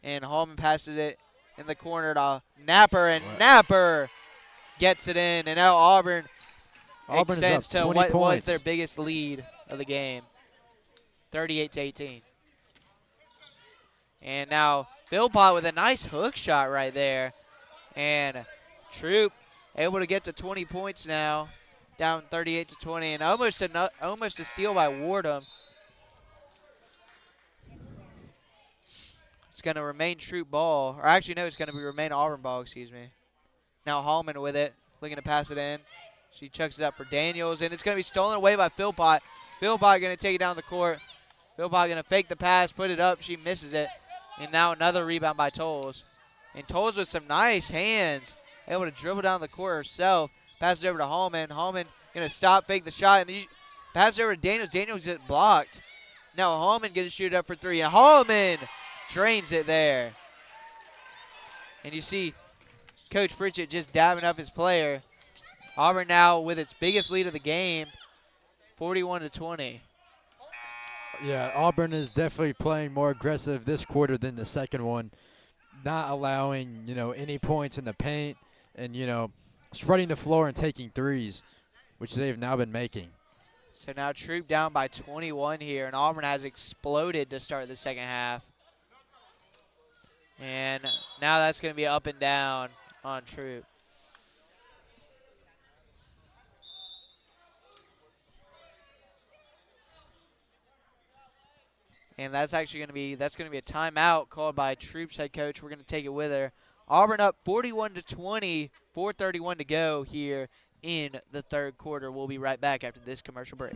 And Hallman passes it in the corner to Napper, and Napper gets it in. And now Auburn extends to what was their biggest lead of the game, 38-18. And now Philpott with a nice hook shot right there. And Troup able to get to 20 points now, down 38-20, and almost a steal by Wardham. It's going to remain Troup ball. Or actually, no, it's going to remain Auburn ball, excuse me. Now Hallman with it, looking to pass it in. She chucks it up for Daniels, and it's going to be stolen away by Philpott. Philpott going to take it down the court. Philpott going to fake the pass, put it up. She misses it. And now another rebound by Tolles. And Tolles with some nice hands, able to dribble down the court herself. Passes over to Hallman. Hallman going to stop, fake the shot, and he passes over to Daniels. Daniels gets blocked. Now Hallman going to shoot it up for three, and Hallman drains it there. And you see Coach Pritchett just dabbing up his player. Auburn now with its biggest lead of the game, 41-20. Yeah, Auburn is definitely playing more aggressive this quarter than the second one, not allowing, any points in the paint and, spreading the floor and taking threes, which they've now been making. So now Troup down by 21 here, and Auburn has exploded to start the second half. And now that's going to be up and down on Troup. And that's actually going to be a timeout called by Troup's head coach. We're going to take it with her. Auburn up 41-20, 4:31 to go here in the third quarter. We'll be right back after this commercial break.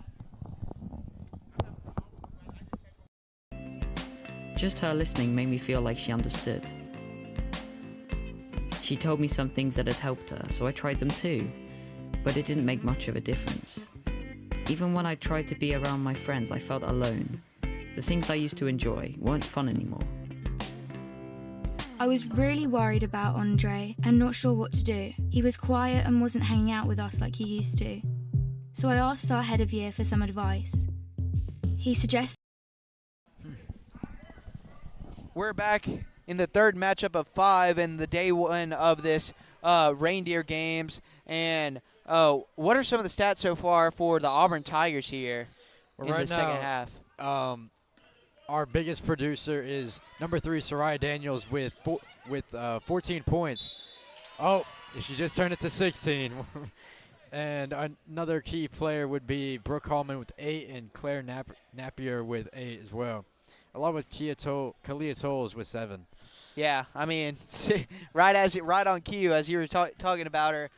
Just her listening made me feel like she understood. She told me some things that had helped her, so I tried them too, but it didn't make much of a difference. Even when I tried to be around my friends, I felt alone. The things I used to enjoy weren't fun anymore. I was really worried about Andre and not sure what to do. He was quiet and wasn't hanging out with us like he used to. So I asked our head of year for some advice. He suggested... We're back in the third matchup of 5 in the day one of this Reindeer games. And what are some of the stats so far for the Auburn Tigers here in the second half? our biggest producer is number 3, Soraya Daniels with 14 points. Oh, she just turned it to 16. And another key player would be Brooke Hallman with 8 and Claire Napier with 8 as well, along with Kalia Tolles with 7. Yeah, I mean, right on cue as you were talking about her,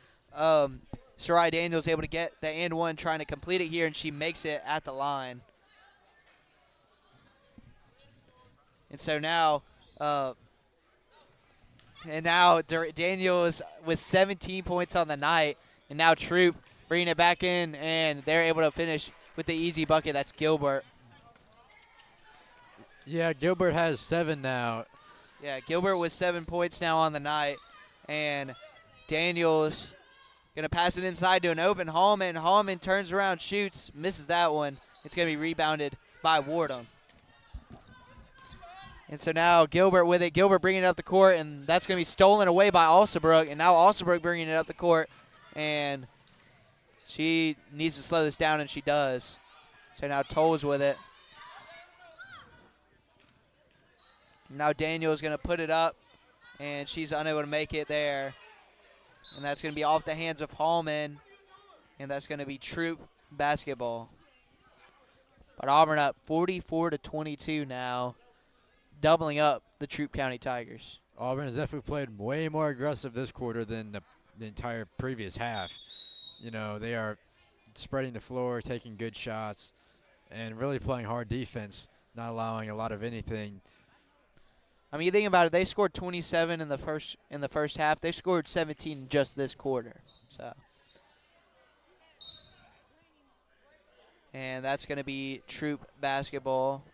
Soraya Daniels able to get the and one, trying to complete it here, and she makes it at the line. And so now, Daniels with 17 points on the night, and now Troup bringing it back in, and they're able to finish with the easy bucket. That's Gilbert. Yeah, Gilbert has 7 now. Yeah, Gilbert with 7 points now on the night, and Daniels going to pass it inside to an open Hallman. Hallman turns around, shoots, misses that one. It's going to be rebounded by Wardham. And so now Gilbert with it. Gilbert bringing it up the court, and that's going to be stolen away by Alsabrook. And now Alsabrook bringing it up the court, and she needs to slow this down, and she does. So now Tolles with it. Now Daniel's going to put it up, and she's unable to make it there. And that's going to be off the hands of Hallman, and that's going to be Troup basketball. But Auburn up 44-22 now, doubling up the Troup County Tigers. Auburn has definitely played way more aggressive this quarter than the entire previous half. You know, they are spreading the floor, taking good shots, and really playing hard defense, not allowing a lot of anything. I mean, you think about it, they scored 27 in the first half. They scored 17 just this quarter. So, and that's going to be Troup basketball.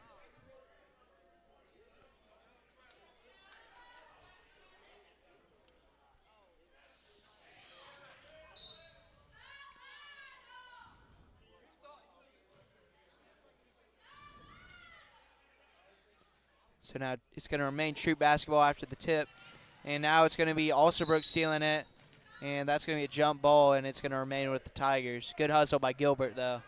So now it's going to remain Troup basketball after the tip. And now it's going to be Alsabrook stealing it. And that's going to be a jump ball, and it's going to remain with the Tigers. Good hustle by Gilbert, though.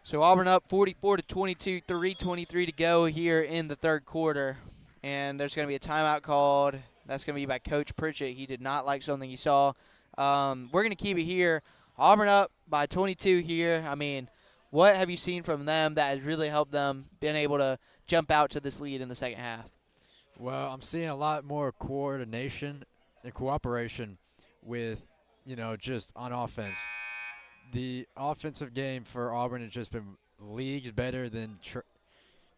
So Auburn up 44-22, 3:23 to go here in the third quarter. And there's going to be a timeout called. That's going to be by Coach Pritchett. He did not like something he saw. We're going to keep it here. Auburn up by 22 here. I mean, what have you seen from them that has really helped them being able to jump out to this lead in the second half? Well, I'm seeing a lot more coordination and cooperation with, just on offense. The offensive game for Auburn has just been leagues better than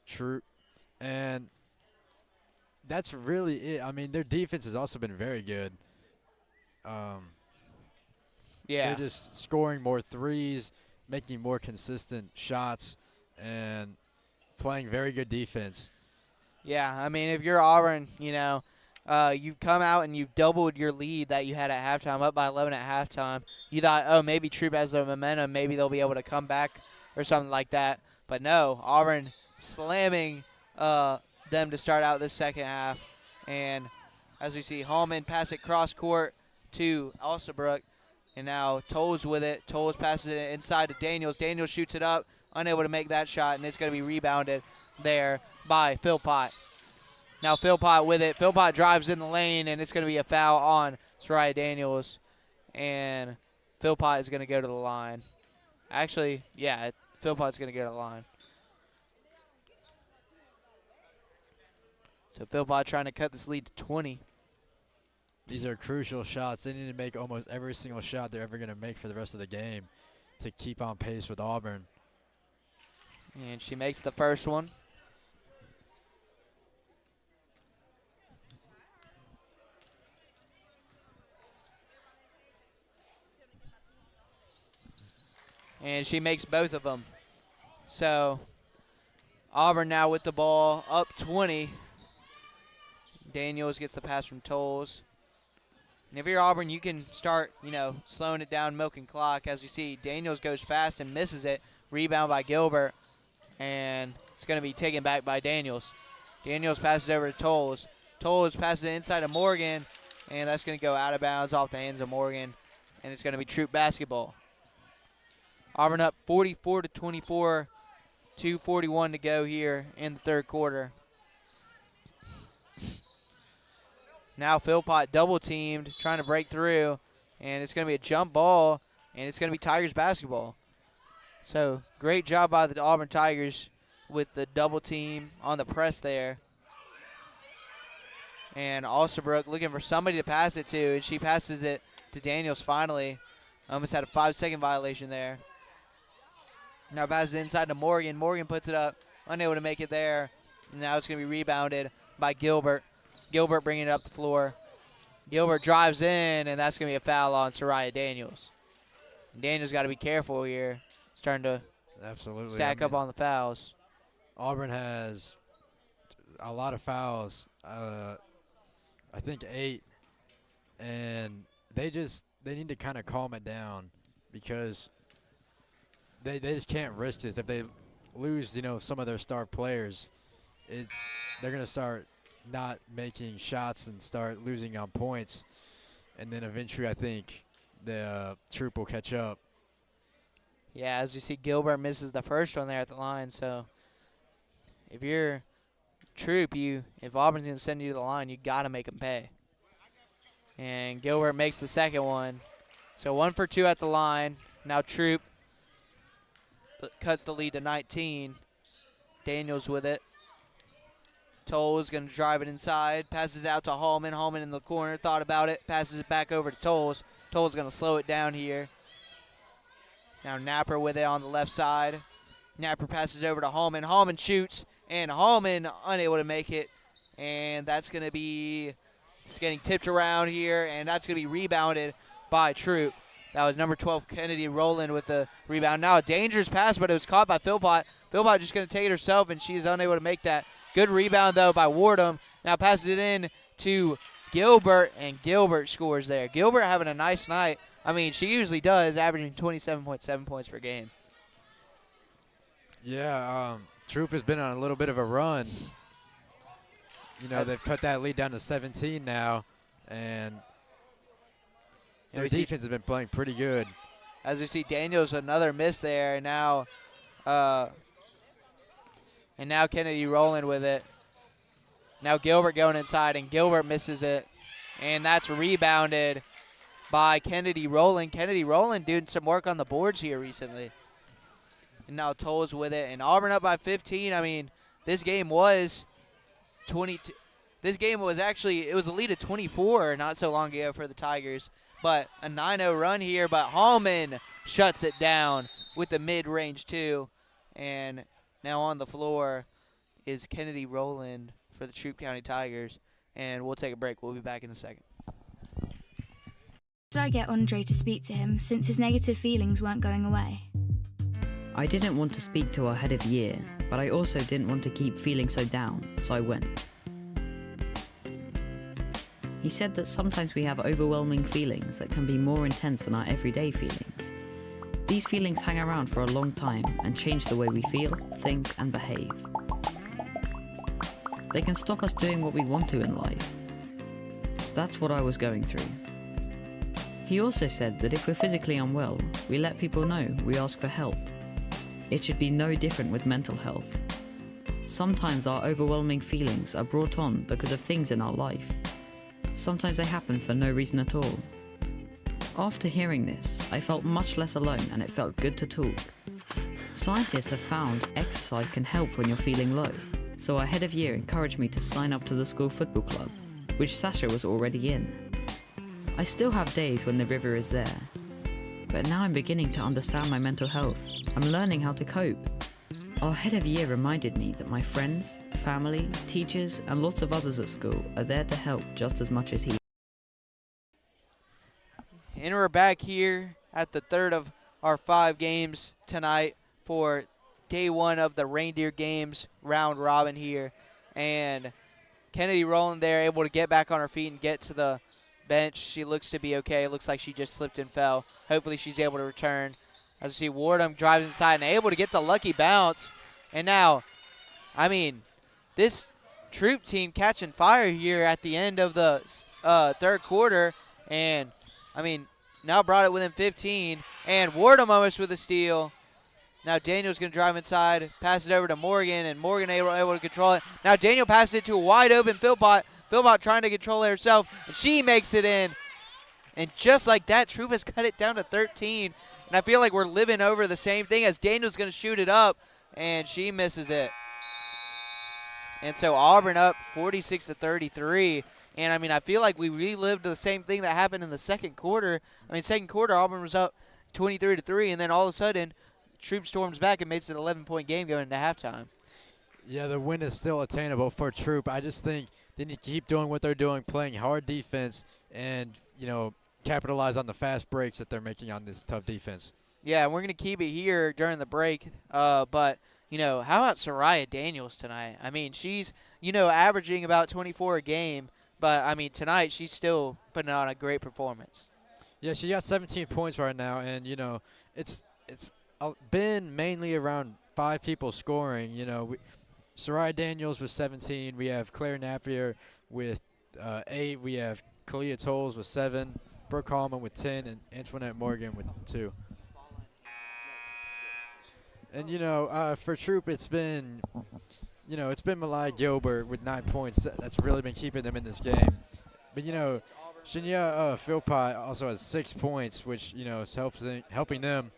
Troup, and that's really it. I mean, their defense has also been very good. They're just scoring more threes, making more consistent shots, and playing very good defense. Yeah, I mean, if you're Auburn, you've come out and you've doubled your lead that you had at halftime, up by 11 at halftime. You thought, oh, maybe Troup has the momentum, maybe they'll be able to come back or something like that. But no, Auburn slamming them to start out this second half. And as we see, Hallman pass it cross court to Alsabrook. And now Tolles with it. Tolles passes it inside to Daniels. Daniels shoots it up, unable to make that shot, and it's going to be rebounded there by Philpott. Now Philpott with it. Philpott drives in the lane, and it's going to be a foul on Soraya Daniels. And Philpott is going to go to the line. Actually, yeah, Philpott's going to go to the line. So Philpott trying to cut this lead to 20. These are crucial shots. They need to make almost every single shot they're ever going to make for the rest of the game to keep on pace with Auburn. And she makes the first one. And she makes both of them. So Auburn now with the ball, up 20. Daniels gets the pass from Tolles. And if you're Auburn, you can start, slowing it down, milking clock. As you see, Daniels goes fast and misses it. Rebound by Gilbert. And it's going to be taken back by Daniels. Daniels passes over to Tolles. Tolles passes it inside of Morgan. And that's going to go out of bounds off the hands of Morgan. And it's going to be Troup basketball. Auburn up 44-24 2:41 to go here in the third quarter. Now Philpott double teamed, trying to break through, and it's going to be a jump ball, and it's going to be Tigers basketball. So great job by the Auburn Tigers with the double team on the press there. And Alsterbrook looking for somebody to pass it to, and she passes it to Daniels finally. Almost had a 5-second violation there. Now passes it inside to Morgan. Morgan puts it up, unable to make it there. Now it's going to be rebounded by Gilbert. Gilbert bringing it up the floor. Gilbert drives in, and that's going to be a foul on Soraya Daniels. Daniels got to be careful here. Starting to stack up on the fouls. Auburn has a lot of fouls. I think 8, and they need to kind of calm it down because they just can't risk this. If they lose, some of their star players, they're going to start not making shots and start losing on points, and then eventually I think the Troup will catch up. Yeah, as you see, Gilbert misses the first one there at the line. So if you're Troup, if Auburn's going to send you to the line, you got to make them pay. And Gilbert makes the second one. So 1 for 2 at the line. Now Troup cuts the lead to 19. Daniels with it. Toll is going to drive it inside, passes it out to Hallman. Hallman in the corner, thought about it, passes it back over to Tolles. Tolles going to slow it down here. Now Napper with it on the left side. Napper passes it over to Hallman. Hallman shoots, and Hallman unable to make it. And that's going to be getting tipped around here, and that's going to be rebounded by Troup. That was number 12, Kennedy Rowland with the rebound. Now a dangerous pass, but it was caught by Philpott. Philpott just going to take it herself, and she's unable to make that. Good rebound, though, by Wardham. Now passes it in to Gilbert, and Gilbert scores there. Gilbert having a nice night. I mean, she usually does, averaging 27.7 points per game. Yeah, Troup has been on a little bit of a run. They've cut that lead down to 17 now, and their defense has been playing pretty good. As you see, Daniels another miss there, and now Kennedy Rowland with it. Now Gilbert going inside, and Gilbert misses it. And that's rebounded by Kennedy Rowland. Kennedy Rowland doing some work on the boards here recently. And now Tolles with it. And Auburn up by 15. I mean, this game was 22. This game was actually, it was a lead of 24 not so long ago for the Tigers. But a 9-0 run here. But Hallman shuts it down with the mid-range two. And now on the floor is Kennedy Rowland for the Troup County Tigers. And we'll take a break. We'll be back in a second. Did I get Andre to speak to him since his negative feelings weren't going away? I didn't want to speak to our head of year, but I also didn't want to keep feeling so down, so I went. He said that sometimes we have overwhelming feelings that can be more intense than our everyday feelings. These feelings hang around for a long time and change the way we feel, think, and behave. They can stop us doing what we want to in life. That's what I was going through. He also said that if we're physically unwell, we let people know, we ask for help. It should be no different with mental health. Sometimes our overwhelming feelings are brought on because of things in our life. Sometimes they happen for no reason at all. After hearing this, I felt much less alone and it felt good to talk. Scientists have found exercise can help when you're feeling low, so our head of year encouraged me to sign up to the school football club, which Sasha was already in. I still have days when the river is there, but now I'm beginning to understand my mental health. I'm learning how to cope. Our head of year reminded me that my friends, family, teachers, and lots of others at school are there to help just as much as he. And we're back here at the third of our 5 games tonight for day 1 of the Reindeer games round robin here. And Kennedy Rowland there able to get back on her feet and get to the bench. She looks to be okay. It looks like she just slipped and fell. Hopefully she's able to return. As you see, Wardham drives inside and able to get the lucky bounce. And now, I mean, this Troup team catching fire here at the end of the third quarter. And, I mean, now brought it within 15. And Wardham almost with a steal. Now Daniel's going to drive inside, pass it over to Morgan, and Morgan able to control it. Now Daniel passes it to a wide open Philpott. Philpott trying to control it herself, and she makes it in. And just like that, Troup has cut it down to 13. And I feel like we're living over the same thing as Daniel's going to shoot it up, and she misses it. And so Auburn up 46-33. And, I mean, I feel like we relived the same thing that happened in the second quarter. I mean, second quarter, Auburn was up 23-3, and then all of a sudden, Troup storms back and makes it an 11-point game going into halftime. Yeah, the win is still attainable for Troup. I just think they need to keep doing what they're doing, playing hard defense, and, you know, capitalize on the fast breaks that they're making on this tough defense. Yeah, and we're going to keep it here during the break. But, you know, how about Soraya Daniels tonight? I mean, she's, you know, averaging about 24 a game. But, I mean, tonight she's still putting on a great performance. Yeah, she got 17 points right now. And, you know, it's been mainly around 5 people scoring. You know, Soraya Daniels with 17. We have Claire Napier with 8. We have Kalia Tolles with 7. Brooke Hallman with 10, and Antoinette Morgan with 2. And, you know, for Troup, it's been Malai Gilbert with 9 points. That's really been keeping them in this game. But, you know, Shania Philpott also has 6 points, which, you know, is helping them.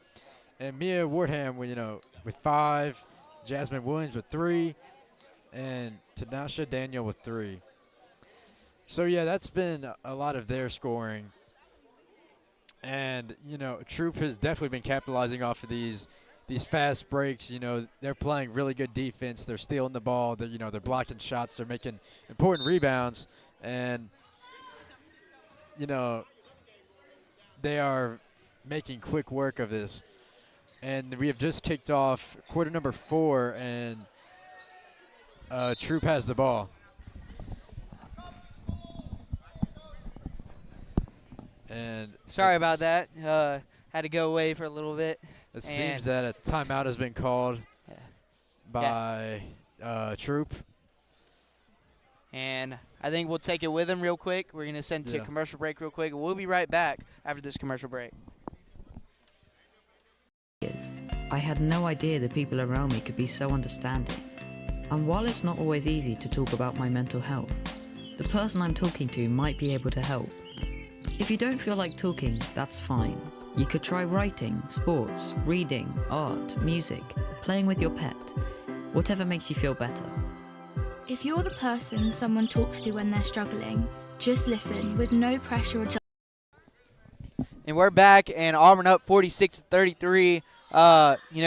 And Mia Wardham, with 5. Jasmine Williams with 3. And Tanasha Daniel with 3. So, yeah, that's been a lot of their scoring. And, you know, Troup has definitely been capitalizing off of these fast breaks. You know, they're playing really good defense. They're stealing the ball. They're blocking shots. They're making important rebounds. And, you know, they are making quick work of this. And we have just kicked off quarter number 4, and Troup has the ball. And sorry about that. Had to go away for a little bit. It seems that a timeout has been called by Troup. And I think we'll take it with him real quick. We're going to send to commercial break real quick. We'll be right back after this commercial break. I had no idea the people around me could be so understanding. And while it's not always easy to talk about my mental health, the person I'm talking to might be able to help. If you don't feel like talking, that's fine. You could try writing, sports, reading, art, music, playing with your pet, whatever makes you feel better. If you're the person someone talks to when they're struggling, just listen with no pressure or judgment. And we're back, and Auburn up 46-33,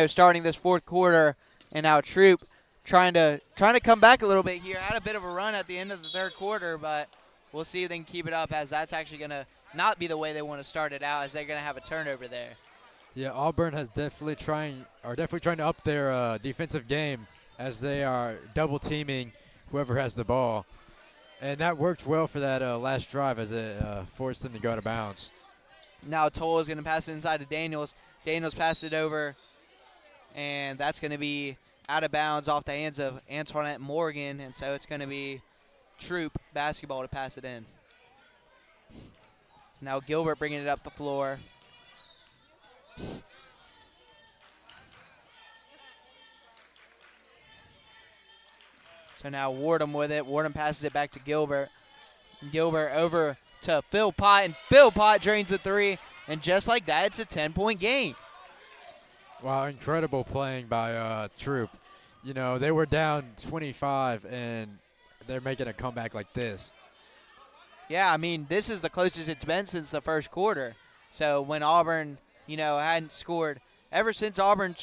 starting this fourth quarter. And now Troup trying to come back a little bit here. Had a bit of a run at the end of the third quarter, but we'll see if they can keep it up, as that's actually going to not be the way they want to start it out, as they're going to have a turnover there. Yeah, Auburn has definitely trying to up their defensive game, as they are double teaming whoever has the ball. And that worked well for that last drive, as it forced them to go out of bounds. Now Toll is going to pass it inside to Daniels. Daniels passed it over, and that's going to be out of bounds off the hands of Antoinette Morgan, and so it's going to be Troup basketball to pass it in. Now Gilbert bringing it up the floor. So now Wardham with it. Wardham passes it back to Gilbert. Gilbert over to Philpott, and Philpott drains the 3. And just like that, it's a 10-point game. Wow, incredible playing by Troup. You know, they were down 25, and they're making a comeback like this. Yeah, I mean, this is the closest it's been since the first quarter. So when Auburn, hadn't scored, ever since Auburn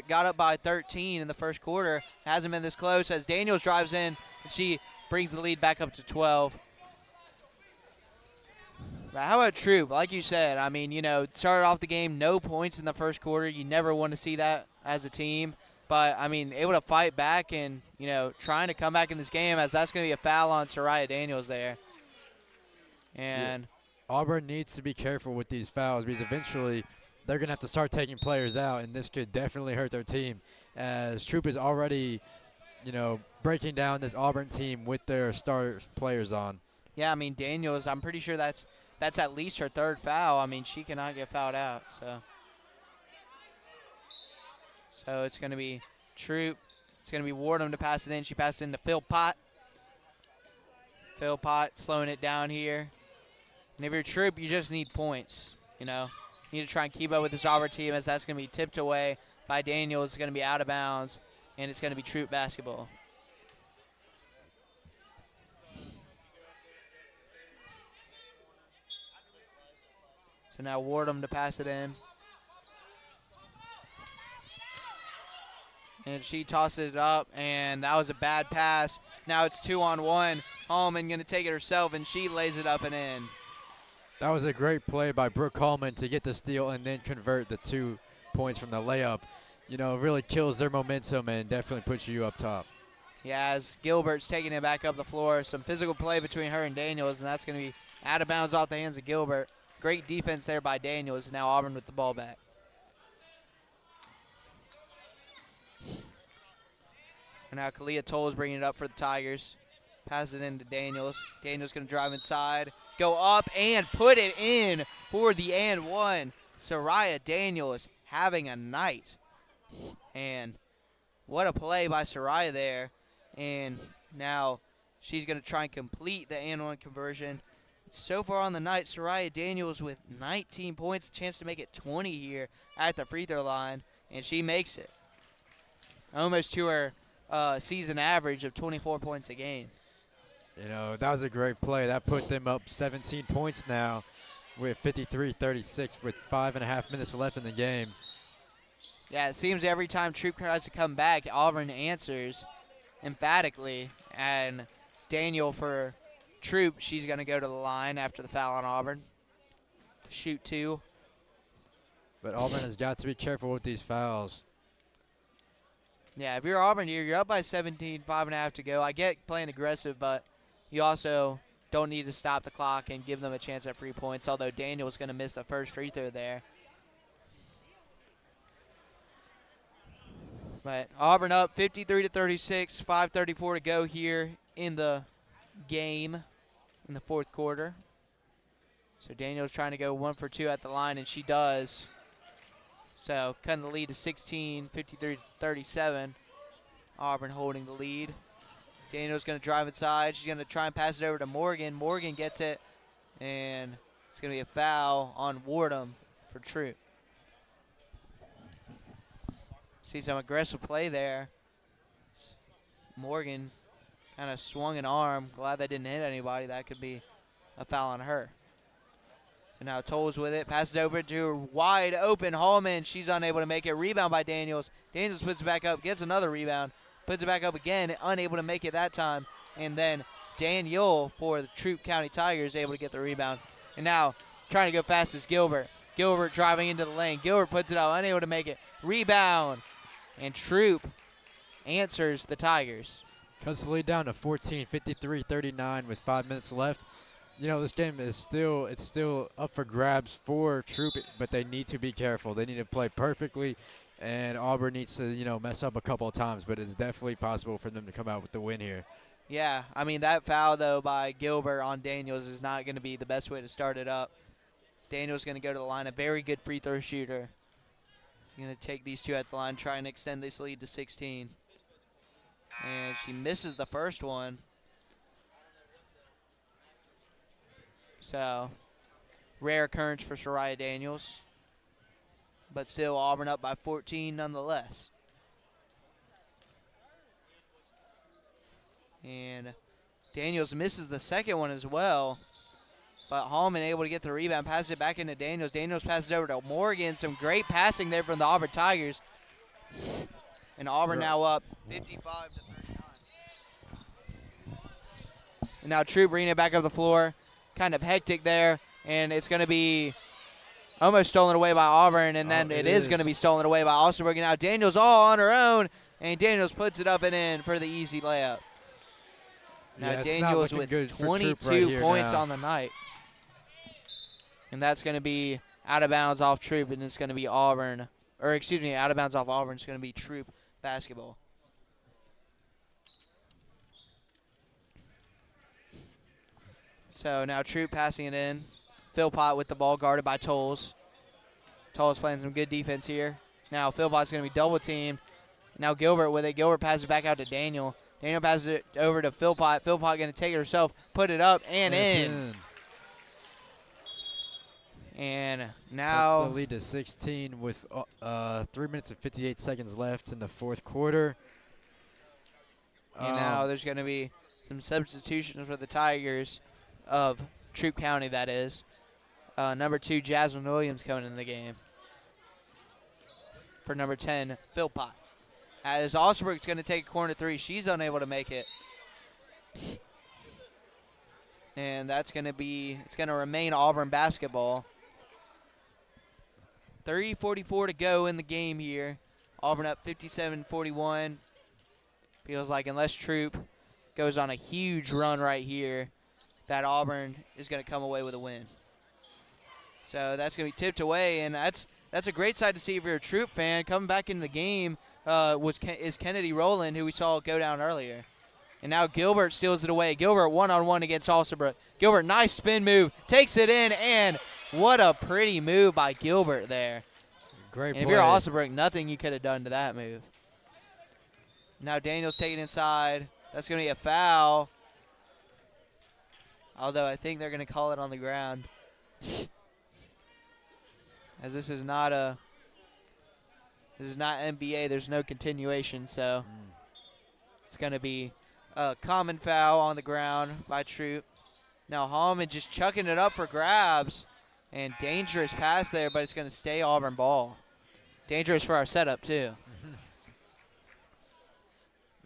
got up by 13 in the first quarter, it hasn't been this close, as Daniels drives in, and she brings the lead back up to 12. But how about Troup? Like you said, I mean, started off the game, no points in the first quarter. You never want to see that as a team. But, I mean, able to fight back and, trying to come back in this game, as that's going to be a foul on Soraya Daniels there. And Auburn needs to be careful with these fouls, because eventually they're going to have to start taking players out, and this could definitely hurt their team, as Troup is already, breaking down this Auburn team with their star players on. Yeah, I mean, Daniels, I'm pretty sure that's at least her third foul. I mean, she cannot get fouled out. So it's going to be Troup. It's going to be Wardham to pass it in. She passed it into Phil Pott. Phil Pott slowing it down here. And if you're Troup, you just need points, you know. You need to try and keep up with this Auburn team, as that's going to be tipped away by Daniels. It's going to be out of bounds, and it's going to be Troup basketball. So now Wardham to pass it in. And she tosses it up, and that was a bad pass. Now it's 2-on-1. Hallman going to take it herself, and she lays it up and in. That was a great play by Brooke Hallman to get the steal and then convert the 2 points from the layup. You know, it really kills their momentum and definitely puts you up top. Yeah, as Gilbert's taking it back up the floor. Some physical play between her and Daniels, and that's going to be out of bounds off the hands of Gilbert. Great defense there by Daniels. Now Auburn with the ball back. And now Kalia Toll's bringing it up for the Tigers. Pass it into Daniels. Daniels going to drive inside, go up, and put it in for the and one. Soraya Daniels having a night. And what a play by Soraya there. And now she's going to try and complete the and one conversion. So far on the night, Soraya Daniels with 19 points, a chance to make it 20 here at the free throw line, and she makes it. Almost to her season average of 24 points a game. You know, that was a great play. That put them up 17 points now with 53-36 with 5.5 minutes left in the game. Yeah, it seems every time Troup tries to come back, Auburn answers emphatically. And Daniel for Troup, she's going to go to the line after the foul on Auburn to shoot 2. But Auburn has got to be careful with these fouls. Yeah, if you're Auburn, you're up by 17, 5.5 to go. I get playing aggressive, but you also don't need to stop the clock and give them a chance at free points, although Daniel was going to miss the first free throw there. But Auburn up 53-36, 5:34 to go here in the game in the fourth quarter. So Daniel's trying to go 1 for 2 at the line, and she does. So cutting the lead to 16, 53-37. Auburn holding the lead. Daniel's going to drive inside. She's going to try and pass it over to Morgan. Morgan gets it, and it's going to be a foul on Wardham for Troup. See some aggressive play there. Morgan kind of swung an arm. Glad that didn't hit anybody. That could be a foul on her. And now Tolles with it. Passes over to wide open Hallman. She's unable to make it. Rebound by Daniels. Daniels puts it back up. Gets another rebound. Puts it back up again. Unable to make it that time. And then Daniel for the Troup County Tigers able to get the rebound. And now trying to go fast is Gilbert. Gilbert driving into the lane. Gilbert puts it out. Unable to make it. Rebound. And Troup answers the Tigers. Cuts the lead down to 14, 53-39 with 5 minutes left. You know, this game is still up for grabs for Troup, but they need to be careful. They need to play perfectly, and Auburn needs to, you know, mess up a couple of times, but it's definitely possible for them to come out with the win here. Yeah, I mean, that foul, though, by Gilbert on Daniels is not going to be the best way to start it up. Daniels going to go to the line, a very good free throw shooter. He's going to take these two at the line, try and extend this lead to 16. And she misses the first one. So, rare occurrence for Soraya Daniels. But still, Auburn up by 14 nonetheless. And Daniels misses the second one as well. But Hallman able to get the rebound, passes it back into Daniels. Daniels passes over to Morgan. Some great passing there from the Auburn Tigers. And Auburn now up 55-39. And now Troup bringing it back up the floor. Kind of hectic there. And it's going to be almost stolen away by Auburn. And then it is going to be stolen away by Alsterberg. Now Daniels all on her own. And Daniels puts it up and in for the easy layup. Now Yeah, Daniels with 22 points on the night. And that's going to be out of bounds off Troup, and it's going to be Auburn. Or, excuse me, out of bounds off Auburn. It's going to be Troup basketball. So now Troup passing it in. Philpott with the ball guarded by Tolles. Tolles playing some good defense here. Now Philpott's going to be double teamed. Now Gilbert with it. Gilbert passes back out to Daniel. Daniel passes it over to Philpott. Philpott going to take it herself, put it up, and in. And now that's the lead to 16 with 3 minutes and 58 seconds left in the fourth quarter. And now there's going to be some substitutions for the Tigers of Troup County, that is. Number 2, Jasmine Williams coming in the game. For number 10, Philpott. As Ostabrook's going to take a corner 3. She's unable to make it. And that's going to be, it's going to remain Auburn basketball. 30:44 to go in the game here. Auburn up 57-41. Feels like unless Troup goes on a huge run right here, that Auburn is going to come away with a win. So that's going to be tipped away, and that's a great sight to see if you're a Troup fan. Coming back into the game is Kennedy Rowland, who we saw go down earlier. And now Gilbert steals it away. Gilbert one-on-one against Alsabrook. Gilbert, nice spin move, takes it in, and what a pretty move by Gilbert there. Great and play. If you're Alsabrook, nothing you could have done to that move. Now Daniel's taking inside. That's going to be a foul. Although I think they're going to call it on the ground. As this is not NBA, there's no continuation, so it's going to be a common foul on the ground by Troup. Now Hallman just chucking it up for grabs, and dangerous pass there, but it's going to stay Auburn ball. Dangerous for our setup too.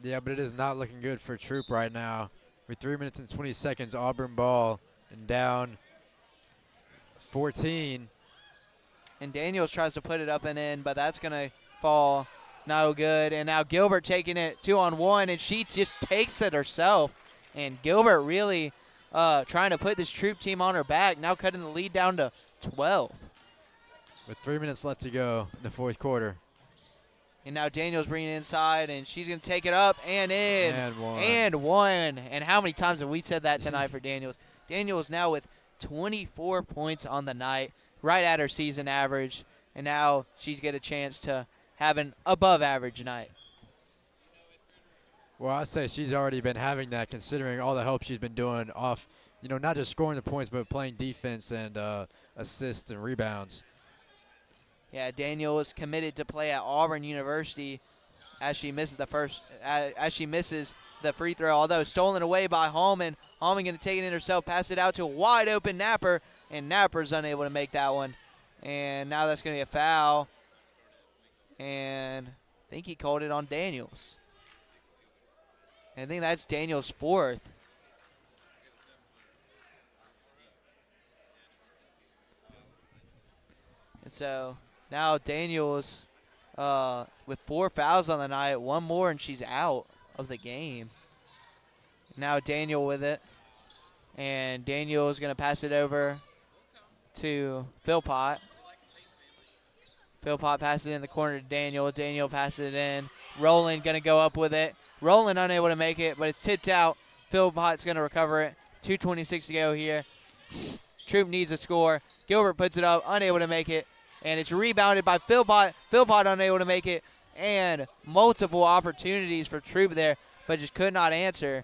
Yeah, but it is not looking good for Troup right now. With 3 minutes and 20 seconds, Auburn ball and down 14. And Daniels tries to put it up and in, but that's going to fall no good. And now Gilbert taking it 2-on-1, and she just takes it herself. And Gilbert really trying to put this Troup team on her back, now cutting the lead down to 12. With 3 minutes left to go in the fourth quarter. And now Daniels bringing it inside, and she's going to take it up and in. And one. And how many times have we said that tonight for Daniels? Daniels now with 24 points on the night, right at her season average. And now she's get a chance to have an above-average night. Well, I'd say she's already been having that, considering all the help she's been doing off, not just scoring the points, but playing defense and assists and rebounds. Yeah, Daniel is committed to play at Auburn University as she misses the free throw, although stolen away by Hallman. Hallman going to take it in herself, pass it out to a wide open Napper, and Napper's unable to make that one. And now that's going to be a foul. And I think he called it on Daniels. I think that's Daniels' fourth. And so now Daniels with 4 fouls on the night, one more and she's out of the game. Now Daniel with it. And Daniel is going to pass it over to Philpott. Philpott passes it in the corner to Daniel. Daniel passes it in. Rowland going to go up with it. Rowland unable to make it, but it's tipped out. Philpott's going to recover it. 2:26 to go here. Troup needs a score. Gilbert puts it up, unable to make it. And it's rebounded by Philpott. Philpott unable to make it. And multiple opportunities for Troup there, but just could not answer.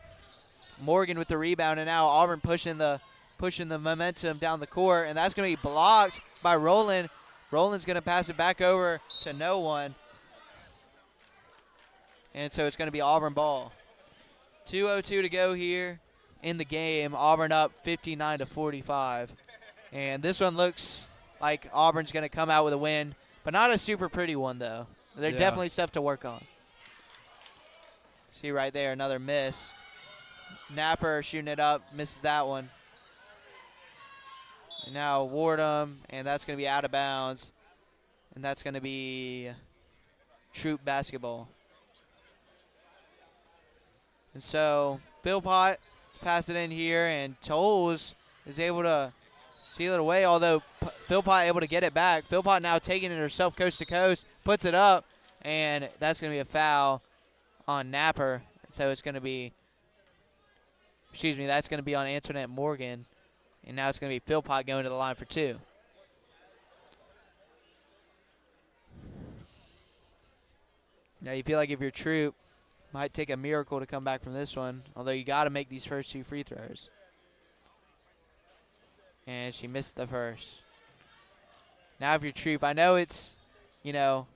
Morgan with the rebound, and now Auburn pushing the momentum down the court, and that's going to be blocked by Rowland. Rowland's going to pass it back over to no one. And so it's going to be Auburn ball. 2:02 to go here in the game. Auburn up 59-45. And this one looks like Auburn's going to come out with a win, but not a super pretty one, though. There's definitely stuff to work on. See right there, another miss. Napper shooting it up, misses that one. And now Wardham, and that's going to be out of bounds. And that's going to be Troup basketball. And so Philpott passed it in here, and Tolles is able to seal it away, although Philpott able to get it back. Philpott now taking it herself coast to coast, puts it up, and that's going to be a foul on Napper. So it's going to be, that's going to be on Antoinette Morgan. And now it's going to be Philpott going to the line for two. Now you feel like if you're Troup, might take a miracle to come back from this one, although you got to make these first 2 free throws. And she missed the first. Now if you're Troup, I know it's, I know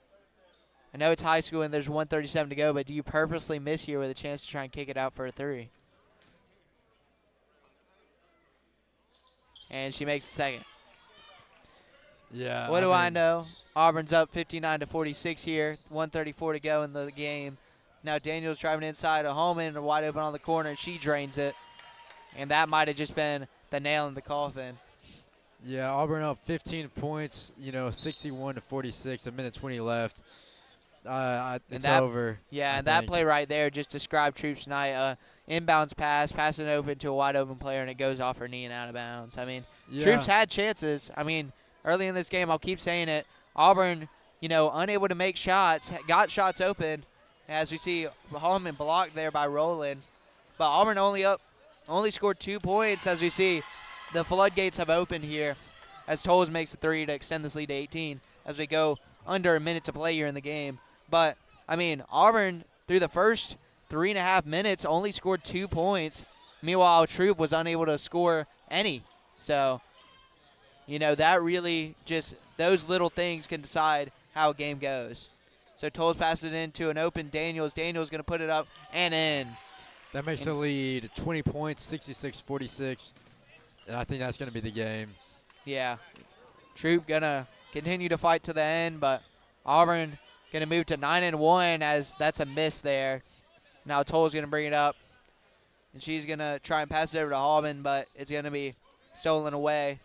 it's high school and there's 1:37 to go, but do you purposely miss here with a chance to try and kick it out for a 3? And she makes the second. Yeah. What do I know? Auburn's up 59-46 here. 1:34 to go in the game. Now Daniels driving inside, a Holman wide open on the corner, and she drains it. And that might have just been the nail in the coffin. Yeah, Auburn up 15 points, 61-46, a minute 20 left. It's over. Yeah, and that play right there just described Troup's night. Inbounds pass, passing it open to a wide open player, and it goes off her knee and out of bounds. I mean, Troup's had chances. I mean, early in this game, I'll keep saying it. Auburn, unable to make shots, got shots open. As we see, Holman blocked there by Rowland. But Auburn only scored 2 points. As we see, the floodgates have opened here as Tolles makes a 3 to extend this lead to 18 as we go under a minute to play here in the game. But, I mean, Auburn, through the first 3.5 minutes, only scored 2 points. Meanwhile, Troup was unable to score any. So, that really just, those little things can decide how a game goes. So Tolles passes it into an open Daniels. Daniels going to put it up and in. That makes the lead 20 points, 66-46. And I think that's going to be the game. Yeah. Troup going to continue to fight to the end, but Auburn going to move to 9-1 as that's a miss there. Now Tolles going to bring it up, and she's going to try and pass it over to Holman, but it's going to be stolen away.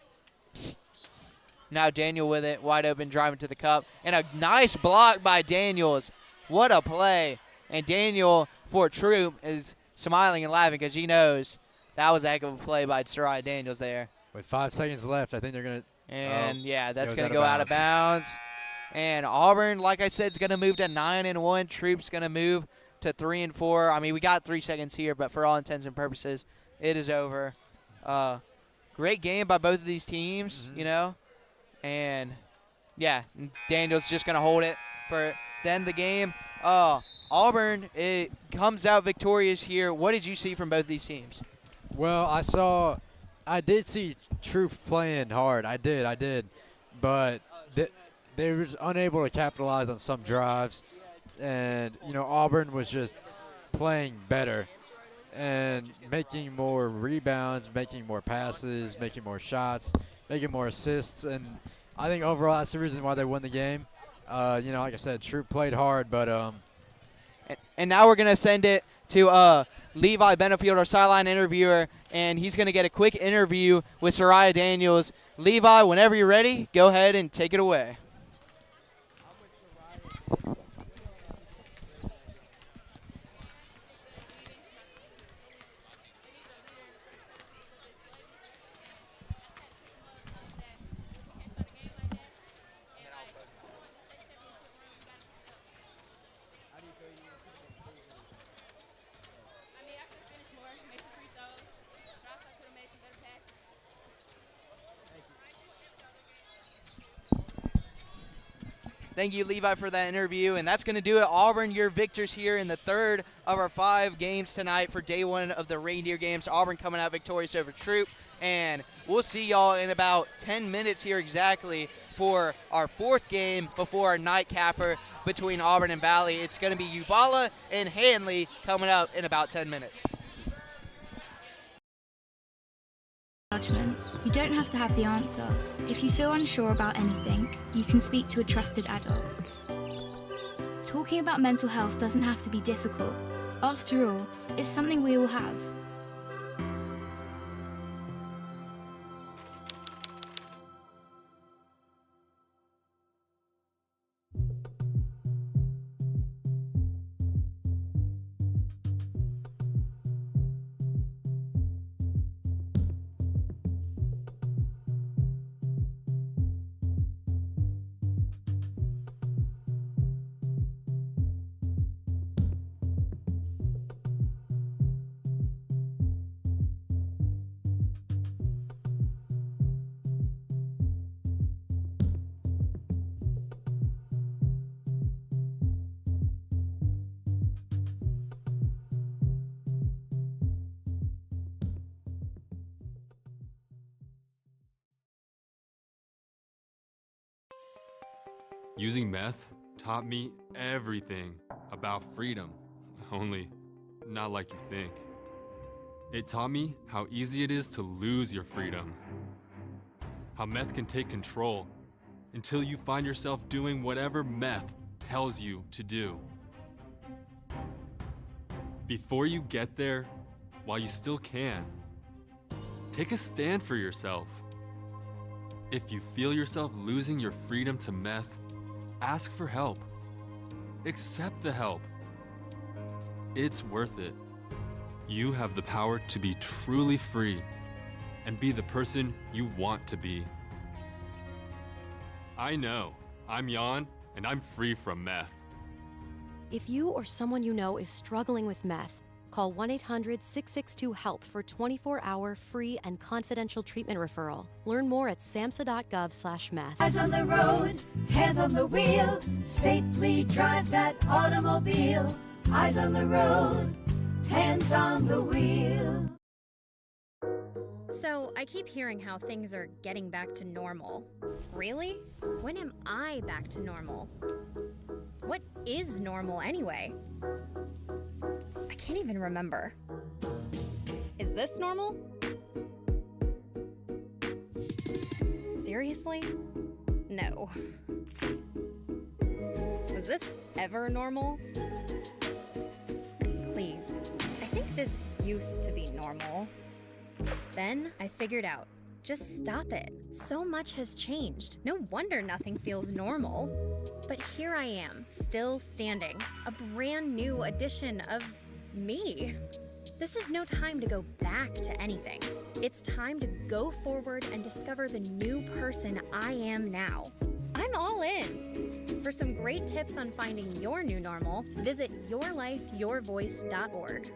Now Daniel with it, wide open, driving to the cup. And a nice block by Daniels. What a play. And Daniel, for Troup, is smiling and laughing because he knows that was a heck of a play by Soraya Daniels there. With 5 seconds left, I think they're going to. And, yeah, that's going to go out of bounds. And Auburn, like I said, is going to move to 9-1. Troup's going to move to 3-4. I mean, we got 3 seconds here, but for all intents and purposes, it is over. Great game by both of these teams, And, yeah, Daniels just going to hold it for the end of the game. Auburn, it comes out victorious here. What did you see from both these teams? Well, I did see Troup playing hard. I did. But they were unable to capitalize on some drives. And, Auburn was just playing better and making more rebounds, making more passes, making more shots, making more assists. And I think overall that's the reason why they won the game. Like I said, Troup played hard, but and now we're going to send it to Levi Benefield, our sideline interviewer, and he's going to get a quick interview with Soraya Daniels. Levi, whenever you're ready, go ahead and take it away. Thank you, Levi, for that interview. And that's going to do it. Auburn, your victors here in the third of our 5 games tonight for day 1 of the Reindeer games. Auburn coming out victorious over Troup. And we'll see y'all in about 10 minutes here exactly for our 4th game before our nightcapper between Auburn and Valley. It's going to be Eufuala and Handley coming up in about 10 minutes. Judgments. You don't have to have the answer. If you feel unsure about anything, you can speak to a trusted adult. Talking about mental health doesn't have to be difficult. After all, it's something we all have. Using meth taught me everything about freedom, only not like you think. It taught me how easy it is to lose your freedom, how meth can take control until you find yourself doing whatever meth tells you to do. Before you get there, while you still can, take a stand for yourself. If you feel yourself losing your freedom to meth, ask for help. Accept the help. It's worth it. You have the power to be truly free and be the person you want to be. I know, I'm Jan, and I'm free from meth. If you or someone you know is struggling with meth, call 1-800-662-HELP for 24-hour free and confidential treatment referral. Learn more at samhsa.gov/meth. Eyes on the road, hands on the wheel, safely drive that automobile. Eyes on the road, hands on the wheel. So, I keep hearing how things are getting back to normal. Really? When am I back to normal? What is normal anyway? I can't even remember. Is this normal? Seriously? No. Was this ever normal? Please. I think this used to be normal. Then I figured out. Just stop it. So much has changed. No wonder nothing feels normal. But here I am, still standing. A brand new edition of me. This is no time to go back to anything. It's time to go forward and discover the new person I am now. I'm all in. For some great tips on finding your new normal, visit yourlifeyourvoice.org.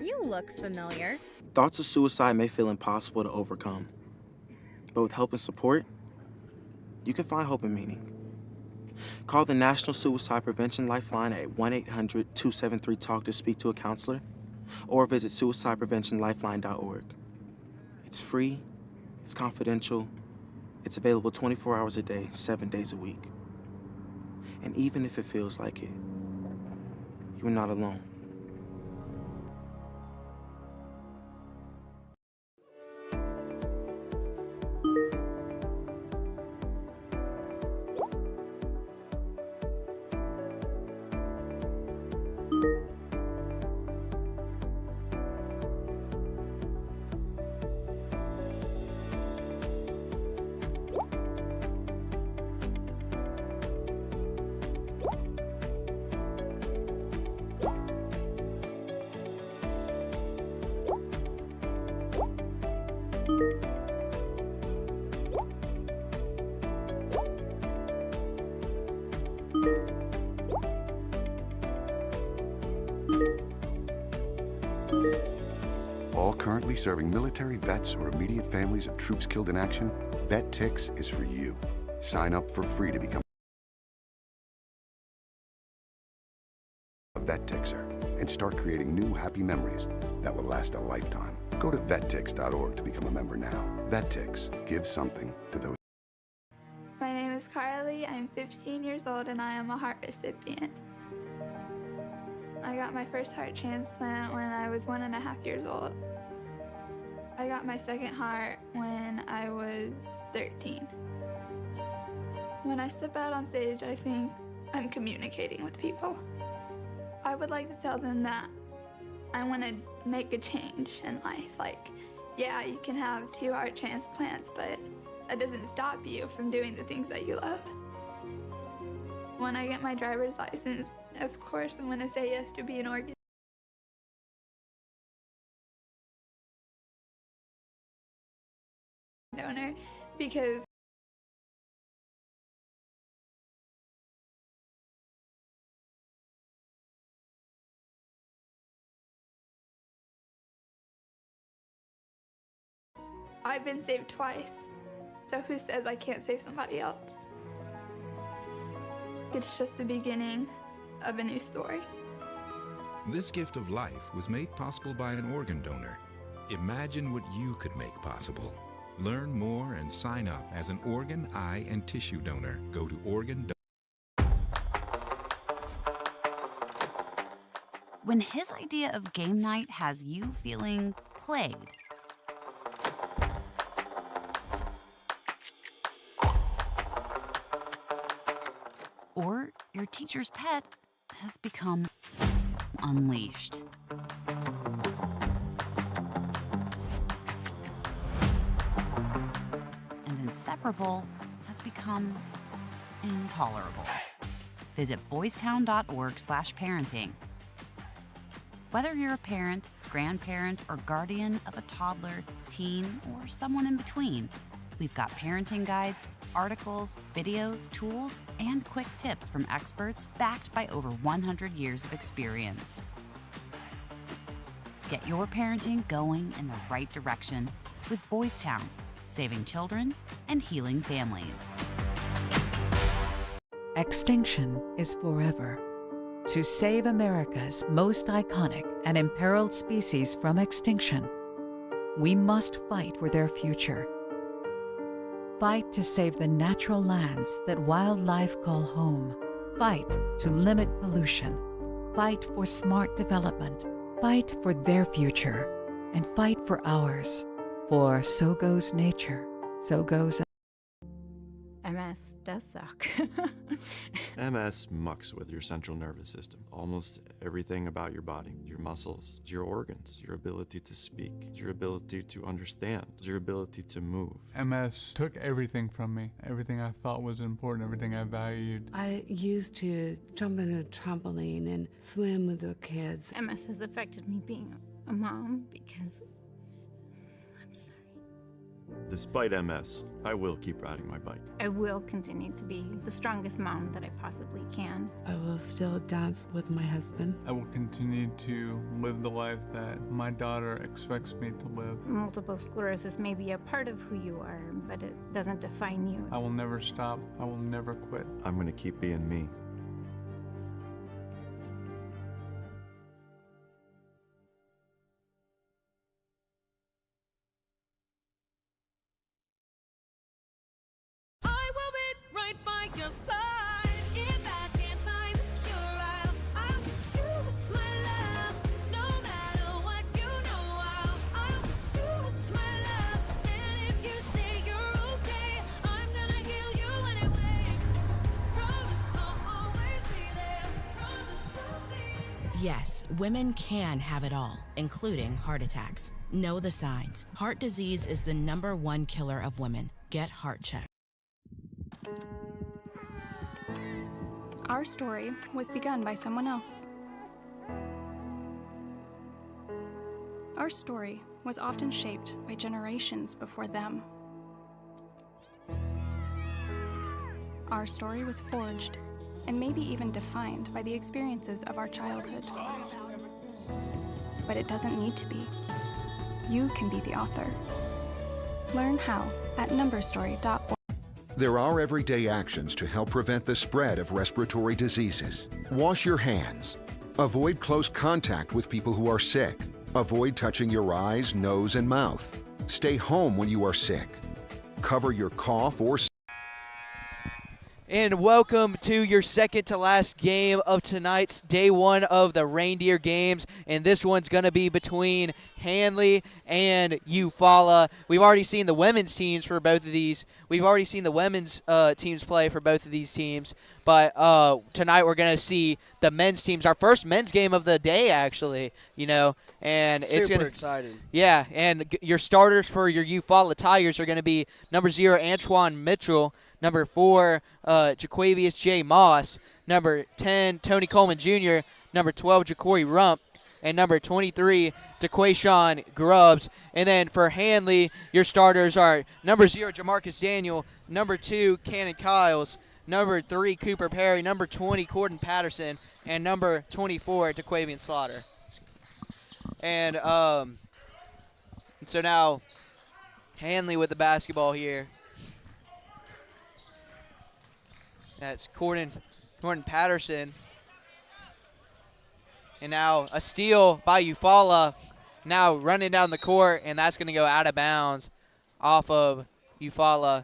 You look familiar. Thoughts of suicide may feel impossible to overcome, but with help and support, you can find hope and meaning. Call the National Suicide Prevention Lifeline at 1-800-273-TALK to speak to a counselor, or visit suicidepreventionlifeline.org. It's free, it's confidential, it's available 24 hours a day, 7 days a week. And even if it feels like it, you're not alone. All currently serving military vets or immediate families of troops killed in action, VetTix is for you. Sign up for free to become a VetTixer and start creating new happy memories that will last a lifetime. Go to vettix.org to become a member now. VetTix, give something to those. My name is Carly. I'm 15 years old and I am a heart recipient. I got my first heart transplant when I was 1.5 years old. I got my second heart when I was 13. When I step out on stage, I think I'm communicating with people. I would like to tell them that I want to make a change in life. Like, yeah, you can have 2 heart transplants, but that doesn't stop you from doing the things that you love. When I get my driver's license, of course, I'm going to say yes to be an organ donor because I've been saved twice, so who says I can't save somebody else? It's just the beginning of a new story. This gift of life was made possible by an organ donor. Imagine what you could make possible. Learn more and sign up as an organ, eye, and tissue donor. Go to organ. When his idea of game night has you feeling played, or your teacher's pet has become unleashed. And inseparable has become intolerable. Visit boystown.org/parenting. Whether you're a parent, grandparent, or guardian of a toddler, teen, or someone in between, we've got parenting guides, articles, videos, tools, and quick tips from experts backed by over 100 years of experience. Get your parenting going in the right direction with Boys Town, saving children and healing families. Extinction is forever. To save America's most iconic and imperiled species from extinction, we must fight for their future. Fight to save the natural lands that wildlife call home. Fight to limit pollution. Fight for smart development. Fight for their future. And fight for ours. For so goes nature, so goes... MS does suck. MS mucks with your central nervous system. Almost everything about your body, your muscles, your organs, your ability to speak, your ability to understand, your ability to move. MS took everything from me. Everything I thought was important, everything I valued. I used to jump in a trampoline and swim with the kids. MS has affected me being a mom because I'm sorry. Despite MS, I will keep riding my bike. I will continue to be the strongest mom that I possibly can. I will still dance with my husband. I will continue to live the life that my daughter expects me to live. Multiple sclerosis may be a part of who you are, but it doesn't define you. I will never stop. I will never quit. I'm going to keep being me. Yes, women can have it all, including heart attacks. Know the signs. Heart disease is the #1 killer of women. Get heart checked. Our story was begun by someone else. Our story was often shaped by generations before them. Our story was forged and maybe even defined by the experiences of our childhood. But it doesn't need to be. You can be the author. Learn how at numberstory.org. There are everyday actions to help prevent the spread of respiratory diseases. Wash your hands. Avoid close contact with people who are sick. Avoid touching your eyes, nose, and mouth. Stay home when you are sick. Cover your cough or And welcome to your second to last game of tonight's day one of the Reindeer games. And this one's going to be between Handley and Eufuala. We've already seen the women's teams for both of these. We've already seen the women's teams play for both of these teams. But tonight we're going to see the men's teams. Our first men's game of the day, actually, you know. And it's super exciting. Yeah, and your starters for your Eufuala Tigers are going to be number 0, Antoine Mitchell, number 4, Jaquavius J. Moss, number 10, Tony Coleman Jr., number 12, Jacory Rump, and number 23, DeQuayshawn Grubbs. And then for Handley, your starters are number 0, Jamarcus Daniel, number 2, Cannon Kyles, number 3, Cooper Perry, number 20, Corden Patterson, and number 24, DeQuavian Slaughter. And so now Handley with the basketball here. That's Corden Patterson. And now a steal by Eufuala. Now running down the court, and that's going to go out of bounds. off of Eufuala.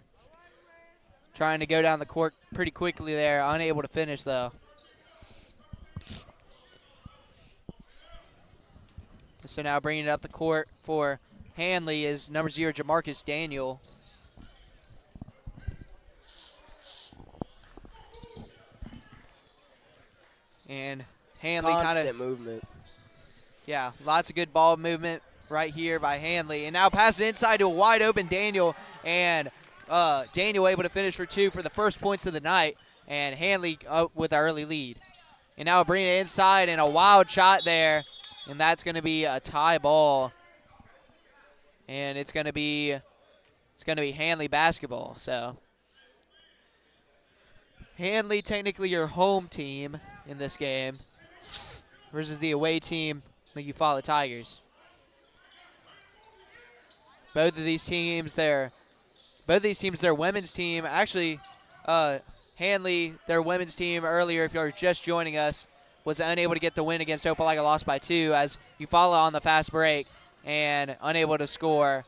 Trying to go down the court pretty quickly there. Unable to finish, though. So now bringing it up the court for Handley is number 0, Jamarcus Daniel. And Handley kind of movement. Yeah, lots of good ball movement right here by Handley. And now pass it inside to a wide open Daniel. And Daniel able to finish for 2 for the first points of the night. And Handley up with an early lead. And now bringing it inside and a wild shot there. And that's going to be a tie ball. And it's going to be Handley basketball. So Handley technically your home team in this game versus the away team, the Eufuala Tigers. Both of these teams, their women's team. Actually, Handley, their women's team earlier, if you're just joining us, was unable to get the win against Opelika, lost by 2 as Eufuala on the fast break and unable to score.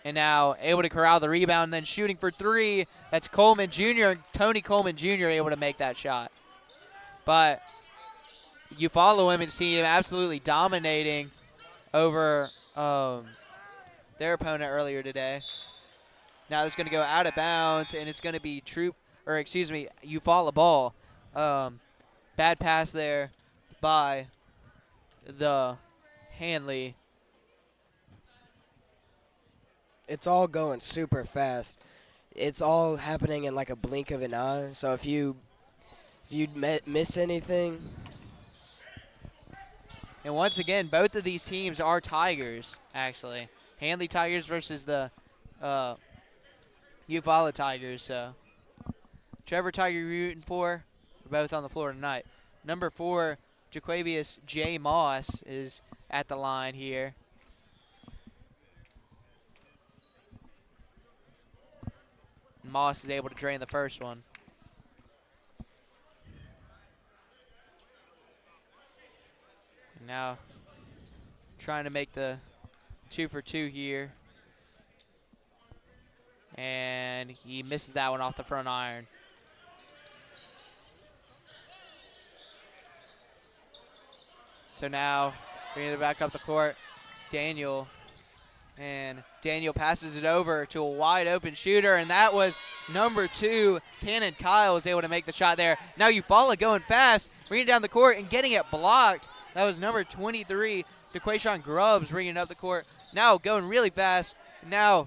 And now able to corral the rebound and then shooting for 3. That's Coleman Jr. Tony Coleman Jr. able to make that shot. But Eufuala women's team absolutely dominating over their opponent earlier today. Now it's going to go out of bounds, and it's going to be Eufuala ball. Bad pass there by the Handley. It's all going super fast. It's all happening in like a blink of an eye. So if you miss anything. And once again, both of these teams are Tigers, actually. Handley Tigers versus the Eufuala Tigers. So Trevor Tiger you're rooting for. We're both on the floor tonight. Number 4, Jaquavius J. Moss is at the line here. Moss is able to drain the first one. And now trying to make the 2 for 2 here. And he misses that one off the front iron. So now bringing it back up the court, it's Daniel. And Daniel passes it over to a wide open shooter, and that was number 2, Cannon Kyle was able to make the shot there. Now Eufuala going fast, bringing it down the court and getting it blocked. That was number 23, DeQuayshawn Grubbs bringing it up the court. Now going really fast. Now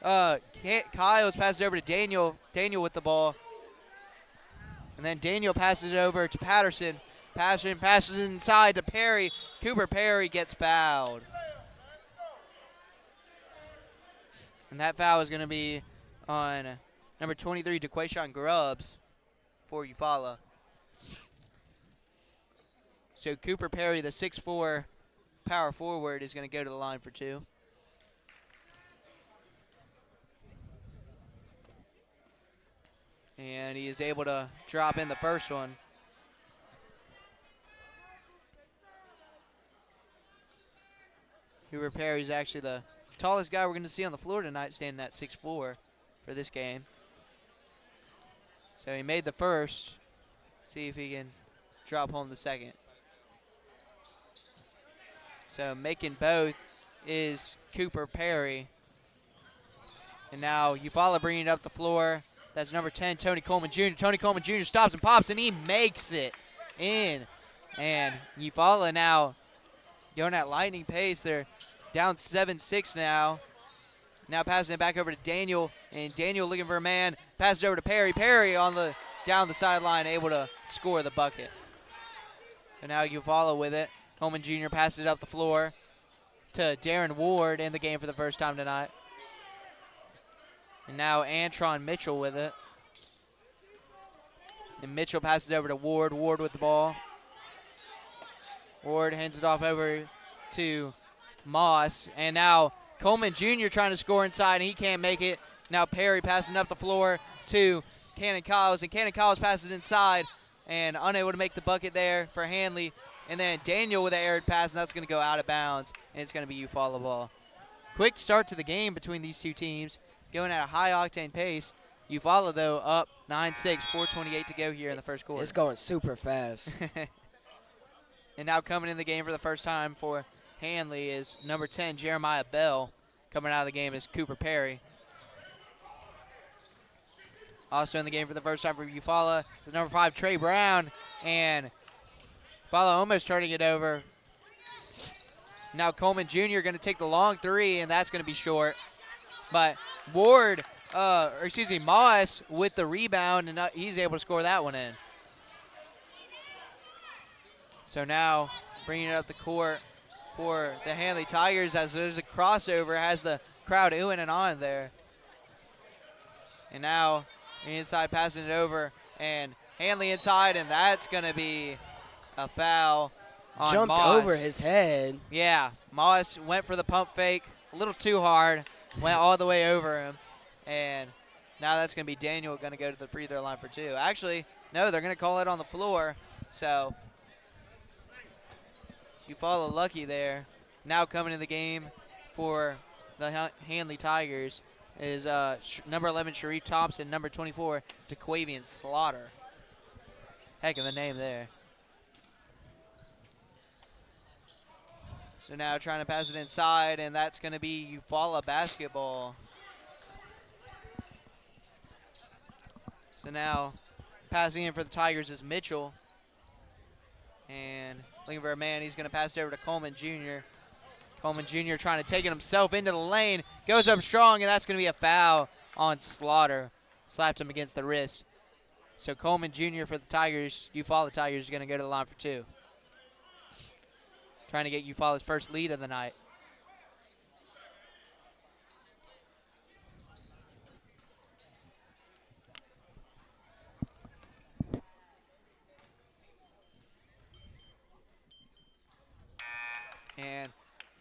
Kyle's passes over to Daniel. Daniel with the ball. And then Daniel passes it over to Patterson. Patterson passes inside to Perry. Cooper Perry gets fouled. And that foul is going to be on number 23, DeQuayshawn Grubbs for Eufuala. So Cooper Perry, the 6'4" power forward, is going to go to the line for 2. And he is able to drop in the first one. Cooper Perry is actually the tallest guy we're going to see on the floor tonight, standing at 6'4" for this game. So he made the first. See if he can drop home the second. So making both is Cooper Perry. And now Eufuala bringing it up the floor. That's number 10, Tony Coleman Jr. Tony Coleman Jr. stops and pops, and he makes it in. And Eufuala now going at lightning pace. They're down 7-6 now. Now passing it back over to Daniel, and Daniel looking for a man. Passes over to Perry. Perry on the down the sideline, able to score the bucket. So now Eufuala with it. Coleman Jr. passes it up the floor to Darren Ward in the game for the first time tonight. And now Antron Mitchell with it. And Mitchell passes over to Ward. Ward with the ball. Ward hands it off over to Moss. And now Coleman Jr. trying to score inside, and he can't make it. Now Perry passing up the floor to Cannon Kyles, and Cannon Kyles passes inside and unable to make the bucket there for Handley. And then Daniel with an aired pass, and that's going to go out of bounds, and it's going to be Eufuala ball. quick start to the game between these two teams, going at a high-octane pace. Eufuala, though, up 9-6, 4:28 to go here in the first quarter. It's going super fast. And now coming in the game for the first time for Handley is number 10, Jeremiah Bell. Coming out of the game is Cooper Perry. Also in the game for the first time for Eufuala is number 5, Trey Brown. And Eufaula almost turning it over. Now Coleman Jr. going to take the long three, and that's going to be short. But Moss with the rebound, and he's able to score that one in. So now bringing it up the court for the Handley Tigers as there's a crossover, has the crowd oohing and on there. And now inside passing it over, and Handley inside, and that's going to be a foul on Jumped Moss. over his head. Yeah, Moss went for the pump fake a little too hard, went all the way over him, and now that's going to be Daniel going to go to the free throw line for 2. Actually, no, they're going to call it on the floor, so Eufaula lucky there. Now coming in the game for the Handley Tigers is number 11, Sharif Thompson, number 24, DeQuavian Slaughter. Heck of a name there. So now trying to pass it inside, and that's going to be Eufaula basketball. So now passing in for the Tigers is Mitchell. And looking for a man, he's going to pass it over to Coleman Jr. Coleman Jr. trying to take it himself into the lane. Goes up strong, and that's going to be a foul on Slaughter. Slapped him against the wrist. So Coleman Jr. for the Tigers, Eufaula Tigers, is going to go to the line for 2. Trying to get Eufaula's first lead of the night. And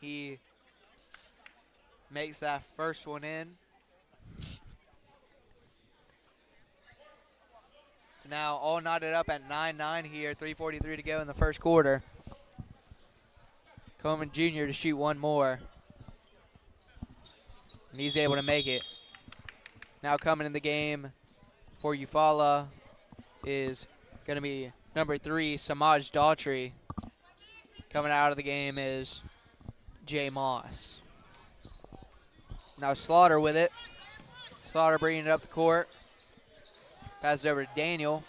he makes that first one in. So now all knotted up at 9-9 here, 3:43 to go in the first quarter. Coleman Jr. to shoot one more. And he's able to make it. Now coming in the game for Eufaula is going to be number 3, Samaj Daughtry. Coming out of the game is Jay Moss. Now Slaughter with it. Slaughter bringing it up the court. Passes over to Daniel.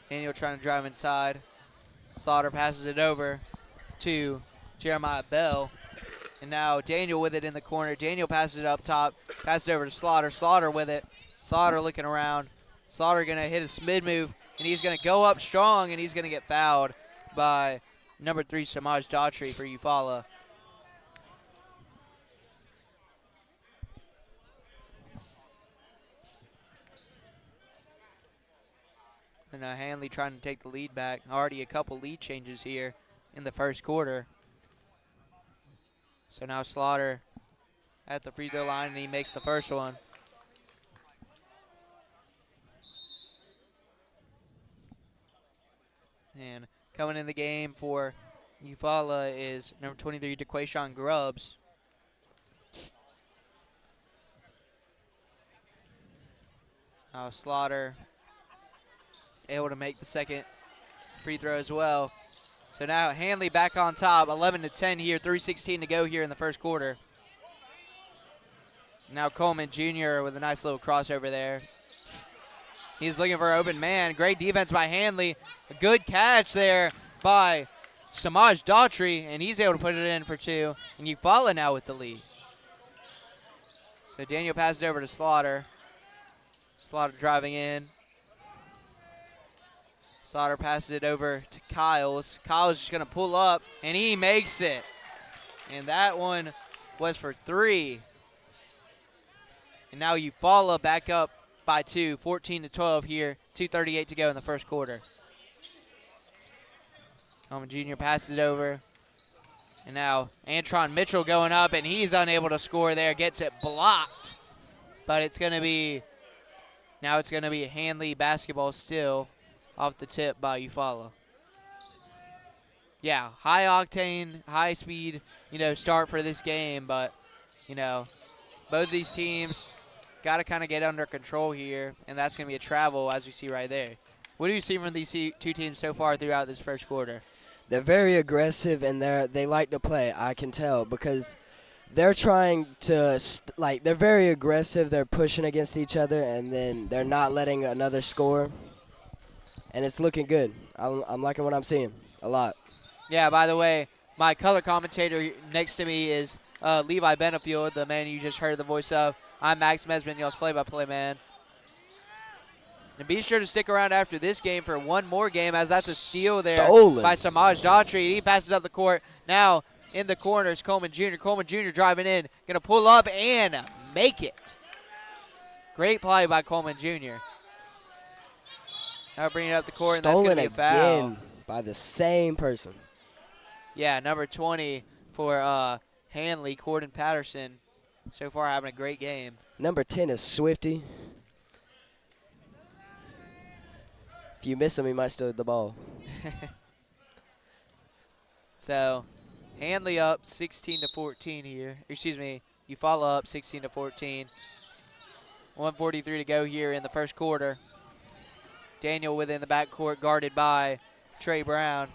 Daniel trying to drive inside. Slaughter passes it over to Jeremiah Bell. And now Daniel with it in the corner. Daniel passes it up top. Passes it over to Slaughter. Slaughter with it. Slaughter looking around. Slaughter going to hit a mid move. And he's going to go up strong, and he's going to get fouled by number 3, Samaj Daughtry for Eufaula. And now Handley trying to take the lead back. Already a couple lead changes here in the first quarter. So now Slaughter at the free throw line, and he makes the first one. And coming in the game for Eufaula is number 23, DeQuayshawn Grubbs. Now Slaughter able to make the second free throw as well. So now Handley back on top, 11-10 here, 3:16 to go here in the first quarter. Now Coleman Jr. with a nice little crossover there. He's looking for an open man. Great defense by Handley. A good catch there by Samaj Daughtry, and he's able to put it in for 2. And Eufaula now with the lead. So Daniel passes it over to Slaughter. Slaughter driving in. Slaughter passes it over to Kyles. Kyles just going to pull up, and he makes it. And that one was for 3. And now Eufaula back up by 2, 14-12 here, 2:38 to go in the first quarter. Coleman Jr. passes it over. And now Antron Mitchell going up, and he's unable to score there, gets it blocked. But it's going to be, now it's going to be Handley basketball still, off the tip by Eufaula. Yeah, high octane, high speed, start for this game. But, both these teams got to kind of get under control here, and that's going to be a travel, as we see right there. What do you see from these two teams so far throughout this first quarter? They're very aggressive, and they like to play. I can tell because they're trying to they're very aggressive. They're pushing against each other, and then they're not letting another score. And it's looking good. I'm liking what I'm seeing a lot. Yeah. By the way, my color commentator next to me is Levi Benefield, the man you just heard the voice of. I'm Max Mesman, y'all's play-by-play man. And be sure to stick around after this game for one more game, as that's a steal there by Samaj Daughtry. He passes up the court. Now in the corners, Coleman Jr. Coleman Jr. driving in, going to pull up and make it. Great play by Coleman Jr. Now bringing it up the court, and that's going to be a foul. Again by the same person. Yeah, number 20 for Handley, Corden Patterson. So far having a great game. Number 10 is Swifty. If you miss him, he might steal the ball. So, Handley up 16-14 here. Excuse me, Eufuala up 16-14. 1:43 to go here in the first quarter. Daniel within the backcourt, guarded by Trey Brown.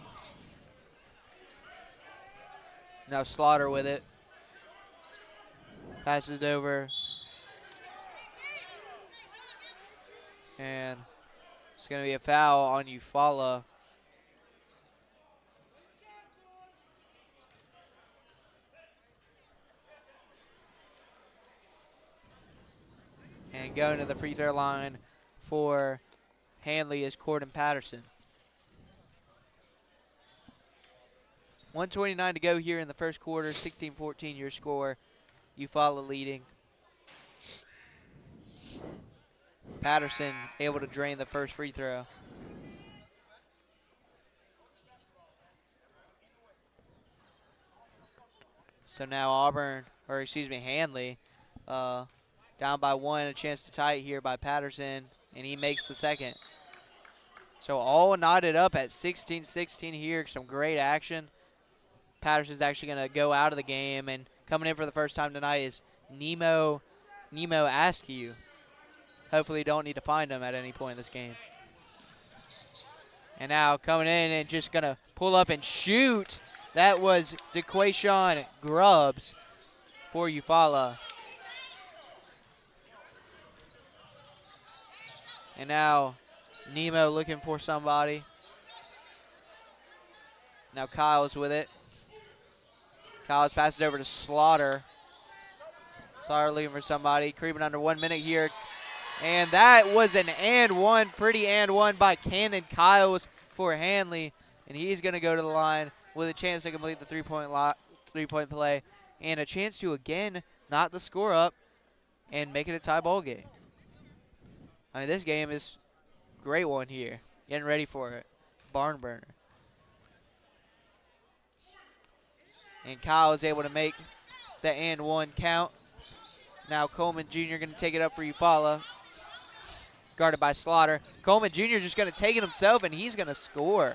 Now Slaughter with it. Passes it over. And it's going to be a foul on Eufuala. And going to the free throw line for Handley is Corden Patterson. 1:29 to go here in the first quarter. 16-14 your score. Eufuala leading. Patterson able to drain the first free throw. So now Handley down by one, a chance to tie it here by Patterson, and he makes the second. So all knotted up at 16-16 here. Some great action. Patterson's actually going to go out of the game, and coming in for the first time tonight is Nemo Askew. Hopefully don't need to find him at any point in this game. And now coming in and just going to pull up and shoot. That was DeQuayshawn Grubbs for Eufuala. And now Nemo looking for somebody. Now Kyle's with it. Kyle's passes over to Slaughter. Slaughter looking for somebody. Creeping under 1 minute here. And that was an pretty and one by Cannon Kyles for Handley. And he's going to go to the line with a chance to complete the three-point play. And a chance to, again, knot the score up and make it a tie ball game. I mean, this game is a great one here. Getting ready for it. Barn burner. And Kyle is able to make the and one count. Now Coleman Jr. going to take it up for Eufuala. Guarded by Slaughter. Coleman Jr. just going to take it himself, and he's going to score.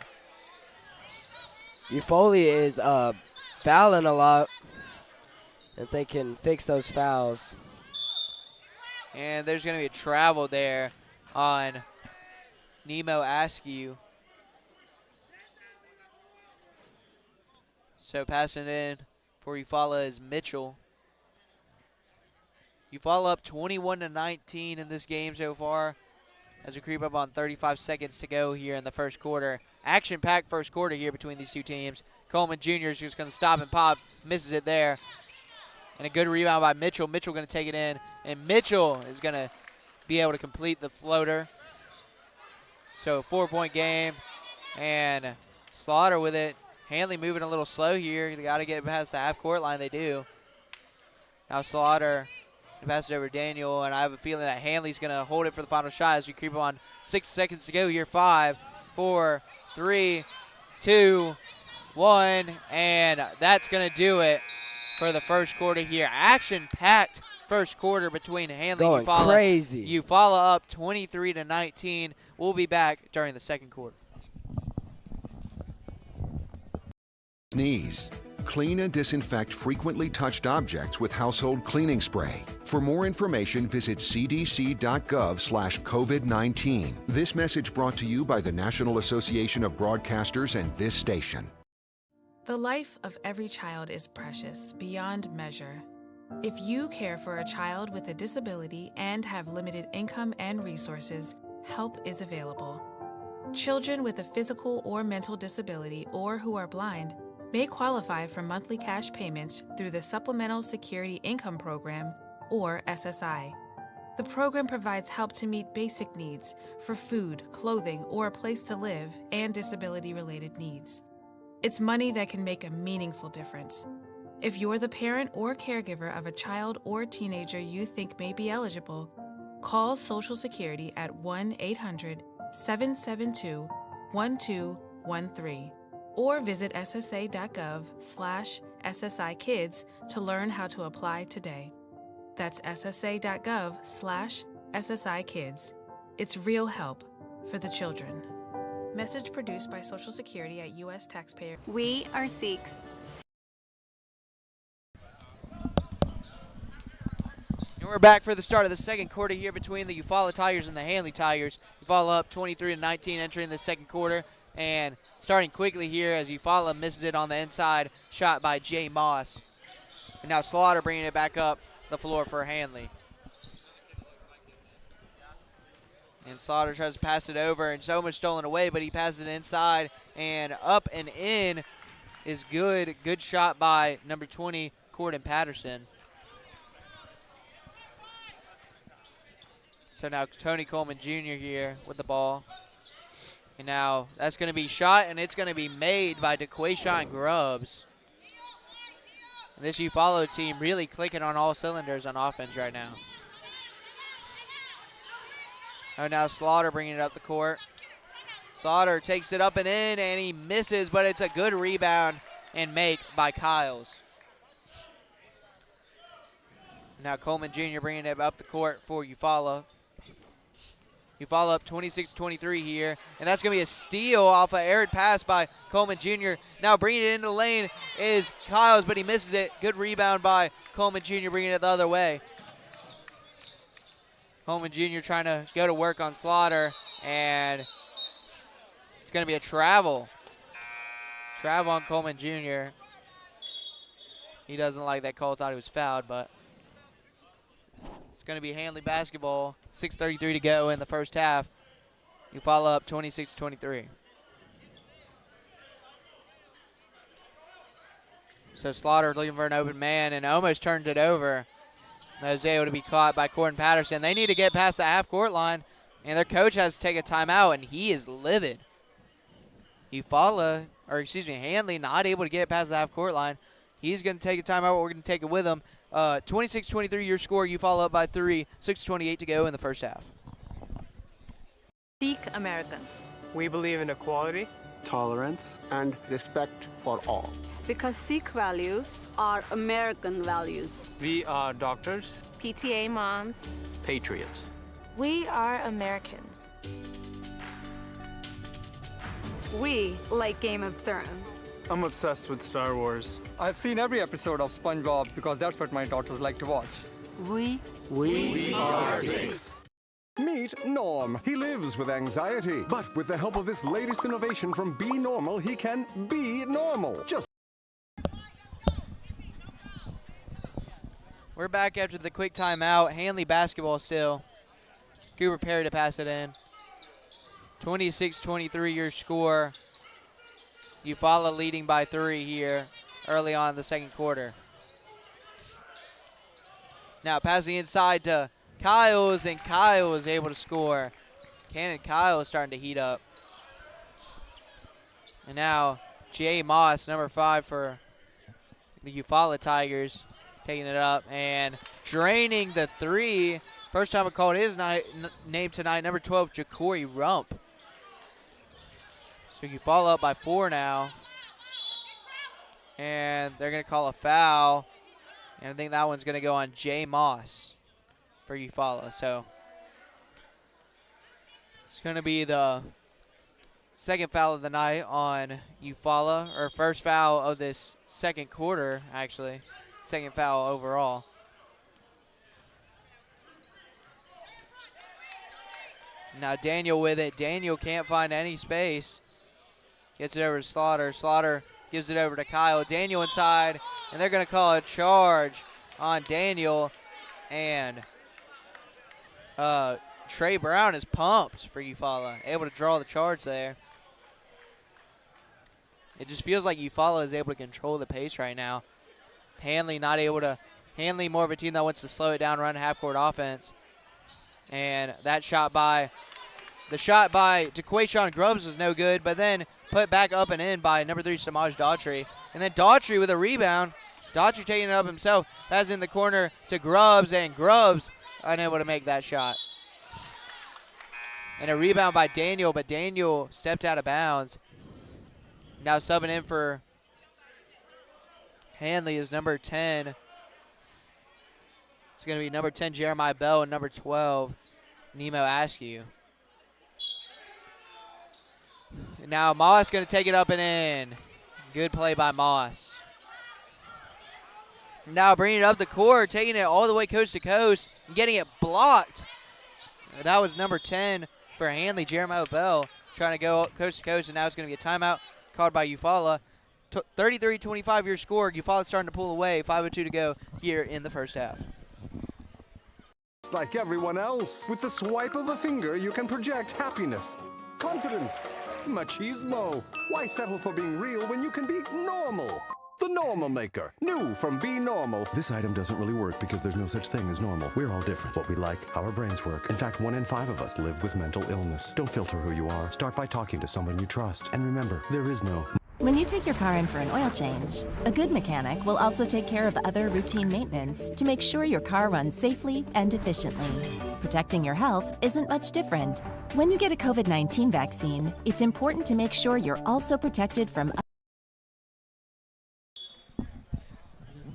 Eufuala is fouling a lot. If they can fix those fouls. And there's going to be a travel there on Nemo Askew. So passing it in for Eufuala is Mitchell. Eufuala up 21-19 in this game so far as we creep up on 35 seconds to go here in the first quarter. Action-packed first quarter here between these two teams. Coleman Jr. is just going to stop and pop, misses it there. And a good rebound by Mitchell. Mitchell going to take it in, and Mitchell is going to be able to complete the floater. So 4-point game, and Slaughter with it. Handley moving a little slow here. They got to get past the half-court line. They do. Now Slaughter passes over to Daniel, and I have a feeling that Handley's going to hold it for the final shot as we creep on 6 seconds to go here. 5, 4, 3, 2, 1, and that's going to do it for the first quarter here. Action-packed first quarter between Handley and Eufuala. Going crazy. Eufuala up 23-19. We'll be back during the second quarter. Sneeze. Clean and disinfect frequently touched objects with household cleaning spray. For more information, visit cdc.gov/COVID-19. This message brought to you by the National Association of Broadcasters and this station. The life of every child is precious beyond measure. If you care for a child with a disability and have limited income and resources, help is available. Children with a physical or mental disability or who are blind may qualify for monthly cash payments through the Supplemental Security Income Program, or SSI. The program provides help to meet basic needs for food, clothing, or a place to live, and disability-related needs. It's money that can make a meaningful difference. If you're the parent or caregiver of a child or teenager you think may be eligible, call Social Security at 1-800-772-1213 or visit ssa.gov/SSIkids to learn how to apply today. That's ssa.gov/SSIkids. It's real help for the children. Message produced by Social Security at U.S. taxpayer. We are Sikhs. And we're back for the start of the second quarter here between the Eufuala Tigers and the Handley Tigers. Eufuala up 23-19 entering the second quarter. And starting quickly here as Eufuala misses it on the inside shot by Jay Moss. And now Slaughter bringing it back up the floor for Handley. And Slaughter tries to pass it over, and it's almost stolen away, but he passes it inside and up and in is good. Good shot by number 20, Corden Patterson. So now Tony Coleman Jr. here with the ball. And now that's going to be shot, and it's going to be made by DeQuayshawn Grubbs. And this Eufuala team really clicking on all cylinders on offense right now. Oh, now Slaughter bringing it up the court. Slaughter takes it up and in, and he misses, but it's a good rebound and make by Kyles. Now Coleman Jr. bringing it up the court for Eufuala. Eufuala up 26-23 here, and that's going to be a steal off an errant pass by Coleman Jr. Now bringing it into the lane is Kyles, but he misses it. Good rebound by Coleman Jr. bringing it the other way. Coleman Jr. trying to go to work on Slaughter, and it's going to be a travel. Travel on Coleman Jr. He doesn't like that call, thought he was fouled, but it's going to be Handley basketball. 6:33 to go in the first half. Eufuala up 26-23. So Slaughter looking for an open man and almost turns it over. Jose able to be caught by Corden Patterson. They need to get past the half-court line, and their coach has to take a timeout, and he is livid. Handley not able to get it past the half-court line. He's going to take a timeout. We're going to take it with him. 26-23 your score. Eufuala up by 3. 6:28 to go in the first half. Sikh Americans. We believe in equality, tolerance, and respect for all. Because Sikh values are American values. We are doctors, PTA moms, patriots. We are Americans. We like Game of Thrones. I'm obsessed with Star Wars. I've seen every episode of SpongeBob because that's what my daughters like to watch. We are Sikhs. Meet Norm. He lives with anxiety, but with the help of this latest innovation from Be Normal, he can be normal. We're back after the quick timeout. Handley basketball still. Cooper Perry to pass it in. 26-23 your score. Eufuala leading by 3 here early on in the second quarter. Now passing inside to Kyles, and Kyle is able to score. Cannon Kyle is starting to heat up. And now Jay Moss, number 5 for the Eufuala Tigers, taking it up and draining the 3. First time I called his name tonight, number 12, Ja'Cory Rump. So Eufuala up by 4 now. And they're going to call a foul. And I think that one's going to go on Jay Moss for Eufuala. So it's going to be the second foul of the night on Eufuala, or first foul of this second quarter, actually. Second foul overall. Now Daniel with it. Daniel can't find any space. Gets it over to Slaughter. Slaughter gives it over to Kyle. Daniel inside, and they're going to call a charge on Daniel. And Trey Brown is pumped for Eufuala, able to draw the charge there. It just feels like Eufuala is able to control the pace right now. Handley not able to. Handley more of a team that wants to slow it down, run half-court offense. And that shot by DeQuayshawn Grubbs was no good, but then put back up and in by number 3, Samaj Daughtry. And then Daughtry with a rebound. Daughtry taking it up himself. That's in the corner to Grubbs, and Grubbs unable to make that shot. And a rebound by Daniel, but Daniel stepped out of bounds. Now subbing in for Handley is number 10. It's going to be number 10, Jeremiah Bell, and number 12, Nemo Askew. And now Moss going to take it up and in. Good play by Moss. Now bringing it up the court, taking it all the way coast to coast, and getting it blocked. That was number 10 for Handley, Jeremiah Bell, trying to go coast to coast, and now it's going to be a timeout called by Eufuala. 33-25 your score. Eufaula starting to pull away. 5:02 to go here in the first half. Like everyone else, with the swipe of a finger, you can project happiness, confidence, machismo. Why settle for being real when you can be normal? The Normal Maker, new from Be Normal. This item doesn't really work because there's no such thing as normal. We're all different. What we like, how our brains work. In fact, 1 in 5 of us live with mental illness. Don't filter who you are. Start by talking to someone you trust. And remember, there is no... When you take your car in for an oil change, a good mechanic will also take care of other routine maintenance to make sure your car runs safely and efficiently. Protecting your health isn't much different. When you get a COVID-19 vaccine, it's important to make sure you're also protected from.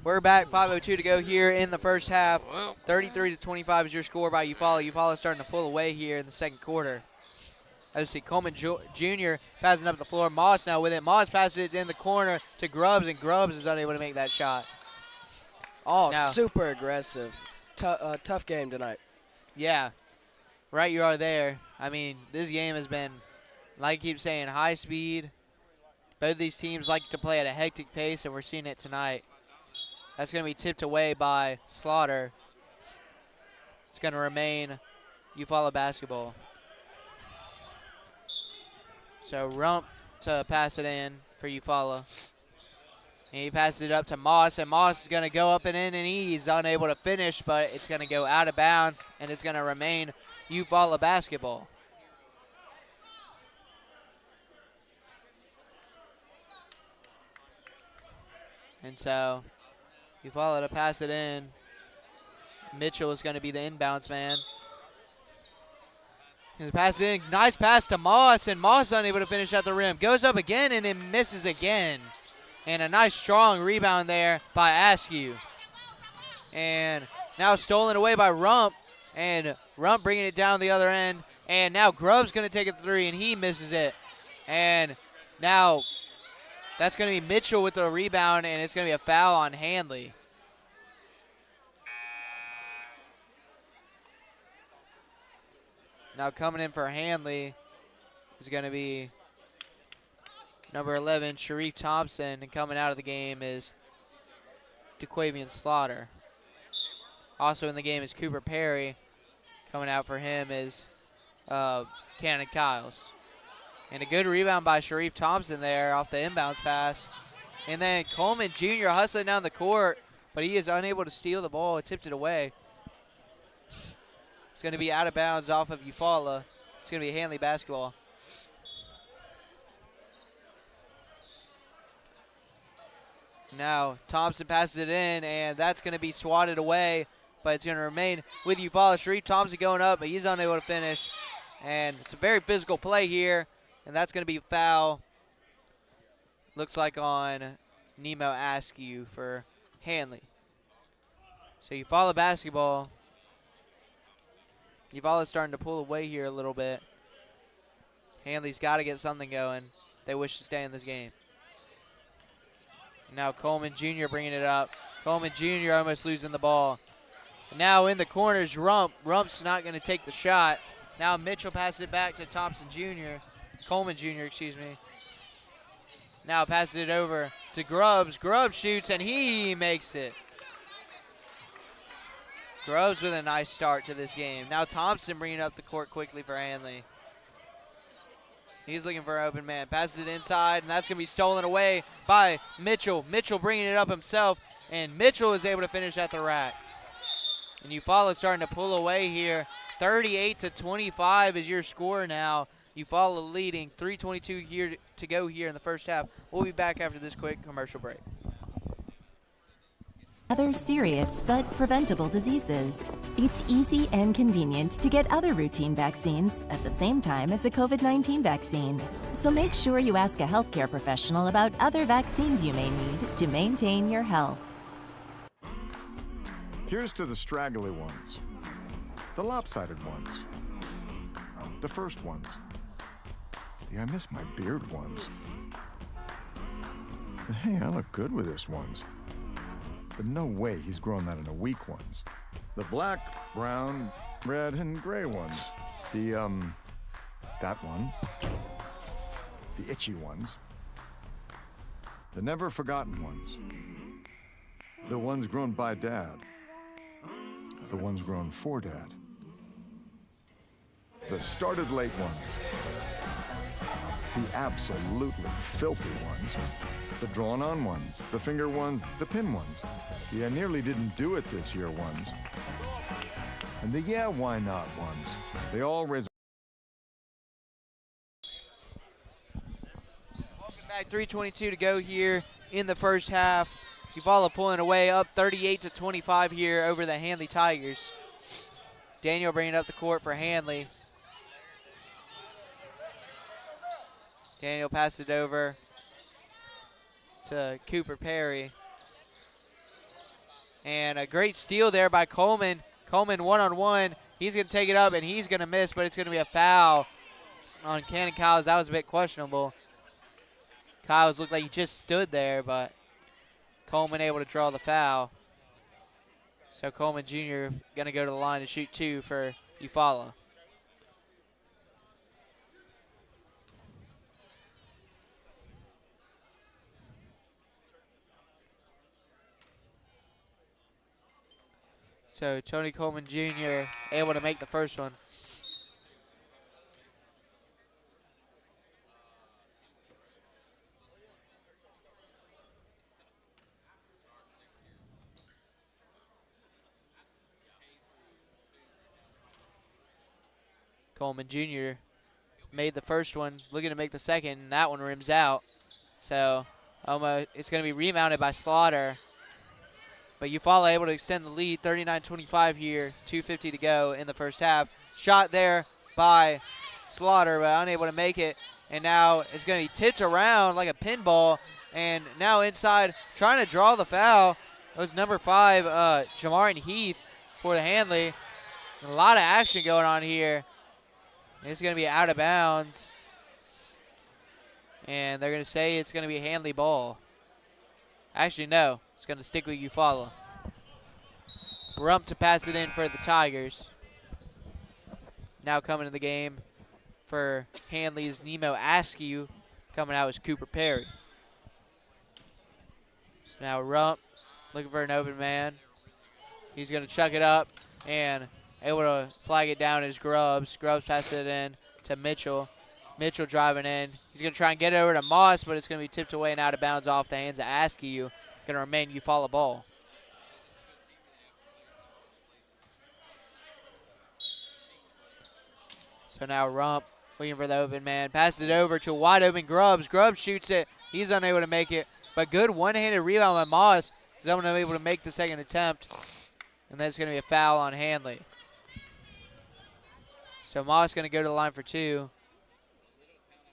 We're back, 5:02 to go here in the first half. 33-25 is your score by Eufaula. Eufaula starting to pull away here in the second quarter. As you see Coleman Jr. passing up the floor. Moss now with it. Moss passes it in the corner to Grubbs, and Grubbs is unable to make that shot. Oh, now, super aggressive. Tough game tonight. Yeah, right you are there. I mean, this game has been, like I keep saying, high speed. Both of these teams like to play at a hectic pace, and we're seeing it tonight. That's going to be tipped away by Slaughter. It's going to remain Eufaula basketball. So Rump to pass it in for Eufaula. And he passes it up to Moss, and Moss is going to go up and in, and he's unable to finish, but it's going to go out of bounds, and it's going to remain Eufaula basketball. And so Eufaula to pass it in. Mitchell is going to be the inbounds man. He passes it in. Nice pass to Moss, and Moss unable to finish at the rim. Goes up again, and it misses again. And a nice strong rebound there by Askew. And now stolen away by Rump, and Rump bringing it down the other end. And now Grubb's going to take a three, and he misses it. And now that's going to be Mitchell with the rebound, and it's going to be a foul on Handley. Now coming in for Handley is going to be number 11, Sharif Thompson, and coming out of the game is DeQuavian Slaughter. Also in the game is Cooper Perry. Coming out for him is Cannon Kyles. And a good rebound by Sharif Thompson there off the inbounds pass. And then Coleman Jr. hustling down the court, but he is unable to steal the ball. Tipped it away. It's going to be out of bounds off of Eufaula. It's going to be Handley basketball. Now Thompson passes it in, and that's going to be swatted away, but it's going to remain with Eufaula. Sharif Thompson going up, but he's unable to finish. And it's a very physical play here, and that's going to be a foul. Looks like on Nemo Askew for Handley. So Eufaula basketball. Eufaula's starting to pull away here a little bit. Handley's got to get something going. They wish to stay in this game. Now Coleman Jr. bringing it up. Coleman Jr. almost losing the ball. Now in the corners, Rump. Rump's not going to take the shot. Now Mitchell passes it back to Thompson Jr. Coleman Jr., excuse me. Now passes it over to Grubbs. Grubbs shoots, and he makes it. Grubbs with a nice start to this game. Now Thompson bringing up the court quickly for Handley. He's looking for an open man. Passes it inside, and that's going to be stolen away by Mitchell. Mitchell bringing it up himself, and Mitchell is able to finish at the rack. And Eufuala starting to pull away here. 38-25 is your score now. Eufuala leading. 3:22 here to go here in the first half. We'll be back after this quick commercial break. Other serious but preventable diseases. It's easy and convenient to get other routine vaccines at the same time as a COVID-19 vaccine. So make sure you ask a healthcare professional about other vaccines you may need to maintain your health. Here's to the straggly ones, the lopsided ones, the first ones, the I miss my beard ones. Hey, I look good with this ones. But no way he's grown that in a week ones. The black, brown, red, and gray ones. The, that one. The itchy ones. The never forgotten ones. The ones grown by Dad. The ones grown for Dad. The started late ones. The absolutely filthy ones. The drawn-on ones, the finger ones, the pin ones. The I nearly didn't do it this year ones. And the yeah, why not ones. They all raise. Welcome back, 3:22 to go here in the first half. Eufuala pulling away up 38-25 here over the Handley Tigers. Daniel bringing up the court for Handley. Daniel passes it over to Cooper Perry. And a great steal there by Coleman. Coleman one-on-one. He's going to take it up, and he's going to miss, but it's going to be a foul on Cannon Kyles. That was a bit questionable. Kyles looked like he just stood there, but Coleman able to draw the foul. So Coleman Jr. going to go to the line to shoot 2 for Eufuala. So Tony Coleman Jr. able to make the first one. Coleman Jr. made the first one, looking to make the second, and that one rims out. So it's going to be rebounded by Slaughter. But Eufuala able to extend the lead, 39-25 here, 2:50 to go in the first half. Shot there by Slaughter, but unable to make it. And now it's going to be tipped around like a pinball. And now inside, trying to draw the foul. It was number 5, Jamarin Heath for the Handley. A lot of action going on here. It's going to be out of bounds. And they're going to say it's going to be a Handley ball. Actually, no. It's going to stick with Eufuala. Rump to pass it in for the Tigers. Now coming to the game for Handley's Nemo Askew. Coming out is Cooper Perry. So now Rump looking for an open man. He's going to chuck it up and able to flag it down is Grubbs. Grubbs passes it in to Mitchell. Mitchell driving in. He's going to try and get it over to Moss, but it's going to be tipped away and out of bounds off the hands of Askew. Going to remain Eufuala ball. So now Rump looking for the open man. Passes it over to a wide open Grubbs. Grubbs shoots it. He's unable to make it. But good one-handed rebound by Moss. He's unable to make the second attempt. And that's going to be a foul on Handley. So Moss going to go to the line for 2.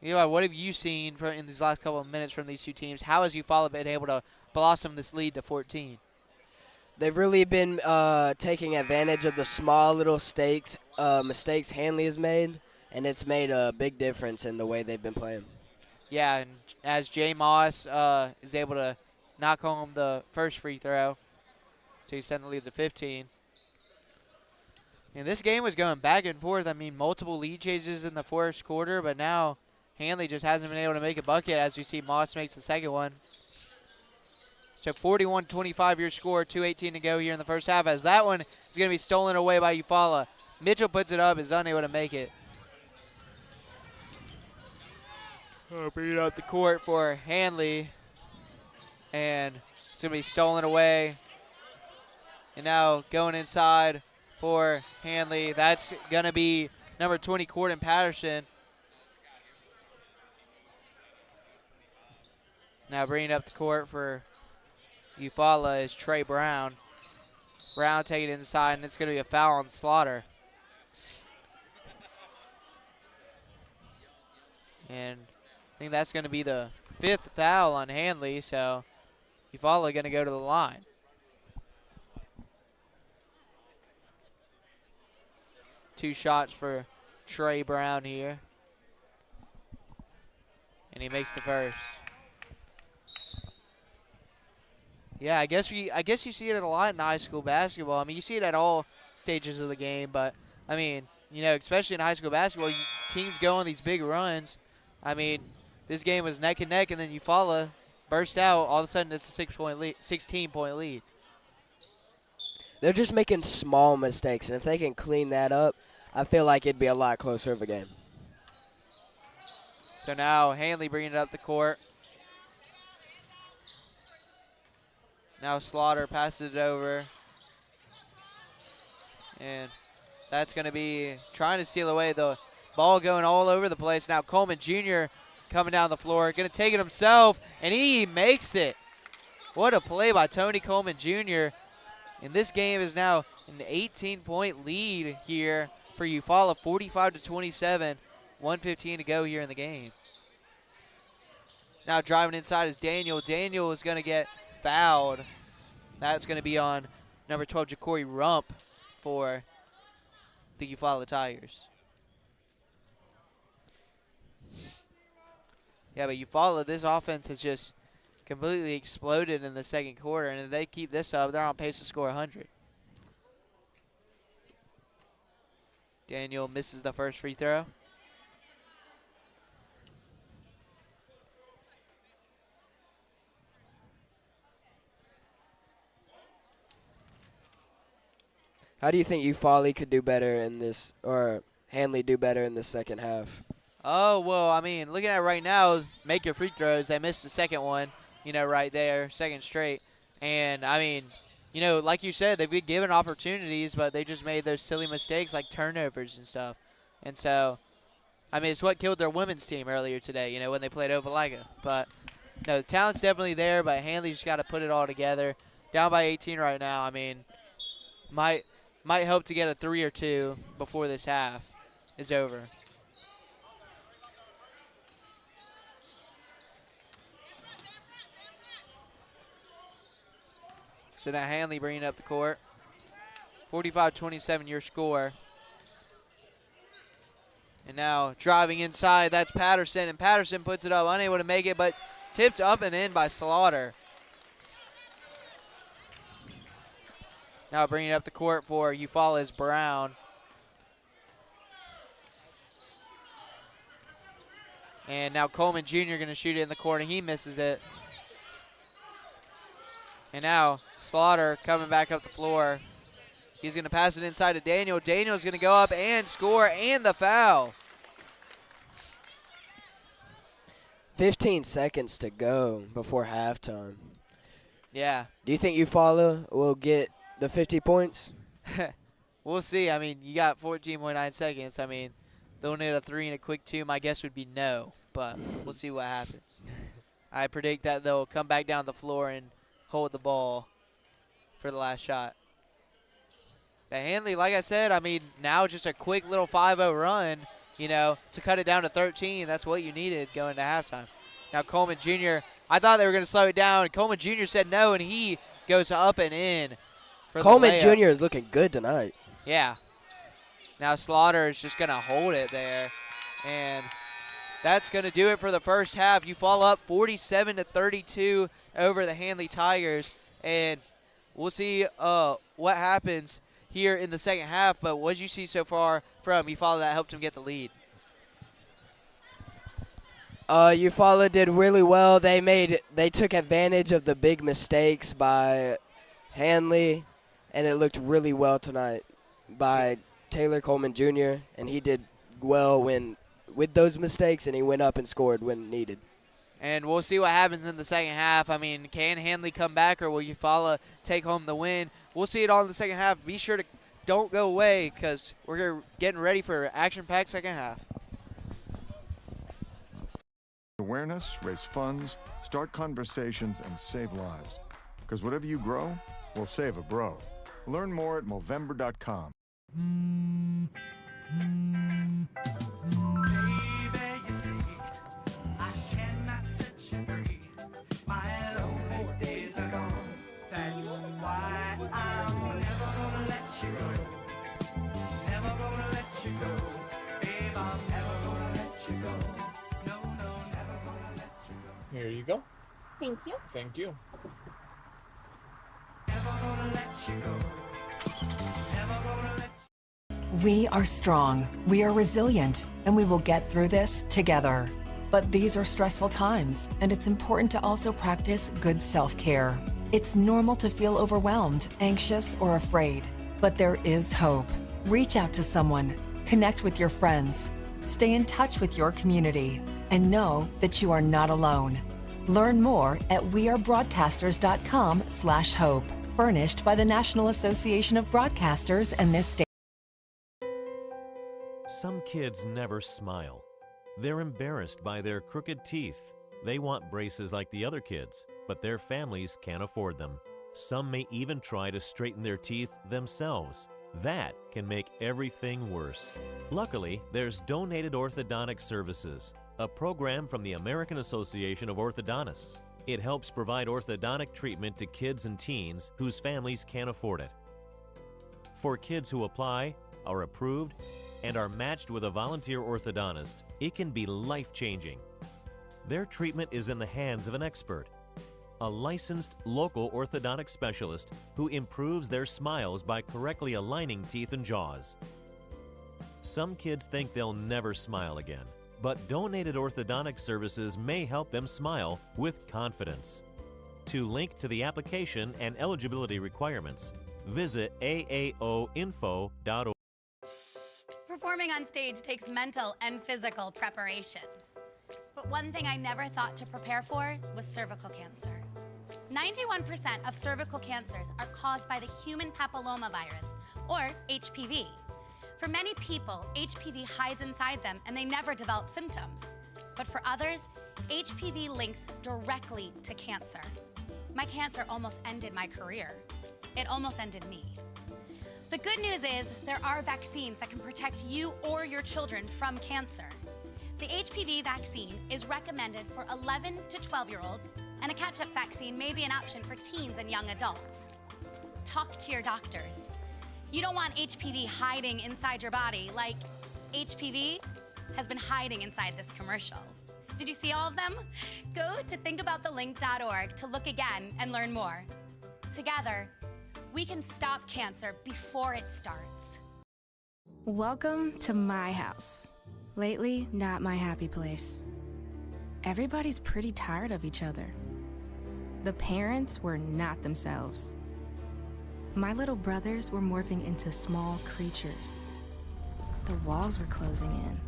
Eli, what have you seen in these last couple of minutes from these two teams? How has Eufuala been able to blossom this lead to 14? They've really been taking advantage of the small little mistakes Handley has made, and it's made a big difference in the way they've been playing. Yeah, and as Jay Moss is able to knock home the first free throw, so he's sending the lead to 15. And this game was going back and forth. I mean, multiple lead changes in the first quarter, but now Handley just hasn't been able to make a bucket as you see Moss makes the second one. So 41-25 your score, 2:18 to go here in the first half, as that one is going to be stolen away by Eufuala. Mitchell puts it up, is unable to make it. Bring it up the court for Handley, and it's going to be stolen away. And now going inside for Handley. That's going to be number 20, Corden Patterson. Now bringing up the court for Eufuala is Trey Brown. Brown taking it inside, and it's going to be a foul on Slaughter. And I think that's going to be the 5th foul on Handley, so Eufuala going to go to the line. Two shots for Trey Brown here. And he makes the first. Yeah, I guess you see it a lot in high school basketball. I mean, you see it at all stages of the game, but I mean, you know, especially in high school basketball, teams go on these big runs. I mean, this game was neck and neck, and then Eufuala burst out. All of a sudden, it's a 16-point lead. They're just making small mistakes, and if they can clean that up, I feel like it'd be a lot closer of a game. So now Handley bringing it up the court. Now Slaughter passes it over. And that's going to be trying to steal away. The ball going all over the place. Now Coleman Jr. coming down the floor. Going to take it himself, and he makes it. What a play by Tony Coleman Jr. And this game is now an 18-point lead here for Eufuala, 45-27. 1:15 to go here in the game. Now driving inside is Daniel. Daniel is going to get fouled. That's going to be on number 12, Ja'Cory Rump for the Eufaula Tigers. Yeah, but Eufaula, this offense has just completely exploded in the second quarter, and if they keep this up, they're on pace to score 100. Daniel misses the first free throw. How do you think Eufaula could do better in this, or Handley do better in the second half? Oh, well, I mean, looking at it right now, make your free throws. They missed the second one, you know, right there, second straight. And, I mean, you know, like you said, they've been given opportunities, but they just made those silly mistakes like turnovers and stuff. And so, I mean, it's what killed their women's team earlier today, you know, when they played Opelika. But, no, the talent's definitely there, but Handley's just got to put it all together. Down by 18 right now, I mean, might hope to get a 3 or 2 before this half is over. So now Handley bringing up the court. 45-27 your score. And now driving inside, that's Patterson, and Patterson puts it up, unable to make it, but tipped up and in by Slaughter. Now bringing up the court for Eufaula is Brown. And now Coleman Jr. going to shoot it in the corner. He misses it. And now Slaughter coming back up the floor. He's going to pass it inside to Daniel. Daniel's going to go up and score, and the foul. 15 seconds to go before halftime. Yeah. Do you think Eufaula will get the 50 points? We'll see. I mean, you got 14.9 seconds. I mean, they'll need a 3 and a quick 2. My guess would be no, but we'll see what happens. I predict that they'll come back down the floor and hold the ball for the last shot. But Handley, like I said, I mean, now just a quick little 5-0 run, you know, to cut it down to 13. That's what you needed going to halftime. Now Coleman Jr., I thought they were going to slow it down. Coleman Jr. said no, and he goes up and in. Coleman Jr. is looking good tonight. Yeah. Now Slaughter is just going to hold it there. And that's going to do it for the first half. Eufuala up 47-32 over the Handley Tigers. And we'll see what happens here in the second half. But what did you see so far from Eufuala that helped him get the lead? Eufuala did really well. They took advantage of the big mistakes by Handley, and it looked really well tonight by Taylor Coleman Jr., and he did well with those mistakes, and he went up and scored when needed. And we'll see what happens in the second half. I mean, can Handley come back, or will Eufuala take home the win? We'll see it all in the second half. Be sure to don't go away, because we're getting ready for action-packed second half. Awareness, raise funds, start conversations, and save lives. Because whatever you grow will save a bro. Learn more at Movember.com. Here you go. Thank you. Thank you. We are strong, we are resilient, and we will get through this together. But these are stressful times, and it's important to also practice good self-care. It's normal to feel overwhelmed, anxious, or afraid, but there is hope. Reach out to someone, connect with your friends, stay in touch with your community, and know that you are not alone. Learn more at wearebroadcasters.com/hope, furnished by the National Association of Broadcasters and this state. Some kids never smile. They're embarrassed by their crooked teeth. They want braces like the other kids, but their families can't afford them. Some may even try to straighten their teeth themselves. That can make everything worse. Luckily, there's Donated Orthodontic Services, a program from the American Association of Orthodontists. It helps provide orthodontic treatment to kids and teens whose families can't afford it. For kids who apply, are approved, and are matched with a volunteer orthodontist, it can be life-changing. Their treatment is in the hands of an expert, a licensed local orthodontic specialist who improves their smiles by correctly aligning teeth and jaws. Some kids think they'll never smile again, but Donated Orthodontic Services may help them smile with confidence. To link to the application and eligibility requirements, visit aaoinfo.org. Performing on stage takes mental and physical preparation. But one thing I never thought to prepare for was cervical cancer. 91% of cervical cancers are caused by the human papillomavirus, or HPV. For many people, HPV hides inside them and they never develop symptoms. But for others, HPV links directly to cancer. My cancer almost ended my career. It almost ended me. The good news is there are vaccines that can protect you or your children from cancer. The HPV vaccine is recommended for 11 to 12-year-olds, and a catch-up vaccine may be an option for teens and young adults. Talk to your doctors. You don't want HPV hiding inside your body like HPV has been hiding inside this commercial. Did you see all of them? Go to thinkaboutthelink.org to look again and learn more. Together, we can stop cancer before it starts. Welcome to my house. Lately, not my happy place. Everybody's pretty tired of each other. The parents were not themselves. My little brothers were morphing into small creatures. The walls were closing in.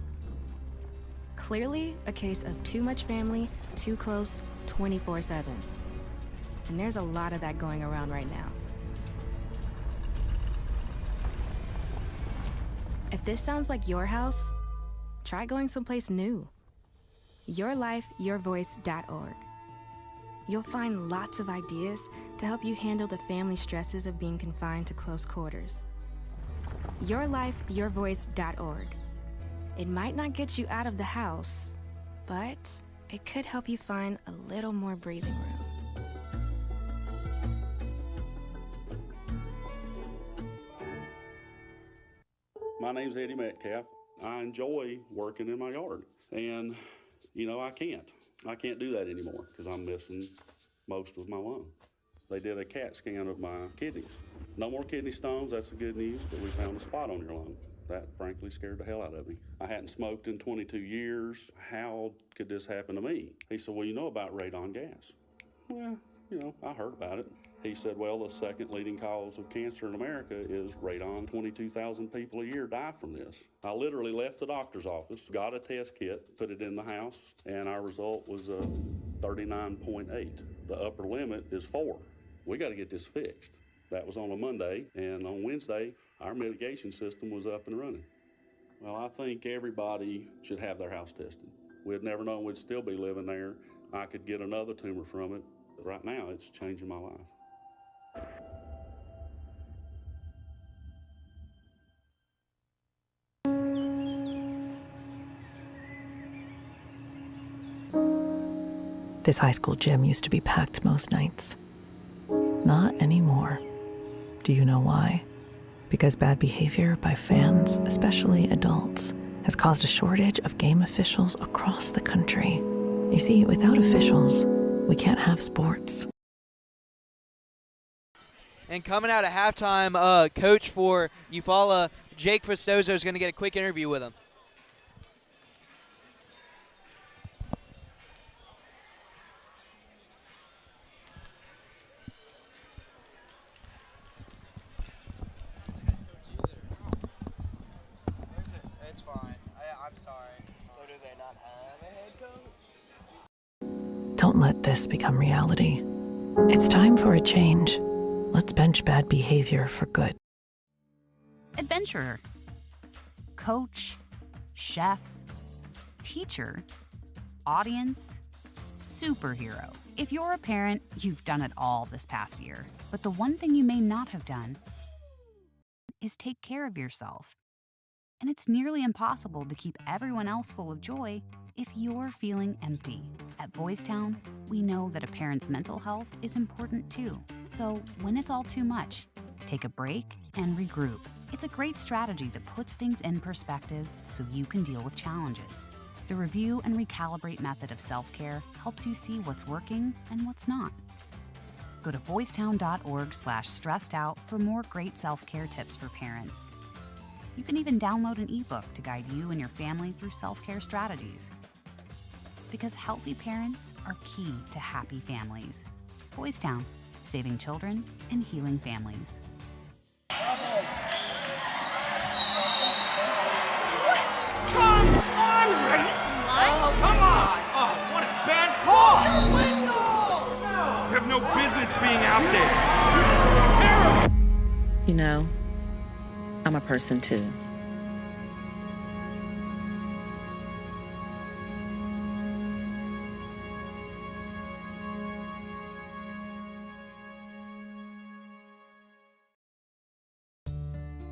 Clearly, a case of too much family, too close, 24/7. And there's a lot of that going around right now. If this sounds like your house, try going someplace new. YourLifeYourVoice.org. You'll find lots of ideas to help you handle the family stresses of being confined to close quarters. YourLifeYourVoice.org. It might not get you out of the house, but it could help you find a little more breathing room. My name's Eddie Metcalf. I enjoy working in my yard, and I can't do that anymore because I'm missing most of my lung. They did a CAT scan of my kidneys. No more kidney stones, that's the good news, but we found a spot on your lung. That frankly scared the hell out of me. I hadn't smoked in 22 years. How could this happen to me? He said, well, you know about radon gas. Well, I heard about it. He said, well, the second leading cause of cancer in America is radon. 22,000 people a year die from this. I literally left the doctor's office, got a test kit, put it in the house, and our result was 39.8. The upper limit is 4. We got to get this fixed. That was on a Monday, and on Wednesday, our mitigation system was up and running. Well, I think everybody should have their house tested. We'd never known we'd still be living there. I could get another tumor from it. But right now, it's changing my life. This high school gym used to be packed most nights. Not anymore. Do you know why? Because bad behavior by fans, especially adults, has caused a shortage of game officials across the country. You see, without officials, we can't have sports. And coming out of halftime, coach for Eufuala, Jake Festozo, is going to get a quick interview with him. It's fine. I'm sorry. So do they not have a head coach? Don't let this become reality. It's time for a change. Let's bench bad behavior for good. Adventurer, coach, chef, teacher, audience, superhero. If you're a parent, you've done it all this past year. But the one thing you may not have done is take care of yourself. And it's nearly impossible to keep everyone else full of joy if you're feeling empty. At Boys Town, we know that a parent's mental health is important too. So when it's all too much, take a break and regroup. It's a great strategy that puts things in perspective so you can deal with challenges. The review and recalibrate method of self-care helps you see what's working and what's not. Go to boystown.org/stressedout for more great self-care tips for parents. You can even download an ebook to guide you and your family through self-care strategies. Because healthy parents are key to happy families. Boys Town, saving children and healing families. Come on, Ray! Oh, come on! Oh, what a bad call! You have no business being out there. Terrible! You know, I'm a person too.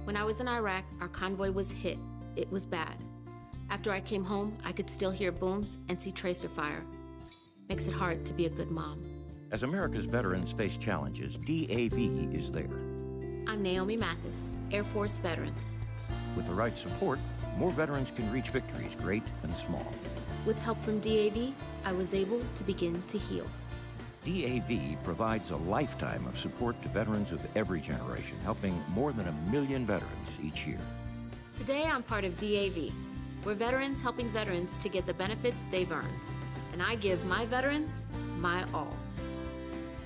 When I was in Iraq, our convoy was hit. It was bad. After I came home, I could still hear booms and see tracer fire. Makes it hard to be a good mom. As America's veterans face challenges, DAV is there. I'm Naomi Mathis, Air Force veteran. With the right support, more veterans can reach victories, great and small. With help from DAV, I was able to begin to heal. DAV provides a lifetime of support to veterans of every generation, helping more than 1 million veterans each year. Today, I'm part of DAV. We're veterans helping veterans to get the benefits they've earned. And I give my veterans my all.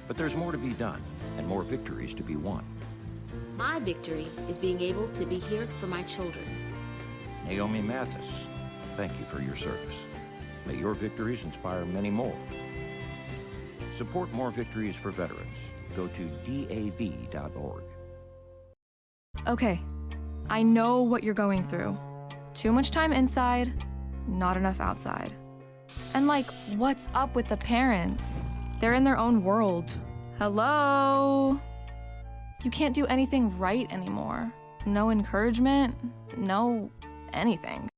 But there's more to be done and more victories to be won. My victory is being able to be here for my children. Naomi Mathis, thank you for your service. May your victories inspire many more. Support more victories for veterans. Go to DAV.org. Okay, I know what you're going through. Too much time inside, not enough outside. And what's up with the parents? They're in their own world. Hello? You can't do anything right anymore. No encouragement, no anything.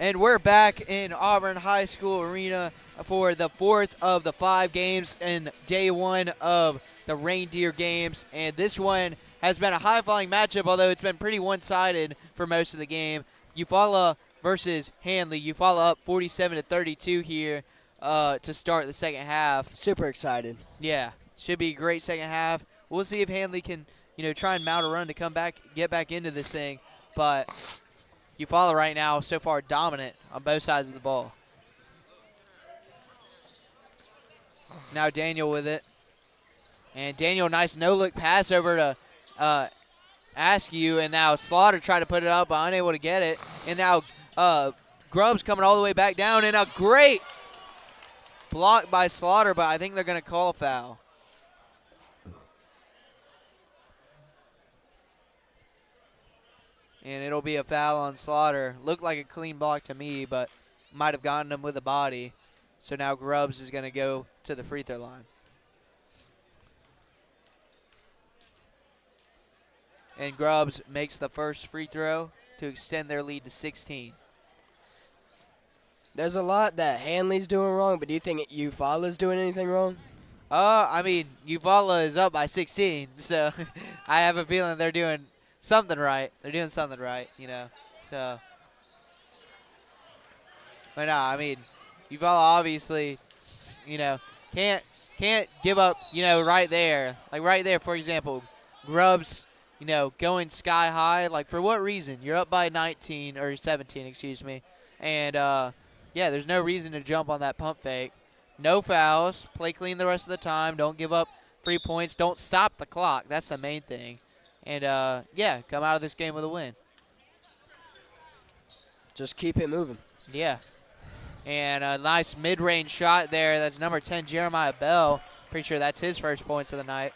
And we're back in Auburn High School Arena for the 4th of the 5 games in day 1 of the Reindeer games. And this one has been a high-flying matchup, although it's been pretty one-sided for most of the game. Eufuala versus Handley. Eufuala up 47-32 here to start the second half. Super excited. Yeah, should be a great second half. We'll see if Handley can, try and mount a run to come back, get back into this thing. But Eufuala right now so far dominant on both sides of the ball. Now Daniel with it. And Daniel, nice no-look pass over to Askew, and now Slaughter trying to put it up, but unable to get it. And now Grubbs coming all the way back down, and a great block by Slaughter, but I think they're going to call a foul. And it'll be a foul on Slaughter. Looked like a clean block to me, but might have gotten him with the body. So now Grubbs is going to go to the free throw line. And Grubbs makes the first free throw to extend their lead to 16. There's a lot that Handley's doing wrong, but do you think Eufuala's doing anything wrong? I mean, Eufuala is up by 16, so I have a feeling they're doing something right. They're doing something right, So, but no, I mean, Eufuala obviously, can't give up, right there. Like right there, for example, Grubbs, going sky high. Like for what reason? You're up by 19 or 17, excuse me, and yeah, there's no reason to jump on that pump fake. No fouls. Play clean the rest of the time. Don't give up free points. Don't stop the clock. That's the main thing. And, yeah, come out of this game with a win. Just keep it moving. Yeah. And a nice mid-range shot there. That's number 10, Jeremiah Bell. Pretty sure that's his first points of the night.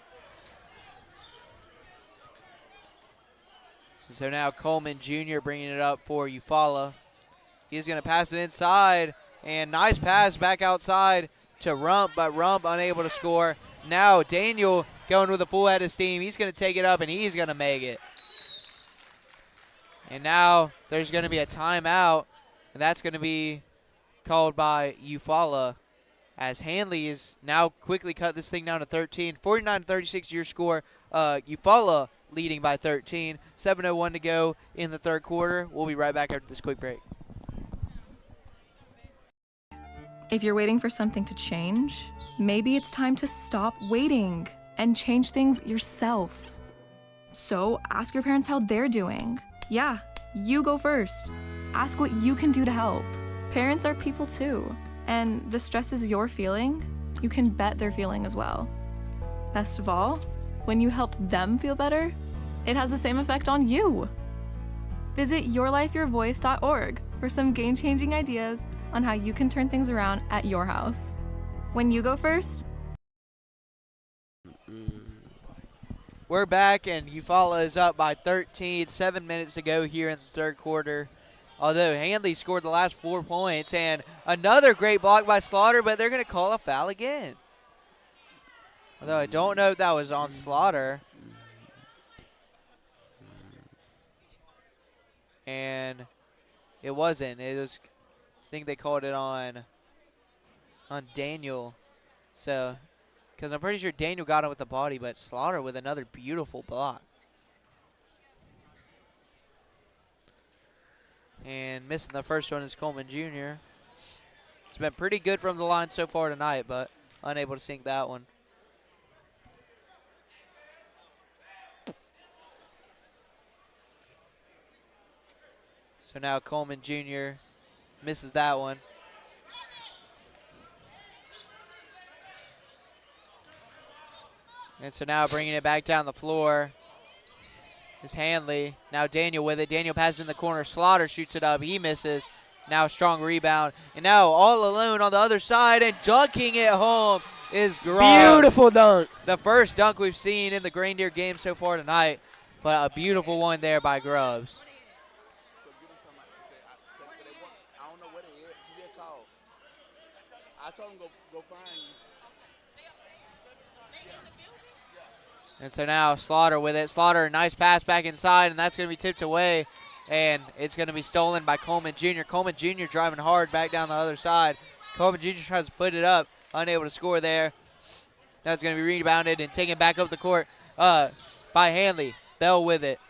So now Coleman Jr. bringing it up for Eufuala. He's going to pass it inside. And nice pass back outside to Rump, but Rump unable to score. Now Daniel going with a full head of steam. He's going to take it up, and he's going to make it. And now there's going to be a timeout, and that's going to be called by Eufuala, as Handley is now quickly cut this thing down to 13. 49-36 your score. Eufuala leading by 13. 7:01 to go in the third quarter. We'll be right back after this quick break. If you're waiting for something to change, maybe it's time to stop waiting and change things yourself. So ask your parents how they're doing. Yeah, you go first. Ask what you can do to help. Parents are people too, and the stresses you're feeling, you can bet they're feeling as well. Best of all, when you help them feel better, it has the same effect on you. Visit yourlifeyourvoice.org for some game-changing ideas on how you can turn things around at your house. When you go first. We're back, and Eufuala is up by 13. 7 minutes to go here in the third quarter. Although Handley scored the last 4 points, and another great block by Slaughter, but they're going to call a foul again. Although I don't know if that was on Slaughter. And it wasn't. It was, I think they called it on Daniel. So, because I'm pretty sure Daniel got him with the body, but Slaughter with another beautiful block. And missing the first one is Coleman Jr. It's been pretty good from the line so far tonight, but unable to sink that one. So now Coleman Jr. misses that one. And so now bringing it back down the floor is Handley. Now Daniel with it. Daniel passes in the corner. Slaughter shoots it up. He misses. Now strong rebound. And now all alone on the other side and dunking it home is Grubbs. Beautiful dunk. The first dunk we've seen in the Reindeer game so far tonight, but a beautiful one there by Grubbs. And so now Slaughter with it. Slaughter, nice pass back inside, and that's going to be tipped away. and it's going to be stolen by Coleman Jr. Coleman Jr. driving hard back down the other side. Coleman Jr. tries to put it up, unable to score there. Now it's going to be rebounded and taken back up the court by Handley. Bell with it.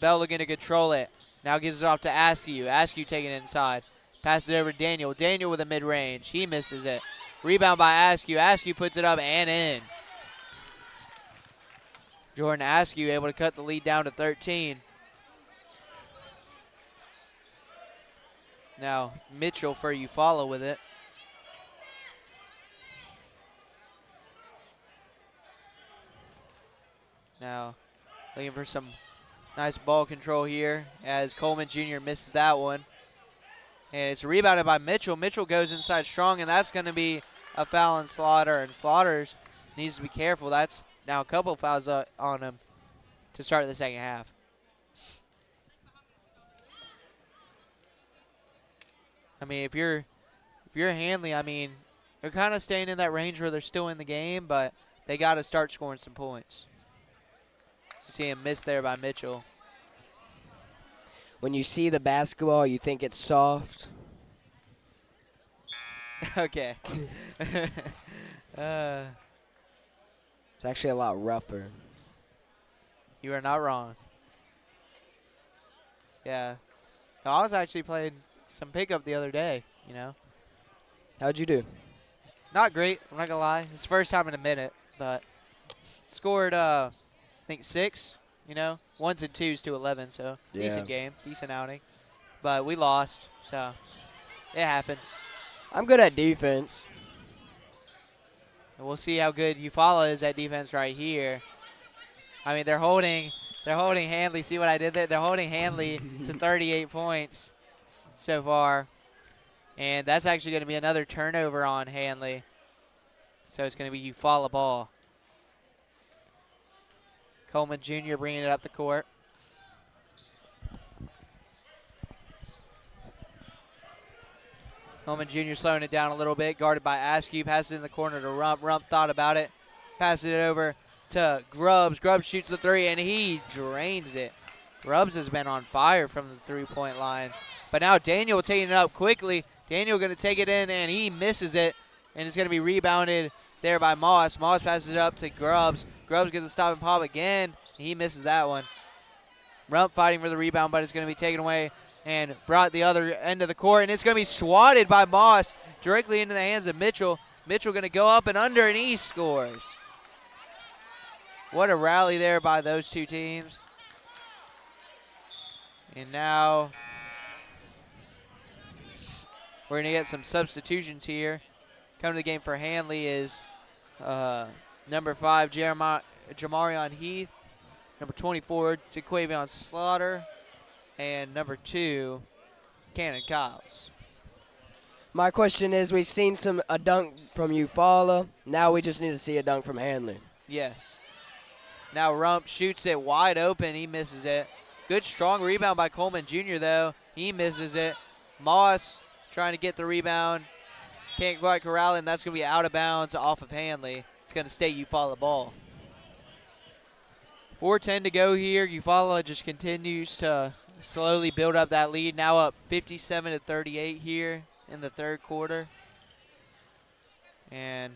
Bell looking to control it. Now gives it off to Askew. Askew taking it inside. Passes it over to Daniel. Daniel with a mid-range. He misses it. Rebound by Askew. Askew puts it up and in. Jordan Askew able to cut the lead down to 13. Now Mitchell for Eufuala with it. Now looking for some nice ball control here as Coleman Jr. misses that one. And it's rebounded by Mitchell. Mitchell goes inside strong, and that's going to be a foul on Slaughter. And Slaughters needs to be careful. That's now a couple fouls on him to start the second half. I mean, if you're Handley, I mean, they're kind of staying in that range where they're still in the game, but they got to start scoring some points. You see him miss there by Mitchell. When you see the basketball, you think it's soft. Okay. It's actually a lot rougher. You are not wrong. Yeah. No, I was actually playing some pickup the other day, you know. How'd you do? Not great, I'm not going to lie. It's the first time in a minute, but scored, I think, 6. You know, 1s and 2s to 11, so decent game, decent outing. But we lost, so it happens. I'm good at defense. And we'll see how good Eufuala is at defense right here. I mean, they're holding Handley. See what I did there? They're holding Handley to 38 points so far. And that's actually going to be another turnover on Handley. So it's going to be Eufuala ball. Coleman Jr. bringing it up the court. Coleman Jr. slowing it down a little bit, guarded by Askew. Passes it in the corner to Rump. Rump thought about it. Passes it over to Grubbs. Grubbs shoots the 3, and he drains it. Grubbs has been on fire from the three-point line. But now Daniel taking it up quickly. Daniel going to take it in, and he misses it. And it's going to be rebounded there by Moss. Moss passes it up to Grubbs. Grubbs gets a stop and pop again. He misses that one. Rump fighting for the rebound, but it's going to be taken away and brought the other end of the court. And it's going to be swatted by Moss directly into the hands of Mitchell. Mitchell going to go up and under, and he scores. What a rally there by those two teams. And now we're going to get some substitutions here. Coming to the game for Handley is number 5, Jamarion Heath. Number 24, Jaquavion Slaughter. And number 2, Cannon Kyles. My question is, we've seen a dunk from Eufuala. Now we just need to see a dunk from Handley. Yes. Now Rump shoots it wide open. He misses it. Good strong rebound by Coleman Jr., though. He misses it. Moss trying to get the rebound. Can't quite corral it, and that's going to be out of bounds off of Handley. It's going to stay Eufuala ball. 4:10 to go here. Eufuala just continues to slowly build up that lead. Now up 57-38 here in the third quarter. And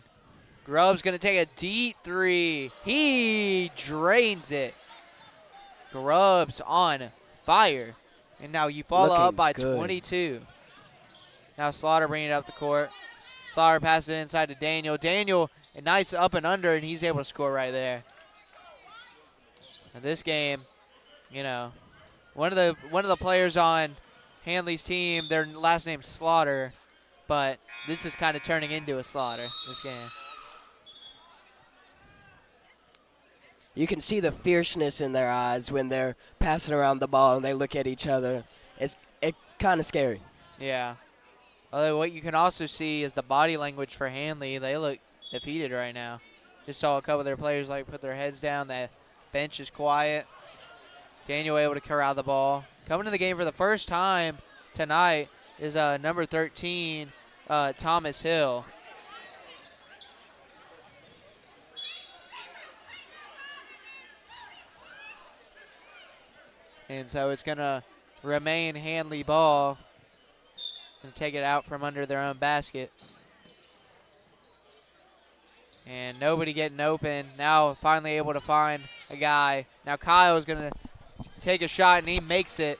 Grubbs going to take a deep 3. He drains it. Grubbs on fire. And now Eufuala up by 22. Now Slaughter bringing it up the court. Slaughter passes it inside to Daniel. Daniel, a nice up and under, and he's able to score right there. And this game, you know, one of the players on Handley's team, their last name's Slaughter, but this is kind of turning into a Slaughter, this game. You can see the fierceness in their eyes when they're passing around the ball and they look at each other. It's kind of scary. Yeah. Although what you can also see is the body language for Handley. They look defeated right now. Just saw a couple of their players put their heads down. The bench is quiet. Daniel able to corral the ball. Coming to the game for the first time tonight is number 13, Thomas Hill. And so it's going to remain Handley ball and take it out from under their own basket. And nobody getting open. Now finally able to find a guy. Now Kyle's going to take a shot, and he makes it.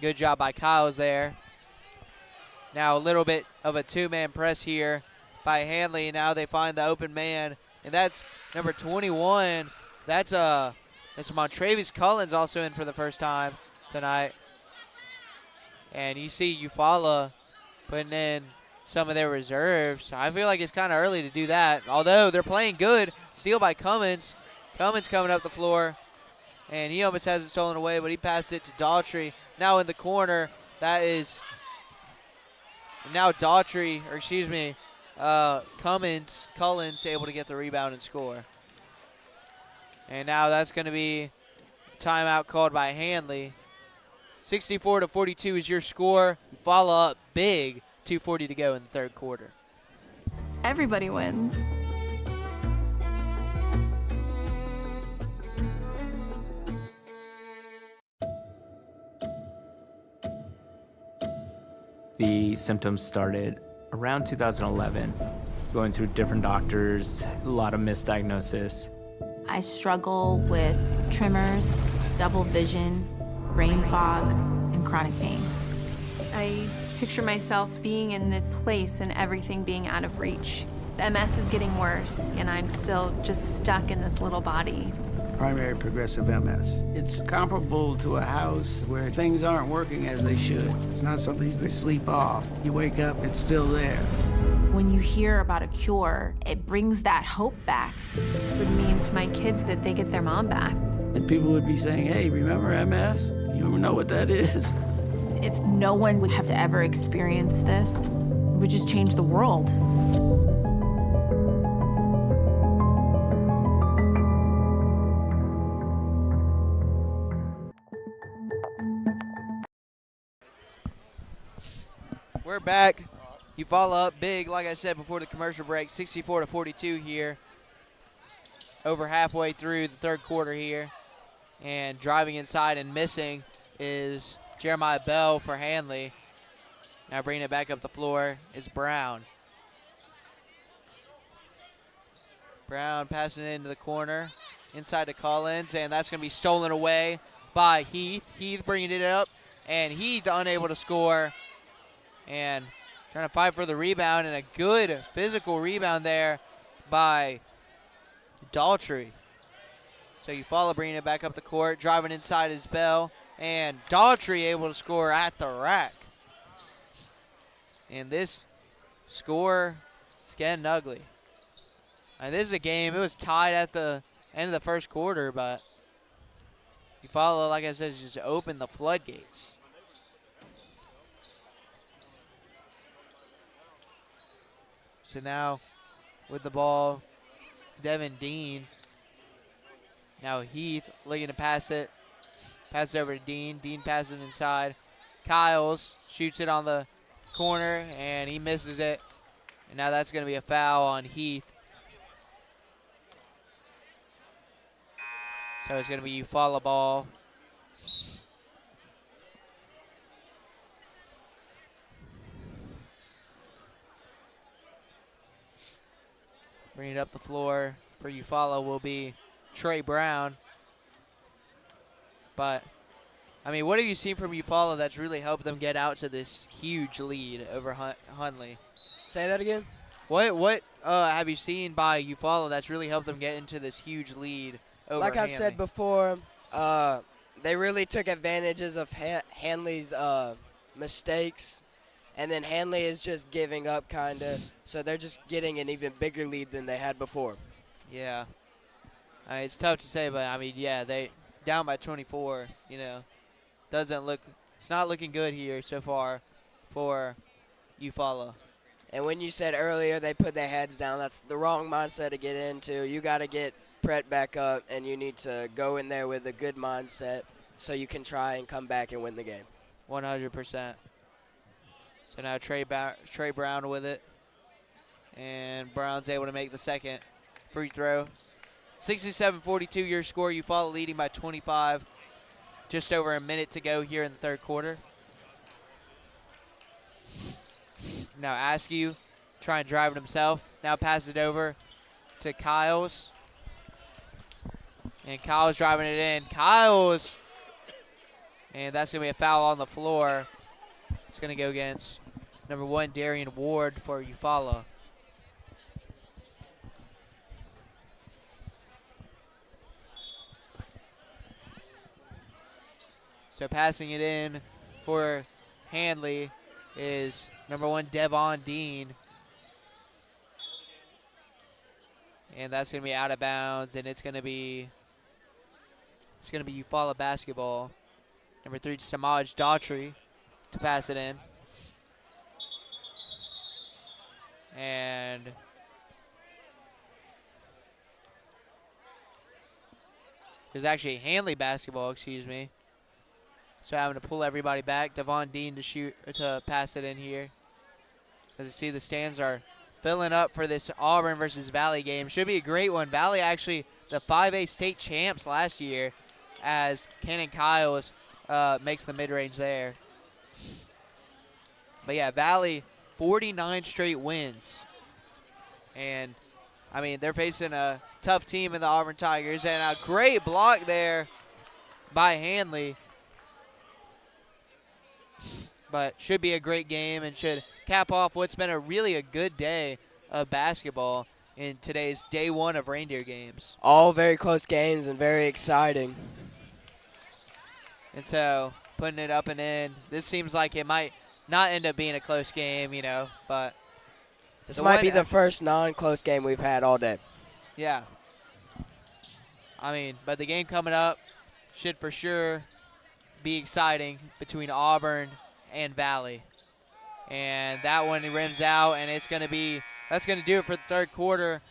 Good job by Kyle's there. Now a little bit of a two-man press here by Handley. Now they find the open man, and that's number 21. That's Montravius Cullens also in for the first time tonight. And you see Eufuala putting in some of their reserves. I feel like it's kind of early to do that, although they're playing good. Steal by Cummins. Cummins coming up the floor, and he almost has it stolen away, but he passed it to Daughtry. Now in the corner, that is now Daughtry, or excuse me, Cullens able to get the rebound and score. And now that's going to be timeout called by Handley. 64-42 is your score. You follow up big. 2:40 to go in the third quarter. Everybody wins. The symptoms started around 2011, going through different doctors, a lot of misdiagnosis. I struggle with tremors, double vision, brain fog, and chronic pain. I picture myself being in this place and everything being out of reach. The MS is getting worse, and I'm still just stuck in this little body. Primary progressive MS. It's comparable to a house where things aren't working as they should. It's not something you can sleep off. You wake up, it's still there. When you hear about a cure, it brings that hope back. It would mean to my kids that they get their mom back. And people would be saying, hey, remember MS? You ever know what that is? If no one would have to ever experience this, it would just change the world. We're back. You follow up big, like I said before the commercial break, 64-42 here. Over halfway through the third quarter here. And driving inside and missing is Jeremiah Bell for Handley. Now bringing it back up the floor is Brown. Brown passing it into the corner, inside to Cullens, and that's going to be stolen away by Heath. Heath bringing it up, and Heath unable to score. And trying to fight for the rebound, and a good physical rebound there by Daughtry. So Eufuala bringing it back up the court, driving inside is Bell, and Daughtry able to score at the rack. And this score is getting ugly. And this is a game, it was tied at the end of the first quarter, but Eufuala, like I said, just opened the floodgates. So now with the ball, Devin Dean. Now Heath looking to pass it. Pass it over to Dean. Dean passes it inside. Kyles shoots it on the corner, and he misses it. And now that's going to be a foul on Heath. So it's going to be Eufuala ball. Bring it up the floor for Eufuala will be Trey Brown. But, I mean, what have you seen from Eufuala that's really helped them get out to this huge lead over Handley? Say that again? What have you seen by Eufuala that's really helped them get into this huge lead over Like Handley? I said before, they really took advantages of Handley's mistakes. And then Handley is just giving up, kind of. So they're just getting an even bigger lead than they had before. Yeah. I mean, it's tough to say, but, I mean, yeah, they down by 24, you know. It's not looking good here so far for Eufuala. And when you said earlier they put their heads down, that's the wrong mindset to get into. You got to get Brett back up, and you need to go in there with a good mindset so you can try and come back and win the game. 100%. So now Trey Brown with it. And Brown's able to make the second free throw. 67-42 your score. Eufuala leading by 25. Just over a minute to go here in the third quarter. Now Askew try and drive it himself. Now passes it over to Kyles. And Kyles driving it in. Kyles. And that's going to be a foul on the floor. It's going to go against number 1, Darian Ward for Eufuala. So passing it in for Handley is number 1, Devon Dean. And that's going to be out of bounds, and it's going to be Eufuala basketball. Number 3, Samaj Daughtry to pass it in. And there's actually Handley basketball, excuse me. So having to pull everybody back. Devon Dean to pass it in here. As you see, the stands are filling up for this Auburn versus Valley game. Should be a great one. Valley actually the 5A state champs last year, as Cannon Kyles makes the mid-range there. But yeah, Valley 49 straight wins. And I mean, they're facing a tough team in the Auburn Tigers, and a great block there by Handley. But should be a great game and should cap off what's been a good day of basketball in today's day 1 of Reindeer games. All very close games and very exciting. And so putting it up and in, this seems like it might not end up being a close game, you know, but this might be the first non-close game we've had all day. Yeah. I mean, but the game coming up should for sure be exciting between Auburn and Valley. And that one rims out, and that's going to do it for the third quarter.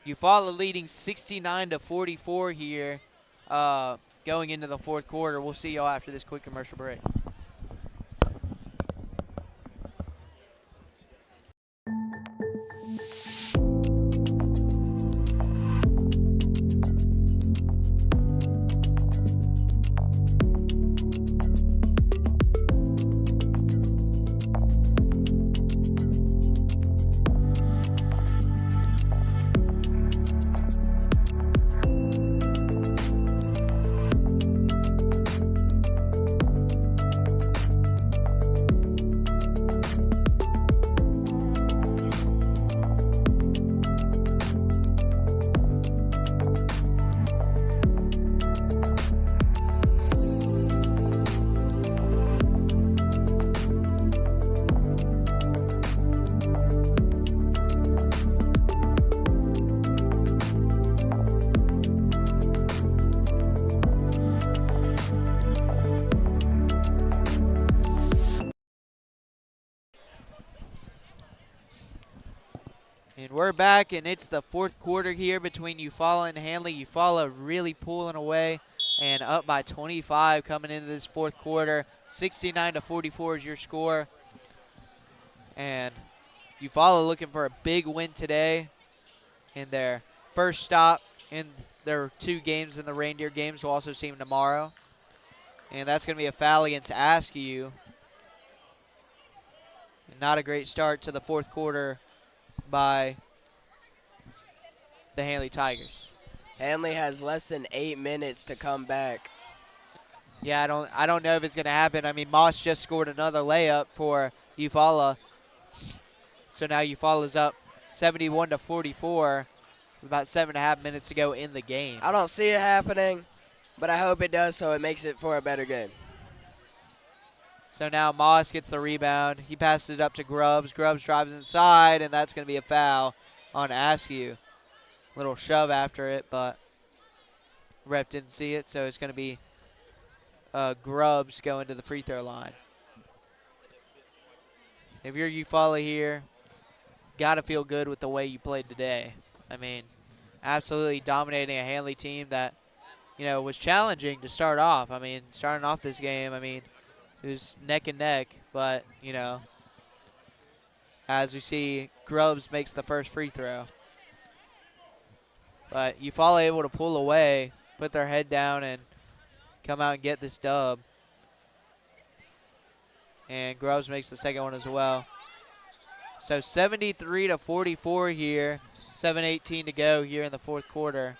Eufuala leading 69-44 here going into the fourth quarter. We'll see y'all after this quick commercial break. And we're back, and it's the fourth quarter here between Eufuala and Handley. Eufuala really pulling away and up by 25 coming into this fourth quarter. 69-44 is your score. And Eufuala looking for a big win today in their first stop in their 2 games in the Reindeer games. We'll also see them tomorrow. And that's going to be a foul against Askew. And not a great start to the fourth quarter by the Handley Tigers. Handley has less than 8 minutes to come back. Yeah, I don't know if it's going to happen. I mean, Moss just scored another layup for Eufuala. So now Eufaula's up 71-44 with about 7.5 minutes to go in the game. I don't see it happening, but I hope it does so it makes it for a better game. So now Moss gets the rebound. He passes it up to Grubbs. Grubbs drives inside, and that's going to be a foul on Askew. Little shove after it, but ref didn't see it, so it's going to be Grubbs going to the free throw line. If you're Eufuala here, got to feel good with the way you played today. I mean, absolutely dominating a Handley team that, you know, was challenging to start off. I mean, starting off this game, I mean, it was neck and neck, but, you know, as we see, Grubbs makes the first free throw. But Eufuala able to pull away, put their head down, and come out and get this dub. And Grubbs makes the second one as well. So 73-44 here. 7:18 to go here in the fourth quarter.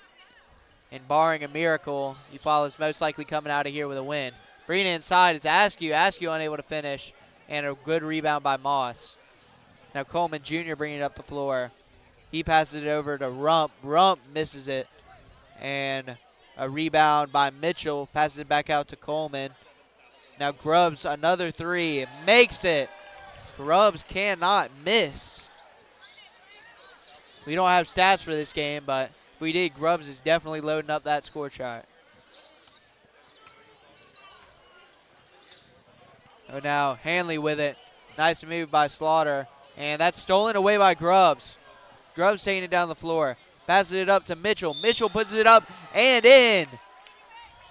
And barring a miracle, Eufaula's most likely coming out of here with a win. Bringing it inside, it's Askew. Askew unable to finish. And a good rebound by Moss. Now Coleman Jr. bringing it up the floor. He passes it over to Rump. Rump misses it. And a rebound by Mitchell. Passes it back out to Coleman. Now Grubbs, another three. Makes it. Grubbs cannot miss. We don't have stats for this game, but if we did, Grubbs is definitely loading up that score chart. Oh, now Handley with it. Nice move by Slaughter. And that's stolen away by Grubbs. Grubbs taking it down the floor. Passes it up to Mitchell. Mitchell puts it up and in.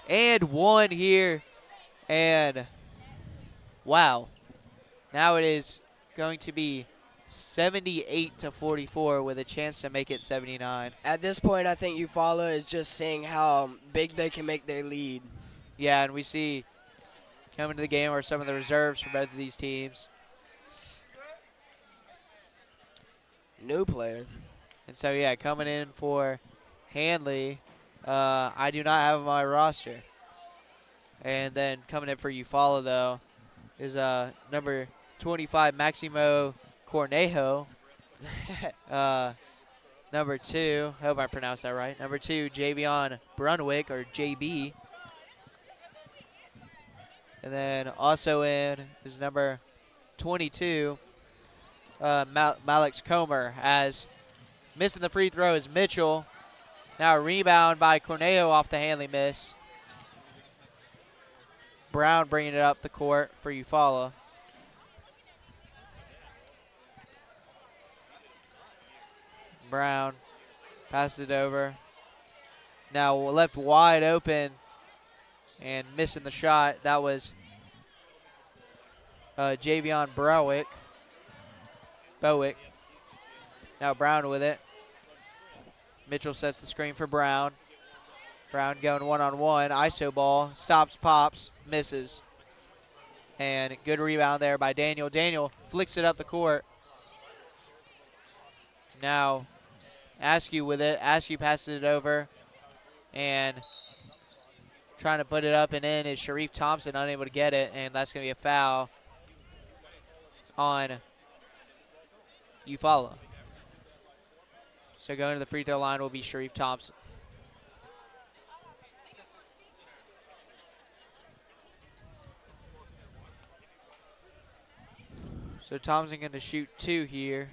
And one here. And wow. Now it is going to be 78-44 with a chance to make it 79. At this point, I think Eufaula is just seeing how big they can make their lead. Yeah, and we see coming to the game are some of the reserves for both of these teams. New player. And so, yeah, coming in for Handley, I do not have on my roster. And then coming in for Eufaula, though, is number 25, Maximo Cornejo. Number 2, I hope I pronounced that right. Number 2, Javion Brunwick, or JB. And then also in is number 22, Malix Comer, as missing the free throw is Mitchell. Now a rebound by Cornejo off the Handley miss. Brown bringing it up the court for Eufaula. Brown passes it over. Now left wide open and missing the shot. That was Javion Bowick. Now Brown with it. Mitchell sets the screen for Brown. Brown going one-on-one. ISO ball. Stops, pops, misses. And good rebound there by Daniel. Daniel flicks it up the court. Now Askew with it. Askew passes it over. And trying to put it up and in is Sharif Thompson, unable to get it. And that's going to be a foul on Eufaula. So going to the free throw line will be Sharif Thompson. So Thompson going to shoot 2 here.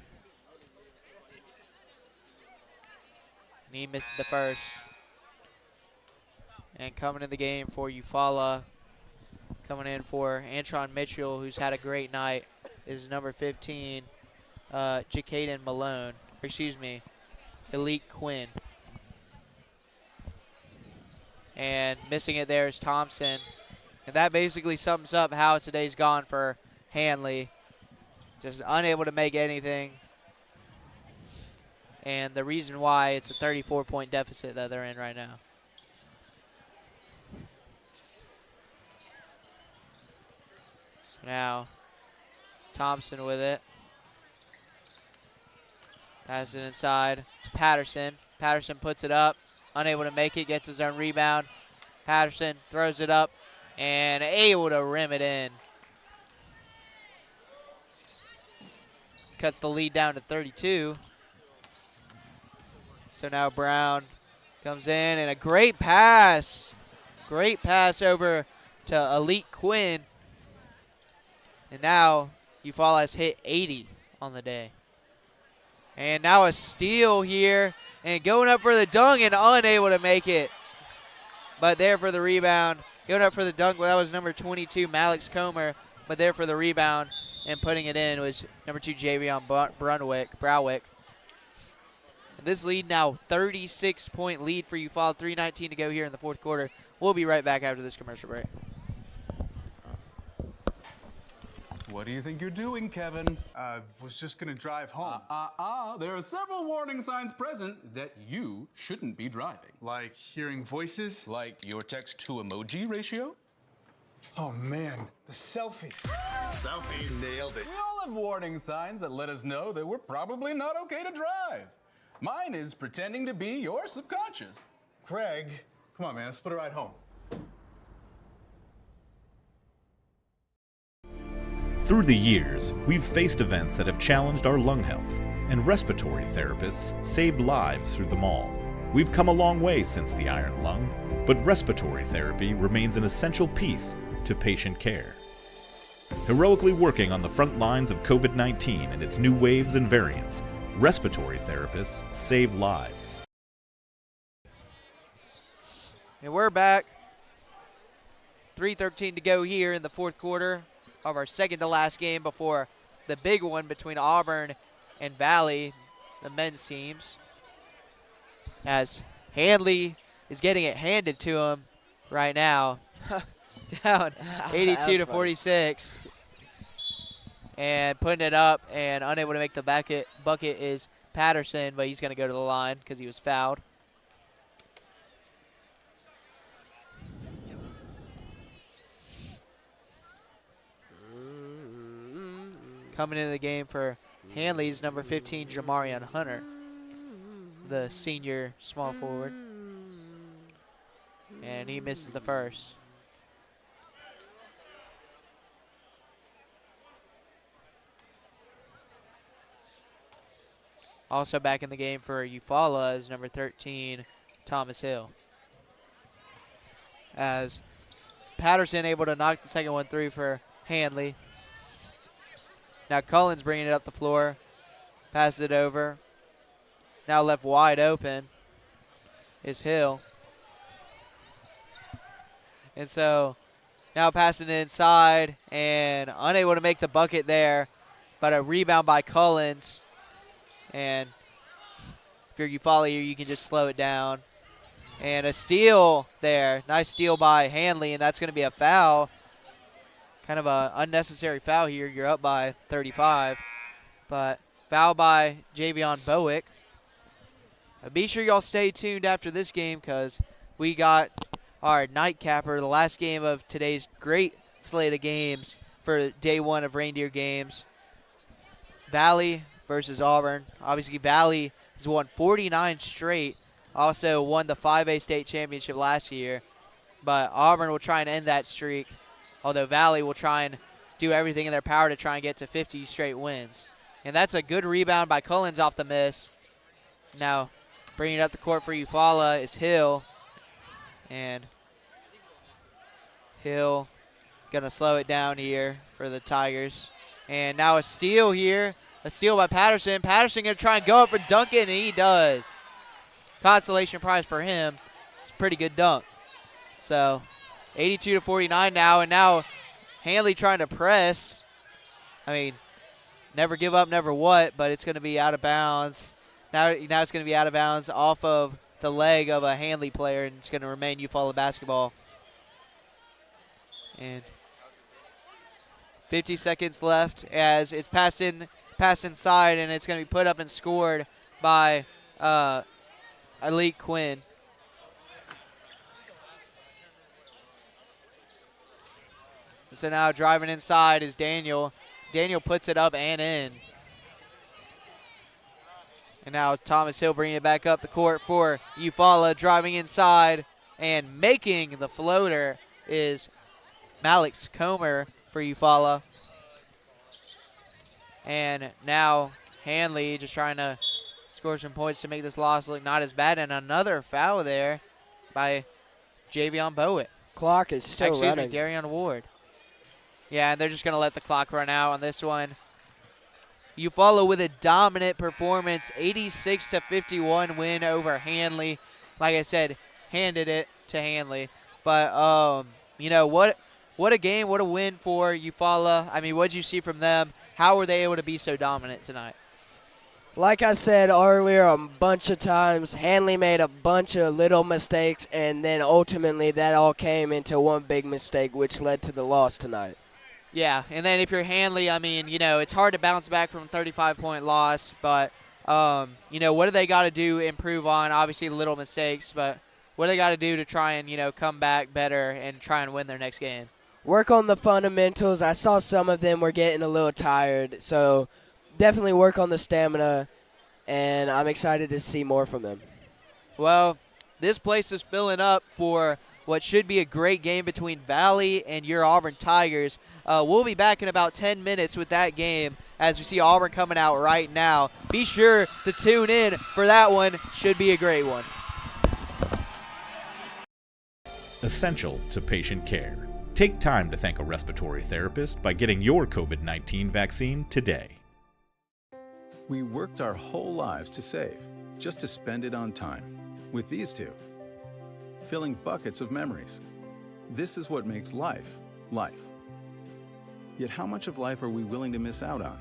And he missed the first. And coming in the game for Eufaula, coming in for Antron Mitchell, who's had a great night, is number 15, Jacaden Malone. Or excuse me, Elite Quinn. And missing it there is Thompson. And that basically sums up how today's gone for Handley. Just unable to make anything. And the reason why it's a 34-point deficit that they're in right now. So now Thompson with it. Passes it inside to Patterson. Patterson puts it up. Unable to make it. Gets his own rebound. Patterson throws it up. And able to rim it in. Cuts the lead down to 32. So now Brown comes in. And a great pass. Great pass over to Elite Quinn. And now Eufaula has hit 80 on the day. And now a steal here. And going up for the dunk and unable to make it. But there for the rebound. Going up for the dunk, well, that was number 22, Malix Comer. But there for the rebound and putting it in was number 2, Javion Browick. And this lead now, 36-point lead for Eufaula. 3:19 to go here in the fourth quarter. We'll be right back after this commercial break. What do you think you're doing, Kevin? Was just gonna drive home. There are several warning signs present that you shouldn't be driving. Like hearing voices? Like your text-to-emoji ratio? Oh man, the selfies. Selfie, nailed it. We all have warning signs that let us know that we're probably not okay to drive. Mine is pretending to be your subconscious. Craig, come on man, let's split a ride home. Through the years, we've faced events that have challenged our lung health, and respiratory therapists saved lives through them all. We've come a long way since the iron lung, but respiratory therapy remains an essential piece to patient care. Heroically working on the front lines of COVID-19 and its new waves and variants, respiratory therapists save lives. And we're back. 3:13 to go here in the fourth quarter of our second to last game before the big one between Auburn and Valley, the men's teams. As Handley is getting it handed to him right now. Down 82 to 46. And putting it up and unable to make the bucket is Patterson, but he's going to go to the line because he was fouled. Coming into the game for Handley's number 15, Jamarion Hunter, the senior small forward. And he misses the first. Also back in the game for Eufuala is number 13, Thomas Hill. As Patterson able to knock the second one through for Handley. Now Cullen's bringing it up the floor. Passes it over. Now left wide open is Hill. And so now passing it inside and unable to make the bucket there. But a rebound by Cullens. And if you're Eufuala here, you can just slow it down. And a steal there. Nice steal by Handley, and that's going to be a foul. Kind of an unnecessary foul here. You're up by 35. But foul by Javion Bowick. Be sure y'all stay tuned after this game because we got our nightcapper, the last game of today's great slate of games for day one of Reindeer games. Valley versus Auburn. Obviously, Valley has won 49 straight. Also won the 5A state championship last year. But Auburn will try and end that streak, although Valley will try and do everything in their power to try and get to 50 straight wins. And that's a good rebound by Cullens off the miss. Now, bringing it up the court for Eufuala is Hill. And Hill going to slow it down here for the Tigers. And now a steal here. A steal by Patterson. Patterson going to try and go up and dunk it, and he does. Consolation prize for him. It's a pretty good dunk. So 82 to 49 now, and now Handley trying to press. I mean, never give up, never what, but it's going to be out of bounds. Now it's going to be out of bounds off of the leg of a Handley player, and it's going to remain Eufuala basketball. And 50 seconds left as it's passed inside, and it's going to be put up and scored by Elite Quinn. So now driving inside is Daniel. Daniel puts it up and in. And now Thomas Hill bringing it back up the court for Eufuala. Driving inside and making the floater is Malik Comer for Eufuala. And now Handley just trying to score some points to make this loss look not as bad. And another foul there by Javion Bowick. Clock is still running. Darion Ward. Yeah, and they're just going to let the clock run out on this one. Eufuala with a dominant performance, 86 to 51 win over Handley. Like I said, handed it to Handley. But, you know, what a game, what a win for Eufuala. I mean, what did you see from them? How were they able to be so dominant tonight? Like I said earlier a bunch of times, Handley made a bunch of little mistakes, and then ultimately that all came into one big mistake, which led to the loss tonight. Yeah, and then if you're Handley, I mean, you know, it's hard to bounce back from a 35-point loss, but, you know, what do they got to do, improve on? Obviously little mistakes, but what do they got to do to try and, you know, come back better and try and win their next game? Work on the fundamentals. I saw some of them were getting a little tired, so definitely work on the stamina, and I'm excited to see more from them. Well, this place is filling up for what should be a great game between Valley and your Auburn Tigers. We'll be back in about 10 minutes with that game as we see Auburn coming out right now. Be sure to tune in for that one. Should be a great one. Essential to patient care. Take time to thank a respiratory therapist by getting your COVID-19 vaccine today. We worked our whole lives to save, just to spend it on time. With these two, filling buckets of memories. This is what makes life, life. Yet how much of life are we willing to miss out on?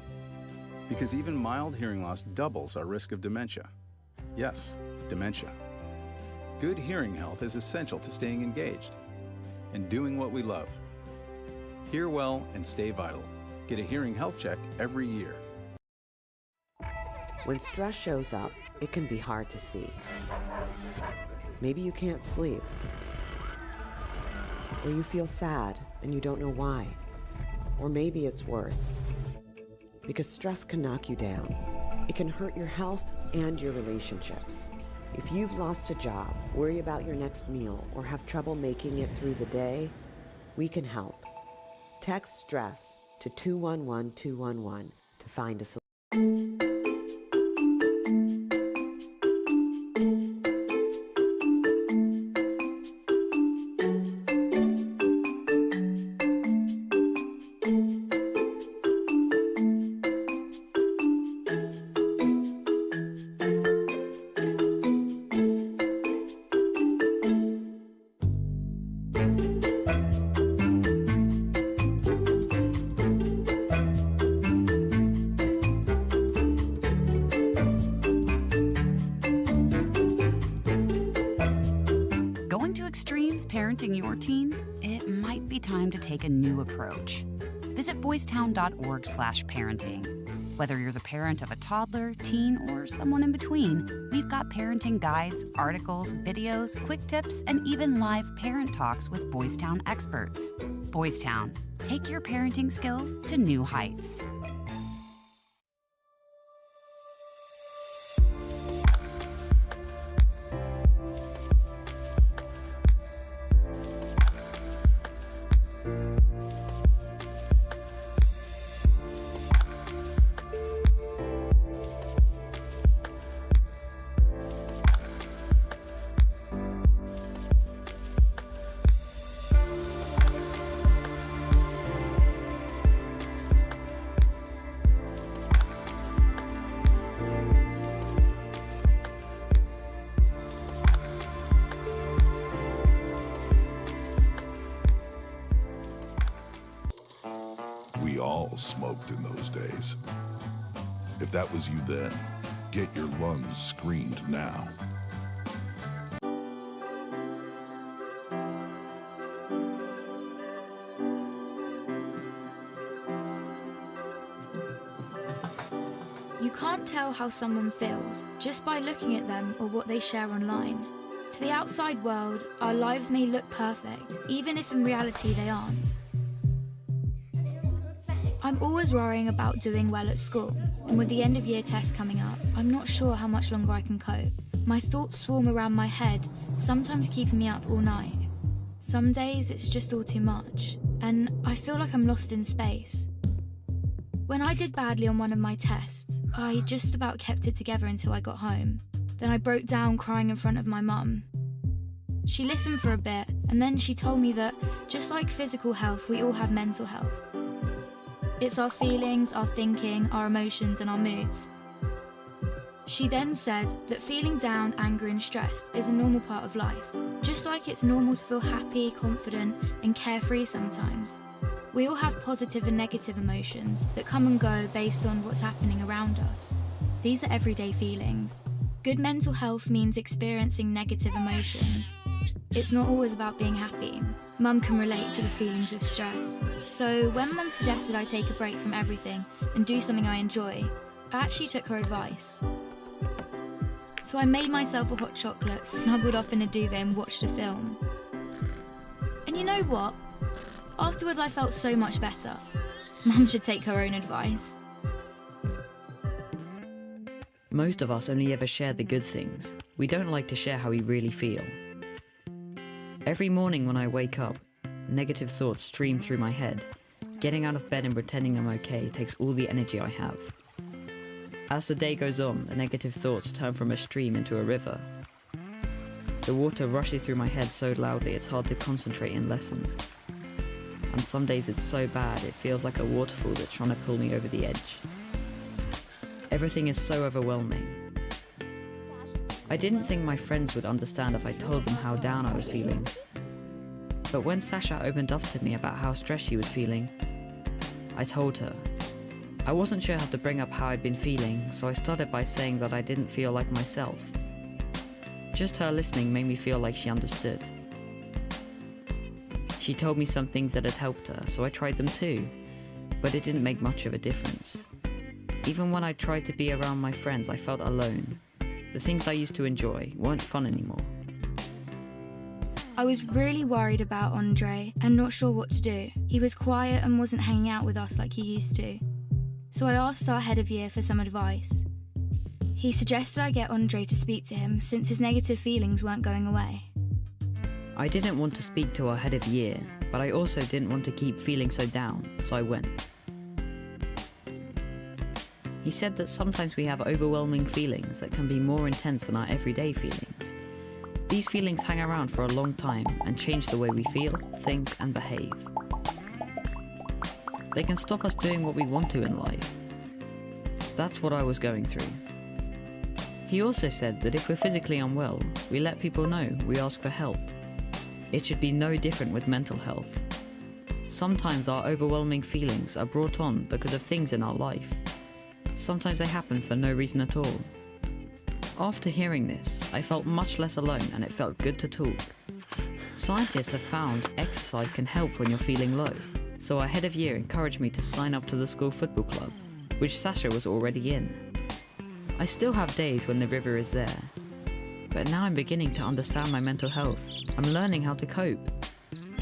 Because even mild hearing loss doubles our risk of dementia. Yes, dementia. Good hearing health is essential to staying engaged and doing what we love. Hear well and stay vital. Get a hearing health check every year. When stress shows up, it can be hard to see. Maybe you can't sleep, or you feel sad and you don't know why. Or maybe it's worse, because stress can knock you down. It can hurt your health and your relationships. If you've lost a job, worry about your next meal, or have trouble making it through the day, we can help. Text STRESS to 211-211 to find a solution. Parenting your teen, it might be time to take a new approach. Visit boystown.org/parenting. Whether you're the parent of a toddler, teen, or someone in between, we've got parenting guides, articles, videos, quick tips, and even live parent talks with Boys Town experts. Boys Town, take your parenting skills to new heights. We all smoked in those days. If that was you then, get your lungs screened now. You can't tell how someone feels just by looking at them or what they share online. To the outside world, our lives may look perfect, even if in reality they aren't. I'm always worrying about doing well at school, and with the end of year test coming up, I'm not sure how much longer I can cope. My thoughts swarm around my head, sometimes keeping me up all night. Some days it's just all too much, and I feel like I'm lost in space. When I did badly on one of my tests, I just about kept it together until I got home. Then I broke down crying in front of my mum. She listened for a bit, and then she told me that, just like physical health, we all have mental health. It's our feelings, our thinking, our emotions, and our moods. She then said that feeling down, angry, and stressed is a normal part of life, just like it's normal to feel happy, confident, and carefree sometimes. We all have positive and negative emotions that come and go based on what's happening around us. These are everyday feelings. Good mental health means experiencing negative emotions, It's not always about being happy. Mum can relate to the feelings of stress. So when Mum suggested I take a break from everything and do something I enjoy, I actually took her advice. So I made myself a hot chocolate, snuggled up in a duvet and watched a film. And you know what? Afterwards I felt so much better. Mum should take her own advice. Most of us only ever share the good things. We don't like to share how we really feel. Every morning when I wake up, negative thoughts stream through my head. Getting out of bed and pretending I'm okay takes all the energy I have. As the day goes on, the negative thoughts turn from a stream into a river. The water rushes through my head so loudly it's hard to concentrate in lessons. And some days it's so bad it feels like a waterfall that's trying to pull me over the edge. Everything is so overwhelming. I didn't think my friends would understand if I told them how down I was feeling. But when Sasha opened up to me about how stressed she was feeling, I told her. I wasn't sure how to bring up how I'd been feeling, so I started by saying that I didn't feel like myself. Just her listening made me feel like she understood. She told me some things that had helped her, so I tried them too, but it didn't make much of a difference. Even when I tried to be around my friends, I felt alone. The things I used to enjoy weren't fun anymore. I was really worried about Andre and not sure what to do. He was quiet and wasn't hanging out with us like he used to. So I asked our head of year for some advice. He suggested I get Andre to speak to him since his negative feelings weren't going away. I didn't want to speak to our head of year, but I also didn't want to keep feeling so down, so I went. He said that sometimes we have overwhelming feelings that can be more intense than our everyday feelings. These feelings hang around for a long time and change the way we feel, think, and behave. They can stop us doing what we want to in life. That's what I was going through. He also said that if we're physically unwell, we let people know, we ask for help. It should be no different with mental health. Sometimes our overwhelming feelings are brought on because of things in our life. Sometimes they happen for no reason at all. After hearing this, I felt much less alone and it felt good to talk. Scientists have found exercise can help when you're feeling low, so our head of year encouraged me to sign up to the school football club, which Sasha was already in. I still have days when the river is there, but now I'm beginning to understand my mental health. I'm learning how to cope.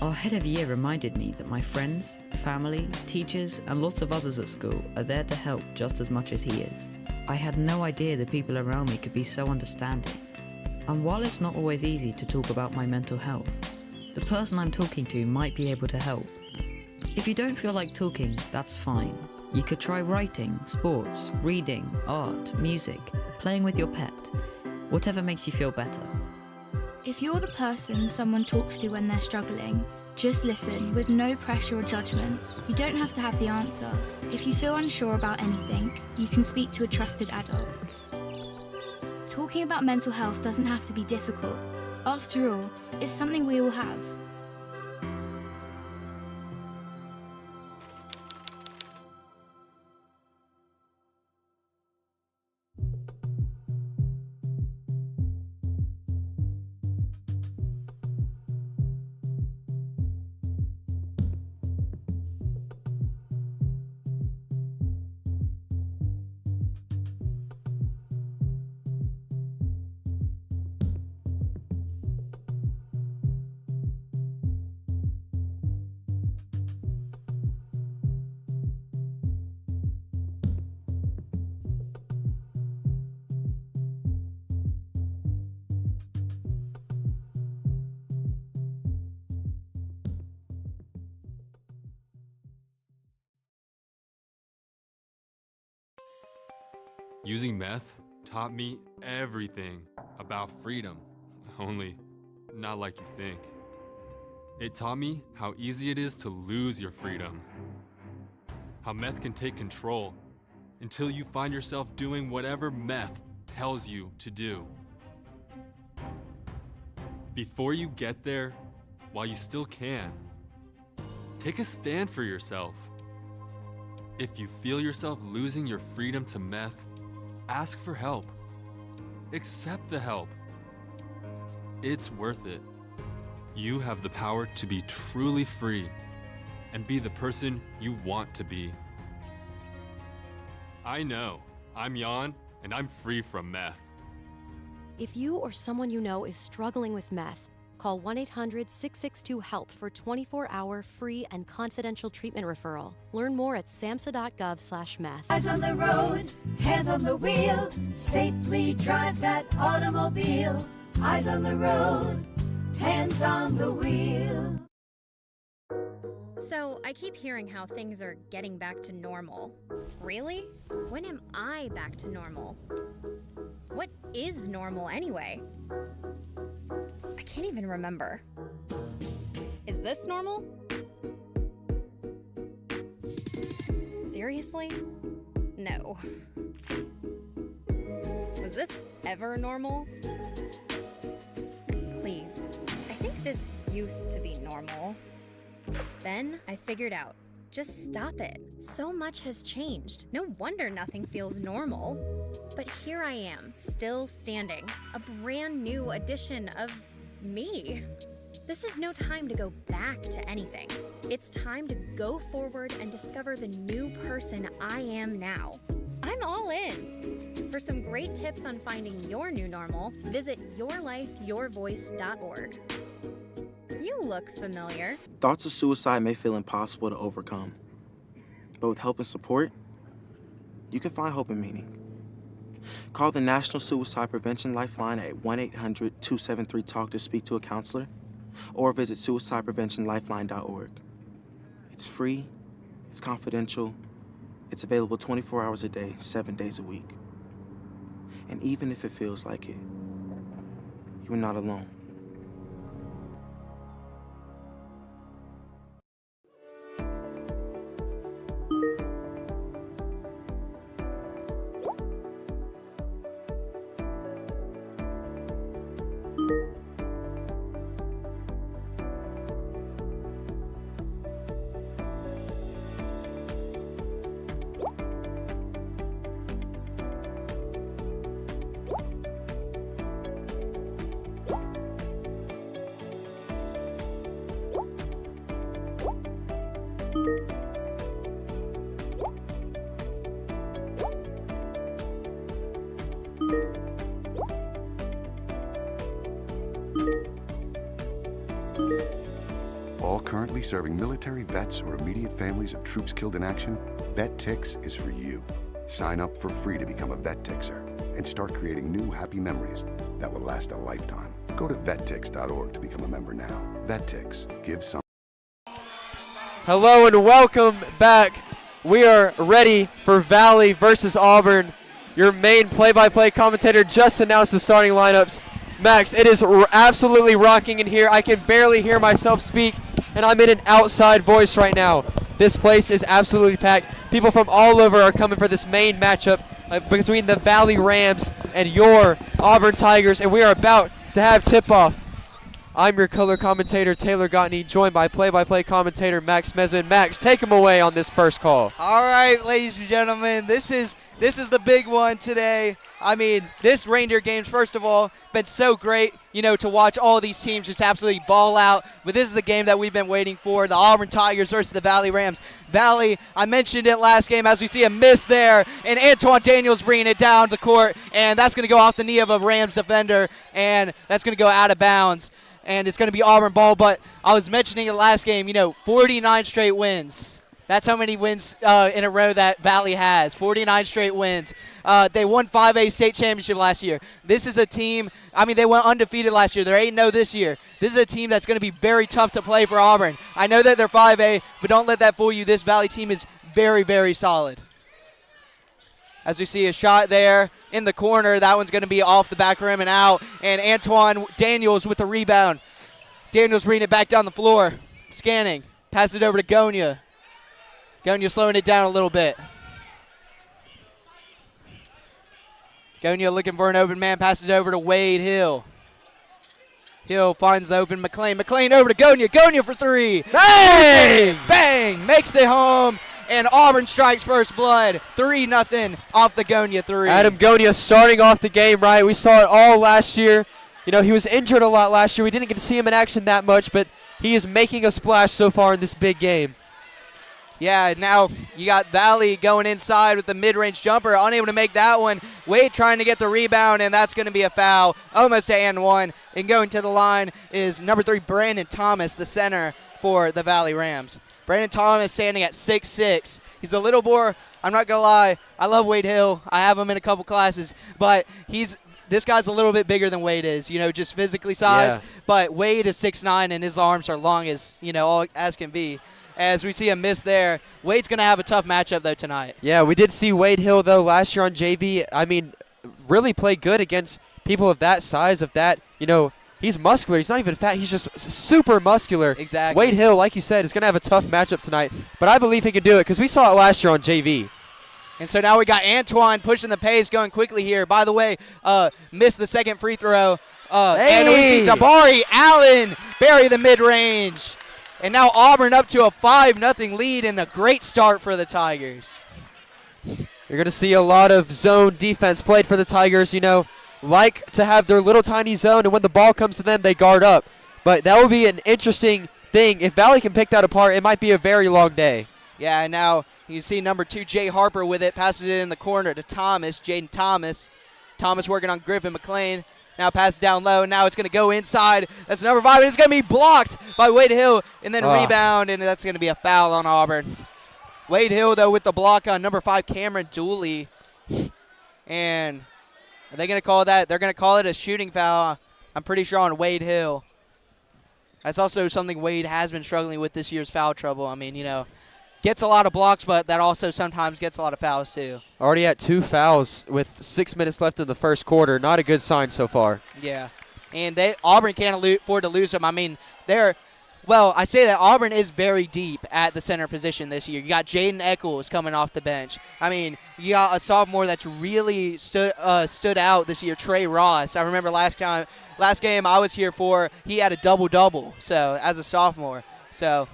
Our head of year reminded me that my friends, family, teachers, and lots of others at school are there to help just as much as he is. I had no idea the people around me could be so understanding. And while it's not always easy to talk about my mental health, the person I'm talking to might be able to help. If you don't feel like talking, that's fine. You could try writing, sports, reading, art, music, playing with your pet, whatever makes you feel better. If you're the person someone talks to when they're struggling, just listen with no pressure or judgments. You don't have to have the answer. If you feel unsure about anything, you can speak to a trusted adult. Talking about mental health doesn't have to be difficult. After all, it's something we all have. Using meth taught me everything about freedom, only not like you think. It taught me how easy it is to lose your freedom, how meth can take control until you find yourself doing whatever meth tells you to do. Before you get there, while you still can, take a stand for yourself. If you feel yourself losing your freedom to meth, ask for help. Accept the help. It's worth it. You have the power to be truly free and be the person you want to be. I know. I'm Jan, and I'm free from meth. If you or someone you know is struggling with meth, call 1-800-662-HELP for 24-hour free and confidential treatment referral. Learn more at samhsa.gov/meth. Eyes on the road, hands on the wheel, safely drive that automobile. Eyes on the road, hands on the wheel. So, I keep hearing how things are getting back to normal. Really? When am I back to normal? What is normal anyway? I can't even remember. Is this normal? Seriously? No. Was this ever normal? Please. I think this used to be normal. Then I figured out. Just stop it. So much has changed. No wonder nothing feels normal. But here I am, still standing. A brand new edition of me. This is no time to go back to anything. It's time to go forward and discover the new person I am now. I'm all in. For some great tips on finding your new normal, visit yourlifeyourvoice.org. You look familiar. Thoughts of suicide may feel impossible to overcome, but with help and support, you can find hope and meaning. Call the National Suicide Prevention Lifeline at 1-800-273-TALK to speak to a counselor, or visit suicidepreventionlifeline.org. It's free, it's confidential, it's available 24 hours a day, 7 days a week. And even if it feels like it, you are not alone. All currently serving military vets or immediate families of troops killed in action, VetTix is for you. Sign up for free to become a VetTixer and start creating new happy memories that will last a lifetime. Go to vettix.org to become a member now. VetTix, give some. Hello and welcome back. We are ready for Valley versus Auburn. Your main play-by-play commentator just announced the starting lineups. Max, it is absolutely rocking in here. I can barely hear myself speak, and I'm in an outside voice right now. This place is absolutely packed. People from all over are coming for this main matchup between the Valley Rams and your Auburn Tigers, and we are about to have tip-off. I'm your color commentator, Taylor Gottney, joined by play-by-play commentator Max Mesman. Max, take him away on this first call. All right, ladies and gentlemen, this is the big one today. I mean, this Reindeer game's, first of all, been so great, to watch all these teams just absolutely ball out. But this is the game that we've been waiting for, the Auburn Tigers versus the Valley Rams. Valley, I mentioned it last game, as we see a miss there, and Antoine Daniels bringing it down the court, and that's going to go off the knee of a Rams defender, and that's going to go out of bounds. And it's going to be Auburn ball, but I was mentioning it last game, 49 straight wins. That's how many wins in a row that Valley has, 49 straight wins. They won 5A state championship last year. This is a team, they went undefeated last year. They're 8-0 this year. This is a team that's going to be very tough to play for Auburn. I know that they're 5A, but don't let that fool you. This Valley team is very, very solid. As we see a shot there in the corner, that one's going to be off the back rim and out. And Antoine Daniels with the rebound. Daniels bringing it back down the floor. Scanning. Passes it over to Gonia. Gonia slowing it down a little bit. Gonia looking for an open man. Passes it over to Wade Hill. Hill finds the open McLean. McLean over to Gonia. Gonia for three. Bang! Bang! Makes it home. And Auburn strikes first blood. 3-0 off the Gonia three. Adam Gonia starting off the game right. We saw it all last year. You know, he was injured a lot last year. We didn't get to see him in action that much, but he is making a splash so far in this big game. Yeah, now you got Valley going inside with the mid-range jumper, unable to make that one. Wade trying to get the rebound, and that's going to be a foul, almost to and one. And going to the line is number 3, Brandon Thomas, the center for the Valley Rams. Brandon Thomas standing at 6'6". He's a little more, I'm not going to lie, I love Wade Hill. I have him in a couple classes, but this guy's a little bit bigger than Wade is, you know, just physically sized. Yeah. But Wade is 6'9", and his arms are long as, you know, all as can be. As we see a miss there, Wade's going to have a tough matchup, though, tonight. Yeah, we did see Wade Hill, though, last year on JV. I mean, really play good against people of that size, of that, you know, he's muscular. He's not even fat. He's just super muscular. Exactly. Wade Hill, like you said, is going to have a tough matchup tonight. But I believe he can do it because we saw it last year on JV. And so now we got Antoine pushing the pace, going quickly here. By the way, missed the second free throw. And we see Tabari Allen bury the mid-range. And now Auburn up to a 5-0 lead and a great start for the Tigers. You're going to see a lot of zone defense played for the Tigers, you know, like to have their little tiny zone, and when the ball comes to them, they guard up. But that will be an interesting thing. If Valley can pick that apart, it might be a very long day. Yeah, and now you see number 2, Jay Harper with it, passes it in the corner to Thomas, Jaden Thomas. Thomas working on Griffin McLean. Now pass it down low. Now it's going to go inside. That's number 5, and it's going to be blocked by Wade Hill, and then rebound, and that's going to be a foul on Auburn. Wade Hill, though, with the block on number 5, Cameron Dooley. And are they going to call that? They're going to call it a shooting foul, I'm pretty sure, on Wade Hill. That's also something Wade has been struggling with this year's foul trouble. I mean, you know, gets a lot of blocks, but that also sometimes gets a lot of fouls too. Already at 2 fouls with 6 minutes left in the first quarter. Not a good sign so far. Yeah, and Auburn can't afford to lose them. I mean, I say that Auburn is very deep at the center position this year. You got Jaden Eccles coming off the bench. I mean, you got a sophomore that's really stood out this year, Trey Ross. I remember last game I was here for, he had a double-double, so as a sophomore. So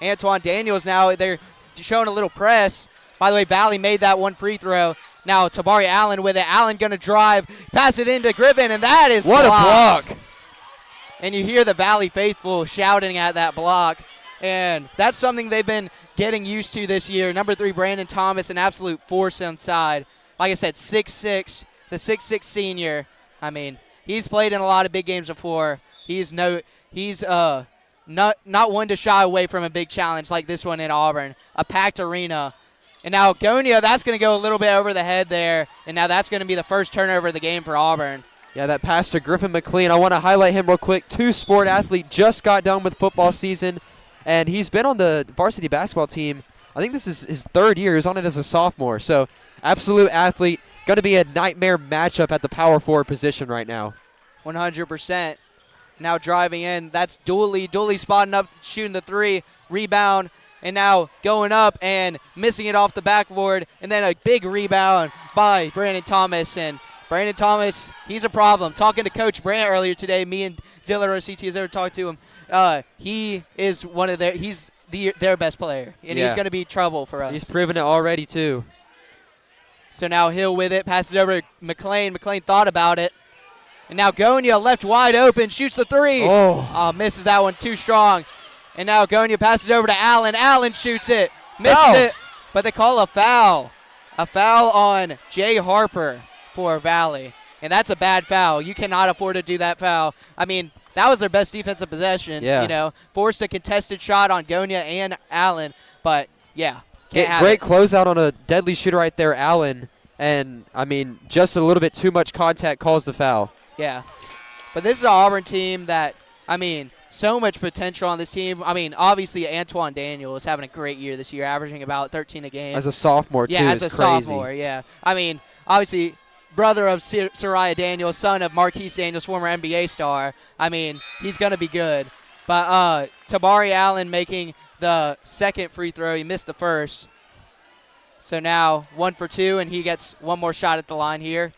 Antoine Daniels now, they're showing a little press. By the way, Valley made that one free throw. Now Tabari Allen with it. Allen going to drive, pass it into Griffin, and that is what blocked. A block. And you hear the Valley faithful shouting at that block. And that's something they've been getting used to this year. Number 3, Brandon Thomas, an absolute force inside. Like I said, 6'6", the 6'6" senior. I mean, he's played in a lot of big games before. He's not one to shy away from a big challenge like this one in Auburn. A packed arena. And now Gonia, that's going to go a little bit over the head there. And now that's going to be the first turnover of the game for Auburn. Yeah, that pass to Griffin McLean. I want to highlight him real quick. 2-sport athlete, just got done with football season, and he's been on the varsity basketball team. I think this is his 3rd year. He's on it as a sophomore. So, absolute athlete. Going to be a nightmare matchup at the power forward position right now. 100%. Now driving in. That's Dooley. Dooley spotting up, shooting the 3. Rebound. And now going up and missing it off the backboard. And then a big rebound by Brandon Thomas. And Brandon Thomas, he's a problem. Talking to Coach Brandt earlier today, me and Dylan RCT has ever talked to him. He is their best player, and he's going to be trouble for us. He's proven it already too. So now Hill with it, passes over to McLean. McLean thought about it, and now Gonia left wide open, shoots the 3. Misses that one too strong. And now Gonia passes over to Allen. Allen shoots it, misses it, but they call a foul. A foul on Jay Harper for Valley, and that's a bad foul. You cannot afford to do that foul. I mean, that was their best defensive possession. Yeah. You know, forced a contested shot on Gonia and Allen, but yeah, great closeout on a deadly shooter right there, Allen, and I mean, just a little bit too much contact calls the foul. Yeah, but this is an Auburn team that, I mean, so much potential on this team. I mean, obviously Antoine Daniel is having a great year this year, averaging about 13 a game. As a sophomore, too, yeah, as a crazy. sophomore, yeah. I mean, obviously, brother of Soraya Daniels, son of Marquise Daniels, former NBA star. I mean, he's going to be good. But Tabari Allen making the second free throw. He missed the first. So now 1 for 2, and he gets one more shot at the line here.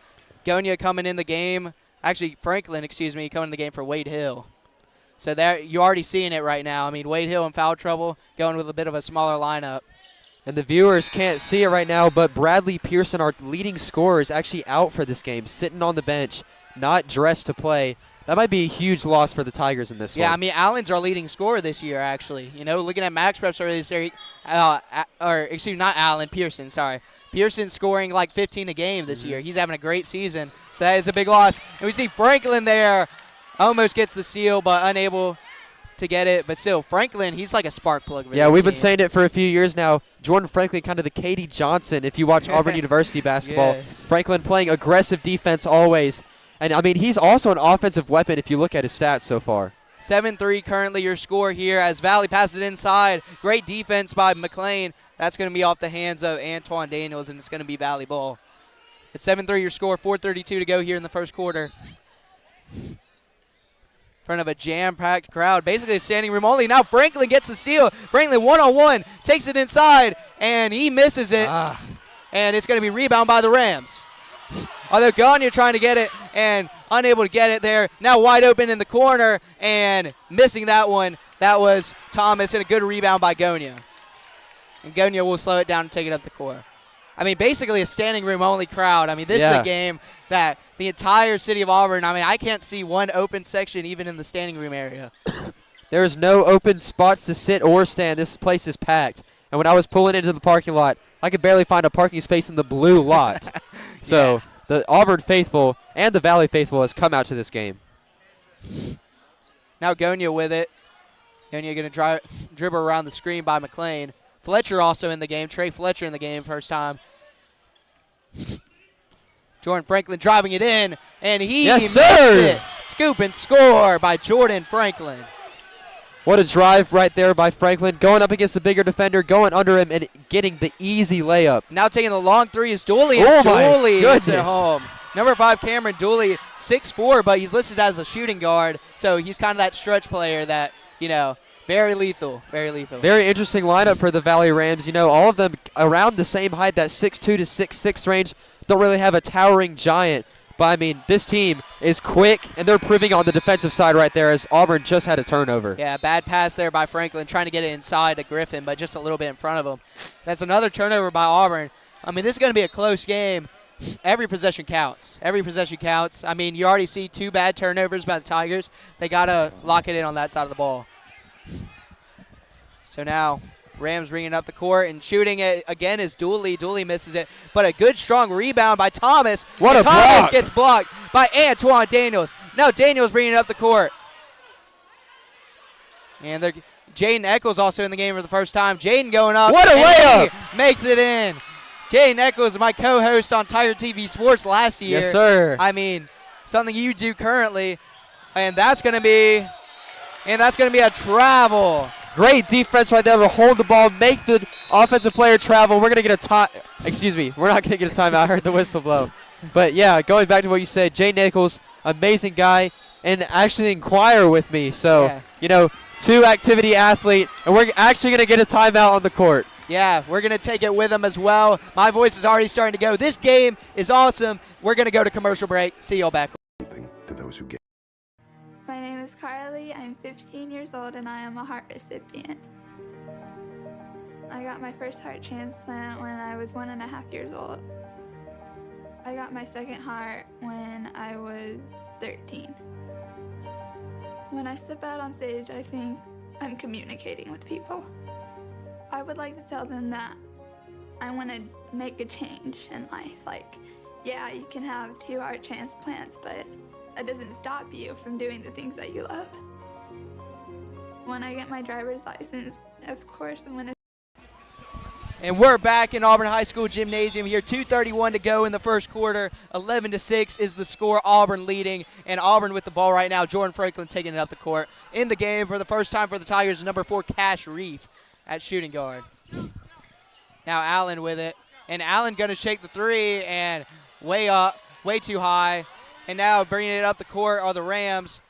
Gonia coming in the game. Actually, Franklin, coming in the game for Wade Hill. So there, you're already seeing it right now. I mean, Wade Hill in foul trouble, going with a bit of a smaller lineup. And the viewers can't see it right now, but Bradley Pearson, our leading scorer, is actually out for this game, sitting on the bench, not dressed to play. That might be a huge loss for the Tigers in this one. Yeah, I mean, Allen's our leading scorer this year, actually. You know, looking at Max Preps earlier this year, not Allen, Pearson, sorry. Pearson's scoring like 15 a game this year. He's having a great season, so that is a big loss. And we see Franklin there, almost gets the seal, but unable to get it. But still, Franklin, he's like a spark plug. Yeah, we've been saying it for a few years now. Jordan Franklin, kind of the Katie Johnson, if you watch Auburn University basketball. Yes. Franklin playing aggressive defense always. And, I mean, he's also an offensive weapon if you look at his stats so far. 7-3 currently your score here as Valley passes it inside. Great defense by McLean. That's going to be off the hands of Antoine Daniels, and it's going to be Valley ball. It's 7-3 your score, 4:32 to go here in the first quarter. In front of a jam-packed crowd, basically a standing room only. Now Franklin gets the steal. Franklin one-on-one, takes it inside, and he misses it. And it's going to be rebound by the Rams. Although Gagne trying to get it and unable to get it there. Now wide open in the corner and missing that one. That was Thomas, and a good rebound by Gagne. And Gagne will slow it down and take it up the court. I mean, basically a standing room only crowd. I mean, this is a game that the entire city of Auburn, I mean, I can't see one open section even in the standing room area. There's no open spots to sit or stand. This place is packed. And when I was pulling into the parking lot, I could barely find a parking space in the blue lot. So the Auburn faithful and the Valley faithful has come out to this game. Now Gagne with it. Gagne going to dribble around the screen by McLean. Fletcher also in the game. Trey Fletcher in the game first time. Jordan Franklin driving it in, and he missed it. Scoop and score by Jordan Franklin. What a drive right there by Franklin, going up against the bigger defender, going under him, and getting the easy layup. Now taking the long three is Dooley. Oh, my Dooley hits goodness. it home. Number 5, Cameron Dooley, 6'4", but he's listed as a shooting guard, so he's kind of that stretch player that, you know, very lethal, very lethal. Very interesting lineup for the Valley Rams. You know, all of them around the same height, that 6'2" to 6'6" range. Don't really have a towering giant. But, I mean, this team is quick, and they're proving on the defensive side right there as Auburn just had a turnover. Yeah, bad pass there by Franklin, trying to get it inside to Griffin, but just a little bit in front of him. That's another turnover by Auburn. I mean, this is going to be a close game. Every possession counts. Every possession counts. I mean, you already see 2 bad turnovers by the Tigers. They got to lock it in on that side of the ball. So now Rams bringing up the court and shooting it again is Dooley. Dooley misses it, but a good strong rebound by Thomas. What a Thomas block. gets blocked by Antoine Daniels. Now Daniels bringing it up the court. And Jaden Eccles also in the game for the first time. Jaden going up. What a layup. He makes it in. Jaden Eccles, my co-host on Tiger TV Sports last year. Yes, sir. I mean, something you do currently, and that's going to be a travel. Great defense right there to hold the ball, make the offensive player travel. We're going to get a time. Excuse me. We're not going to get a timeout. I heard the whistle blow. But, yeah, going back to what you said, Jay Nichols, amazing guy, and actually inquire with me. So, you know, 2-activity athlete, and we're actually going to get a timeout on the court. Yeah, we're going to take it with him as well. My voice is already starting to go. This game is awesome. We're going to go to commercial break. See y'all back. To those who get. My name is Carly. I'm 15 years old and I am a heart recipient. I got my first heart transplant when I was 1.5 years old. I got my second heart when I was 13. When I step out on stage, I think I'm communicating with people. I would like to tell them that I want to make a change in life. Like, yeah, you can have 2 heart transplants, but that doesn't stop you from doing the things that you love. When I get my driver's license, of course, I'm going to. And we're back in Auburn High School gymnasium here. 2:31 to go in the first quarter. 11-6 is the score. Auburn leading, and Auburn with the ball right now. Jordan Franklin taking it up the court. In the game for the first time for the Tigers, number 4, Cash Reef at shooting guard. Now Allen with it, and Allen going to shake the 3, and way up, way too high. And now bringing it up the court are the Rams.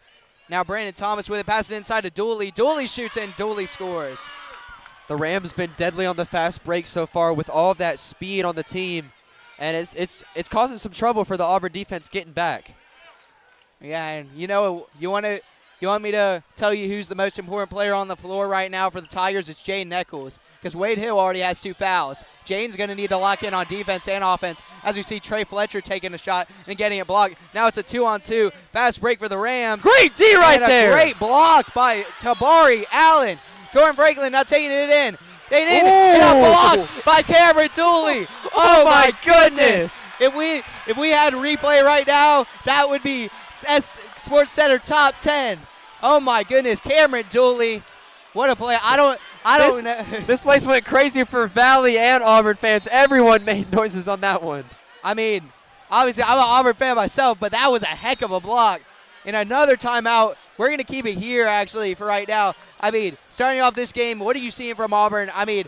Now Brandon Thomas with it, passes it inside to Dooley. Dooley shoots and Dooley scores. The Rams been deadly on the fast break so far with all of that speed on the team, and it's causing some trouble for the Auburn defense getting back. Yeah, and you know, you want to You want me to tell you who's the most important player on the floor right now for the Tigers? It's Jaden Eccles, because Wade Hill already has 2 fouls. Jaden's going to need to lock in on defense and offense, as we see Trey Fletcher taking a shot and getting it blocked. Now it's a 2-on-2. Fast break for the Rams. Great D right there. Great block by Tabari Allen. Jordan Franklin now taking it in. Taking it in. And a block by Cameron Dooley. Oh my goodness. If we had replay right now, that would be Sports Center top 10. Oh my goodness, Cameron Dooley, what a play! I don't know. This place went crazy for Valley and Auburn fans. Everyone made noises on that one. I mean, obviously I'm an Auburn fan myself, but that was a heck of a block. And another timeout. We're gonna keep it here actually for right now. I mean, starting off this game, what are you seeing from Auburn? I mean,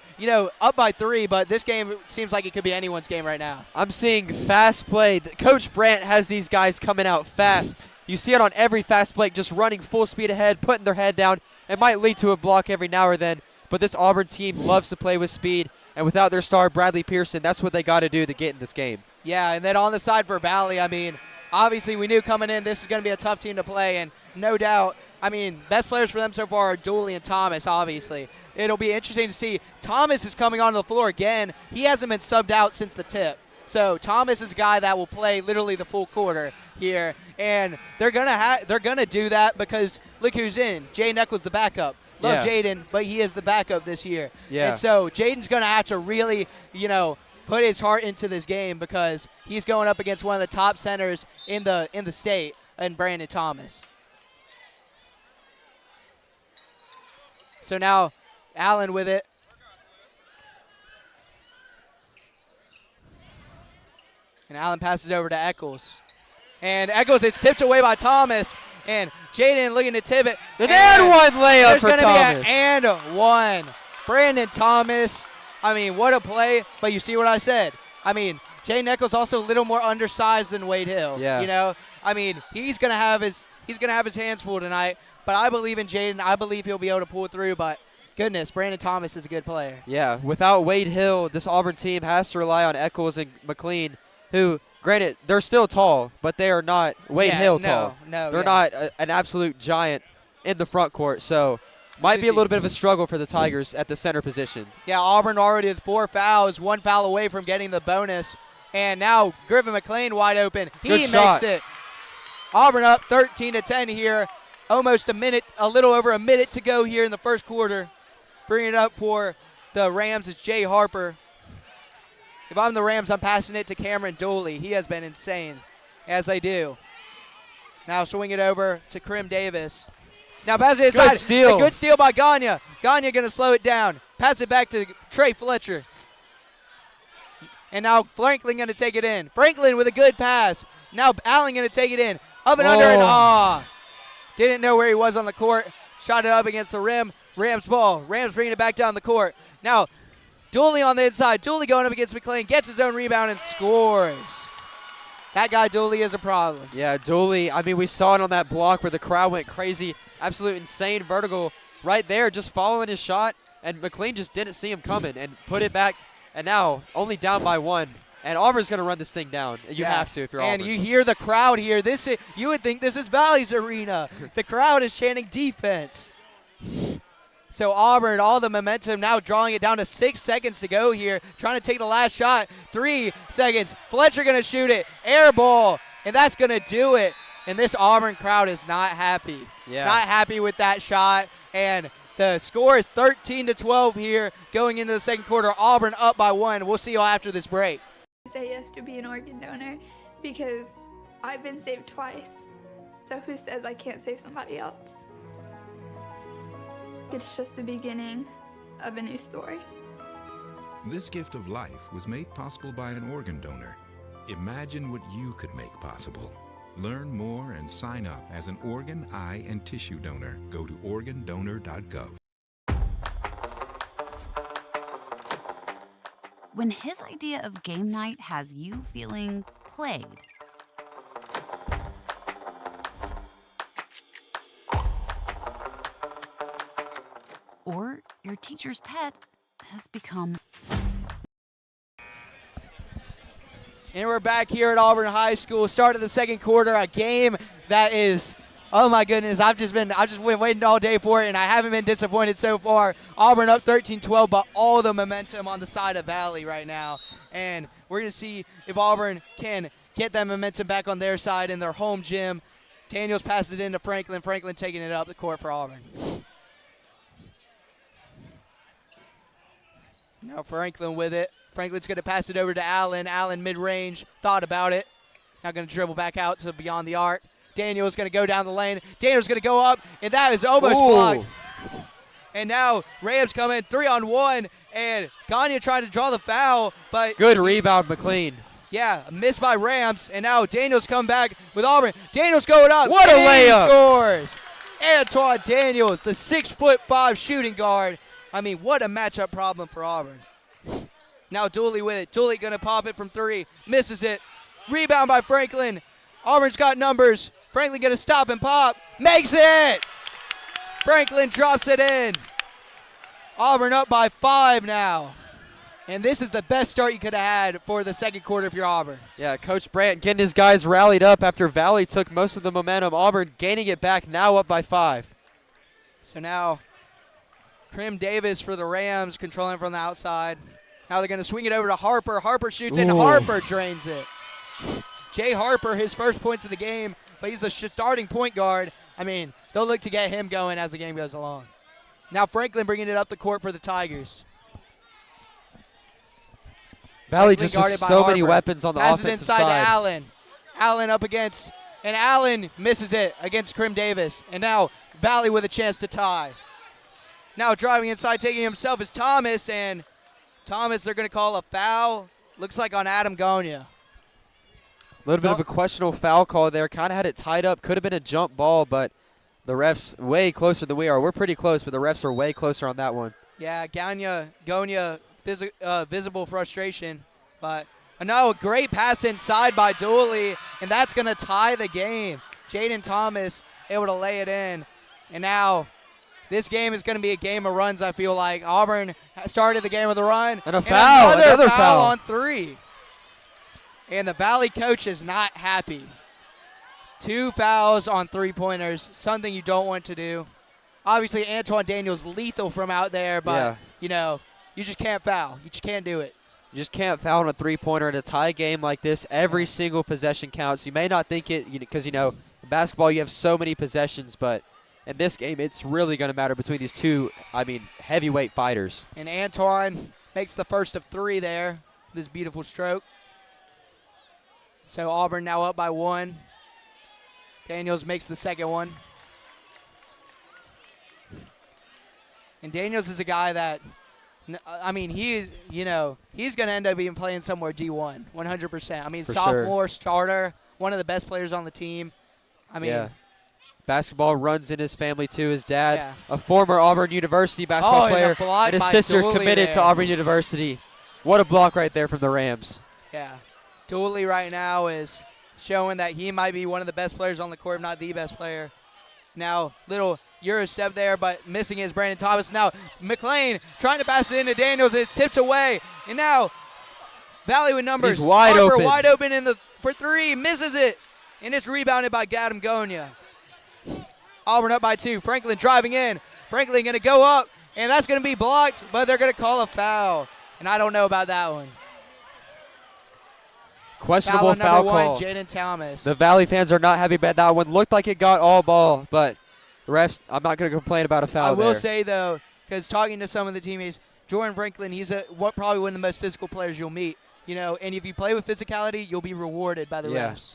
up by 3, but this game seems like it could be anyone's game right now. I'm seeing fast play. Coach Brandt has these guys coming out fast. You see it on every fast break, just running full speed ahead, putting their head down. It might lead to a block every now or then, but this Auburn team loves to play with speed, and without their star, Bradley Pearson, that's what they got to do to get in this game. Yeah, and then on the side for Valley, I mean, obviously we knew coming in this is going to be a tough team to play, and no doubt, I mean, best players for them so far are Dooley and Thomas, obviously. It'll be interesting to see. Thomas is coming onto the floor again. He hasn't been subbed out since the tip. So Thomas is a guy that will play literally the full quarter here, and they're gonna do that because look who's in. Jaden Eccles the backup. Love Jaden, but he is the backup this year. Yeah. And so Jaden's gonna have to really, put his heart into this game because he's going up against one of the top centers in the state, and Brandon Thomas. So now Allen with it. And Allen passes over to Eccles. And Eccles, it's tipped away by Thomas. And Jaden looking to tip it. And one layup for There's going Thomas. to be an and one. Brandon Thomas. I mean, what a play. But you see what I said. I mean, Jaden Eccles also a little more undersized than Wade Hill. Yeah. I mean, he's gonna have his hands full tonight. But I believe in Jaden. I believe he'll be able to pull through. But goodness, Brandon Thomas is a good player. Yeah, without Wade Hill, this Auburn team has to rely on Eccles and McLean, who, granted, they're still tall, but they are not Wade Hill tall. They're not an absolute giant in the front court, so might be a little bit of a struggle for the Tigers at the center position. Yeah, Auburn already with 4 fouls, 1 foul away from getting the bonus. And now Griffin McLean wide open. He makes it. Auburn up 13-10 here. Almost a little over a minute to go here in the first quarter. Bringing it up for the Rams is Jay Harper. If I'm the Rams, I'm passing it to Cameron Dooley. He has been insane, as they do. Now swing it over to Krim Davis. Now pass it inside. Good steal. A good steal by Gagne. Gagne going to slow it down. Pass it back to Trey Fletcher. And now Franklin going to take it in. Franklin with a good pass. Now Allen going to take it in. Up and under and didn't know where he was on the court. Shot it up against the rim. Rams ball. Rams bringing it back down the court. Now Dooley on the inside. Dooley going up against McLean. Gets his own rebound and scores. That guy Dooley is a problem. Yeah, Dooley, I mean, we saw it on that block where the crowd went crazy. Absolute insane vertical right there, just following his shot. And McLean just didn't see him coming and put it back. And now only down by 1. And Auburn's going to run this thing down. You have to if you're Auburn. And you hear the crowd here. You would think this is Valley's arena. The crowd is chanting defense. So Auburn, all the momentum now drawing it down to 6 seconds to go here. Trying to take the last shot. 3 seconds. Fletcher going to shoot it. Air ball. And that's going to do it. And this Auburn crowd is not happy. Yeah. Not happy with that shot. And the score is 13-12 here going into the second quarter. Auburn up by 1. We'll see you after this break. I say yes to be an organ donor because I've been saved twice. So who says I can't save somebody else? It's just the beginning of a new story. This gift of life was made possible by an organ donor. Imagine what you could make possible. Learn more and sign up as an organ, eye, and tissue donor. Go to organdonor.gov. When his idea of game night has you feeling played, or your teacher's pet has become... And we're back here at Auburn High School. Start of the second quarter, a game that is Oh my goodness, I've just been waiting all day for it, and I haven't been disappointed so far. Auburn up 13-12, but all the momentum on the side of Valley right now. And we're going to see if Auburn can get that momentum back on their side in their home gym. Daniels passes it into Franklin. Franklin taking it up the court for Auburn. Now Franklin with it. Franklin's going to pass it over to Allen. Allen mid-range, thought about it. Now going to dribble back out to beyond the arc. Daniel's going to go down the lane. Daniel's going to go up, and that is almost blocked. And now Rams come in 3-on-1, and Gagne trying to draw the foul, but good rebound, McLean. Yeah, missed by Rams, and now Daniels come back with Auburn. Daniels going up. What a layup! He scores. Antoine Daniels, the 6'5" shooting guard. I mean, what a matchup problem for Auburn. Now Dooley with it. Dooley going to pop it from 3. Misses it. Rebound by Franklin. Auburn's got numbers. Franklin going to stop and pop. Makes it! Franklin drops it in. Auburn up by 5 now. And this is the best start you could have had for the second quarter if you're Auburn. Yeah, Coach Brandt getting his guys rallied up after Valley took most of the momentum. Auburn gaining it back, now up by 5. So now Krim Davis for the Rams, controlling from the outside. Now they're going to swing it over to Harper. Harper shoots and Harper drains it. Jay Harper, his first points of the game, but he's the starting point guard. I mean, they'll look to get him going as the game goes along. Now Franklin bringing it up the court for the Tigers. Valley just with so many weapons on the offensive side. Pass it inside to Allen. Allen up against, and Allen misses it against Krim Davis. And now Valley with a chance to tie. Now driving inside, taking himself is Thomas, and Thomas, they're going to call a foul. Looks like on Adam Gagne. A little bit of a questionable foul call there. Kind of had it tied up. Could have been a jump ball, but the refs way closer than we are. We're pretty close, but the refs are way closer on that one. Yeah, Gagne, visible frustration. But no, great pass inside by Dooley, and that's going to tie the game. Jaden Thomas able to lay it in. And now this game is going to be a game of runs, I feel like. Auburn started the game with a run. And a foul. Another foul on 3. And the Valley coach is not happy. 2 fouls on 3-pointers, something you don't want to do. Obviously, Antoine Daniels lethal from out there, but, you know, you just can't foul. You just can't do it. You just can't foul on a 3-pointer in a tie game like this. Every single possession counts. You may not think it because, you know, in basketball you have so many possessions, but in this game it's really going to matter between these two, heavyweight fighters. And Antoine makes the first of 3 there, this beautiful stroke. So Auburn now up by 1. Daniels makes the second one. And Daniels is a guy that, he's going to end up being playing somewhere D1, 100%. I mean, For sophomore sure. Starter, one of the best players on the team. Basketball runs in his family too. His dad, a former Auburn University basketball player, and his sister committed to Auburn University. What a block right there from the Rams. Yeah. Dooley right now is showing that he might be one of the best players on the court, if not the best player. Now, little Euro step there, but missing is Brandon Thomas. Now, McLean trying to pass it into Daniels, and it's tipped away. And now, Valley with numbers. He's wide Harper open. wide open for 3, misses it. And it's rebounded by Adam Gagne. Auburn up by 2. Franklin driving in. Franklin going to go up, and that's going to be blocked, but they're going to call a foul. And I don't know about that one. Questionable foul call. Jaden Thomas. The Valley fans are not happy about that one. Looked like it got all ball, but the refs, I'm not going to complain about a foul I will there. say, though, because talking to some of the teammates, Jordan Franklin, he's probably one of the most physical players you'll meet. You know, and if you play with physicality, you'll be rewarded by the refs.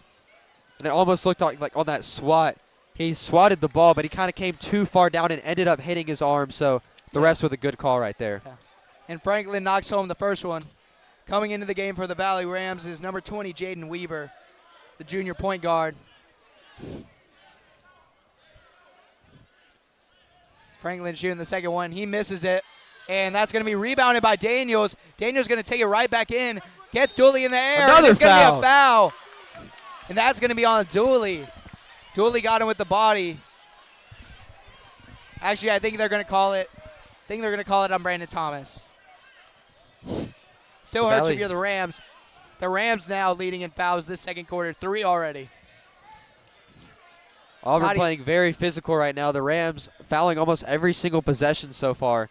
And it almost looked like on that swat, he swatted the ball, but he kind of came too far down and ended up hitting his arm. So the refs with a good call right there. Yeah. And Franklin knocks home the first one. Coming into the game for the Valley Rams is number 20, Jaden Weaver, the junior point guard. Franklin shooting the second one. He misses it, and that's going to be rebounded by Daniels. Daniels going to take it right back in, gets Dooley in the air. Another it's going to be foul. a foul, and that's going to be on Dooley. Dooley got him with the body. Actually, I think they're going to call it. On Brandon Thomas. Still hurts if you're the Rams. The Rams now leading in fouls this second quarter, 3 already. Auburn playing very physical right now. The Rams fouling almost every single possession so far.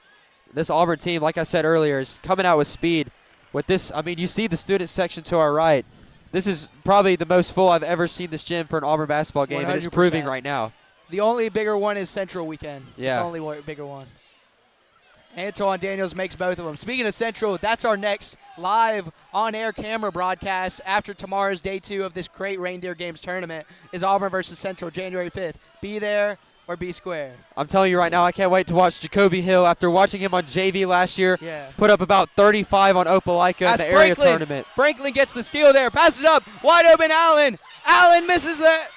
This Auburn team, like I said earlier, is coming out with speed. With this, I mean, you see the student section to our right. This is probably the most full I've ever seen this gym for an Auburn basketball game, 100%. And it's proving right now. The only bigger one is Central weekend. Yeah. It's the only bigger one. Antoine Daniels makes both of them. Speaking of Central, that's our next live on-air camera broadcast after tomorrow's day 2 of this great Reindeer Games tournament is Auburn versus Central, January 5th. Be there or be square. I'm telling you right now, I can't wait to watch Jacoby Hill after watching him on JV last year. Yeah. Put up about 35 on Opelika in the area tournament. Franklin gets the steal there. Passes up. Wide open Allen. Allen misses that.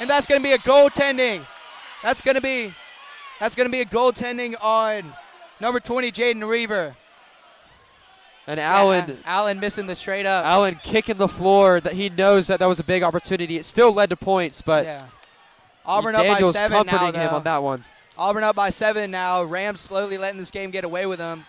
And that's going to be a goaltending. That's going to be a goaltending on number 20, Jaden Reaver. And Allen. Allen missing the straight up. Allen kicking the floor. That he knows that was a big opportunity. It still led to points, but yeah. Auburn up by 7 comforting now, him on that one. Auburn up by 7 now. Rams slowly letting this game get away with them.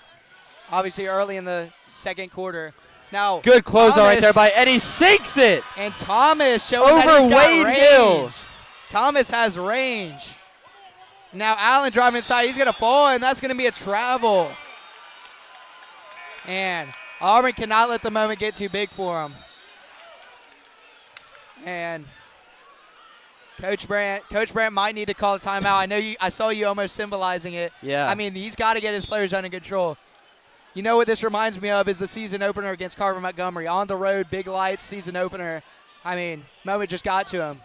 Obviously early in the second quarter. Now good closeout right there by Eddie. Sinks it. And Thomas showing that he's got range. Thomas has range. Now Allen driving inside. He's going to fall, and that's going to be a travel. And Auburn cannot let the moment get too big for him. And Coach Brandt might need to call a timeout. I saw you almost symbolizing it. Yeah. I mean, he's got to get his players under control. You know what this reminds me of is the season opener against Carver Montgomery. On the road, big lights, season opener. I mean, moment just got to him.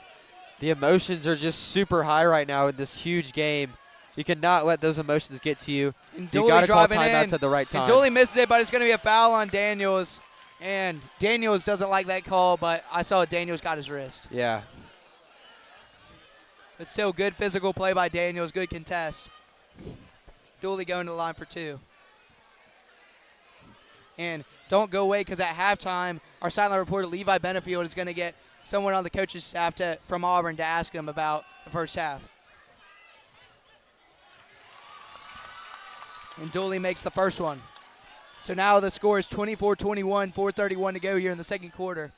The emotions are just super high right now in this huge game. You cannot let those emotions get to you. And you got to call timeouts at the right time. And Dooley misses it, but it's going to be a foul on Daniels. And Daniels doesn't like that call, but I saw Daniels got his wrist. Yeah. But still, good physical play by Daniels, good contest. Dooley going to the line for 2. And don't go away, because at halftime, our sideline reporter Levi Benefield is going to get someone on the coach's staff from Auburn to ask him about the first half. And Dooley makes the first one. So now the score is 24-21, 4:31 to go here in the second quarter.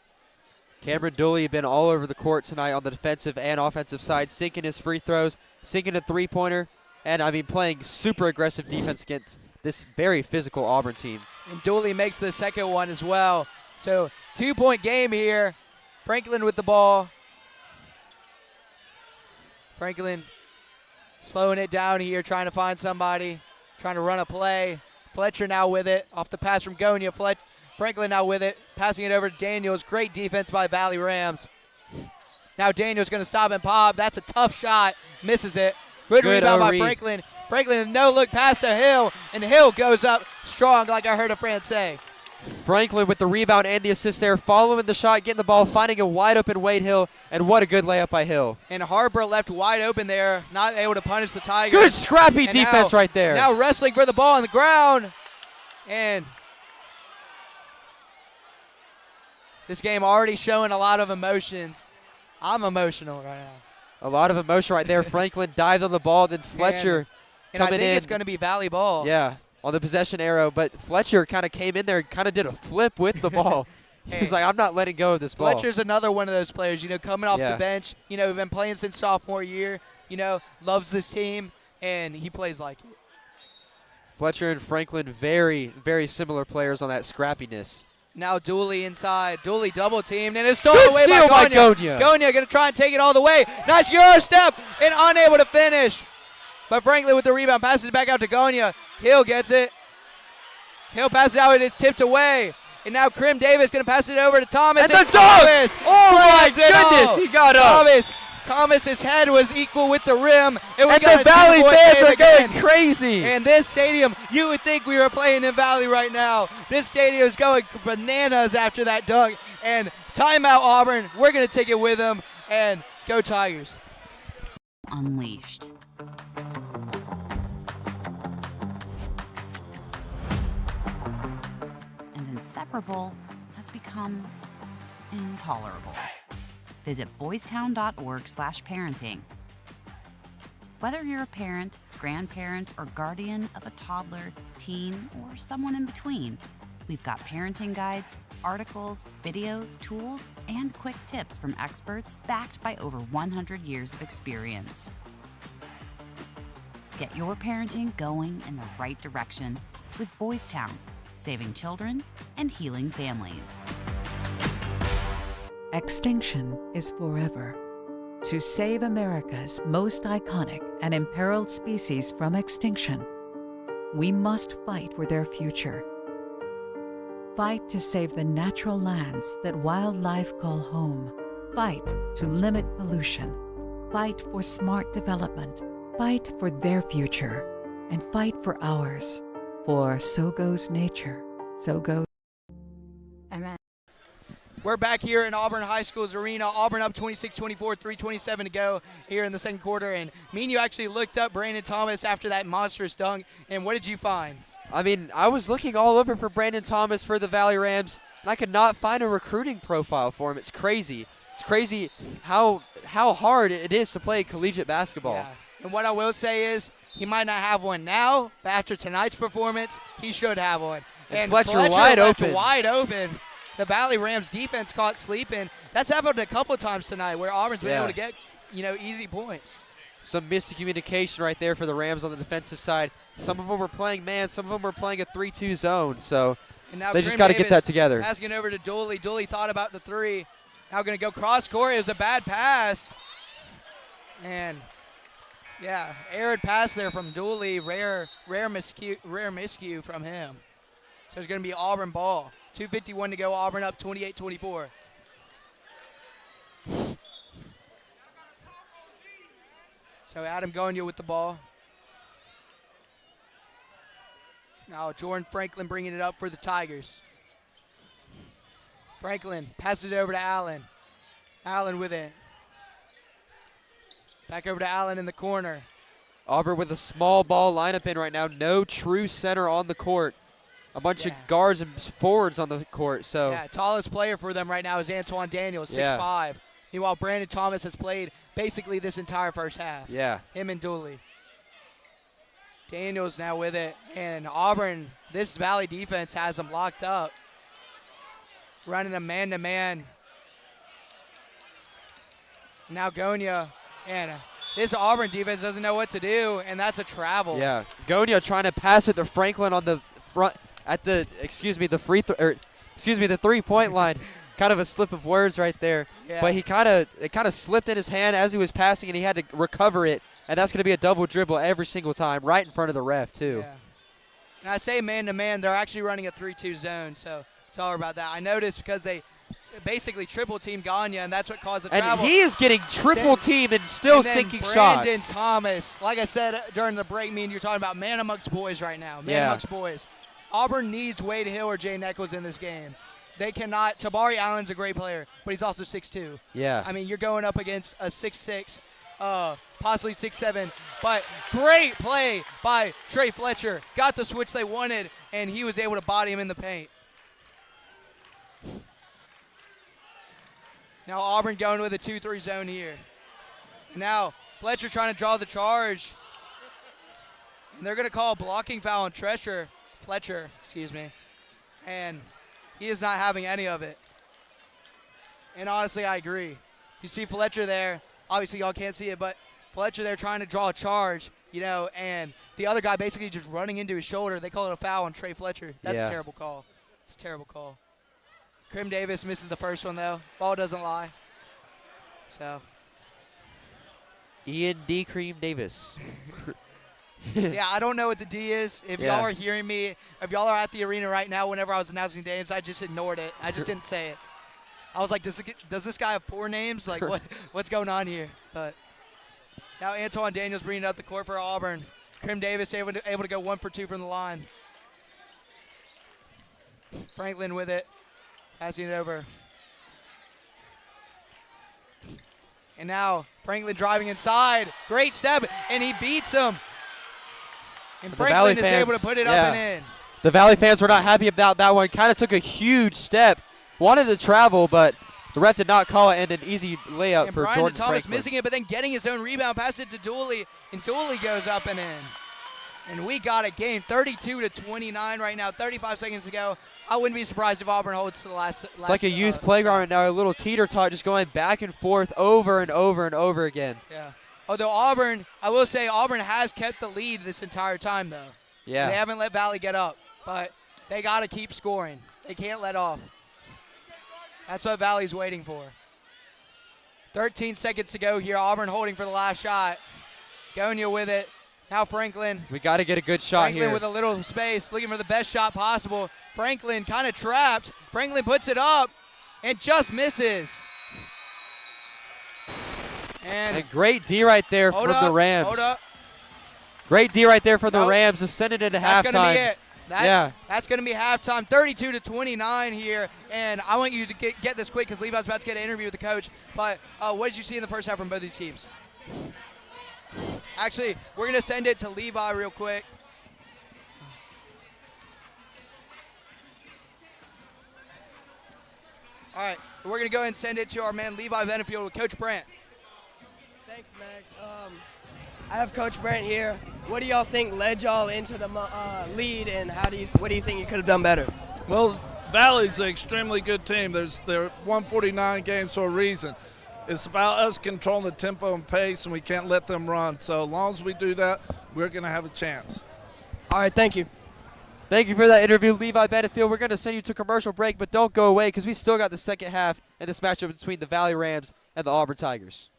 Cameron Dooley been all over the court tonight on the defensive and offensive side, sinking his free throws, sinking a three-pointer, and I mean playing super aggressive defense against this very physical Auburn team. And Dooley makes the second one as well. So 2-point game here. Franklin with the ball. Franklin slowing it down here, trying to find somebody, trying to run a play. Fletcher now with it off the pass from Gonia. Franklin now with it, passing it over to Daniels. Great defense by Valley Rams. Now Daniels going to stop and pop. That's a tough shot. Misses it. Good rebound by Franklin. Franklin, no look pass to Hill, and Hill goes up strong, like I heard a friend say. Franklin with the rebound and the assist there, following the shot, getting the ball, finding a wide open Wade Hill, and what a good layup by Hill. And Harper left wide open there, not able to punish the Tigers. Good scrappy defense right there. Now wrestling for the ball on the ground. And this game already showing a lot of emotions. I'm emotional right now. A lot of emotion right there. Franklin dived on the ball, then Fletcher and coming in. I think it's going to be Valley ball. Yeah, on the possession arrow, but Fletcher kind of came in there and kind of did a flip with the ball. He's like, I'm not letting go of this ball. Fletcher's another one of those players, coming off the bench, been playing since sophomore year, loves this team, and he plays like it. Fletcher and Franklin, very, very similar players on that scrappiness. Now Dooley inside. Dooley double teamed, and it's stolen away by Gonia. Gonia going to try and take it all the way. Nice Euro step, and unable to finish. But Franklin with the rebound, passes it back out to Gonia. Hill gets it. Hill passes it out, and it's tipped away. And now Krim Davis going to pass it over to Thomas. And the dunk! Oh my goodness, he got up. Thomas's head was equal with the rim. And the Valley fans are going crazy. And this stadium, you would think we were playing in Valley right now. This stadium is going bananas after that dunk. And timeout Auburn. We're going to take it with them. And go Tigers. Unleashed. And inseparable has become intolerable. Visit boystown.org/parenting. Whether you're a parent, grandparent, or guardian of a toddler, teen, or someone in between, We've got parenting guides, articles, videos, tools, and quick tips from experts backed by over 100 years of experience. Get your parenting going in the right direction with Boys Town, saving children and healing families. Extinction is forever. To save America's most iconic and imperiled species from extinction, we must fight for their future. Fight to save the natural lands that wildlife call home. Fight to limit pollution. Fight for smart development. Fight for their future. And fight for ours. For so goes nature, so goes. Amen. We're back here in Auburn High School's arena. Auburn up 26-24, 3:27 to go here in the second quarter. And me and you actually looked up Brandon Thomas after that monstrous dunk. And what did you find? I mean, I was looking all over for Brandon Thomas for the Valley Rams, and I could not find a recruiting profile for him. It's crazy. It's crazy how hard it is to play collegiate basketball. Yeah. And what I will say is he might not have one now, but after tonight's performance, he should have one. And Fletcher wide open. Wide open. The Valley Rams defense caught sleeping. That's happened a couple of times tonight where Auburn's been able to get, easy points. Some miscommunication right there for the Rams on the defensive side. Some of them were playing man, some of them were playing a 3-2 zone. So they just got to get that together. Passing over to Dooley. Dooley thought about the three. Now going to go cross court. It was a bad pass. And yeah, arid pass there from Dooley. Rare miscue from him. So it's going to be Auburn ball. 2:51 to go. Auburn up 28-24. So Adam Gonya with the ball. Now Jordan Franklin bringing it up for the Tigers. Franklin passes it over to Allen. Allen with it. Back over to Allen in the corner. Auburn with a small ball lineup in right now. No true center on the court. A bunch of guards and forwards on the court. So tallest player for them right now is Antoine Daniels, 6'5". Meanwhile, Brandon Thomas has played basically this entire first half. Yeah. Him and Dooley. Daniels now with it. And Auburn, this Valley defense has them locked up. Running a man-to-man. Now Gonya. And this Auburn defense doesn't know what to do, and that's a travel. Yeah. Gonya trying to pass it to Franklin on the front at the the 3-point line. Kind of a slip of words right there. Yeah. But it kind of slipped in his hand as he was passing, and he had to recover it. And that's going to be a double dribble every single time, right in front of the ref too. Yeah. And I say man-to-man, they're actually running a 3-2 zone, so sorry about that. I noticed because they basically triple-team Gagne, and that's what caused the travel. And he is getting triple-teamed and still sinking shots. Brandon Thomas, like I said during the break, me and you're talking about man amongst boys right now. Man amongst boys. Auburn needs Wade Hill or Jay Nichols in this game. They cannot. Tabari Allen's a great player, but he's also 6'2". Yeah. I mean, you're going up against a 6'6", possibly 6'7", but great play by Trey Fletcher. Got the switch they wanted, and he was able to body him in the paint. Now Auburn going with a 2-3 zone here. Now Fletcher trying to draw the charge. And they're going to call a blocking foul on Fletcher, excuse me. And he is not having any of it. And honestly, I agree. You see Fletcher there. Obviously, y'all can't see it, but Fletcher there trying to draw a charge, and the other guy basically just running into his shoulder. They call it a foul on Trey Fletcher. That's a terrible call. It's a terrible call. Krim Davis misses the first one, though. Ball doesn't lie. So. Ian D. Cream Davis. Yeah, I don't know what the D is. If y'all are hearing me, if y'all are at the arena right now whenever I was announcing names, I just ignored it. I just didn't say it. I was like, does this guy have 4 names? Like, what's going on here? But now Antoine Daniels bringing it up the court for Auburn. Krim Davis able to go 1 for 2 from the line. Franklin with it. Passing it over. And now Franklin driving inside. Great step, and he beats him. And Franklin is able to put it up and in. The Valley fans were not happy about that one. Kind of took a huge step. Wanted to travel, but the ref did not call it, and an easy layup and for Brian Jordan Thomas Franklin. missing it, but then getting his own rebound, pass it to Dooley, and Dooley goes up and in. And we got a game 32-29 right now, 35 seconds to go. I wouldn't be surprised if Auburn holds to the last. It's like a youth playground right now, a little teeter-tot just going back and forth over and over and over again. Yeah. Although Auburn, I will say Auburn has kept the lead this entire time, though. Yeah. They haven't let Valley get up, but they got to keep scoring. They can't let off. That's what Valley's waiting for. 13 seconds to go here. Auburn holding for the last shot. Gonia with it. Now Franklin. We got to get a good shot Franklin here. with a little space, looking for the best shot possible. Franklin kind of trapped. Franklin puts it up and just misses. And a great D right there from the Rams. Hold up. Great D right there for the Rams to send it into halftime. That's going to be it. Yeah. That's going to be halftime, 32-29 here. And I want you to get this quick because Levi's about to get an interview with the coach. But what did you see in the first half from both these teams? Actually, we're going to send it to Levi real quick. All right, we're going to go ahead and send it to our man Levi Benefield with Coach Brandt. Thanks, Max. I have Coach Brandt here. What do y'all think led y'all into the lead, and what do you think you could have done better? Well, Valley's an extremely good team. They're 149 games for a reason. It's about us controlling the tempo and pace, and we can't let them run. So as long as we do that, we're going to have a chance. All right, thank you. Thank you for that interview, Levi Benefield. We're going to send you to commercial break, but don't go away because we still got the second half in this matchup between the Valley Rams and the Auburn Tigers.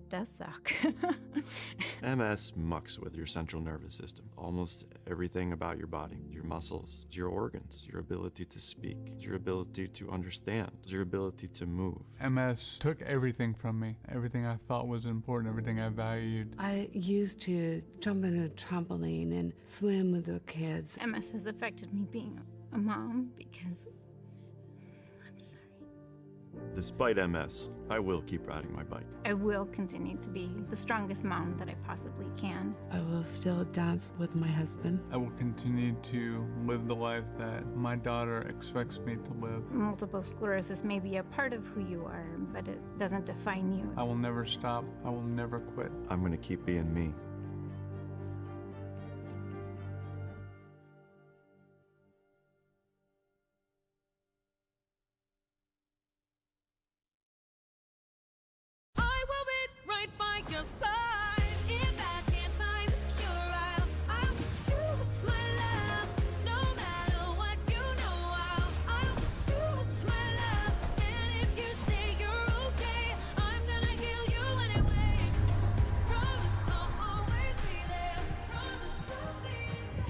Does suck. MS mucks with your central nervous system. Almost everything about your body, your muscles, your organs, your ability to speak, your ability to understand, your ability to move. MS took everything from me. Everything I thought was important, everything I valued. I used to jump in a trampoline and swim with the kids. MS has affected me being a mom because I'm sorry. Despite MS, I will keep riding my bike. I will continue to be the strongest mom that I possibly can. I will still dance with my husband. I will continue to live the life that my daughter expects me to live. Multiple sclerosis may be a part of who you are, but it doesn't define you. I will never stop. I will never quit. I'm going to keep being me.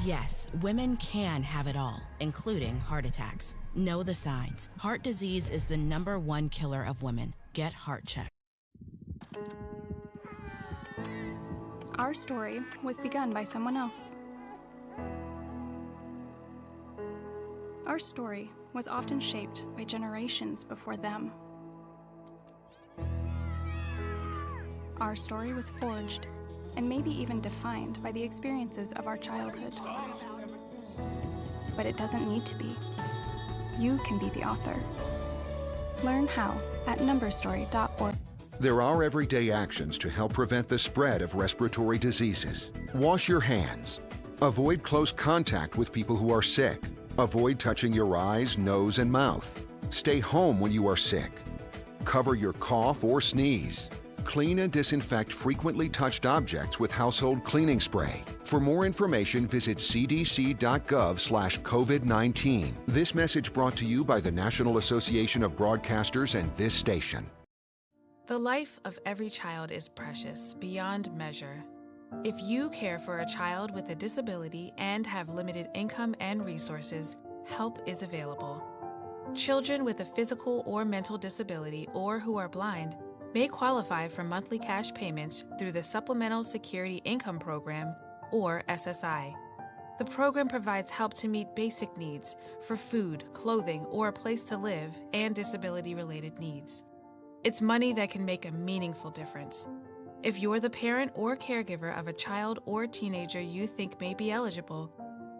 Yes, women can have it all, including heart attacks. Know the signs. Heart disease is the #1 killer of women. Get heart checked. Our story was begun by someone else. Our story was often shaped by generations before them. Our story was forged and maybe even defined by the experiences of our childhood. But it doesn't need to be. You can be the author. Learn how at numberstory.org. There are everyday actions to help prevent the spread of respiratory diseases. Wash your hands. Avoid close contact with people who are sick. Avoid touching your eyes, nose, and mouth. Stay home when you are sick. Cover your cough or sneeze. Clean and disinfect frequently touched objects with household cleaning spray. For more information, visit cdc.gov/COVID-19. This message brought to you by the National Association of Broadcasters and this station. The life of every child is precious beyond measure. If you care for a child with a disability and have limited income and resources, help is available. Children with a physical or mental disability or who are blind may qualify for monthly cash payments through the Supplemental Security Income Program, or SSI. The program provides help to meet basic needs for food, clothing, or a place to live, and disability-related needs. It's money that can make a meaningful difference. If you're the parent or caregiver of a child or teenager you think may be eligible,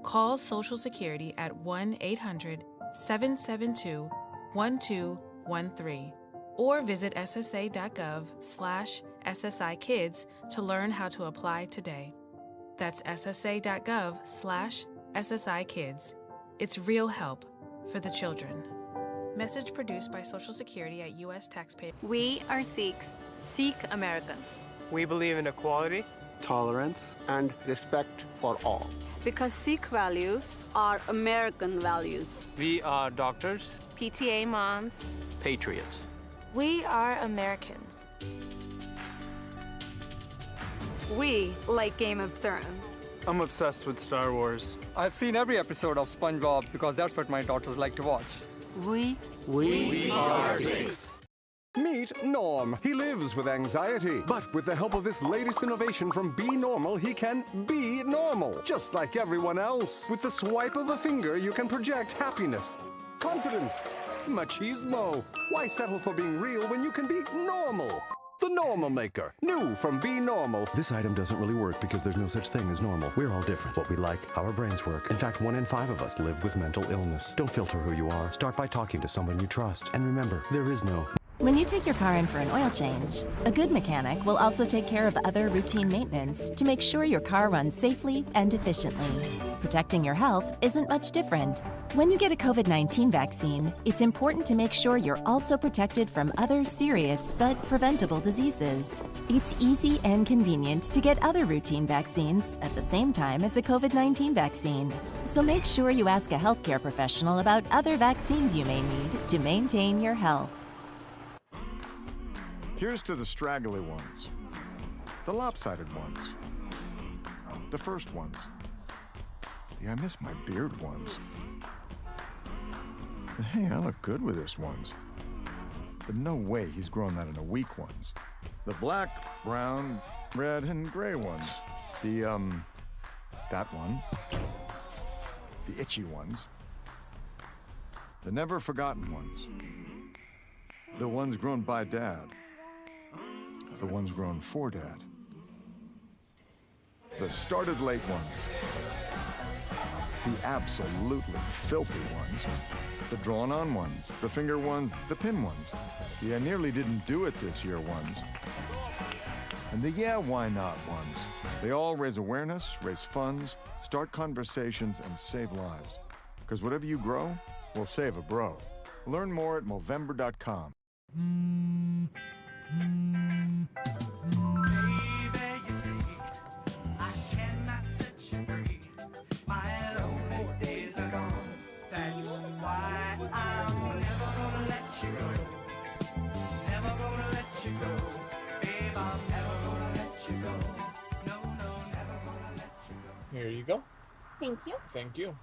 call Social Security at 1-800-772-1213 or visit ssa.gov/SSI Kids to learn how to apply today. That's ssa.gov/SSI Kids. It's real help for the children. Message produced by Social Security at U.S. taxpayers. We are Sikhs, Sikh Americans. We believe in equality, tolerance, and respect for all. Because Sikh values are American values. we are doctors, PTA moms. patriots. We are Americans. We like Game of Thrones. I'm obsessed with Star Wars. I've seen every episode of SpongeBob because that's what my daughters like to watch. We are Sikhs. Meet Norm. He lives with anxiety, but with the help of this latest innovation from Be Normal, he can be normal, just like everyone else. With the swipe of a finger, you can project happiness, confidence, machismo. Why settle for being real when you can be normal? The Normal Maker. New from Be Normal. This item doesn't really work because there's no such thing as normal. We're all different. What we like, how our brains work. In fact, 1 in 5 of us live with mental illness. Don't filter who you are. Start by talking to someone you trust. And remember, there is no... When you take your car in for an oil change, a good mechanic will also take care of other routine maintenance to make sure your car runs safely and efficiently. Protecting your health isn't much different. When you get a COVID-19 vaccine, it's important to make sure you're also protected from other serious but preventable diseases. It's easy and convenient to get other routine vaccines at the same time as a COVID-19 vaccine. So make sure you ask a healthcare professional about other vaccines you may need to maintain your health. Here's to the straggly ones, the lopsided ones, the first ones, the I miss my beard ones. But hey, I look good with this ones. But no way he's grown that in a week ones. The black, brown, red, and gray ones. That one. The itchy ones. The never forgotten ones. The ones grown by Dad. The ones grown for Dad. The started late ones. The absolutely filthy ones. The drawn on ones. The finger ones. The pin ones. The I nearly didn't do it this year ones. And the yeah, why not ones. They all raise awareness, raise funds, start conversations, and save lives. Because whatever you grow will save a bro. Learn more at Movember.com. Here you go. Thank you. Thank you.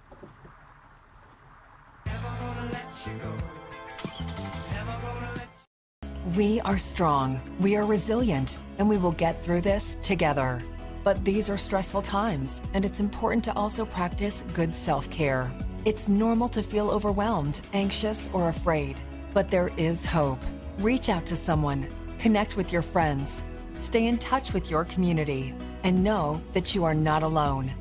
We are strong, we are resilient, and we will get through this together. But these are stressful times, and it's important to also practice good self-care. It's normal to feel overwhelmed, anxious, or afraid, but there is hope. Reach out to someone, connect with your friends, stay in touch with your community, and know that you are not alone.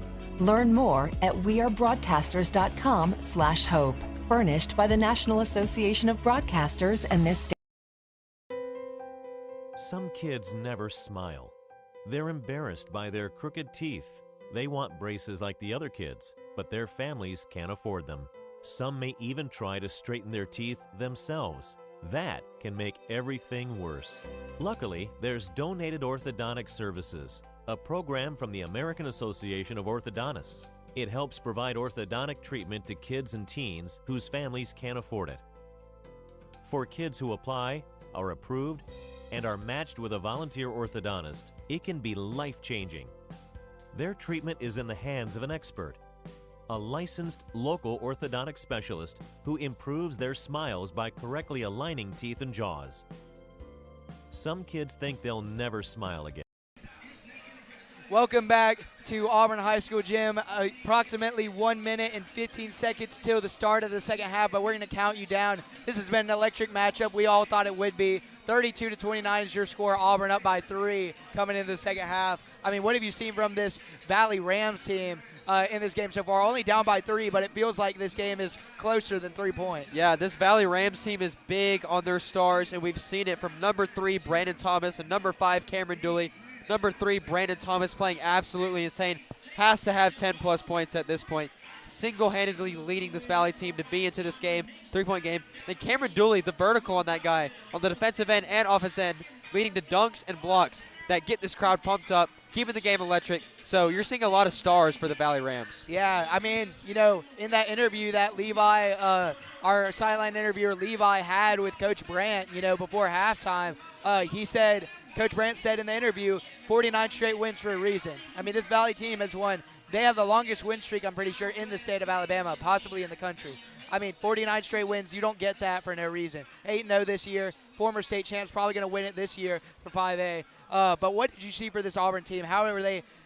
Learn more at wearebroadcasters.com/hope, furnished by the National Association of Broadcasters and this state. Some kids never smile. They're embarrassed by their crooked teeth. They want braces like the other kids, but their families can't afford them. Some may even try to straighten their teeth themselves. That can make everything worse. Luckily, there's Donated Orthodontic Services, a program from the American Association of Orthodontists. It helps provide orthodontic treatment to kids and teens whose families can't afford it. For kids who apply, are approved, and are matched with a volunteer orthodontist, it can be life-changing. Their treatment is in the hands of an expert, a licensed local orthodontic specialist who improves their smiles by correctly aligning teeth and jaws. Some kids think they'll never smile again. Welcome back to Auburn High School Gym. Approximately 1 minute and 15 seconds till the start of the second half, but we're going to count you down. This has been an electric matchup. We all thought it would be. 32-29 is your score. Auburn up by 3 coming into the second half. I mean, what have you seen from this Valley Rams team in this game so far? Only down by 3, but it feels like this game is closer than 3 points. Yeah, this Valley Rams team is big on their stars, and we've seen it from number 3, Brandon Thomas, and number 5, Cameron Dooley. Number 3, Brandon Thomas, playing absolutely insane. Has to have 10-plus points at this point. Single-handedly leading this Valley team to be into this game, 3-point game. Then Cameron Dooley, the vertical on that guy, on the defensive end and offensive end, leading to dunks and blocks that get this crowd pumped up, keeping the game electric. So you're seeing a lot of stars for the Valley Rams. Yeah, I mean, you know, in that interview that Levi, our sideline interviewer Levi had with Coach Brandt, you know, before halftime, he said, Coach Brandt said in the interview, 49 straight wins for a reason. I mean, this Valley team has won. They have the longest win streak, I'm pretty sure, in the state of Alabama, possibly in the country. I mean, 49 straight wins, you don't get that for no reason. 8-0 this year. Former state champs, probably going to win it this year for 5A. But what did you see for this Auburn team? How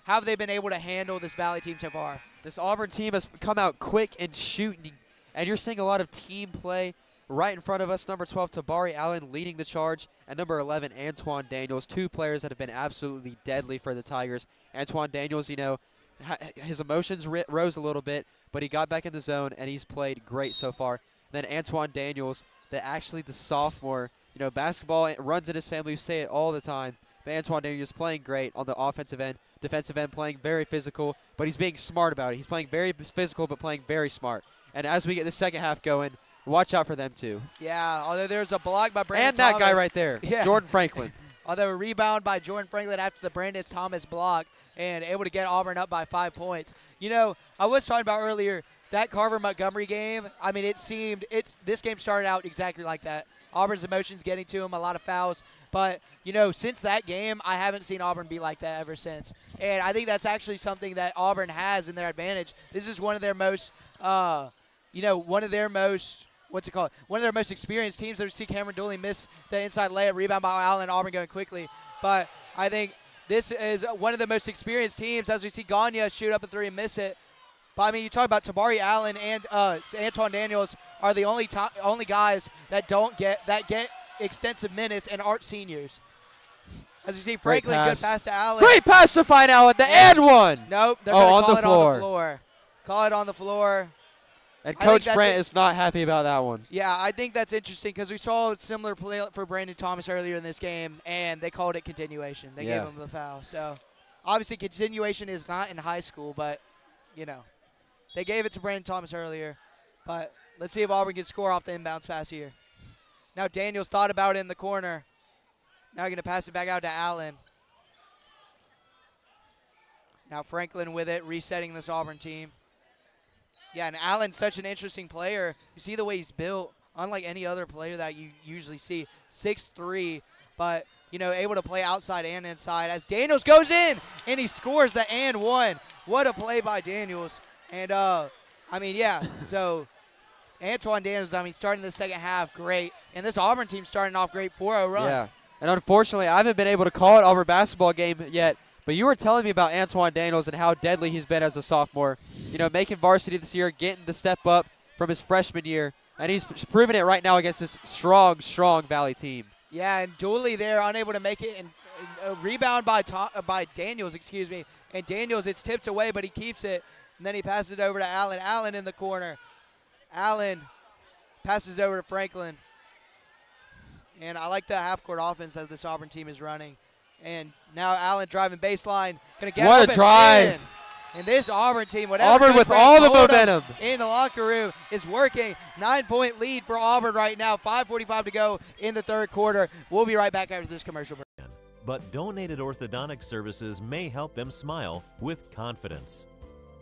have they been able to handle this Valley team so far? This Auburn team has come out quick and shooting, and you're seeing a lot of team play. Right in front of us, number 12, Tabari Allen leading the charge, and number 11, Antoine Daniels, 2 players that have been absolutely deadly for the Tigers. Antoine Daniels, you know, his emotions rose a little bit, but he got back in the zone, and he's played great so far. Then Antoine Daniels, the sophomore, you know, basketball runs in his family. We say it all the time. But Antoine Daniels playing great on the offensive end. Defensive end playing very physical, but he's being smart about it. He's playing very physical, but playing very smart. And as we get the second half going, watch out for them, too. Yeah, although there's a block by Brandon and Thomas. And that guy right there, yeah. Jordan Franklin. Although a rebound by Jordan Franklin after the Brandon Thomas block and able to get Auburn up by 5 points. You know, I was talking about earlier, that Carver-Montgomery game, I mean, this game started out exactly like that. Auburn's emotions getting to him, a lot of fouls. But, you know, since that game, I haven't seen Auburn be like that ever since. And I think that's actually something that Auburn has in their advantage. This is one of their most, one of their most experienced teams. We see Cameron Dooley miss the inside layup, rebound by Allen, Auburn going quickly. But I think this is one of the most experienced teams as we see Gagne shoot up a 3 and miss it. But, I mean, you talk about Tabari Allen and Antoine Daniels are the only guys that get extensive minutes and aren't seniors. As you see, Franklin, good pass to Allen. Great pass to find Allen, the and one. Nope, they're going to call it on the floor. Call it on the floor. And Coach Brandt is not happy about that one. Yeah, I think that's interesting because we saw a similar play for Brandon Thomas earlier in this game, and they called it continuation. They gave him the foul. So, obviously, continuation is not in high school, but, you know, they gave it to Brandon Thomas earlier. But let's see if Auburn can score off the inbounds pass here. Now Daniels thought about it in the corner. Now going to pass it back out to Allen. Now Franklin with it, resetting this Auburn team. Yeah, and Allen's such an interesting player. You see the way he's built, unlike any other player that you usually see. 6'3", but, you know, able to play outside and inside. As Daniels goes in, and he scores the and one. What a play by Daniels. And, I mean, yeah, so Antoine Daniels, I mean, starting the second half, great. And this Auburn team starting off great, 4-0 run. Yeah, and unfortunately, I haven't been able to call an Auburn basketball game yet, but you were telling me about Antoine Daniels and how deadly he's been as a sophomore. You know, making varsity this year, getting the step up from his freshman year, and he's proven it right now against this strong Valley team. Yeah, and Dooley there, unable to make it, and a rebound by Daniels, excuse me. And Daniels, it's tipped away, but he keeps it. And then he passes it over to Allen. Allen in the corner. Allen passes it over to Franklin. And I like the half-court offense that this Auburn team is running. And now Allen driving baseline. Gonna get what a drive. And this Auburn team, whatever Auburn with all the momentum in the locker room, is working. 9-point lead for Auburn right now. 5:45 to go in the third quarter. We'll be right back after this commercial break. But donated orthodontic services may help them smile with confidence.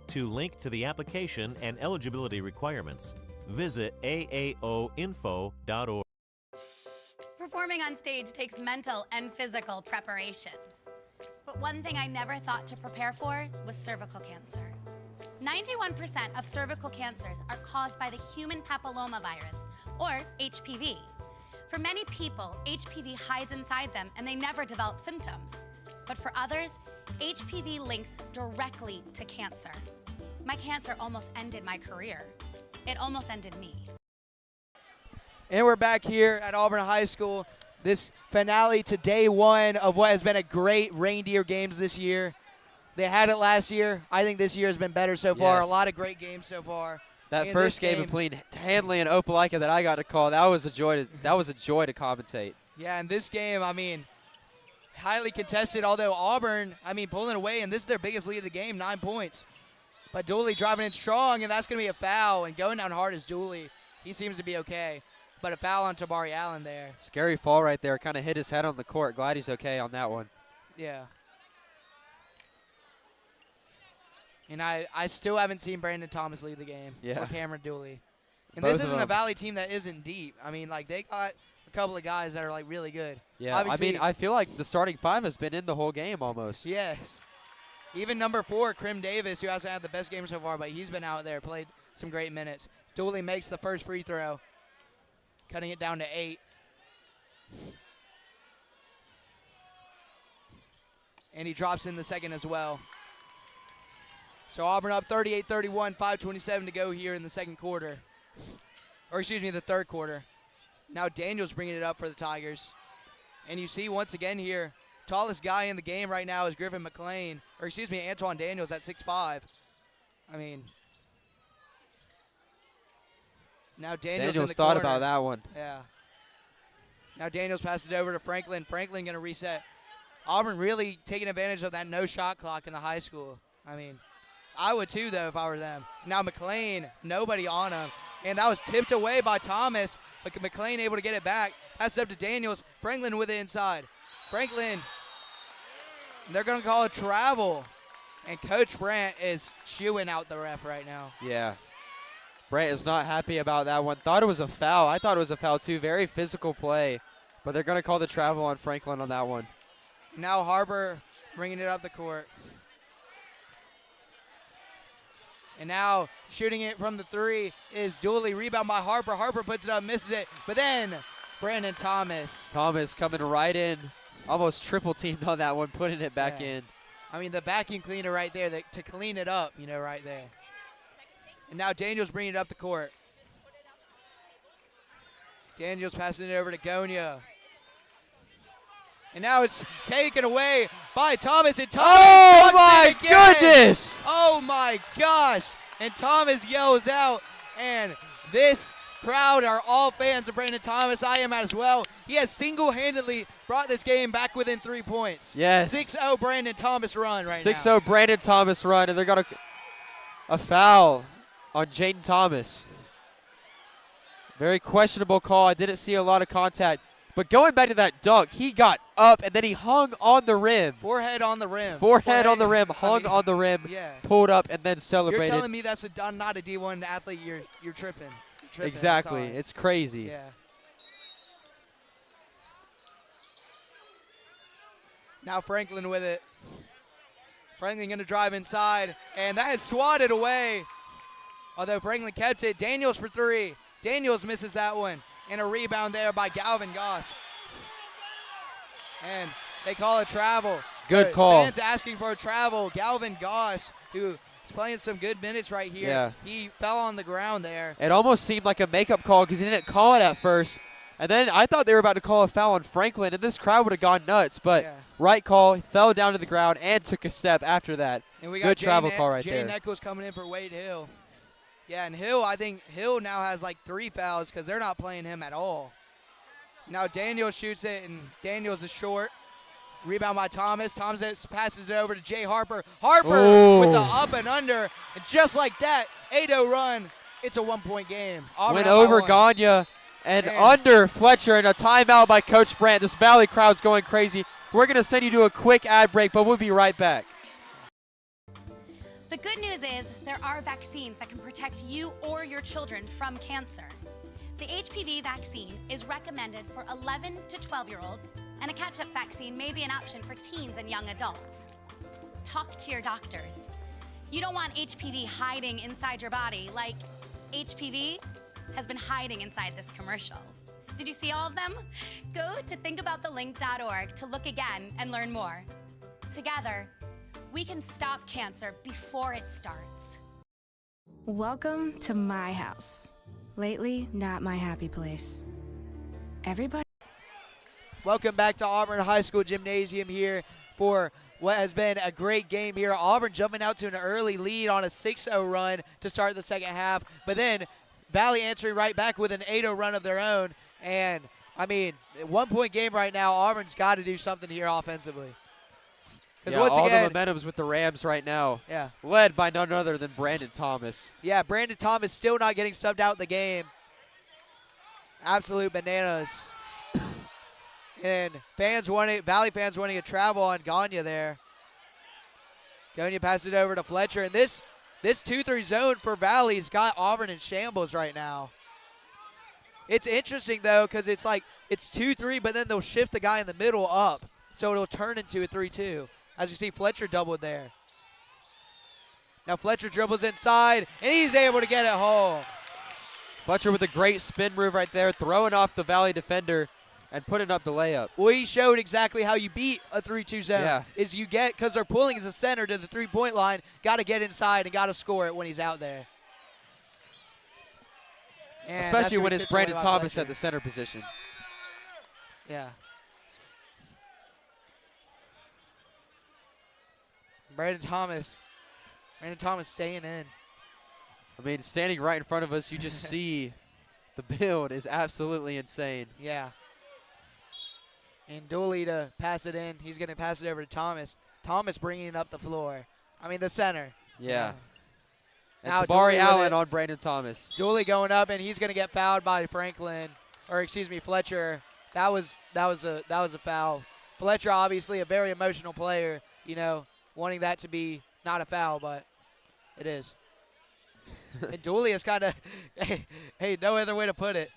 To link to the application and eligibility requirements, visit aaoinfo.org. Performing on stage takes mental and physical preparation. But one thing I never thought to prepare for was cervical cancer. 91% of cervical cancers are caused by the human papillomavirus, or HPV. For many people, HPV hides inside them and they never develop symptoms. But for others, HPV links directly to cancer. My cancer almost ended my career. It almost ended me. And we're back here at Auburn High School. This finale to day one of what has been a great Reindeer games this year. They had it last year. I think this year has been better so far. Yes. A lot of great games so far. That first game between Handley and Opelika that I got to call, that was a joy to commentate. Yeah, in this game, I mean, highly contested, although Auburn, pulling away, and this is their biggest lead of the game, 9 points. But Dooley driving in strong, and that's going to be a foul. And going down hard is Dooley. He seems to be okay. But a foul on Tabari Allen there. Scary fall right there. Kind of hit his head on the court. Glad he's okay on that one. Yeah. And I still haven't seen Brandon Thomas lead the game. Yeah. Or Cameron Dooley. And Both this of isn't a them. Valley team that isn't deep. They got a couple of guys that are, really good. Yeah, Obviously, I feel like the starting five has been in the whole game almost. Yes. Even number 4, Krim Davis, who hasn't had the best game so far, but he's been out there, played some great minutes. Dooley makes the first free throw, cutting it down to 8. And he drops in the second as well. So Auburn up 38-31, 5:27 to go here in the second quarter. Or excuse me, the third quarter. Now Daniels bringing it up for the Tigers. And you see once again here, tallest guy in the game right now is Griffin McLean, or excuse me, Antoine Daniels at 6'5". Now Daniels in the thought corner. about that one. Yeah. Now Daniels passes it over to Franklin. Franklin going to reset. Auburn really taking advantage of that no shot clock in the high school. I would too, though, if I were them. Now McLean, nobody on him. And that was tipped away by Thomas, but McLean able to get it back. Passes up to Daniels. Franklin with it inside. Franklin, they're going to call a travel. And Coach Brandt is chewing out the ref right now. Yeah. Brandt is not happy about that one. Thought it was a foul. I thought it was a foul, too. Very physical play. But they're going to call the travel on Franklin on that one. Now Harper bringing it up the court. And now shooting it from the 3 is Dooley. Rebound by Harper. Harper puts it up, misses it. But then Brandon Thomas. Thomas coming right in. Almost triple teamed on that one, putting it back Yeah. in. The vacuum cleaner right there to clean it up, right there. And now Daniels bringing it up the court. Daniels passing it over to Gonia. And now it's taken away by Thomas. And Thomas Oh, bucks my it again. goodness. Oh, my gosh. And Thomas yells out. And this crowd are all fans of Brandon Thomas. I am as well. He has single-handedly brought this game back within 3 points. Yes. 6-0 Brandon Thomas run right now. 6-0 Brandon Thomas run, and they're going to a foul on Jaden Thomas. Very questionable call. I didn't see a lot of contact. But going back to that dunk, he got up, and then he hung on the rim. Forehead on the rim. Forehead on the rim, hung on the rim, yeah. pulled up, and then celebrated. You're telling me that's not a D1 athlete. You're tripping. You're tripping. Exactly. I'm sorry. It's crazy. Yeah. Now Franklin with it. Franklin going to drive inside, and that is swatted away. Although Franklin kept it. Daniels for 3. Daniels misses that one. And a rebound there by Galvin Goss. And they call a travel. Good call. Fans asking for a travel. Galvin Goss, who is playing some good minutes right here. Yeah. He fell on the ground there. It almost seemed like a makeup call because he didn't call it at first. And then I thought they were about to call a foul on Franklin, and this crowd would have gone nuts. But right call, fell down to the ground and took a step after that. And we got Good travel call right there. Jay Echols coming in for Wade Hill. Yeah, and I think Hill now has like 3 fouls because they're not playing him at all. Now Daniels shoots it, and Daniels is short. Rebound by Thomas. Thomas passes it over to Jay Harper. Harper with the up and under. And just like that, 8-0 run. It's a 1-point game. Auburn Went up by over 1. Ganya and under Fletcher, and a timeout by Coach Brandt. This Valley crowd's going crazy. We're going to send you to a quick ad break, but we'll be right back. The good news is there are vaccines that can protect you or your children from cancer. The HPV vaccine is recommended for 11 to 12-year-olds, and a catch-up vaccine may be an option for teens and young adults. Talk to your doctors. You don't want HPV hiding inside your body like HPV has been hiding inside this commercial. Did you see all of them? Go to thinkaboutthelink.org to look again and learn more. Together, we can stop cancer before it starts. Welcome to my house. Lately, not my happy place. Everybody. Welcome back to Auburn High School Gymnasium here for what has been a great game here. Auburn jumping out to an early lead on a 6-0 run to start the second half, but then Valley answering right back with an 8-0 run of their own, and I mean, 1-point game right now. Auburn's got to do something here offensively. Yeah, once all again, the momentum's with the Rams right now. Yeah. Led by none other than Brandon Thomas. Yeah, Brandon Thomas still not getting subbed out the game. Absolute bananas. And Valley fans wanting a travel on Gagne there. Gagne passes it over to Fletcher. And this 2-3 zone for Valley's got Auburn in shambles right now. It's interesting, though, because it's like it's 2-3, but then they'll shift the guy in the middle up. So it'll turn into a 3-2. As you see, Fletcher doubled there. Now Fletcher dribbles inside, and he's able to get it home. Fletcher with a great spin move right there, throwing off the Valley defender and putting up the layup. Well, he showed exactly how you beat a 3-2 zone. Yeah. Is you get, because they're pulling the center to the three-point line, got to get inside and got to score it when he's out there. And especially when it's Brandon Thomas Fletcher at the center position. Yeah. Brandon Thomas staying in. I mean, standing right in front of us, you just see the build is absolutely insane. Yeah. And Dooley to pass it in. He's going to pass it over to Thomas. Thomas bringing it up the floor. I mean, the center. Yeah. And Now Tabari Dooley Allen on Brandon Thomas. Dooley going up, and he's going to get fouled by Fletcher. That was a foul. Fletcher, obviously a very emotional player, wanting that to be not a foul, but it is. And Dooley is kind of, hey, no other way to put it,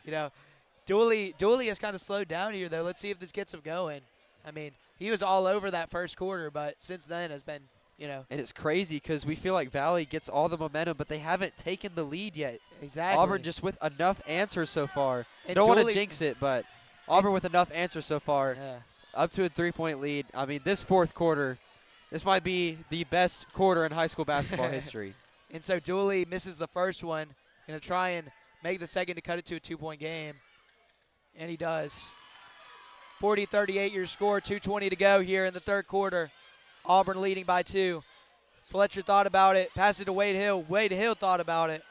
Dooley has kind of slowed down here, though. Let's see if this gets him going. I mean, he was all over that first quarter, but since then has been, And it's crazy because we feel like Valley gets all the momentum, but they haven't taken the lead yet. Exactly. Auburn just with enough answers so far. And Don't want Dooley, to jinx it, but Auburn with enough answers so far. Yeah. Up to a 3-point lead. I mean, this fourth quarter, this might be the best quarter in high school basketball history. And so Dooley misses the first one. Going to try and make the second to cut it to a 2-point game. And he does. 40-38 your score, 2:20 to go here in the third quarter. Auburn leading by 2. Fletcher thought about it, passed it to Wade Hill. Wade Hill thought about it.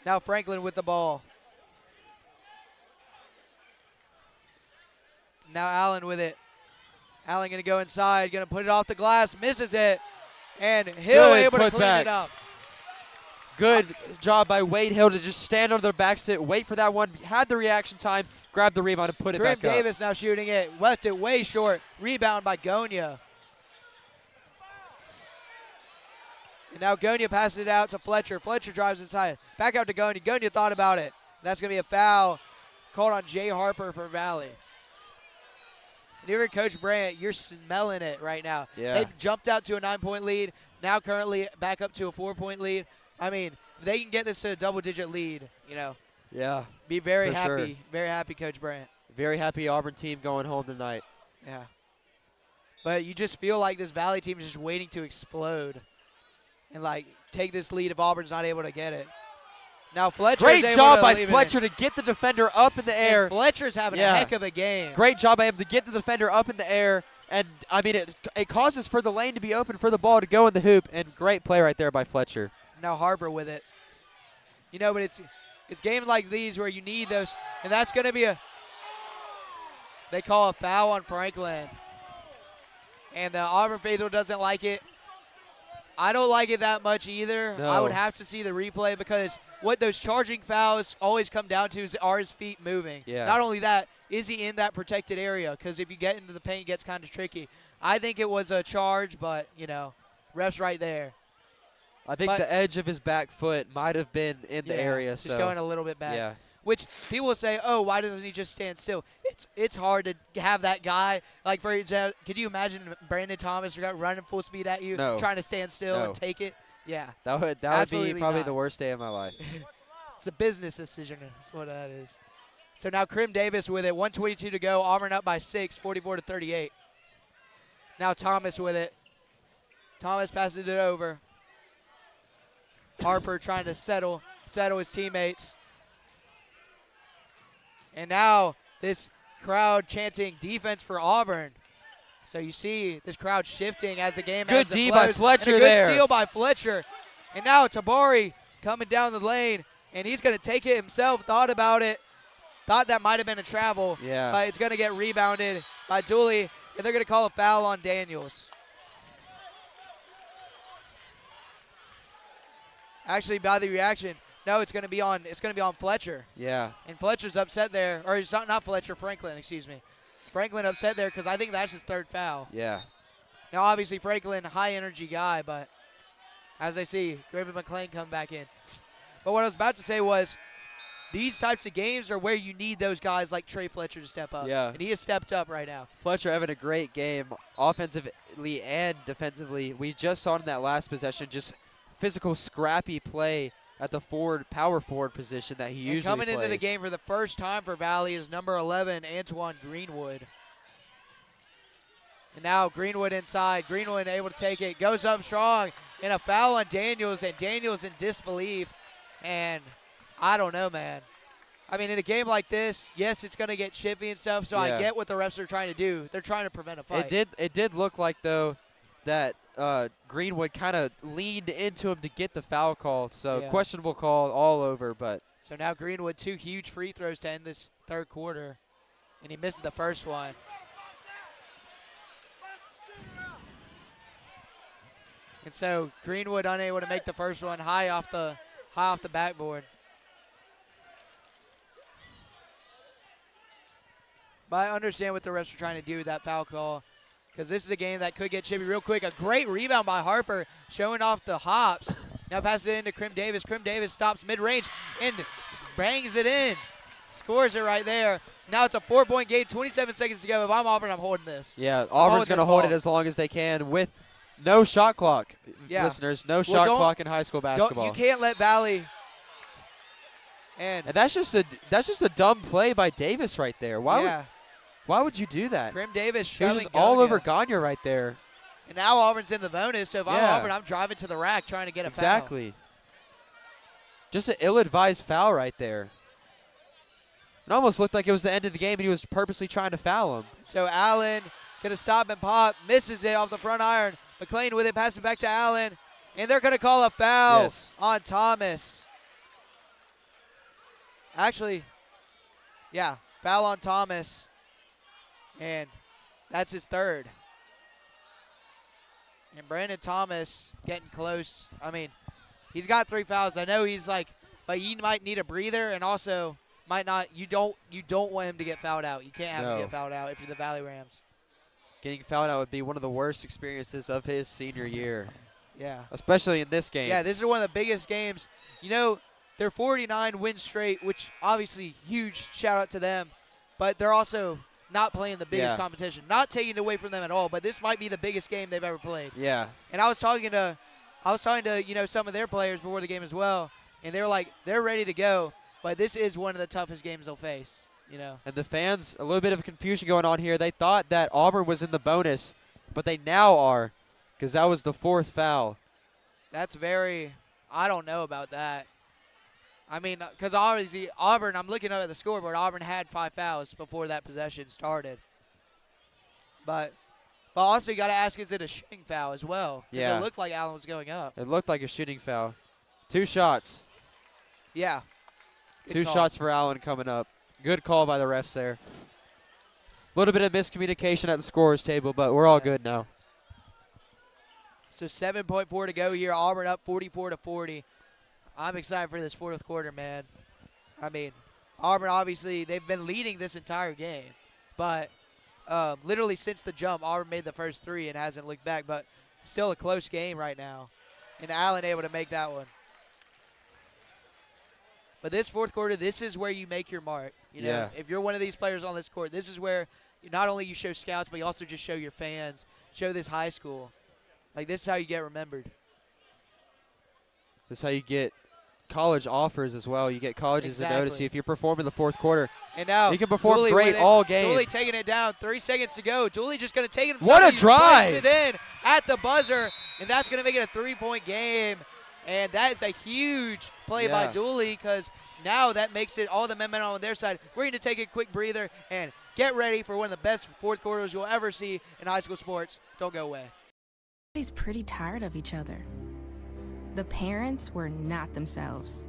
Now Franklin with the ball. Now Allen with it. Allen going to go inside, going to put it off the glass, misses it. And Hill able to clean it up. Good job by Wade Hill to just stand on their back sit, wait for that one, had the reaction time, grab the rebound and put it back up. Davis now shooting it, left it way short. Rebound by Gagne. And now Gagne passes it out to Fletcher. Fletcher drives inside. Back out to Gagne. Gagne thought about it. That's going to be a foul called on Jay Harper for Valley. And here, Coach Brandt, you're smelling it right now. Yeah. They've jumped out to a 9-point lead. Now currently back up to a 4-point lead. I mean, if they can get this to a double-digit lead, Yeah. be very for happy. sure. Very happy, Coach Brandt. Very happy Auburn team going home tonight. Yeah. But you just feel like this Valley team is just waiting to explode and, take this lead if Auburn's not able to get it. Now Fletcher Great is job able by to leave Fletcher to get the defender up in the air. And Fletcher's having a heck of a game. Great job by him to get the defender up in the air. And, I mean, it causes for the lane to be open for the ball to go in the hoop. And great play right there by Fletcher. Now Harper with it. But it's games like these where you need those. And that's going to be they call a foul on Franklin. And the Auburn Faithful doesn't like it. I don't like it that much either. No. I would have to see the replay because what those charging fouls always come down to is are his feet moving. Yeah. Not only that, is he in that protected area? Because if you get into the paint, it gets kind of tricky. I think it was a charge, but, ref's right there. I think the edge of his back foot might have been in the area. Just going a little bit back. Yeah. Which people say, oh, why doesn't he just stand still? It's hard to have that guy. Like, for example, could you imagine Brandon Thomas running full speed at you, trying to stand still and take it? Yeah. That would be probably the worst day of my life. It's a business decision. That's what that is. So now Crim Davis with it. 1:22 to go. Auburn up by 6, 44-38. Now Thomas with it. Thomas passes it over. Harper trying to settle his teammates. And now this crowd chanting defense for Auburn. So you see this crowd shifting as the game Good ebbs and D flows. by Fletcher and a there. good steal by Fletcher. And now Tabari coming down the lane, and he's going to take it himself. Thought about it. Thought that might have been a travel. Yeah. But it's going to get rebounded by Dooley, and they're going to call a foul on Daniels. Actually, by the reaction, no, it's going to be on Fletcher. Yeah. And Fletcher's upset there, or he's not Fletcher, Franklin, excuse me. Franklin upset there because I think that's his third foul. Yeah. Now, obviously, Franklin, high-energy guy, but as I see, Graven McLean come back in. But what I was about to say was these types of games are where you need those guys like Trey Fletcher to step up. Yeah. And he has stepped up right now. Fletcher having a great game offensively and defensively. We just saw in that last possession just physical, scrappy play at the power forward position that he usually coming plays. Into the game for the first time for Valley is number 11, Antoine Greenwood. And now Greenwood inside. Greenwood able to take it. Goes up strong. And a foul on Daniels. And Daniels in disbelief. And I don't know, man. I mean, in a game like this, yes, it's going to get chippy and stuff. So I get what the refs are trying to do. They're trying to prevent a fight. It did look like, though, that Greenwood kind of leaned into him to get the foul call. So questionable call all over. But so now Greenwood, 2 huge free throws to end this third quarter. And he misses the first one. And so Greenwood unable to make the first one, high off the backboard. But I understand what the refs are trying to do with that foul call, because this is a game that could get chippy real quick. A great rebound by Harper, showing off the hops. Now passes it into Krim Davis. Krim Davis stops mid-range and bangs it in. Scores it right there. Now it's a 4-point game, 27 seconds to go. If I'm Auburn, I'm holding this. Yeah, Auburn's going to hold it as long as they can with no shot clock, listeners. No shot clock in high school basketball. You can't let Valley. And that's just a dumb play by Davis right there. Why would you do that? Krim Davis He was just all over Gagne right there. And now Auburn's in the bonus. So if I'm Auburn, I'm driving to the rack trying to get a foul. Exactly. Just an ill-advised foul right there. It almost looked like it was the end of the game and he was purposely trying to foul him. So Allen going to stop and pop. Misses it off the front iron. McLean with it, passes it back to Allen. And they're going to call a foul on Thomas. Actually, foul on Thomas. And that's his third. And Brandon Thomas getting close. I mean, he's got 3 fouls. I know he's like, but he might need a breather, and also might not. You don't want him to get fouled out. You can't have him get fouled out if you're the Valley Rams. Getting fouled out would be one of the worst experiences of his senior year. Yeah. Especially in this game. Yeah, this is one of the biggest games. You know, they're 49 wins straight, which obviously huge shout out to them. But they're also not playing the biggest competition. Not taking it away from them at all, but this might be the biggest game they've ever played. Yeah. And I was talking to some of their players before the game as well, and they were like, they're ready to go, but this is one of the toughest games they'll face. And the fans, a little bit of confusion going on here. They thought that Auburn was in the bonus, but they now are, because that was the 4th foul. That's I don't know about that. I mean, because obviously Auburn, I'm looking up at the scoreboard, Auburn had 5 fouls before that possession started. But also you got to ask, is it a shooting foul as well? Because it looked like Allen was going up. It looked like a shooting foul. 2 shots. Yeah. Good call. Shots for Allen coming up. Good call by the refs there. A little bit of miscommunication at the scorer's table, but we're all good now. So 7.4 to go here. Auburn up 44-40. I'm excited for this 4th quarter, man. I mean, Auburn, obviously, they've been leading this entire game. But literally since the jump, Auburn made the first 3 and hasn't looked back. But still a close game right now. And Allen able to make that one. But this 4th quarter, this is where you make your mark. If you're one of these players on this court, this is where not only you show scouts, but you also just show your fans, show this high school. Like, this is how you get remembered. This is how you get college offers as well. You get colleges to notice you if you perform in the 4th quarter. And now you can perform great all game. Dooley taking it down. 3 seconds to go. Dooley just going to take it. What a drive! It in at the buzzer, and that's going to make it a 3-point game. And that is a huge play by Dooley, because now that makes it all the momentum on their side. We're going to take a quick breather and get ready for one of the best 4th quarters you'll ever see in high school sports. Don't go away. Everybody's pretty tired of each other. The parents were not themselves.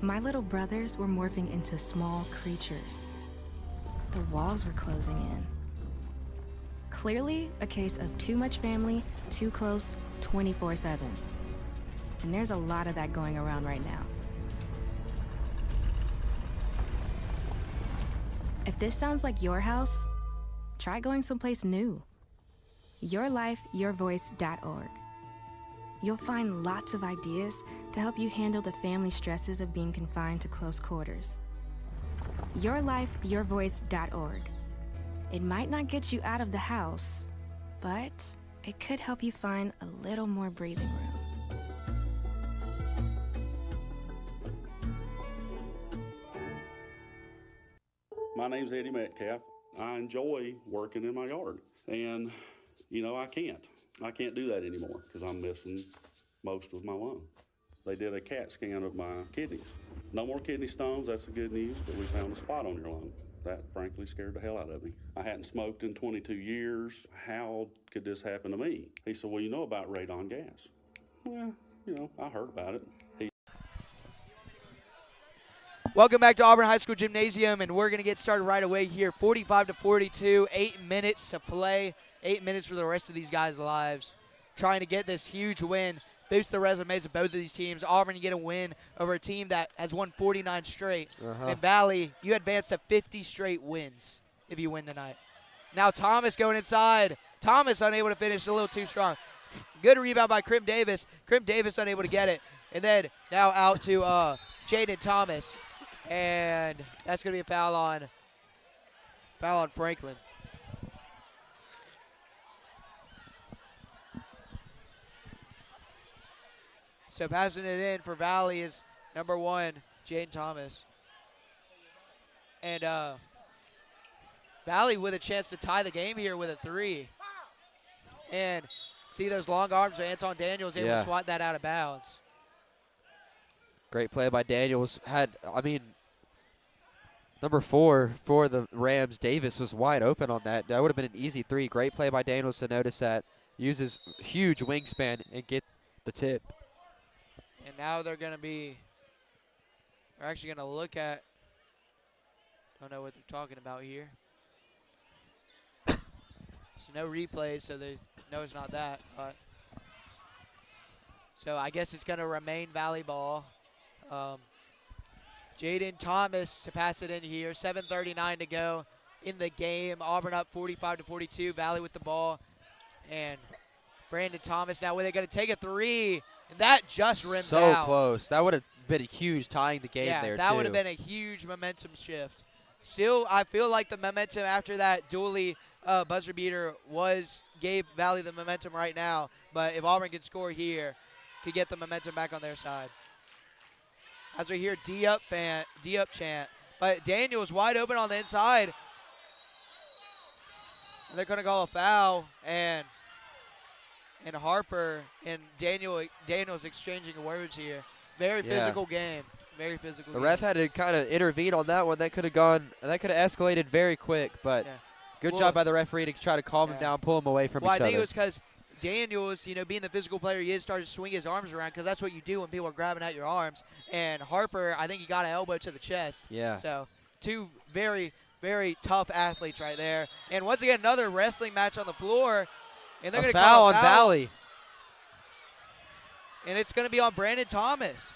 My little brothers were morphing into small creatures. The walls were closing in. Clearly a case of too much family, too close, 24/7. And there's a lot of that going around right now. If this sounds like your house, try going someplace new. YourLifeYourVoice.org. You'll find lots of ideas to help you handle the family stresses of being confined to close quarters. YourLifeYourVoice.org. It might not get you out of the house, but it could help you find a little more breathing room. My name's Eddie Metcalf. I enjoy working in my yard. And, I can't do that anymore because I'm missing most of my lung. They did a CAT scan of my kidneys. No more kidney stones, that's the good news, but we found a spot on your lung. That frankly scared the hell out of me. I hadn't smoked in 22 years. How could this happen to me? He said, well, you know about radon gas. Well, I heard about it. Welcome back to Auburn High School Gymnasium, and we're going to get started right away here. 45-42, 8 minutes to play, 8 minutes for the rest of these guys' lives. Trying to get this huge win, boost the resumes of both of these teams. Auburn, you get a win over a team that has won 49 straight. And Valley, you advance to 50 straight wins if you win tonight. Now Thomas going inside. Thomas unable to finish, a little too strong. Good rebound by Crim Davis. Crim Davis unable to get it. And then now out to Jaden Thomas. And that's going to be a foul on Franklin. So passing it in for Valley is number 1, Jaden Thomas. And Valley with a chance to tie the game here with a 3. And see those long arms of Anton Daniels able to swat that out of bounds. Great play by Daniels. Number 4 for the Rams, Davis, was wide open on that. That would have been an easy 3. Great play by Daniels to notice that. Uses huge wingspan and get the tip. And now they're actually going to look at, don't know what they're talking about here. So no replays, so they know it's not that. But so I guess it's going to remain Valley ball. Jaden Thomas to pass it in here. 7:39 to go in the game. Auburn up 45-42. Valley with the ball. And Brandon Thomas now where they're going to take a 3. And that just rims out. So close. That would have been a huge tying the game there, that too. would have been a huge momentum shift. Still, I feel like the momentum after that Dooley buzzer beater gave Valley the momentum right now. But if Auburn could score here, could get the momentum back on their side. As we hear D up chant. But Daniels wide open on the inside. And they're going to call a foul. And Harper and Daniels exchanging words here. Very physical game. Very physical The game. ref had to kind of intervene on that one. That could have escalated very quick. But good job by the referee to try to calm him down, pull him away from each other. I think it was because Daniels, being the physical player he is, started to swing his arms around because that's what you do when people are grabbing at your arms. And Harper, I think he got an elbow to the chest. Yeah. So 2 very, very tough athletes right there. And once again, another wrestling match on the floor. And they're going to call a foul on Valley. And it's going to be on Brandon Thomas.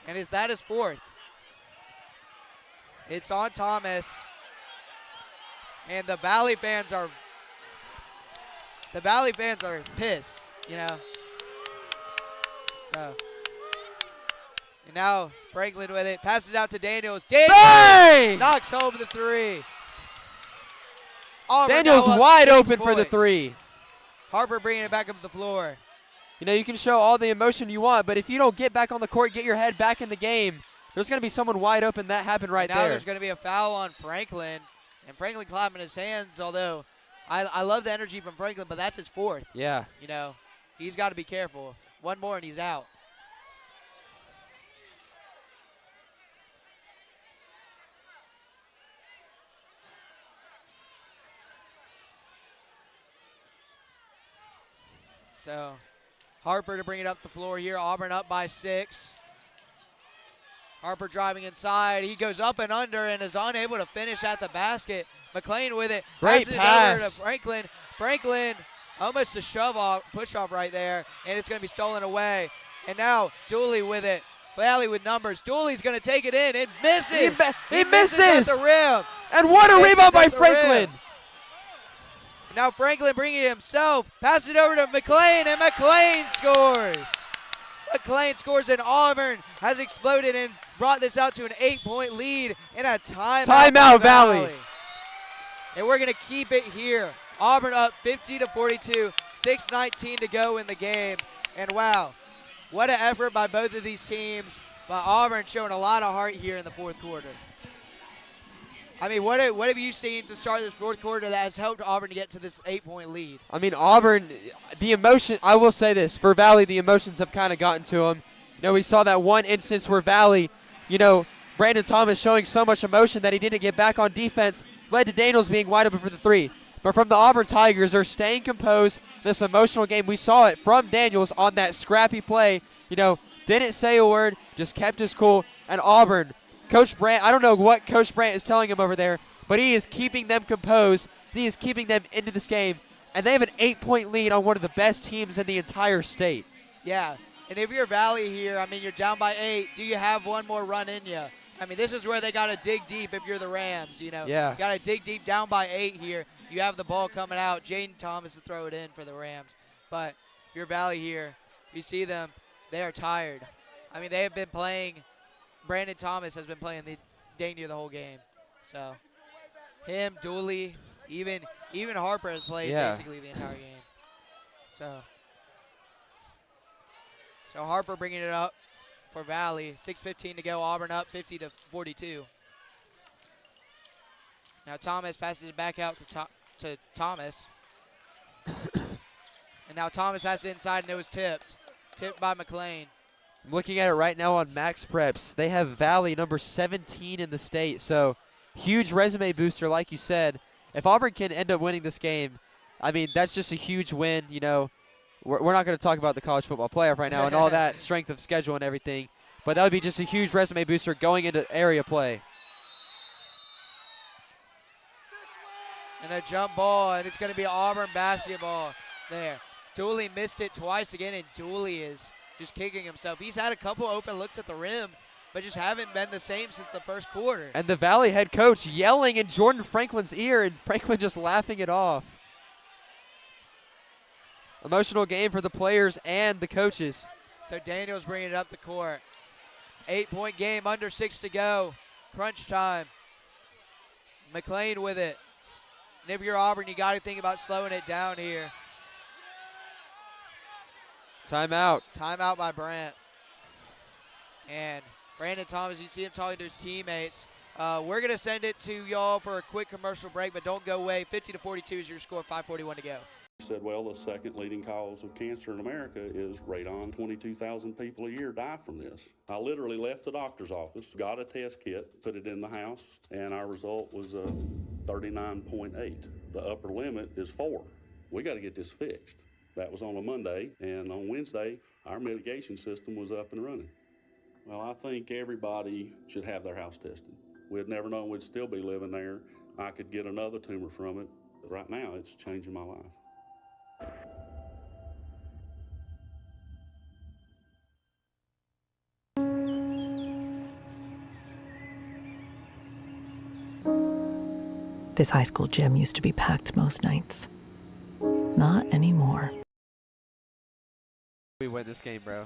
And that is 4th. It's on Thomas. And the Valley fans are pissed, So, and now Franklin with it. Passes out to Daniels. Daniels knocks home the 3. Auburn Daniels wide open for the 3. Harper bringing it back up the floor. You can show all the emotion you want, but if you don't get back on the court, get your head back in the game, there's going to be someone wide open. That happened right there. Now there's going to be a foul on Franklin. And Franklin clapping his hands, although I love the energy from Franklin, but that's his 4th. Yeah. He's got to be careful. One more and he's out. So Harper to bring it up the floor here. Auburn up by 6. Harper driving inside. He goes up and under and is unable to finish at the basket. McLean with it. Great passes pass. it over to Franklin. Franklin almost a push off right there, and it's going to be stolen away. And now Dooley with it. Valley with numbers. Dooley's going to take it in. It misses. He misses at the rim. And what a rebound by Franklin. Now Franklin bringing it himself. Pass it over to McLean, and McLean scores. McLean scores, and Auburn has exploded and brought this out to an 8-point lead in a timeout Valley. And we're going to keep it here. Auburn up 50-42, 6:19 to go in the game. And wow, what an effort by both of these teams. But Auburn showing a lot of heart here in the fourth quarter. I mean, what have you seen to start this fourth quarter that has helped Auburn to get to this 8-point lead? I mean, Auburn, the emotion, I will say this, for Valley, the emotions have kind of gotten to them. You know, we saw that one instance where Valley, you know, Brandon Thomas showing so much emotion that he didn't get back on defense, led to Daniels being wide open for the three. But from the Auburn Tigers, they're staying composed. This emotional game, we saw it from Daniels on that scrappy play. You know, didn't say a word, just kept his cool. And Auburn, Coach Brandt, I don't know what Coach Brandt is telling him over there, but he is keeping them composed. He is keeping them into this game. And they have an 8-point lead on one of the best teams in the entire state. Yeah, and if you're Valley here, I mean, you're down by 8. Do you have one more run in you? I mean, this is where they got to dig deep if you're the Rams, you know. Yeah. Got to dig deep, down by 8 here. You have the ball coming out. Jaden Thomas to throw it in for the Rams. But if you're Valley here, you see them, they are tired. I mean, they have been playing. Brandon Thomas has been playing the dang near the whole game. So him, Dooley, even Harper has played basically the entire game. So Harper bringing it up for Valley. 6:15 to go. Auburn up 50-42. Now Thomas passes it back out to Thomas. And now Thomas passes it inside, and it was tipped. Tipped by McLean. I'm looking at it right now on Max Preps. They have Valley number 17 in the state, so huge resume booster, like you said. If Auburn can end up winning this game, I mean, that's just a huge win. You know, we're not going to talk about the college football playoff right now and all that strength of schedule and everything, but that would be just a huge resume booster going into area play. And a jump ball, and it's going to be Auburn basketball there. Dooley missed it twice again, and Dooley is just kicking himself. He's had a couple open looks at the rim, but just haven't been the same since the first quarter. And the Valley head coach yelling in Jordan Franklin's ear, and Franklin just laughing it off. Emotional game for the players and the coaches. So Daniels bringing it up the court. 8-point game, under 6 to go. Crunch time. McLean with it. And if you're Auburn, you got to think about slowing it down here. Timeout. Timeout by Brandt. And Brandon Thomas, you see him talking to his teammates. We're going to send it to y'all for a quick commercial break, but don't go away. 50-42 is your score, 5:41 to go. He said, well, the second leading cause of cancer in America is radon. 22,000 people a year die from this. I literally left the doctor's office, got a test kit, put it in the house, and our result was 39.8. The upper limit is 4. We got to get this fixed. That was on a Monday, and on Wednesday, our mitigation system was up and running. Well, I think everybody should have their house tested. We'd never known we'd still be living there. I could get another tumor from it, but right now it's changing my life. This high school gym used to be packed most nights. Not anymore. We win this game, bro.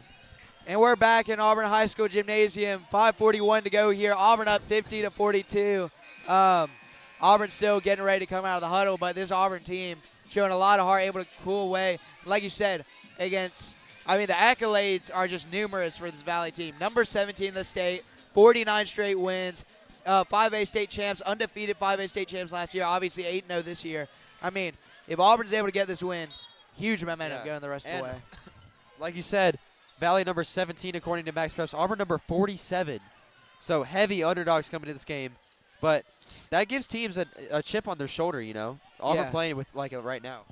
And we're back in Auburn High School Gymnasium. 5:41 to go here. Auburn up 50-42. Auburn still getting ready to come out of the huddle, but this Auburn team showing a lot of heart, able to pull away. Like you said, against, I mean, the accolades are just numerous for this Valley team. Number 17 in the state, 49 straight wins, 5A state champs, undefeated 5A state champs last year, obviously 8-0 this year. I mean, if Auburn's able to get this win, huge momentum going the rest of the way. Like you said, Valley number 17 according to Max Preps, Auburn number 47. So heavy underdogs coming to this game. But that gives teams a chip on their shoulder, you know. Auburn playing with like it right now.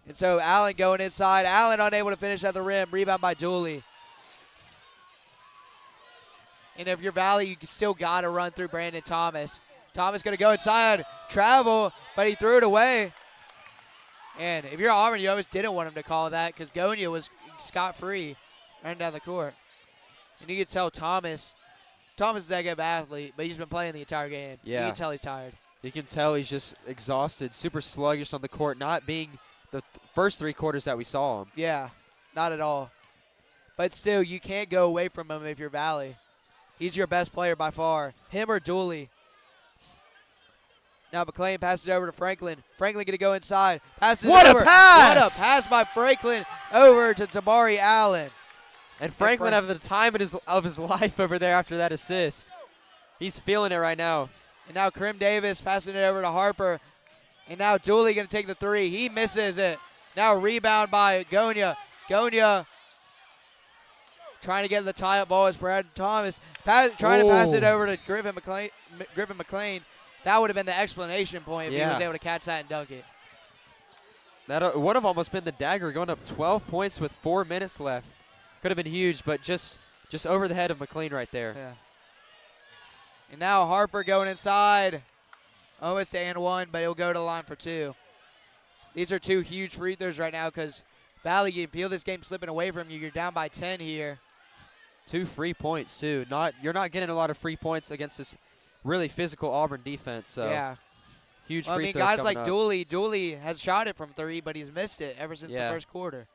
And so Allen going inside. Allen unable to finish at the rim. Rebound by Dooley. And if you're Valley, you still got to run through Brandon Thomas. Thomas going to go inside, travel, but he threw it away. And if you're Auburn, you always didn't want him to call that because Gonia was scot-free running down the court. And you can tell Thomas is that good of an athlete, but he's been playing the entire game. Yeah. You can tell he's tired. You can tell he's just exhausted, super sluggish on the court, not being the first 3 quarters that we saw him. Yeah, not at all. But still, you can't go away from him if you're Valley. He's your best player by far, him or Dooley. Now McLean passes it over to Franklin. Franklin going to go inside. Passes What it a over. pass! What a pass by Franklin over to Tabari Allen. And Franklin having the time of his life over there after that assist. He's feeling it right now. And now Krim Davis passing it over to Harper. And now Dooley going to take the 3. He misses it. Now rebound by Gonia. Gonia trying to get the tie-up ball is Brad Thomas. Trying to pass it over to Griffin McLean. That would have been the explanation point if he was able to catch that and dunk it. That would have almost been the dagger, going up 12 points with 4 minutes left. Could have been huge, but just over the head of McLean right there. Yeah. And now Harper going inside. Almost and 1, but he'll go to the line for 2. These are 2 huge free throws right now because Valley, you feel this game slipping away from you. You're down by 10 here. 2 free points, too. You're not getting a lot of free points against this really physical Auburn defense. So yeah. Huge Well, free I mean, throws guys coming like up. Dooley has shot it from 3, but he's missed it ever since the first quarter.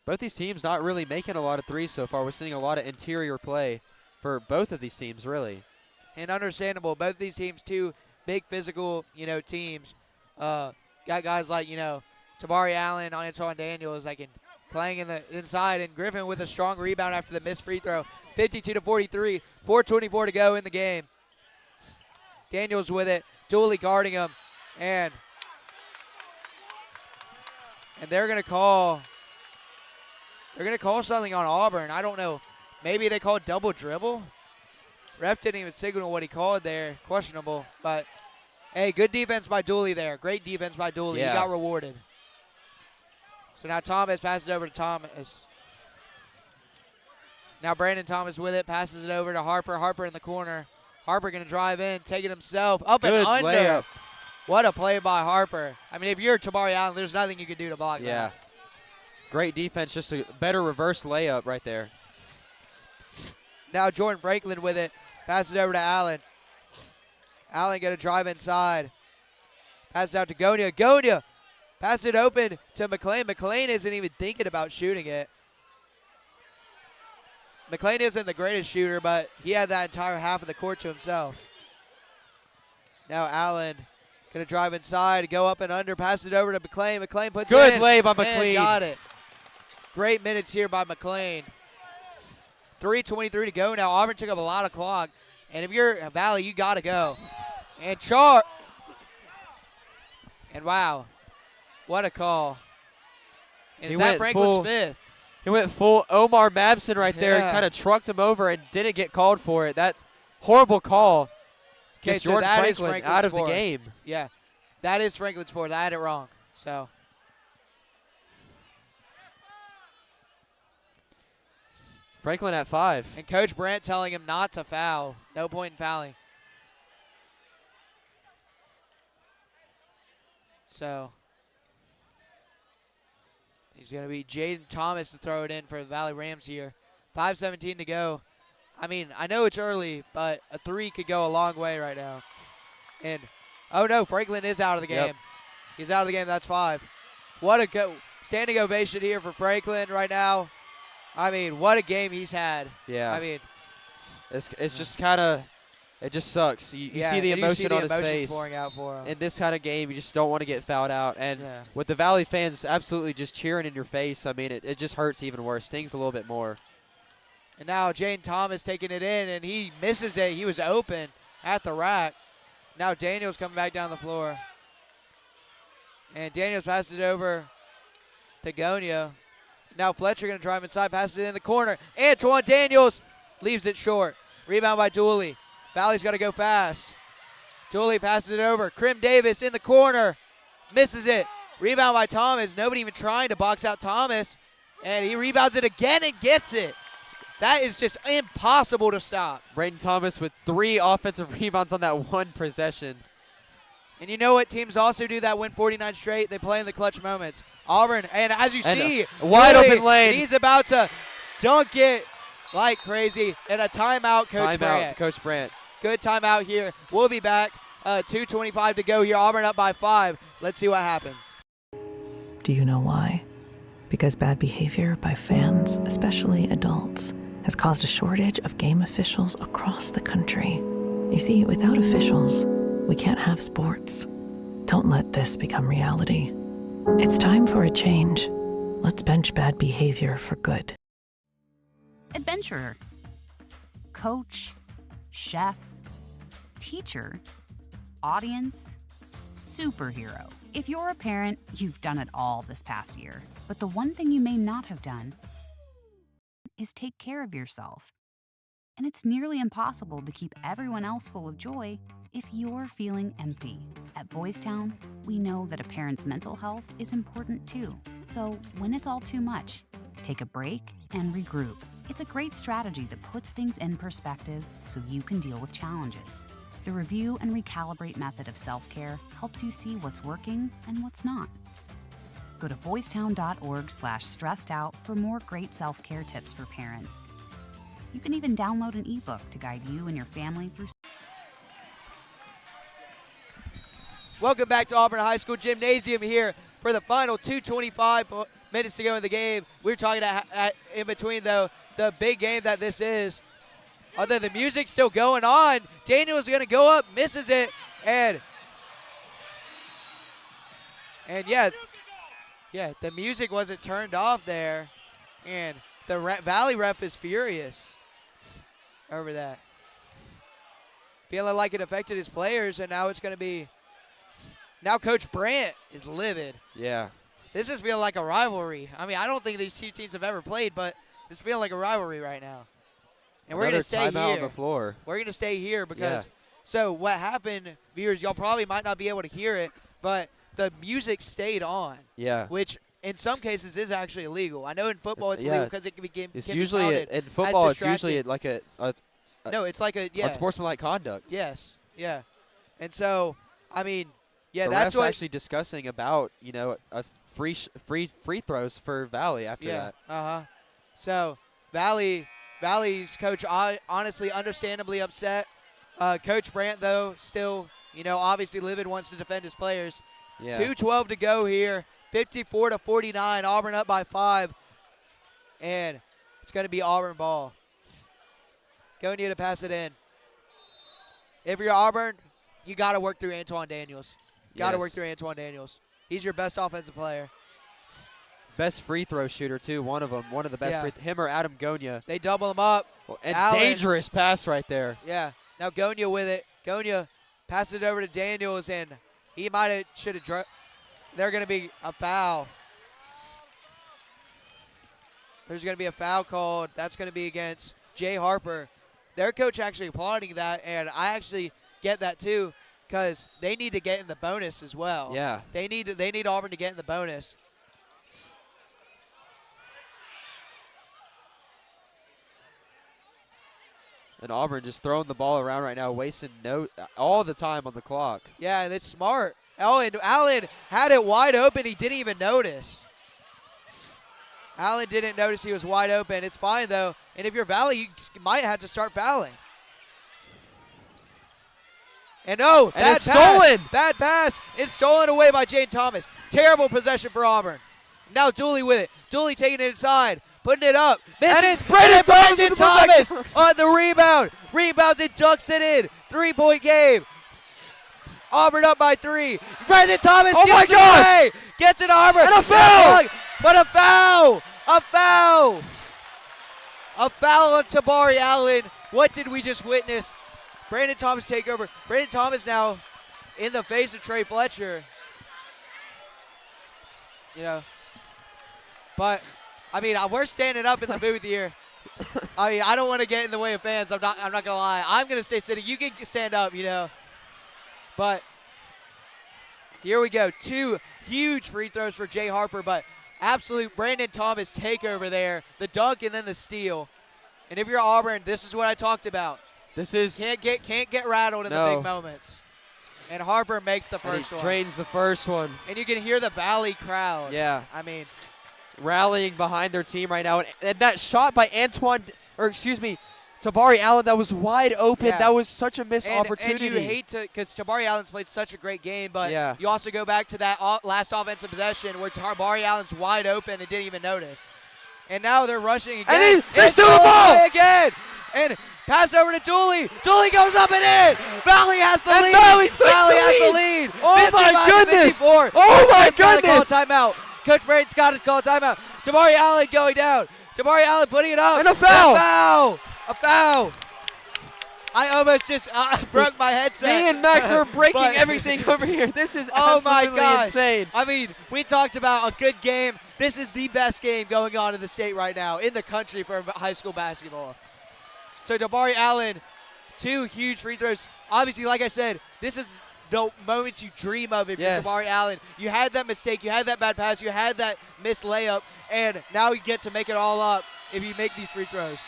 Both these teams not really making a lot of threes so far. We're seeing a lot of interior play for both of these teams, really. And understandable. Both of these teams, 2 big physical, teams. Got guys like, Tabari Allen, Antoine Daniels, playing in the inside, and Griffin with a strong rebound after the missed free throw. 52-43, 4:24 to go in the game. Daniels with it, Dooley guarding him, and they're gonna call something on Auburn. I don't know. Maybe they called double dribble. Ref didn't even signal what he called there. Questionable, but hey, good defense by Dooley there. Great defense by Dooley. Yeah. He got rewarded. So now Thomas passes over to Thomas. Now Brandon Thomas with it, passes it over to Harper. Harper in the corner. Harper going to drive in, take it himself. Up and Good under. layup. What a play by Harper. I mean, if you're Tabari Allen, there's nothing you can do to block Yeah. that. Great defense, just a better reverse layup right there. Now Jordan Franklin with it. Passes it over to Allen. Allen going to drive inside. Pass it out to Gonia. Gonia pass it open to McLean. McLean isn't even thinking about shooting it. McLean isn't the greatest shooter, but he had that entire half of the court to himself. Now Allen going to drive inside, go up and under, pass it over to McLean. McLean puts it in. Good lay by And McLean. got it. Great minutes here by McLean. 3:23 to go now. Auburn took up a lot of clock. And if you're a Valley, you got to go. And And wow, what a call. And is that Franklin's 5th? He went full Omar Mabson right there, Yeah. kind of trucked him over and didn't get called for it. That's horrible call. Okay, Gets so Jordan that is Franklin Franklin's out of the 4th. game. Yeah, that is Franklin's 4th. I had it wrong. So Franklin at 5. And Coach Brandt telling him not to foul. No point in fouling. So he's going to be Jaden Thomas to throw it in for the Valley Rams here. 5:17 to go. I mean, I know it's early, but a 3 could go a long way right now. And, oh no, Franklin is out of the game. Yep. He's out of the game. That's 5. What a standing ovation here for Franklin right now. I mean, what a game he's had. Yeah. I mean, it's just kind of, it just sucks. You yeah, see the and emotion on his emotions face. pouring out for him. In this kind of game, you just don't want to get fouled out. And Yeah. with the Valley fans absolutely just cheering in your face, I mean, it just hurts even worse. Stings a little bit more. And now Jane Thomas taking it in, and he misses it. He was open at the rack. Now Daniels coming back down the floor. And Daniels passes it over to Gonia. Now Fletcher going to drive inside, passes it in the corner. Antoine Daniels leaves it short. Rebound by Dooley. Valley's got to go fast. Dooley passes it over. Krim Davis in the corner. Misses it. Rebound by Thomas. Nobody even trying to box out Thomas. And he rebounds it again and gets it. That is just impossible to stop. Braden Thomas with 3 offensive rebounds on that one possession. And you know what teams also do that win 49 straight? They play in the clutch moments. Auburn, and as you see, wide open lane. He's about to dunk it like crazy. And a timeout, Coach Brandt. Coach Brandt. Good timeout here. We'll be back. 2:25 to go here. Auburn up by 5. Let's see what happens. Do you know why? Because bad behavior by fans, especially adults, has caused a shortage of game officials across the country. You see, without officials, we can't have sports. Don't let this become reality. It's time for a change. Let's bench bad behavior for good. Adventurer, coach, chef, teacher, audience, superhero. If you're a parent, you've done it all this past year. But the one thing you may not have done is take care of yourself. And it's nearly impossible to keep everyone else full of joy if you're feeling empty. At Boys Town, we know that a parent's mental health is important too. So when it's all too much, take a break and regroup. It's a great strategy that puts things in perspective so you can deal with challenges. The review and recalibrate method of self-care helps you see what's working and what's not. Go to boystown.org/stressedout for more great self-care tips for parents. You can even download an ebook to guide you and your family through. Welcome back to Auburn High School Gymnasium here for the final 2:25 minutes to go in the game. We're talking in between, though, the big game that this is. Although the music's still going on, Daniel's going to go up, misses it, and yeah, the music wasn't turned off there, and the Valley ref is furious over that. Feeling like it affected his players, and now it's going to be, now Coach Brandt is livid. Yeah. This is feeling like a rivalry. I mean, I don't think these two teams have ever played, but it's feeling like a rivalry right now. And we're going to stay here. On the floor. We're going to stay here because, so what happened, viewers, y'all probably might not be able to hear it, but the music stayed on. Yeah. Which in some cases is actually illegal. I know in football it's illegal because it can be It's usually in football. It's usually like no, it's like a unsportsmanlike conduct. Yes. Yeah. And so, I mean, the that's ref's actually discussing about a free throws for Valley after that. So Valley's coach honestly understandably upset. Coach Brandt, though, still, obviously livid, wants to defend his players. Yeah. 2:12 to go here. 54-49. Auburn up by 5. And it's going to be Auburn ball. Going to pass it in. If you're Auburn, you got to work through Antoine Daniels. Got to work through Antoine Daniels. He's your best offensive player. Best free throw shooter, too. One of them. One of the best. Him or Adam Gonia. They double him up. And Allen, dangerous pass right there. Yeah. Now Gonia with it. Gonia passes it over to Daniels, and he should have. There's going to be a foul. There's going to be a foul called. That's going to be against Jay Harper. Their coach actually applauding that, and I actually get that too, because they need to get in the bonus as well. Yeah. They need Auburn to get in the bonus. And Auburn just throwing the ball around right now, wasting all the time on the clock. Yeah, and it's smart. Oh, and Allen had it wide open. He didn't even notice. Allen didn't notice he was wide open. It's fine, though. And if you're Valley, you might have to start fouling. And and it's stolen. Bad pass. It's stolen away by Jane Thomas. Terrible possession for Auburn. Now Dooley with it. Dooley taking it inside. Putting it up. And it's Brandon Thomas on the rebound. Rebounds and ducks it in. 3-point game. Auburn up by 3. Brandon Thomas steals it away. Gets it Auburn. And a foul. But a foul. A foul. A foul on Tabari Allen. What did we just witness? Brandon Thomas take over. Brandon Thomas now in the face of Trey Fletcher. But I mean, we're standing up in the booth here. I mean, I don't want to get in the way of fans. I'm not gonna lie. I'm gonna stay sitting. You can stand up, But here we go. 2 huge free throws for Jay Harper, but absolute Brandon Thomas takeover there. The dunk and then the steal. And if you're Auburn, this is what I talked about. This is can't get rattled in the big moments. And Harper makes the first one. Drains the first one. And you can hear the Valley crowd. Yeah. I mean, rallying behind their team right now. And that shot by Tabari Allen, that was wide open. Yeah. That was such a missed opportunity. And you hate to, because Tabari Allen's played such a great game, but yeah. you also go back to that last offensive possession where Tabari Allen's wide open and didn't even notice. And now they're rushing again. And they steal the ball again. And pass over to Dooley. Dooley goes up and in. Valley has the lead. Valley has the lead. Oh my goodness. 54. Oh my goodness. Call timeout. Coach Brandt's got to call timeout. Tabari Allen going down. Tabari Allen putting it up. And a foul. A foul. I almost just broke my headset. Me and Max are breaking everything over here. This is absolutely insane. I mean, we talked about a good game. This is the best game going on in the state right now, in the country for high school basketball. So Tabari Allen, 2 huge free throws. Obviously, like I said, this is the moment you dream of if you're Tabari Allen. You had that mistake, you had that bad pass, you had that missed layup, and now you get to make it all up if you make these free throws.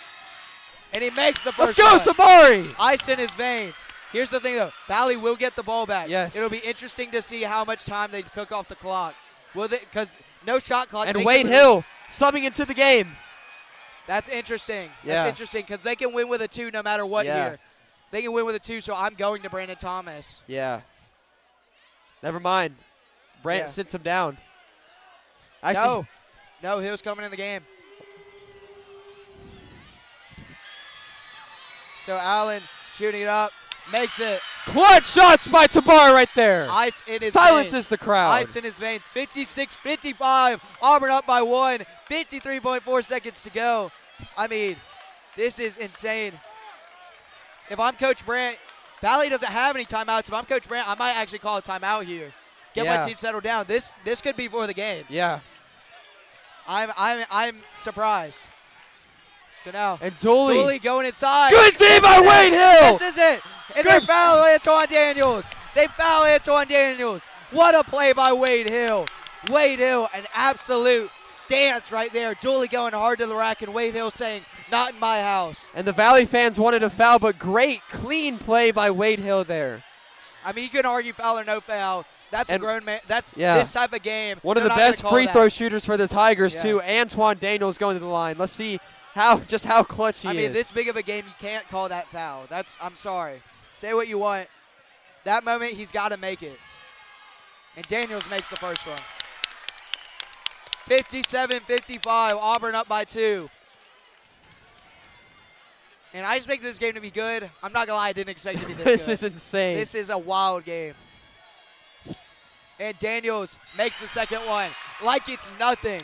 And he makes the first Let's go, Tabari! Ice in his veins. Here's the thing, though. Valley will get the ball back. Yes. It'll be interesting to see how much time they cook off the clock. Will they? Because no shot clock. And Wade Hill subbing into the game. That's interesting. Yeah. That's interesting because they can win with a 2 no matter what here. They can win with a 2, so I'm going to Brandon Thomas. Yeah. Never mind. Brant sits him down. No, Hill's coming in the game. So Allen shooting it up, makes it. Clutch shots by Tabari right there. Ice in his Silences veins. the crowd. Ice in his veins. 56-55. Auburn up by 1. 53.4 seconds to go. I mean, this is insane. If I'm Coach Brandt, Valley doesn't have any timeouts. If I'm Coach Brandt, I might actually call a timeout here. Get my team settled down. This could be for the game. Yeah. I'm surprised. So now, and Dooley going inside. Good team by Wade Hill. This is it. And they foul Antoine Daniels. They foul Antoine Daniels. What a play by Wade Hill. Wade Hill, an absolute stance right there. Dooley going hard to the rack, and Wade Hill saying, not in my house. And the Valley fans wanted a foul, but great, clean play by Wade Hill there. I mean, you can argue foul or no foul. That's a grown man. That's this type of game. One of the best free throw shooters for the Tigers, too. Antoine Daniels going to the line. Let's see just how clutch he is. I mean, this big of a game, you can't call that foul. I'm sorry. Say what you want. That moment, he's got to make it. And Daniels makes the first one. 57-55, Auburn up by 2. And I expected this game to be good. I'm not going to lie, I didn't expect it to be this This good. is insane. This is a wild game. And Daniels makes the second one like it's nothing.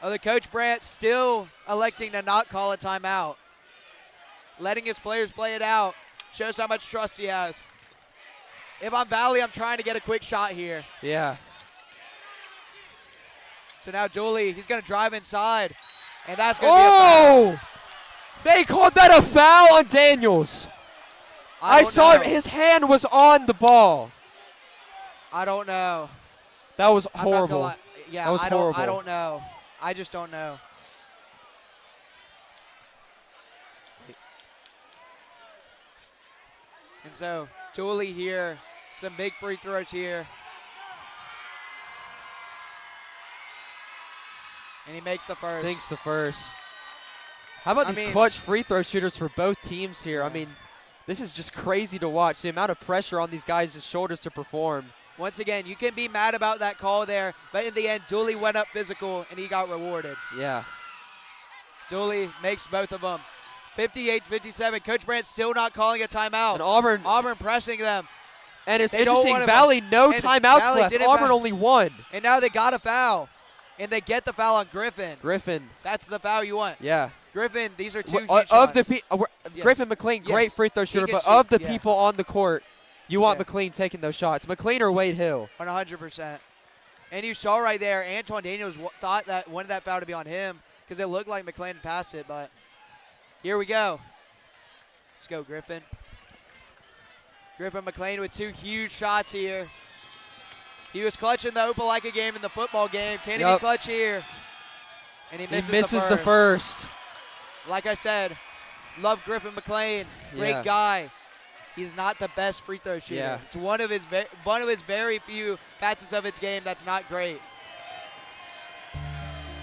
The Coach Brandt still electing to not call a timeout. Letting his players play it out. Shows how much trust he has. If I'm Valley, I'm trying to get a quick shot here. Yeah. So now Dooley, he's going to drive inside. And that's going to be a foul. They called that a foul on Daniels. I saw it. His hand was on the ball. I don't know. That was horrible. Yeah, that was horrible. I don't know. I just don't know. And so Dooley here, some big free throws here. And he makes the first. Sinks the first. How about these clutch free throw shooters for both teams here? I mean, this is just crazy to watch. The amount of pressure on these guys' shoulders to perform. Once again, you can be mad about that call there, but in the end, Dooley went up physical, and he got rewarded. Yeah. Dooley makes both of them. 58-57. Coach Brandt still not calling a timeout. And Auburn pressing them. And it's interesting, Valley no timeouts left. Auburn only one. And now they got a foul. And they get the foul on Griffin. That's the foul you want. Yeah. Griffin, these are two huge shots. Griffin McLean, great free throw shooter, but of the people on the court, you want McLean taking those shots. McLean or Wade Hill? 100%. And you saw right there, Antoine Daniels wanted that foul to be on him because it looked like McLean passed it, but here we go. Let's go, Griffin. Griffin McLean with 2 huge shots here. He was clutching the Opelika game in the football game. Can he be clutch here? And he He misses the first. Like I said, love Griffin McLean. Great guy. He's not the best free throw shooter. Yeah. It's one of his very few facets of his game that's not great.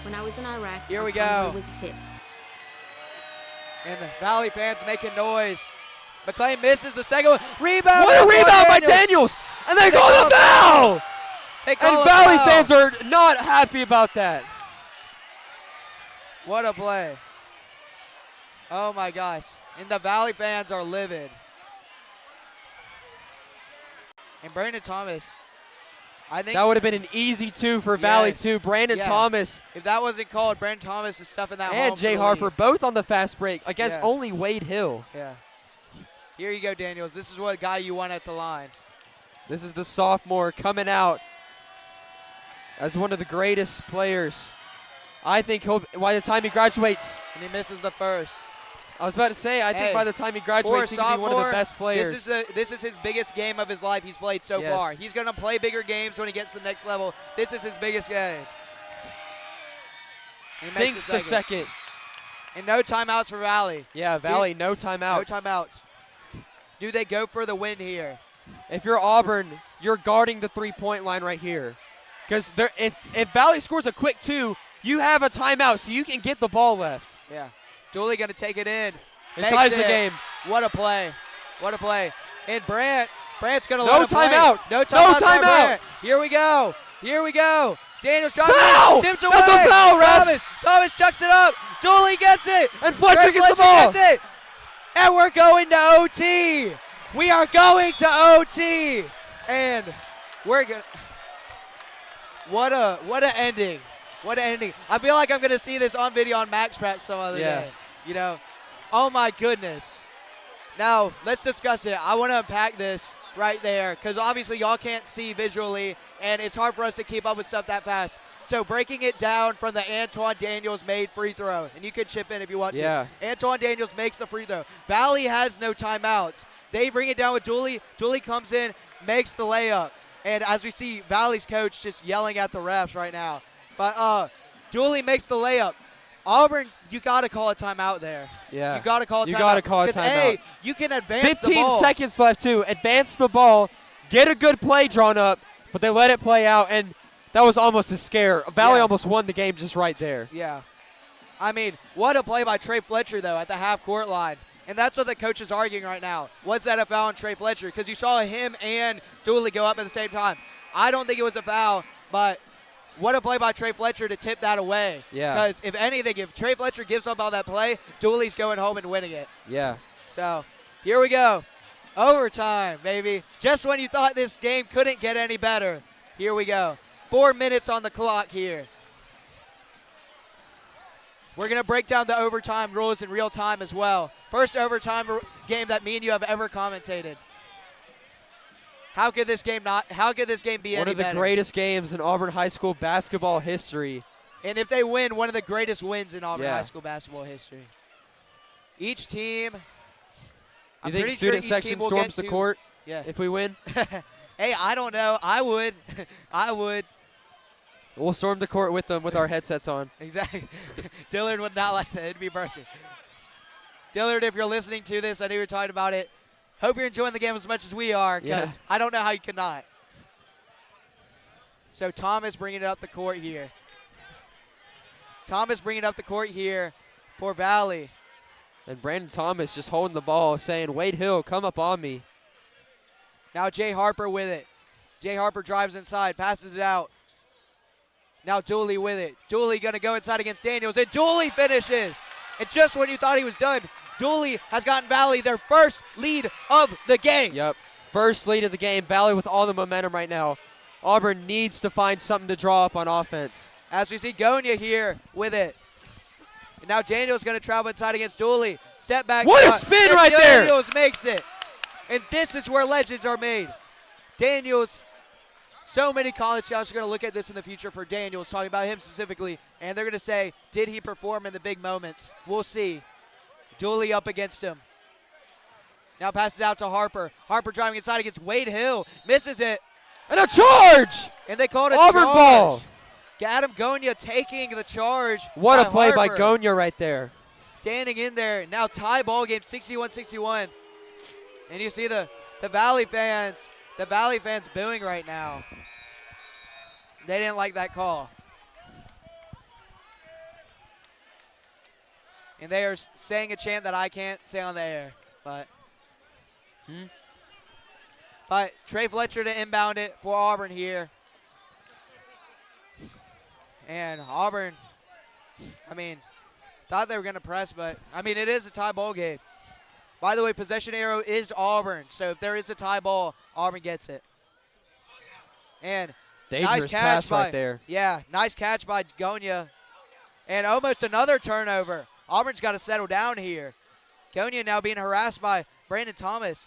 When I was in Iraq, Here we our convoy go. was hit. And the Valley fans making noise. McLean misses the second one. Rebound! What a rebound by Daniels! And they call the foul! They call And a Valley foul. fans are not happy about that. What a play. Oh my gosh. And the Valley fans are livid. And Brandon Thomas, I think That would have been an easy 2 for Valley Yes. 2. Brandon Yeah. Thomas If that wasn't called, Brandon Thomas is stuffing that home and for Jay the Harper lead. both on the fast break against Yeah. only Wade Hill. Yeah. Here you go, Daniels. This is what guy you want at the line. This is the sophomore coming out as one of the greatest players. I think he'll, by the time he graduates, And he misses the first. I was about to say, I think Hey, by the time he for graduates, a he could be one of the sophomore, best players. This is his biggest game of his life he's played so Yes. far. He's going to play bigger games when he gets to the next level. This is his biggest game. He makes Sinks the second. And no timeouts for Valley. Yeah, Valley, no timeouts. No timeouts. Do they go for the win here? If you're Auburn, you're guarding the three-point line right here. Because if Valley scores a quick 2, you have a timeout, so you can get the ball left. Yeah. Dooley going to take it in. It Makes ties the game. What a play. What a play. And Brant's going to No let him play. timeout. No No timeout. for timeout. Brant. Here we go. Here we go. Daniels driving. Foul! Tipped away. That's a foul, ref. Thomas chucks it up. Dooley gets it. And Fletcher gets the Fletcher ball. Gets it. And we're going to OT. We are going to OT. And we're going to. What a ending. What an ending. I feel like I'm going to see this on video on Max Prep some other day. You know. Oh, my goodness. Now, let's discuss it. I want to unpack this right there because obviously y'all can't see visually, and it's hard for us to keep up with stuff that fast. So breaking it down from the Antoine Daniels made free throw, and you can chip in if you want Yeah. to. Antoine Daniels makes the free throw. Valley has no timeouts. They bring it down with Dooley. Dooley comes in, makes the layup. And as we see, Valley's coach just yelling at the refs right now. But Dooley makes the layup. Auburn, you got to call a timeout there. Yeah. You got to call a timeout. You got to call a 'Cause, timeout. A, you can advance the 15 ball. seconds left, too. Advance the ball. Get a good play drawn up, but they let it play out, and that was almost a scare. Valley almost won the game just right there. Yeah. I mean, what a play by Trey Fletcher, though, at the half-court line. And that's what the coach is arguing right now. Was that a foul on Trey Fletcher? Because you saw him and Dooley go up at the same time. I don't think it was a foul, but what a play by Trey Fletcher to tip that away. Yeah. Because if anything, if Trey Fletcher gives up on that play, Dooley's going home and winning it. Yeah. So here we go. Overtime, baby. Just when you thought this game couldn't get any better, here we go. 4 minutes on the clock here. We're going to break down the overtime rules in real time as well. First overtime game that me and you have ever commentated. How could this game be One any of the better? greatest games in Auburn High School basketball history. And if they win, one of the greatest wins in Auburn Yeah. High School basketball history. Each team. You think student section storms the court if we win? Hey, I don't know. I would. I would. We'll storm the court with them with our headsets on. Exactly. Dillard would not like that. It'd be perfect. Dillard, if you're listening to this, I know you're talking about it. Hope you're enjoying the game as much as we are, because Yeah. I don't know how you could not. So Thomas bringing it up the court here. Thomas bringing it up the court here for Valley. And Brandon Thomas just holding the ball, saying, Wade Hill, come up on me. Now Jay Harper with it. Jay Harper drives inside, passes it out. Now Dooley with it. Dooley going to go inside against Daniels, and Dooley finishes. And just when you thought he was done, Dooley has gotten Valley their first lead of the game. Yep. First lead of the game. Valley with all the momentum right now. Auburn needs to find something to draw up on offense. As we see Gonya here with it. And now Daniels going to travel inside against Dooley. Step back. What a shot, spin and right there. Daniels makes it. And this is where legends are made. Daniels. So many college scouts are going to look at this in the future for Daniels, talking about him specifically, and they're going to say, did he perform in the big moments? We'll see. Dooley up against him. Now passes out to Harper. Harper driving inside against Wade Hill. Misses it. And a charge! And they called it Auburn charge. ball. Adam Gonya taking the charge. What a play by Harper. Gonya right there. Standing in there. Now tie ball game, 61-61. And you see the Valley fans booing right now. They didn't like that call. And they are saying a chant that I can't say on the air. But Trey Fletcher to inbound it for Auburn here. And Auburn, I mean, thought they were going to press, but, I mean, it is a tie ball game. By the way, possession arrow is Auburn, so if there is a tie ball, Auburn gets it. And dangerous nice catch pass by, right there. Yeah, nice catch by Gonya. And almost another turnover. Auburn's got to settle down here. Gonya now being harassed by Brandon Thomas.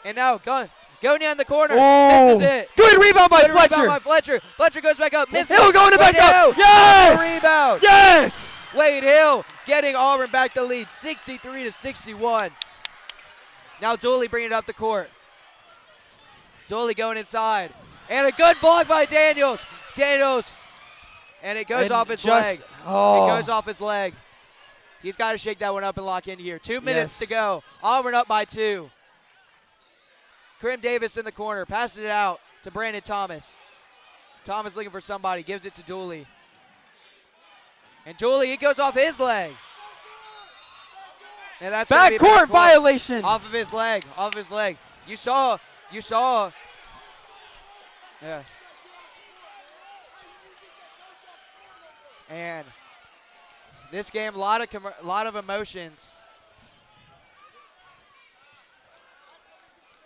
And now Gonya in the corner. Oh, misses it. Good rebound by Fletcher. Rebound by Fletcher. Fletcher goes back up. Misses Hill going to back up. Hill. Yes. Rebound. Yes. Wade Hill getting Auburn back to lead, 63-61. Now Dooley bringing it up the court. Dooley going inside. And a good block by Daniels. And it goes off his leg. Oh. It goes off his leg. He's got to shake that one up and lock in here. 2 minutes to go. Auburn up by 2. Krim Davis in the corner. Passes it out to Brandon Thomas. Thomas looking for somebody. Gives it to Dooley. And Dooley, it goes off his leg. And that's backcourt violation. Off of his leg. You saw. Yeah. And this game, a lot of emotions.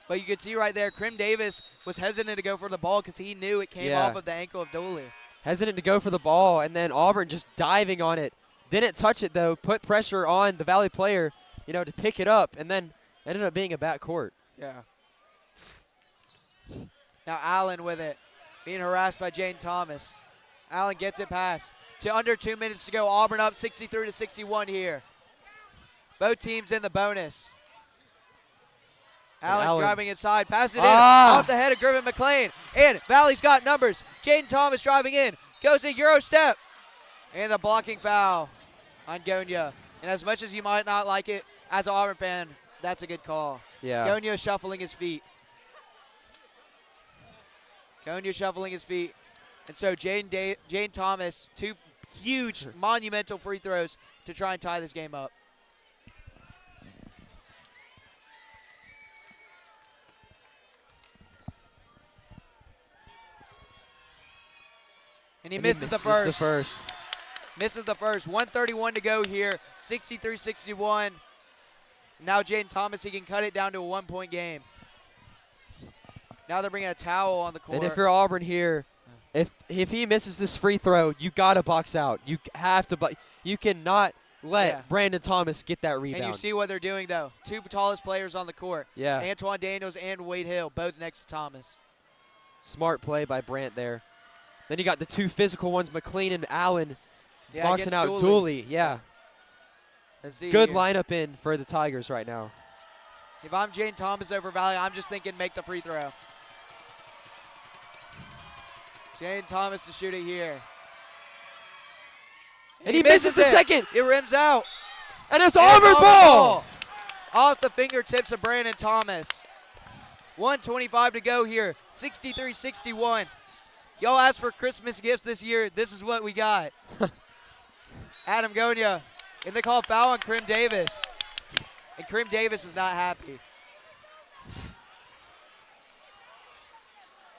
But you can see right there, Krim Davis was hesitant to go for the ball because he knew it came off of the ankle of Dooley. Hesitant to go for the ball, and then Auburn just diving on it. Didn't touch it, though. Put pressure on the Valley player, to pick it up, and then ended up being a backcourt. Yeah. Now Allen with it, being harassed by Jane Thomas. Allen gets it past. To under 2 minutes to go. Auburn up 63-61 here. Both teams in the bonus. Allen driving inside, passes it in, off the head of Griffin McLean. And Valley's got numbers. Jaden Thomas driving in, goes a Euro step. And a blocking foul on Gonya. And as much as you might not like it, as an Auburn fan, that's a good call. Yeah. Gonya shuffling his feet. And so Jane Thomas, 2 huge, monumental free throws to try and tie this game up. And he misses the first. Misses the first. 1:31 to go here. 63-61. Now Jaden Thomas, he can cut it down to a 1-point game. Now they're bringing a towel on the court. And if you're Auburn here, if he misses this free throw, you got to box out. You have to. You cannot let Brandon Thomas get that rebound. And you see what they're doing, though. 2 tallest players on the court. Yeah. Antoine Daniels and Wade Hill, both next to Thomas. Smart play by Brant there. Then you got the 2 physical ones, McLean and Allen, boxing out Dooley. Yeah. Good lineup in for the Tigers right now. If I'm Jane Thomas over Valley, I'm just thinking make the free throw. Jane Thomas to shoot it here. And he misses the second. It rims out. And it's Auburn ball. Off the fingertips of Brandon Thomas. 1:25 to go here. 63-61. Y'all asked for Christmas gifts this year. This is what we got. Adam Gonya. And they call a foul on Krim Davis. And Krim Davis is not happy.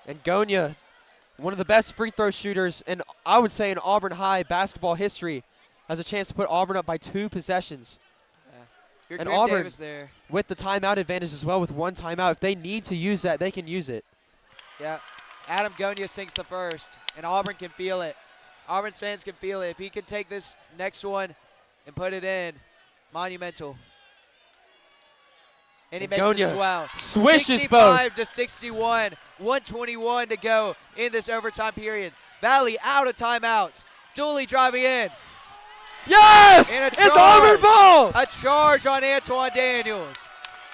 And Gonya, one of the best free throw shooters, and I would say in Auburn High basketball history, has a chance to put Auburn up by 2 possessions. Yeah. And Krim Auburn, Davis there. with the timeout advantage as well, with 1 timeout, if they need to use that, they can use it. Yeah. Adam Gonya sinks the first, and Auburn can feel it. Auburn's fans can feel it. If he can take this next one and put it in, monumental. And he makes it as well. Swishes both. 65-61, 1:21 to go in this overtime period. Valley out of timeouts. Dooley driving in. Yes! It's Auburn ball! A charge on Antoine Daniels.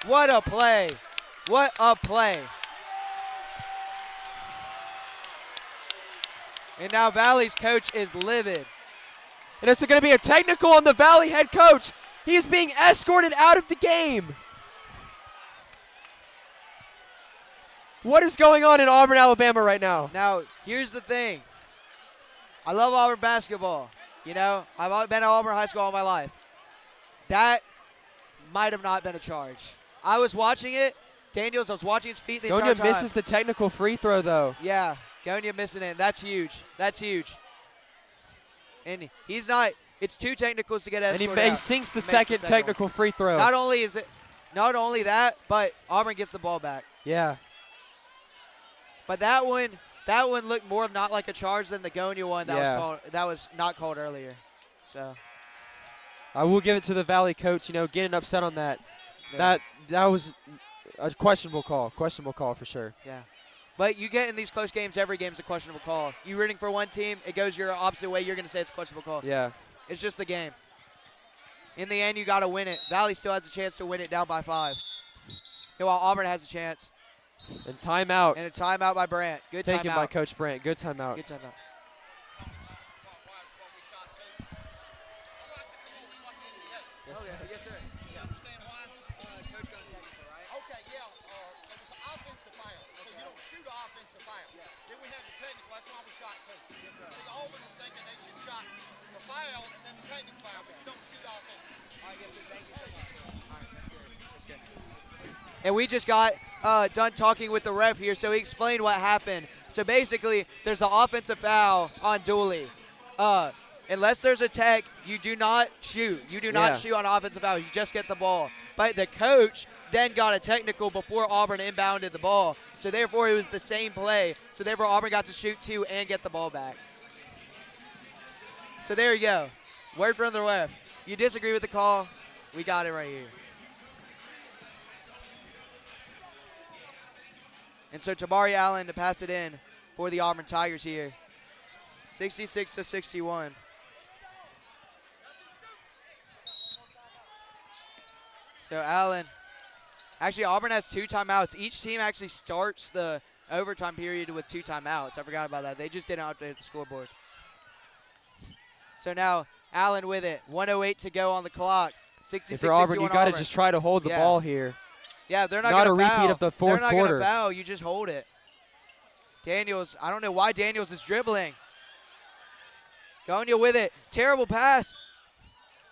What a play. What a play. And now Valley's coach is livid. And it's going to be a technical on the Valley head coach. He is being escorted out of the game. What is going on in Auburn, Alabama right now? Now, here's the thing. I love Auburn basketball. You know, I've been at Auburn High School all my life. That might have not been a charge. I was watching it. Daniels, I was watching his feet the entire time. Gonia misses the technical free throw, though. Yeah, Gonia missing it. That's huge. That's huge. And he's not – it's 2 technicals to get escorted And he sinks the second technical free throw. Not only that, but Auburn gets the ball back. Yeah. But that one looked more not like a charge than the Gonia one that was not called earlier. So I will give it to the Valley coach, you know, getting upset on that. Yeah. That was a questionable call for sure. Yeah. But you get in these close games, every game's a questionable call. You rooting for one team, it goes your opposite way, you're going to say it's a questionable call. Yeah. It's just the game. In the end, you got to win it. Valley still has a chance to win it down by 5. While Auburn has a chance. And timeout. And a timeout by Brandt. Good timeout. Taken by Coach Brandt. Good timeout. Good timeout. Yes, sir. Yeah. Understand why? Coach got a technical, right? Okay, yeah. It was an offensive foul. So you don't shoot an offensive foul. Yeah. Then we had the technical. That's why we shot 2. Yes, sir. Because Auburn was thinking they should shot the foul and then the technical foul, but you don't shoot offensive. All right, yes, sir. Thank you so much. All right, that's good. That's good. And we just got done talking with the ref here, so he explained what happened. So basically, there's an offensive foul on Dooley. Unless there's a tech, you do not shoot. You do not shoot on offensive foul. You just get the ball. But the coach then got a technical before Auburn inbounded the ball. So therefore, it was the same play. So therefore, Auburn got to shoot 2 and get the ball back. So there you go. Word from the ref. You disagree with the call, we got it right here. And so Tabari Allen to pass it in for the Auburn Tigers here. 66-61. So Allen, actually Auburn has 2 timeouts. Each team actually starts the overtime period with 2 timeouts. I forgot about that. They just didn't update the scoreboard. So now Allen with it. 1:08 to go on the clock. 66-61 If you're Auburn, you got to just try to hold the ball here. Yeah, they're not going to foul. Not a repeat of the fourth quarter. They're not going to foul. You just hold it. Daniels, I don't know why Daniels is dribbling. Gonia with it. Terrible pass.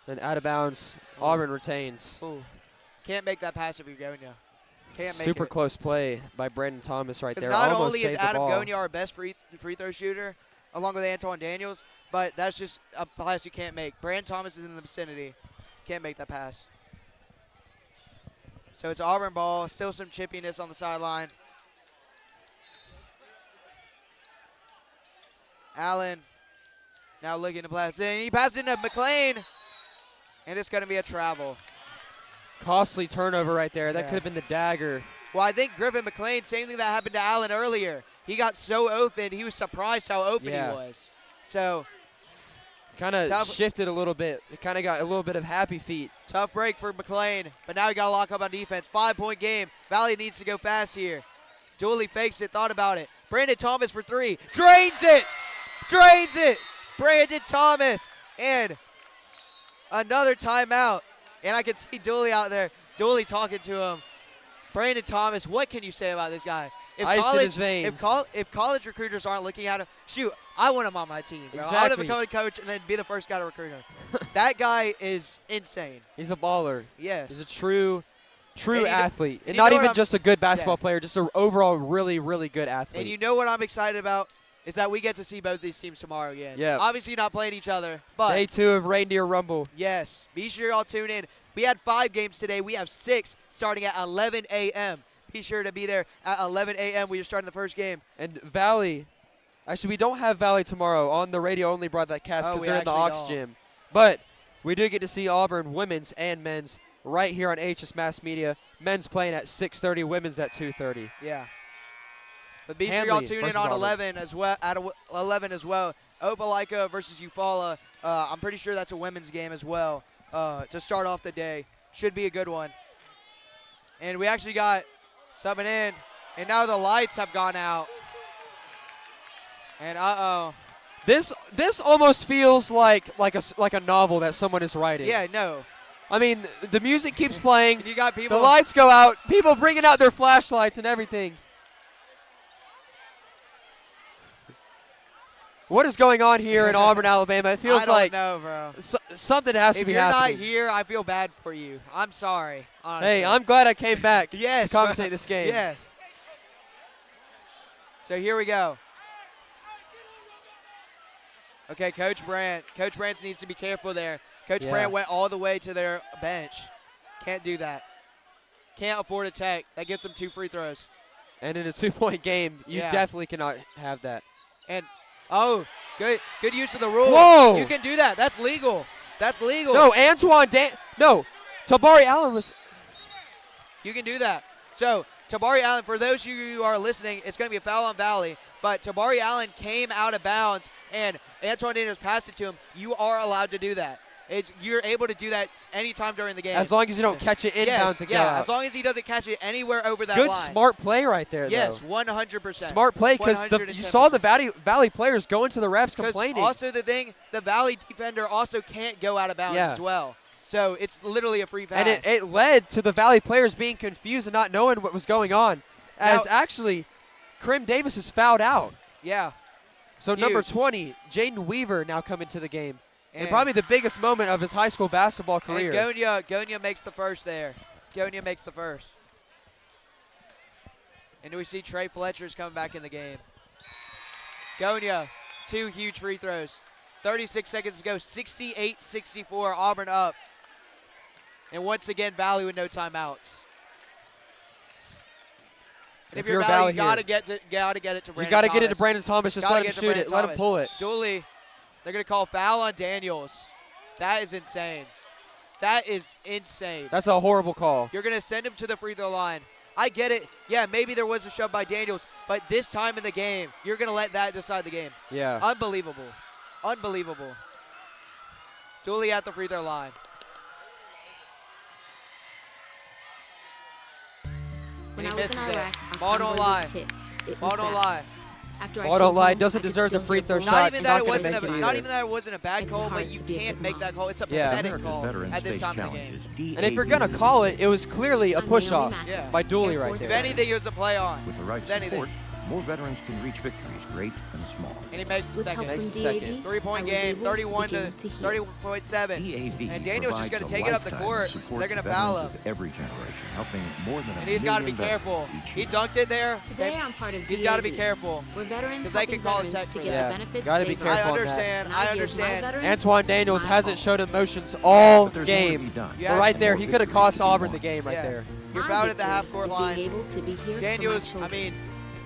And out of bounds. Auburn retains. Ooh. Can't make that pass if you're Gonia. Can't make it. Super close play by Brandon Thomas right there. Not Almost only is saved Adam the ball. Gonia our best free throw shooter, along with Antoine Daniels, but that's just a pass you can't make. Brandon Thomas is in the vicinity. Can't make that pass. So it's Auburn ball. Still some chippiness on the sideline. Allen now looking to pass in. He passed into McLean. And it's going to be a travel. Costly turnover right there. That could have been the dagger. Well, I think Griffin McLean, same thing that happened to Allen earlier. He got so open, he was surprised how open he was. So kind of shifted a little bit. It kind of got a little bit of happy feet. Tough break for McLean, but now he got to lock up on defense. 5-point game. Valley needs to go fast here. Dooley fakes it, thought about it. Brandon Thomas for 3. Drains it! Drains it! Brandon Thomas. And another timeout. And I can see Dooley out there. Dooley talking to him. Brandon Thomas, what can you say about this guy? Ice in his veins. If college recruiters aren't looking at him, shoot, I want him on my team. Bro. Exactly. I want to become a coach and then be the first guy to recruit him. That guy is insane. He's a baller. Yes. He's a true athlete. And not even just a good basketball player, just an overall really, really good athlete. And you know what I'm excited about? Is that we get to see both these teams tomorrow again. Yeah. Obviously not playing each other, but Day 2 of Reindeer Rumble. Yes. Be sure y'all tune in. We had 5 games today. We have 6 starting at 11 a.m. Be sure to be there at 11 a.m. We are starting the first game. And Valley, actually we don't have Valley tomorrow on the radio-only broadcast because they're in the Aux Gym. But we do get to see Auburn women's and men's right here on AHS Mass Media. Men's playing at 6:30, women's at 2:30. Yeah. But be Handley sure y'all tune in on Auburn. 11 as well. At 11 as well. Opelika versus Eufuala. I'm pretty sure that's a women's game as well to start off the day. Should be a good one. And we actually got subbing in, and now the lights have gone out. And This almost feels like a novel that someone is writing. Yeah, no. I mean, the music keeps playing. You got people. The lights go out. People bringing out their flashlights and everything. What is going on here in Auburn, Alabama? It feels like I don't know, bro. Something has to be happening. If you're not here, I feel bad for you. I'm sorry. Honestly. Hey, I'm glad I came back yes, to commentate this game. Yeah. So here we go. Okay, Coach Brandt. Coach Brandt needs to be careful there. Coach Brandt went all the way to their bench. Can't do that. Can't afford a tech. That gets them 2 free throws. And in a 2-point game, you definitely cannot have that. And good use of the rule. Whoa! You can do that. That's legal. That's legal. No, Tabari Allen was. You can do that. So Tabari Allen, for those of you who are listening, it's going to be a foul on Valley. But Tabari Allen came out of bounds, and Antoine Daniels passed it to him. You are allowed to do that. You're able to do that anytime during the game. As long as you don't catch it inbounds and go out. As long as he doesn't catch it anywhere over that line. Good, smart play right there, yes, though. 100%. Smart play, because you saw the Valley players going to the refs complaining. Also the Valley defender also can't go out of bounds as well. So it's literally a free pass. And it led to the Valley players being confused and not knowing what was going on. As actually, Krim Davis is fouled out. Yeah. So number 20, Jaden Weaver, now coming to the game. And probably the biggest moment of his high school basketball career. And Gonya makes the first there. Gonya makes the first. And we see Trey Fletcher's coming back in the game. Gonya, 2 huge free throws. 36 seconds to go, 68-64, Auburn up. And once again, Valley with no timeouts. And if you're Valley, you gotta get it to Brandon Thomas. You gotta get it to Brandon Thomas. Just let him shoot it. Let him pull it. Dooley, they're gonna call foul on Daniels. That is insane. That is insane. That's a horrible call. You're gonna send him to the free throw line. I get it. Yeah, maybe there was a shove by Daniels, but this time in the game, you're gonna let that decide the game. Yeah. Unbelievable. Unbelievable. Dooley at the free throw line. When he I was misses in Iraq, it. Ball don't lie. Ball don't lie. Ball don't lie. Doesn't deserve the free throw shot. Not even that it wasn't a bad call, but you can't make that call. It's a pathetic call at this time of the game. And if you're going to call it, it was clearly a push-off by Dooley right there. If anything, it was a play on. With the right support, more veterans can reach victories, great and small. And he makes the second. 3-point game, 31 to 31.7. And Daniels just going to take it up the court. They're going to foul him. Every generation, helping more than and he's got to be careful. He dunked it there. Today I'm part of He's got to be careful. We're veterans because they can call it tech for that. Got to be careful. I understand. I understand. Antoine Daniels hasn't showed emotions all game. But right there, he could have cost Auburn the game right there. You're fouled at the half-court line. Daniels, I mean,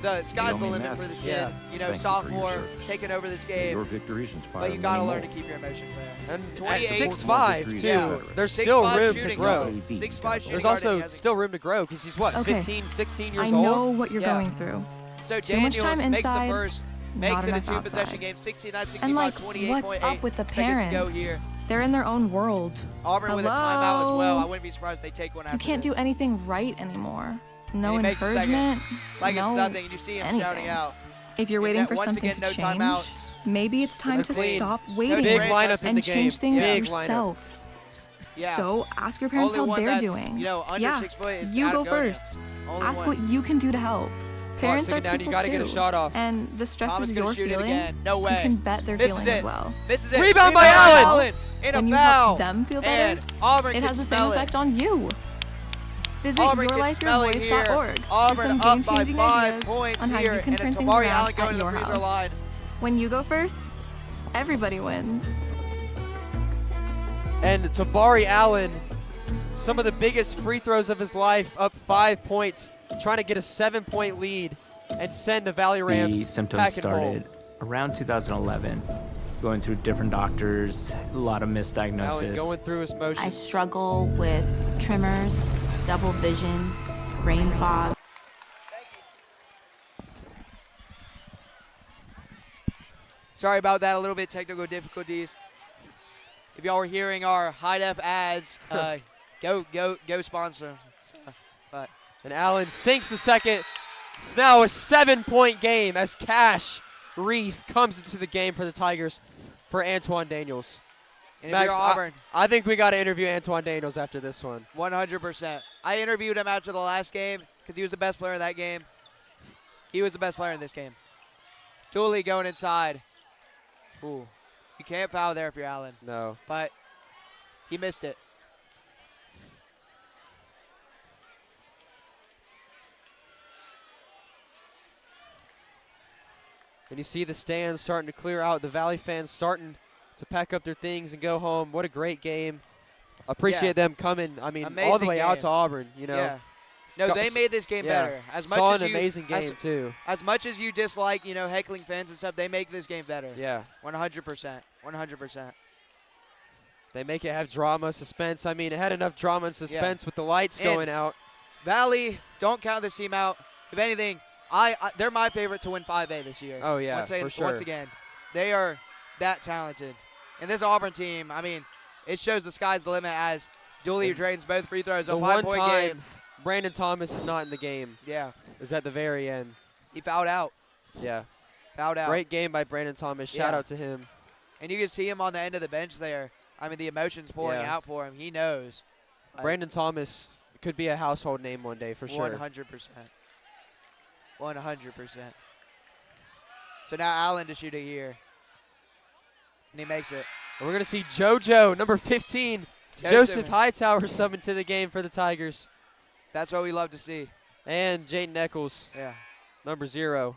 the sky's the limit for this kid. You know, sophomore, taking over this game. Your victories inspire but you got to learn to keep your emotions there. And at 6'5", too, there's still room to grow. 6'5" There's also still room to grow because he's, what, 15, 16 years old? I know what you're going through. So Too much time Daniels makes the inside, first, makes it a outside. two-possession game, 69-65, And like, 28.8 what's up with the seconds to go parents? here. They're in their own world. Auburn with a timeout as well. I wouldn't be surprised if they take one after You can't this. do anything right anymore. No And he makes the second. encouragement. Like no it's nothing. You see him anything. shouting out. If you're waiting for once something again, to no change, timeouts. maybe it's time to Clean. stop waiting Big lineup in and the game. change things Big yourself. Yeah. So ask your parents Only how one they're that's, doing. you know, under yeah, 6 foot is you go Gonya. first. Only Ask one. what you can do to help. Parents are ticking down. people You gotta get a too. shot off. And the stresses Thomas gonna you're shoot it feeling, again. No way. you can bet they're Misses feeling it. as well. Misses it. Rebound by Allen. In a When you foul. help them feel And better, Auburn it can has the same smell it. effect on you. Visit Auburn can smell it here. yourlifeyourvoice.org for Auburn some up by game-changing 5 ideas points on how here. you can And turn it's things Tabari around Allen going at to the your free throw house. line. When you go first, everybody wins. And Tabari Allen, some of the biggest free throws of his life, up 5 points, trying to get a 7-point lead and send the Valley Rams The symptoms packing started home. around 2011, going through different doctors, a lot of misdiagnosis. Allen going through his motions. I struggle with tremors, double vision, brain fog. Sorry about that, a little bit technical difficulties. If y'all were hearing our HiDef ads, go sponsor them. So, but And Allen sinks the second. It's now a 7-point game as Cash Reef comes into the game for the Tigers for Antoine Daniels. And if Max, you're Auburn, I think we got to interview Antoine Daniels after this one. 100%. I interviewed him after the last game because he was the best player in that game. He was the best player in this game. Dooley going inside. Ooh. You can't foul there if you're Allen. No. But he missed it. And you see the stands starting to clear out. The Valley fans starting to pack up their things and go home. What a great game. Appreciate them coming, I mean, Amazing all the way game. out to Auburn, you know. Yeah. No, they made this game better. As much Saw as an you, amazing game, too. As much as you dislike, you know, heckling fans and stuff, they make this game better. Yeah. 100%. 100%. They make it have drama, suspense. I mean, it had enough drama and suspense with the lights going out. Valley, don't count this team out. If anything, they're my favorite to win 5A this year. Oh, yeah, for sure. Once again, they are that talented. And this Auburn team, I mean, it shows the sky's the limit as Dooley drains both free throws. The A one 5-point time game. Brandon Thomas is not in the game. Yeah. Is at the very end. He fouled out. Yeah. Fouled out. Great game by Brandon Thomas. Shout Yeah. out to him. And you can see him on the end of the bench there. I mean, the emotions pouring Yeah. out for him. He knows. Brandon Thomas could be a household name one day for sure. 100%. 100%. So now Allen to shoot it here. And he makes it. And we're going to see JoJo, number 15, Joseph Hightower subbing to the game for the Tigers. That's what we love to see. And Jaden Eccles, number 0.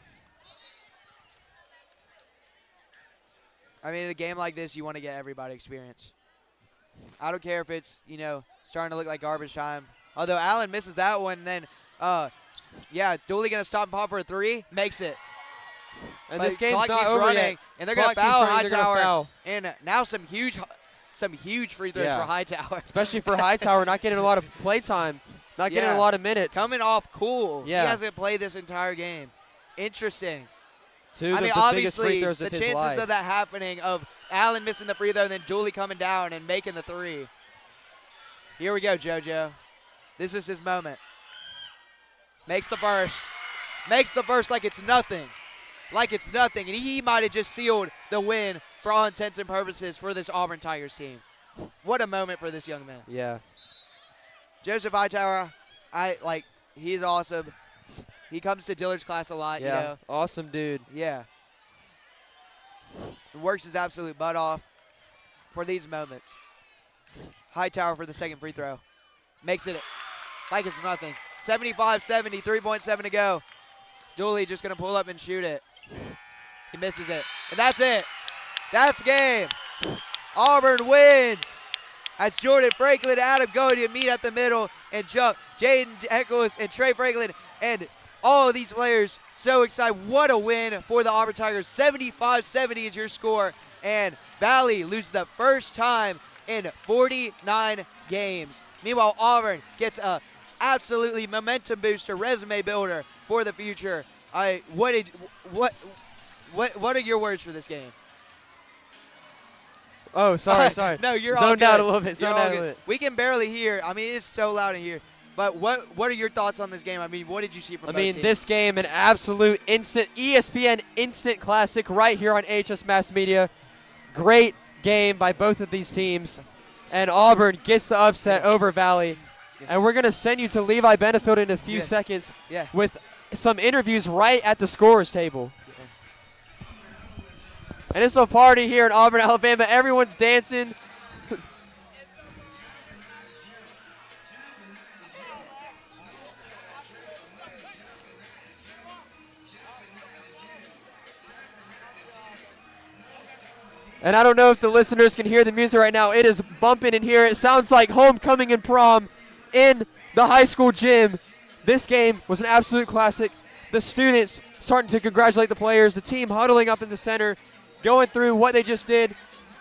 I mean, in a game like this, you want to get everybody experience. I don't care if it's, you know, starting to look like garbage time. Although Allen misses that one, and then, Dooley going to stop and pop for a 3. Makes it. And But this game's clock not keeps over running, yet. and they're going to Clock keeps foul running, they're gonna Hightower. foul. And now some huge free throws for Hightower. Especially for Hightower, not getting a lot of play time, not getting a lot of minutes. Coming off cool. Yeah. He hasn't played this entire game. Interesting. Two of the biggest obviously, free throws the of his chances life. of that happening, of Allen missing the free throw and then Dooley coming down and making the 3. Here we go, JoJo. This is his moment. Makes the first. Makes the first like it's nothing. Like it's nothing. And he might have just sealed the win for all intents and purposes for this Auburn Tigers team. What a moment for this young man. Yeah. Joseph Hightower, he's awesome. He comes to Dillard's class a lot, Yeah, you know. awesome dude. Yeah. Works his absolute butt off for these moments. Hightower for the second free throw. Makes it like it's nothing. 75-70, 3.7 to go. Dooley just going to pull up and shoot it. He misses it. And that's it. That's game. Auburn wins. That's Jordan Franklin, Adam going to meet at the middle and jump. Jaden Eccles and Trey Franklin and all of these players so excited. What a win for the Auburn Tigers. 75-70 is your score. And Valley loses the first time in 49 games. Meanwhile, Auburn gets a absolutely momentum booster, resume builder for the future. What are your words for this game? Oh, sorry. No, you're all zoned good. out a little bit. You're Zoned all out a good. little bit. We can barely hear. I mean, it's so loud in here. But what are your thoughts on this game? I mean, what did you see from both teams? This game, an absolute instant ESPN instant classic right here on AHS Mass Media. Great game by both of these teams. And Auburn gets the upset over Valley. And we're going to send you to Levi Benefield in a few seconds with some interviews right at the scorer's table. And it's a party here in Auburn, Alabama. Everyone's dancing. And I don't know if the listeners can hear the music right now. It is bumping in here. It sounds like homecoming and prom in the high school gym. This game was an absolute classic. The students starting to congratulate the players. The team huddling up in the center, going through what they just did.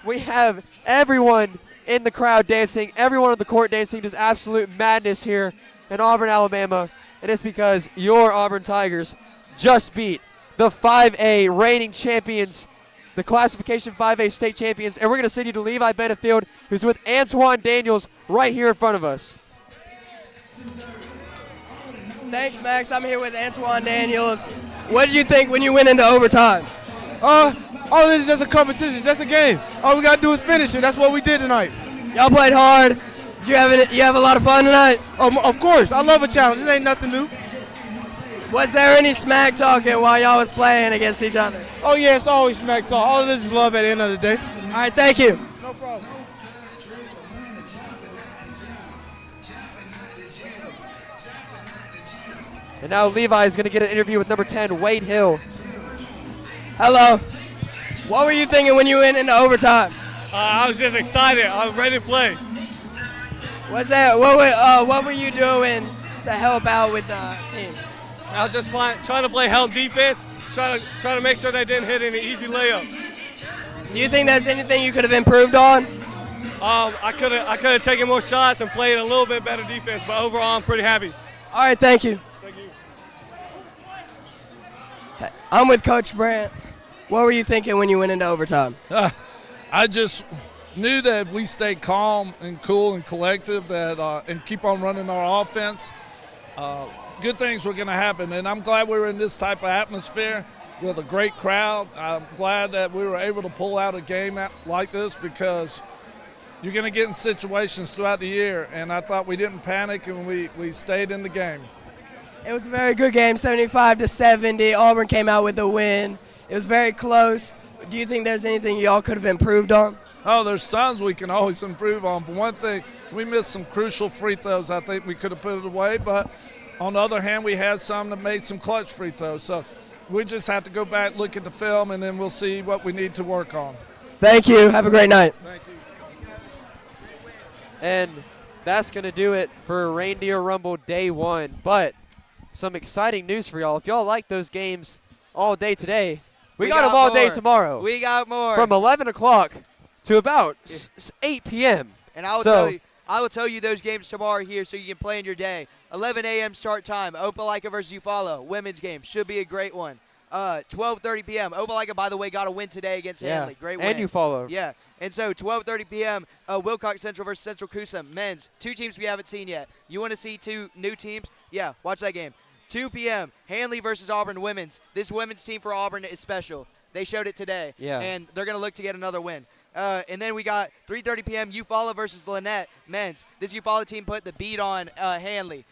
We have everyone in the crowd dancing, everyone on the court dancing. Just absolute madness here in Auburn, Alabama. And it's because your Auburn Tigers just beat the 5A reigning champions, the classification 5A state champions. And we're going to send you to Levi Benefield, who's with Antoine Daniels right here in front of us. Thanks, Max. I'm here with Antoine Daniels. What did you think when you went into overtime? All this is just a competition, just a game. All we got to do is finish it. That's what we did tonight. Y'all played hard. Did you have a lot of fun tonight? Of course. I love a challenge. It ain't nothing new. Was there any smack talking while y'all was playing against each other? Oh, yeah, it's always smack talk. All of this is love at the end of the day. All right, thank you. No problem. And now Levi is going to get an interview with number 10, Wade Hill. Hello. What were you thinking when you went into overtime? I was just excited. I was ready to play. What were you doing to help out with the team? I was just trying to play help defense, trying to make sure they didn't hit any easy layups. Do you think there's anything you could have improved on? I could have taken more shots and played a little bit better defense, but overall I'm pretty happy. All right, thank you. Thank you. I'm with Coach Brandt. What were you thinking when you went into overtime? I just knew that if we stay calm and cool and collective and keep on running our offense, good things were going to happen. And I'm glad we were in this type of atmosphere with a great crowd. I'm glad that we were able to pull out a game like this because you're going to get in situations throughout the year. And I thought we didn't panic and we stayed in the game. It was a very good game, 75-70. Auburn came out with a win. It was very close. Do you think there's anything y'all could have improved on? Oh, there's tons we can always improve on. For one thing, we missed some crucial free throws. I think we could have put it away, but on the other hand, we had some that made some clutch free throws. So we just have to go back, look at the film, and then we'll see what we need to work on. Thank you. Have a great night. Thank you. And that's going to do it for Reindeer Rumble Day 1. But some exciting news for y'all. If y'all like those games all day today, we got them all day tomorrow. We got more. From 11 o'clock to about 8 p.m. And I will tell you those games tomorrow here so you can plan your day. 11 a.m. start time. Opelika versus Eufuala. Women's game. Should be a great one. 12:30 p.m. Opelika, by the way, got a win today against Handley. Great win. And Eufuala. Yeah. And so 12:30 p.m. Wilcox Central versus Central Coosa. Men's. 2 teams we haven't seen yet. You want to see 2 new teams? Yeah, watch that game. 2 p.m. Handley versus Auburn women's. This women's team for Auburn is special. They showed it today. Yeah. And they're going to look to get another win. And then we got 3:30 p.m. Eufuala versus Lanett men's. This Eufuala team put the beat on Handley.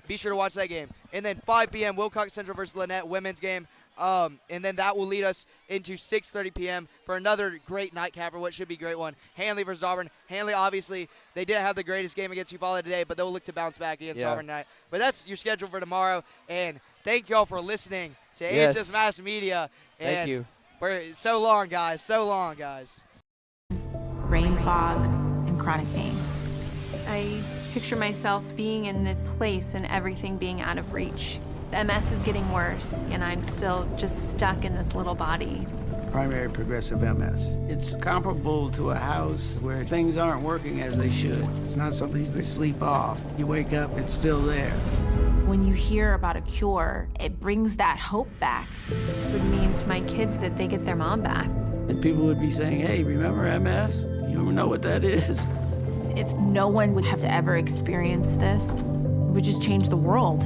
Be sure to watch that game. And then 5 p.m. Wilcox Central versus Lanett women's game. And then that will lead us into 6:30 p.m. for another great nightcap, or what should be a great one. Handley versus Auburn. Handley, obviously, they didn't have the greatest game against Eufuala today, but they'll look to bounce back against Auburn tonight. But that's your schedule for tomorrow. And thank y'all for listening to AHS Mass Media. And thank you. For so long, guys. So long, guys. Brain fog and chronic pain. I picture myself being in this place and everything being out of reach. The MS is getting worse, and I'm still just stuck in this little body. Primary progressive MS. It's comparable to a house where things aren't working as they should. It's not something you could sleep off. You wake up, it's still there. When you hear about a cure, it brings that hope back. It would mean to my kids that they get their mom back. And people would be saying, hey, remember MS? You don't know what that is. If no one would have to ever experience this, it would just change the world.